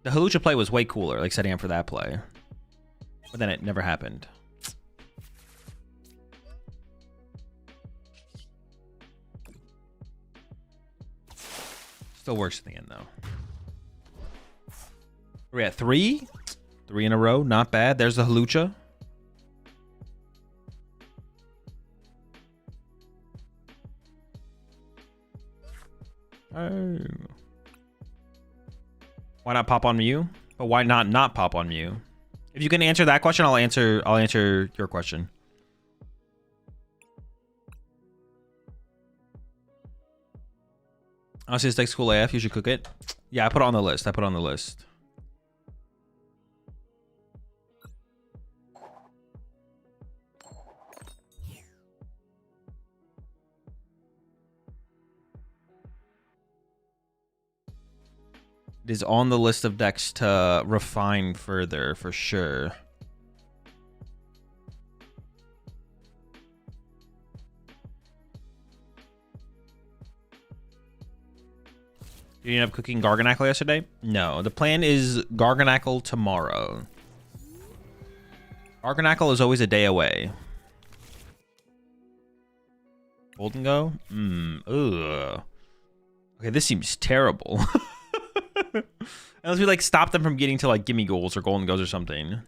The Halucha play was way cooler, like setting up for that play. But then it never happened. Still works in the end, though. We're at 3? 3 in a row, not bad. There's the Halucha. Oh. Why not pop on Mew? But why not pop on Mew? If you can answer that question, I'll answer your question. Honestly, this deck's cool AF. You should cook it. Yeah, I put it on the list. I put it on the list. It is on the list of decks to refine further, for sure. You ended up cooking Garganackle yesterday? No, the plan is Garganackle tomorrow. Garganackle is always a day away. Golden Go? Ugh. Okay, this seems terrible. Unless we like stop them from getting to like gimme goals or golden goes or something.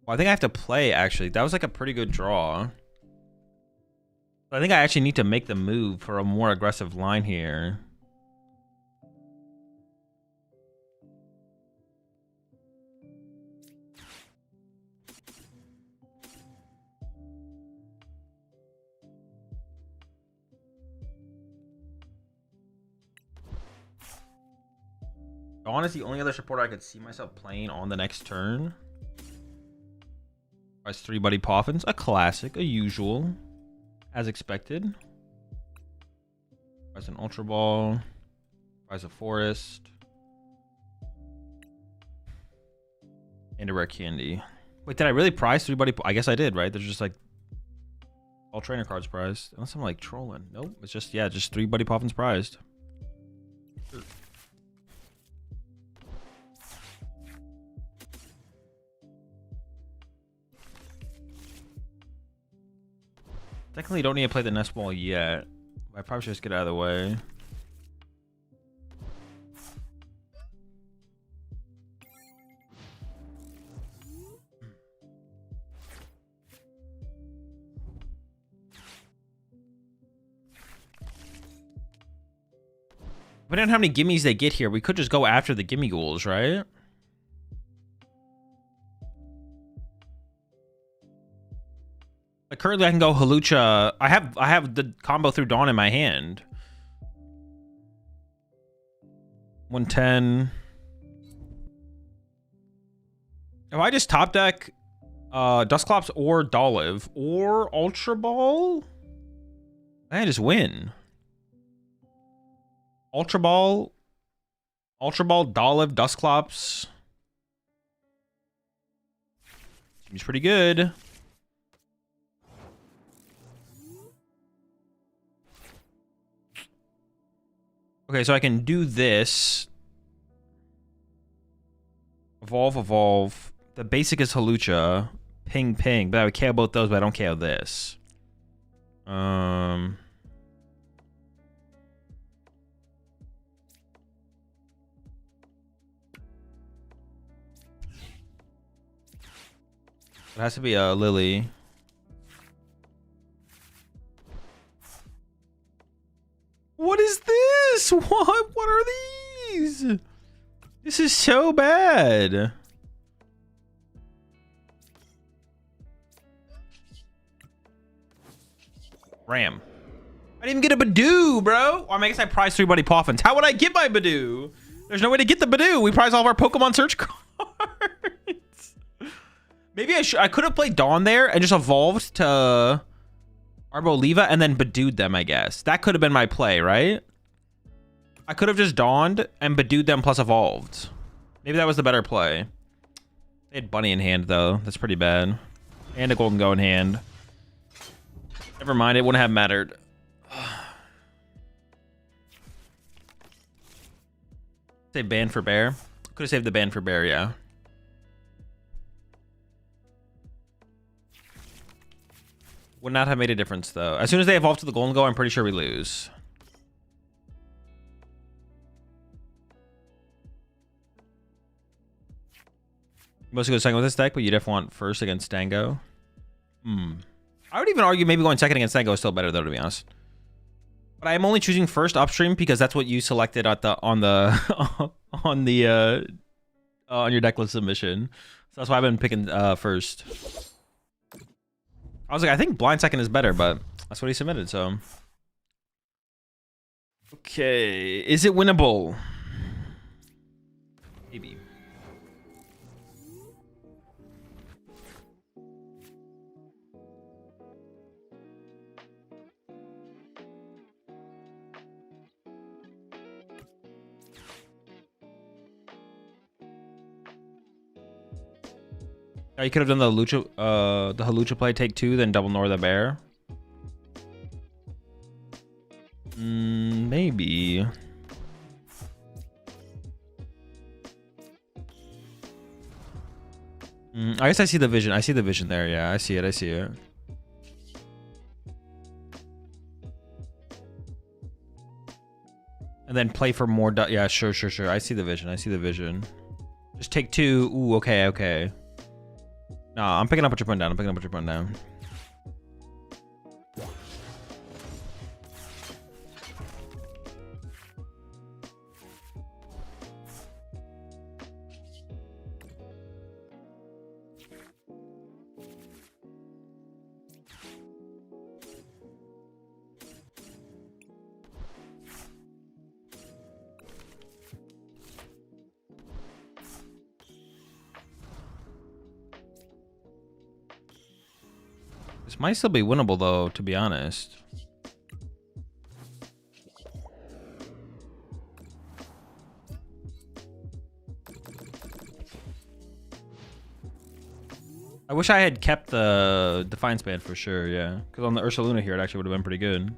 Well, I think I have to play actually. That was like a pretty good draw. But I think I actually need to make the move for a more aggressive line here. Honestly, the only other supporter I could see myself playing on the next turn is 3 Buddy Poffins. A classic, a usual, as expected. Prize an Ultra Ball. Prize a Forest. And a Rare Candy. Wait, did I really prize 3 Buddy? I guess I did, right? There's just like all trainer cards prized. Unless I'm like trolling. Nope, it's just, yeah, just 3 Buddy Poffins prized. Sure. Technically, don't need to play the nest ball yet. I probably should just get out of the way. Depending on how many gimmies they get here, we could just go after the gimme ghouls, right? Like currently, I can go Halucha. I have the combo through Dawn in my hand. 110. If I just top deck Dusclops or Dolive or Ultra Ball, I just win. Ultra Ball Ultra Ball, Dolliv, Dusclops. Seems pretty good. Okay, so I can do this. Evolve, evolve. The basic is Halucha. Ping, ping. But I would KO both those, but I don't KO this. It has to be a Lily. What is this? What are these? This is so bad. Ram. I didn't even get a Badoo, bro. Or I guess I prized 3 Buddy Poffins. How would I get my Badoo? There's no way to get the Badoo. We prize all of our Pokemon search cards. Maybe I could have played Dawn there and just evolved to Arboliva and then Badooed them, I guess. That could have been my play, right? I could have just Dawned and Badooed them plus evolved. Maybe that was the better play. They had Bunny in hand, though. That's pretty bad. And a Golden Go in hand. Never mind, it wouldn't have mattered. Say ban for bear. Could have saved the ban for bear, yeah. Would not have made a difference, though. As soon as they evolve to the Golden Go, I'm pretty sure we lose. Mostly go second with this deck, but you definitely want first against Dango. I would even argue maybe going second against Dango is still better, though, to be honest. But I am only choosing first upstream because that's what you selected at the on your deck list submission. So that's why I've been picking first. I was like, I think blind second is better, but that's what he submitted, so. Okay, is it winnable? Maybe. You could have done the Halucha play, take 2, then double Nor the bear. Maybe. I guess I see the vision. I see the vision there. Yeah, I see it. I see it. And then play for more. Yeah, sure. I see the vision. I see the vision. Just take 2. Ooh, okay. Nah, I'm picking up what you're putting down. This might still be winnable, though, to be honest. I wish I had kept the Defiance Band for sure, yeah. Because on the Ursaluna here, it actually would have been pretty good.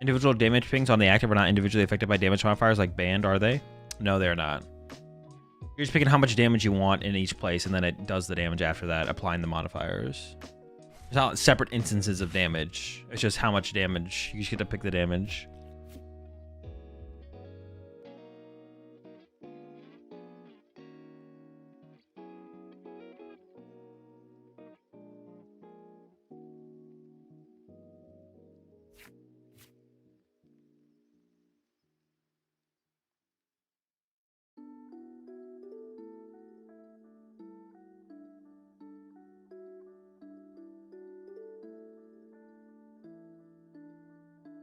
Individual damage pings on the active are not individually affected by damage modifiers like banned, are they? No, they're not. You're just picking how much damage you want in each place, and then it does the damage after that, applying the modifiers. There's not separate instances of damage. It's just how much damage. You just get to pick the damage.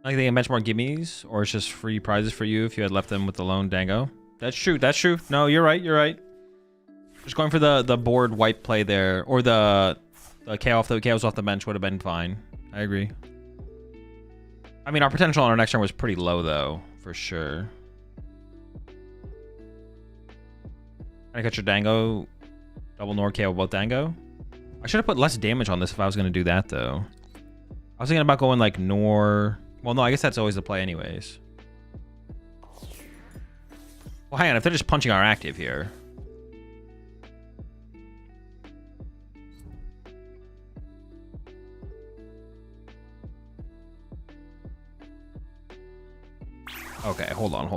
Like they can benchmark gimmies, or it's just free prizes for you if you had left them with the lone Dango. That's true. No, you're right. Just going for the board wipe play there, or the KOs off the bench would have been fine. I agree. I mean, our potential on our next turn was pretty low though, for sure. Can I catch your Dango? Double Nor KO both Dango? I should have put less damage on this if I was going to do that, though. I was thinking about going, like, Nor... Well, no, I guess that's always the play anyways. Well, hang on. If they're just punching our active here... Okay, hold on.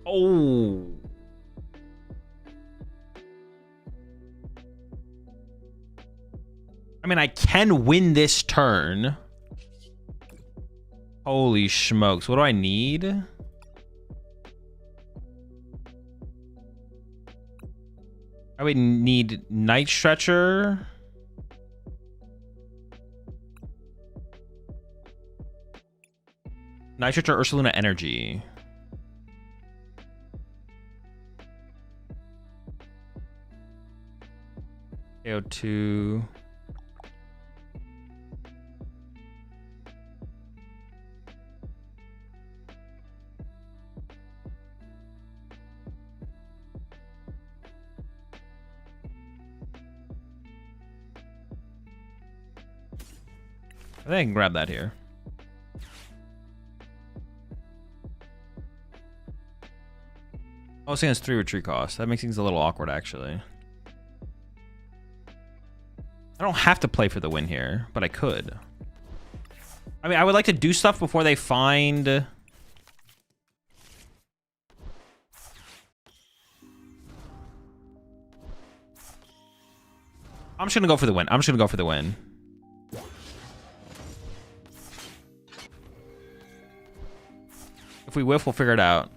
Oh. I mean, I can win this turn. Holy smokes. What do I need? I would need Night Stretcher. Night Stretcher, Ursaluna Energy. KO2. I think I can grab that here. Oh, it's against 3 retreat cost. That makes things a little awkward, actually. I don't have to play for the win here, but I could. I mean, I would like to do stuff before they find... I'm just gonna go for the win. If we whiff, we'll figure it out.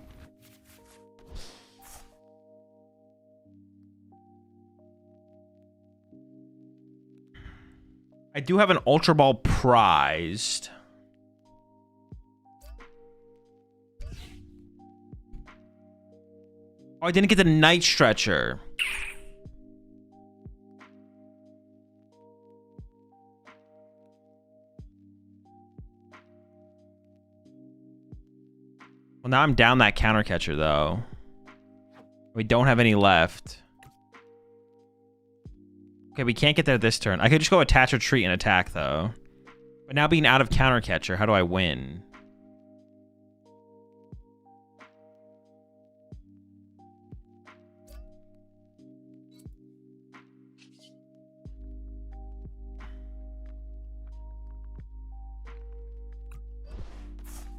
I do have an Ultra Ball prized. Oh, I didn't get the Night Stretcher. Well, now I'm down that counter catcher, though. We don't have any left. Okay, we can't get there this turn. I could just go attach, retreat, and attack, though. But now being out of counter catcher, how do I win?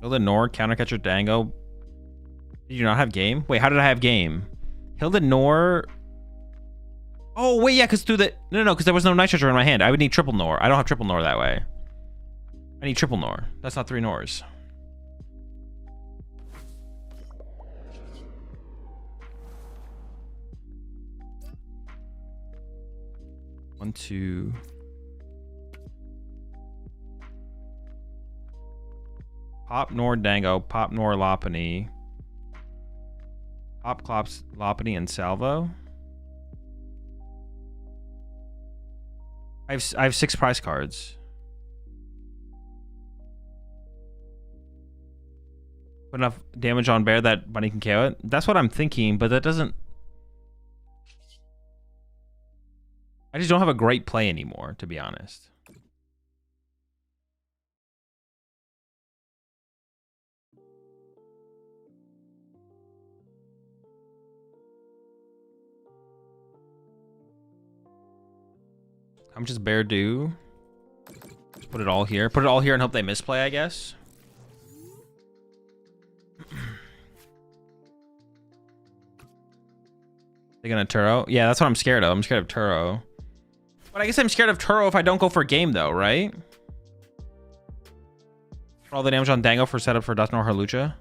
Hilda Nor, counter catcher, Dango. Did you not have game? Wait, how did I have game? Hilda Nor... Oh, wait, yeah, because through the... No, because there was no Night Stretcher in my hand. I would need triple Nor. I don't have triple Nor that way. I need triple Nor. That's not 3 Nors. One, two... Pop Nor Dango, Pop Nor Lopunny. Pop Clops Lopunny and Salvo. I have 6 prize cards. Put enough damage on bear that bunny can KO it. That's what I'm thinking, but that doesn't... I just don't have a great play anymore, to be honest. How much does bear do? Just put it all here. Put it all here and hope they misplay, I guess. They gonna Turo? Yeah, that's what I'm scared of. I'm scared of Turo. But I guess I'm scared of Turo if I don't go for game, though, right? For all the damage on Dango for setup for Dust Nor Halucha.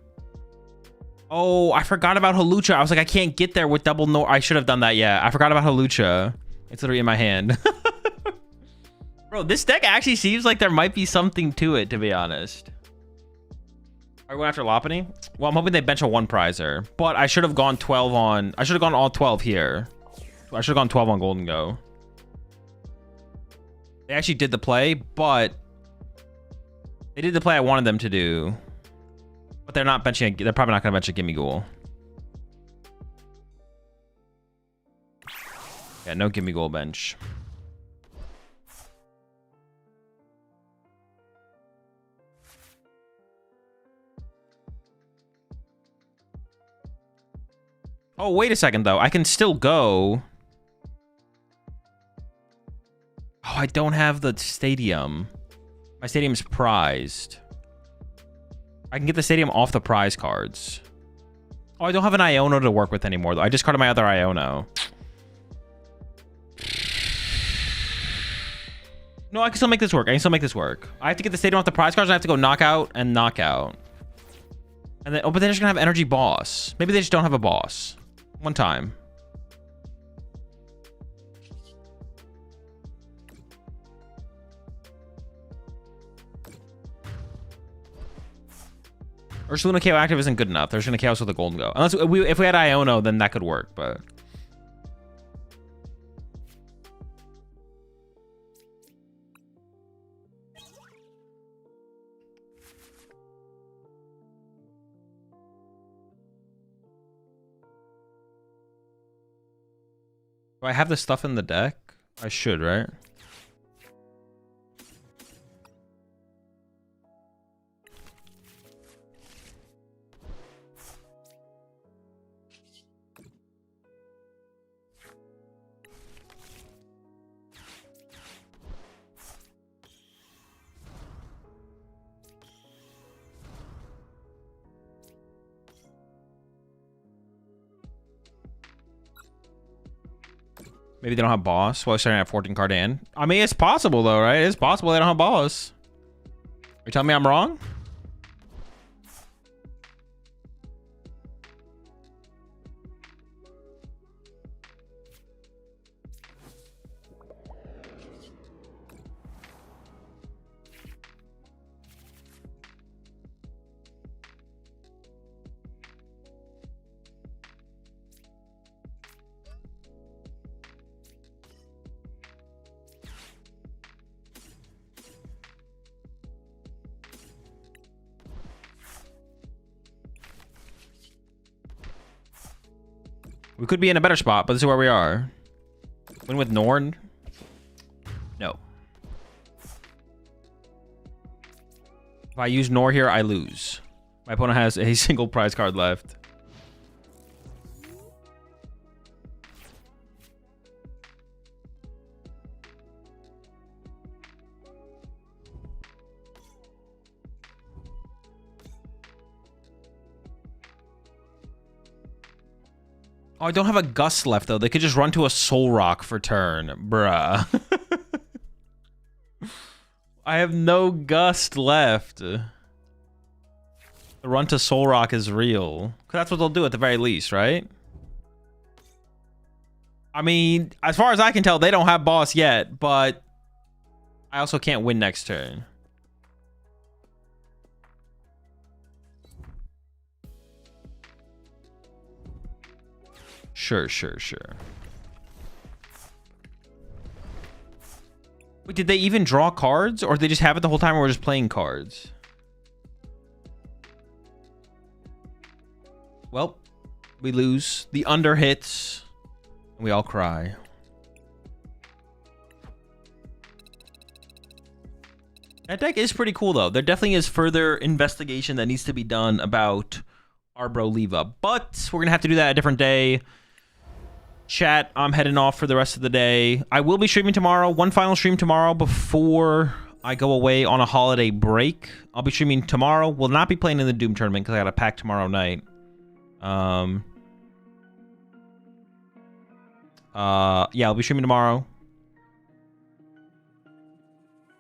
Oh, I forgot about Halucha. I was like, I can't get there with double Nor. I should have done that, yeah. I forgot about Halucha. It's literally in my hand. Bro, this deck actually seems like there might be something to it, to be honest. Are we going after Lopunny? Well, I'm hoping they bench a 1 prizer. But I should have gone 12 on... I should have gone all 12 here. I should have gone 12 on Golden Go. They actually did the play, but... They did the play I wanted them to do. But they're not benching... They're probably not going to bench a Gimme Ghoul. Yeah, no Gimme Ghoul bench. Oh, wait a second, though. I can still go. Oh, I don't have the stadium. My stadium's prized. I can get the stadium off the prize cards. Oh, I don't have an Iono to work with anymore, though. I discarded my other Iono. No, I can still make this work. I can still make this work. I have to get the stadium off the prize cards, and I have to go knockout and knockout. And then, oh, but they're just gonna have energy boss. Maybe they just don't have a boss. One time. Ursaluna KO active isn't good enough. They're just gonna chaos with a Golden Go. Unless if we had Iono, then that could work, but. Do I have the stuff in the deck? I should, right? Maybe they don't have boss while starting at 14 card in. I mean, it's possible though, right? It's possible they don't have boss. Are you telling me I'm wrong? We could be in a better spot, but this is where we are. Win with Norn? No. If I use Nor here, I lose. My opponent has a single prize card left. Oh, I don't have a Gust left, though. They could just run to a Soul Rock for turn. Bruh. I have no Gust left. The run to Soul Rock is real. That's what they'll do at the very least, right? I mean, as far as I can tell, they don't have boss yet, but I also can't win next turn. Sure. Wait, did they even draw cards? Or did they just have it the whole time and we're just playing cards? Well, we lose. The under hits. And we all cry. That deck is pretty cool, though. There definitely is further investigation that needs to be done about Arboliva. But we're going to have to do that a different day. Chat, I'm heading off for the rest of the day. I will be streaming tomorrow. One final stream tomorrow before I go away on a holiday break. I'll be streaming tomorrow. Will not be playing in the Doom tournament because I got a pack tomorrow night. Yeah, I'll be streaming tomorrow.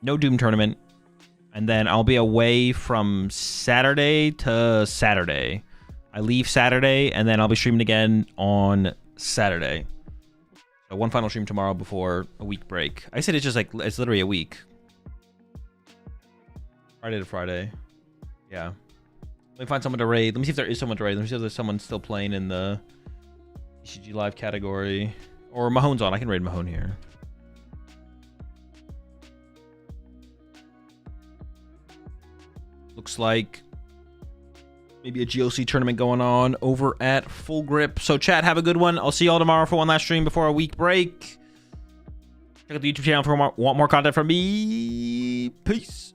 No Doom tournament. And then I'll be away from Saturday to Saturday. I leave Saturday, and then I'll be streaming again on Saturday. So one final stream tomorrow before a week break. I said it's just like, it's literally a week. Friday to Friday. Yeah. Let me find someone to raid. Let me see if there is someone to raid. Let me see if there's someone still playing in the TCG Live category. Or Mahone's on. I can raid Mahone here. Looks like maybe a GOC tournament going on over at Full Grip. So chat, have a good one. I'll see y'all tomorrow for one last stream before a week break. Check out the YouTube channel for want more content from me. Peace.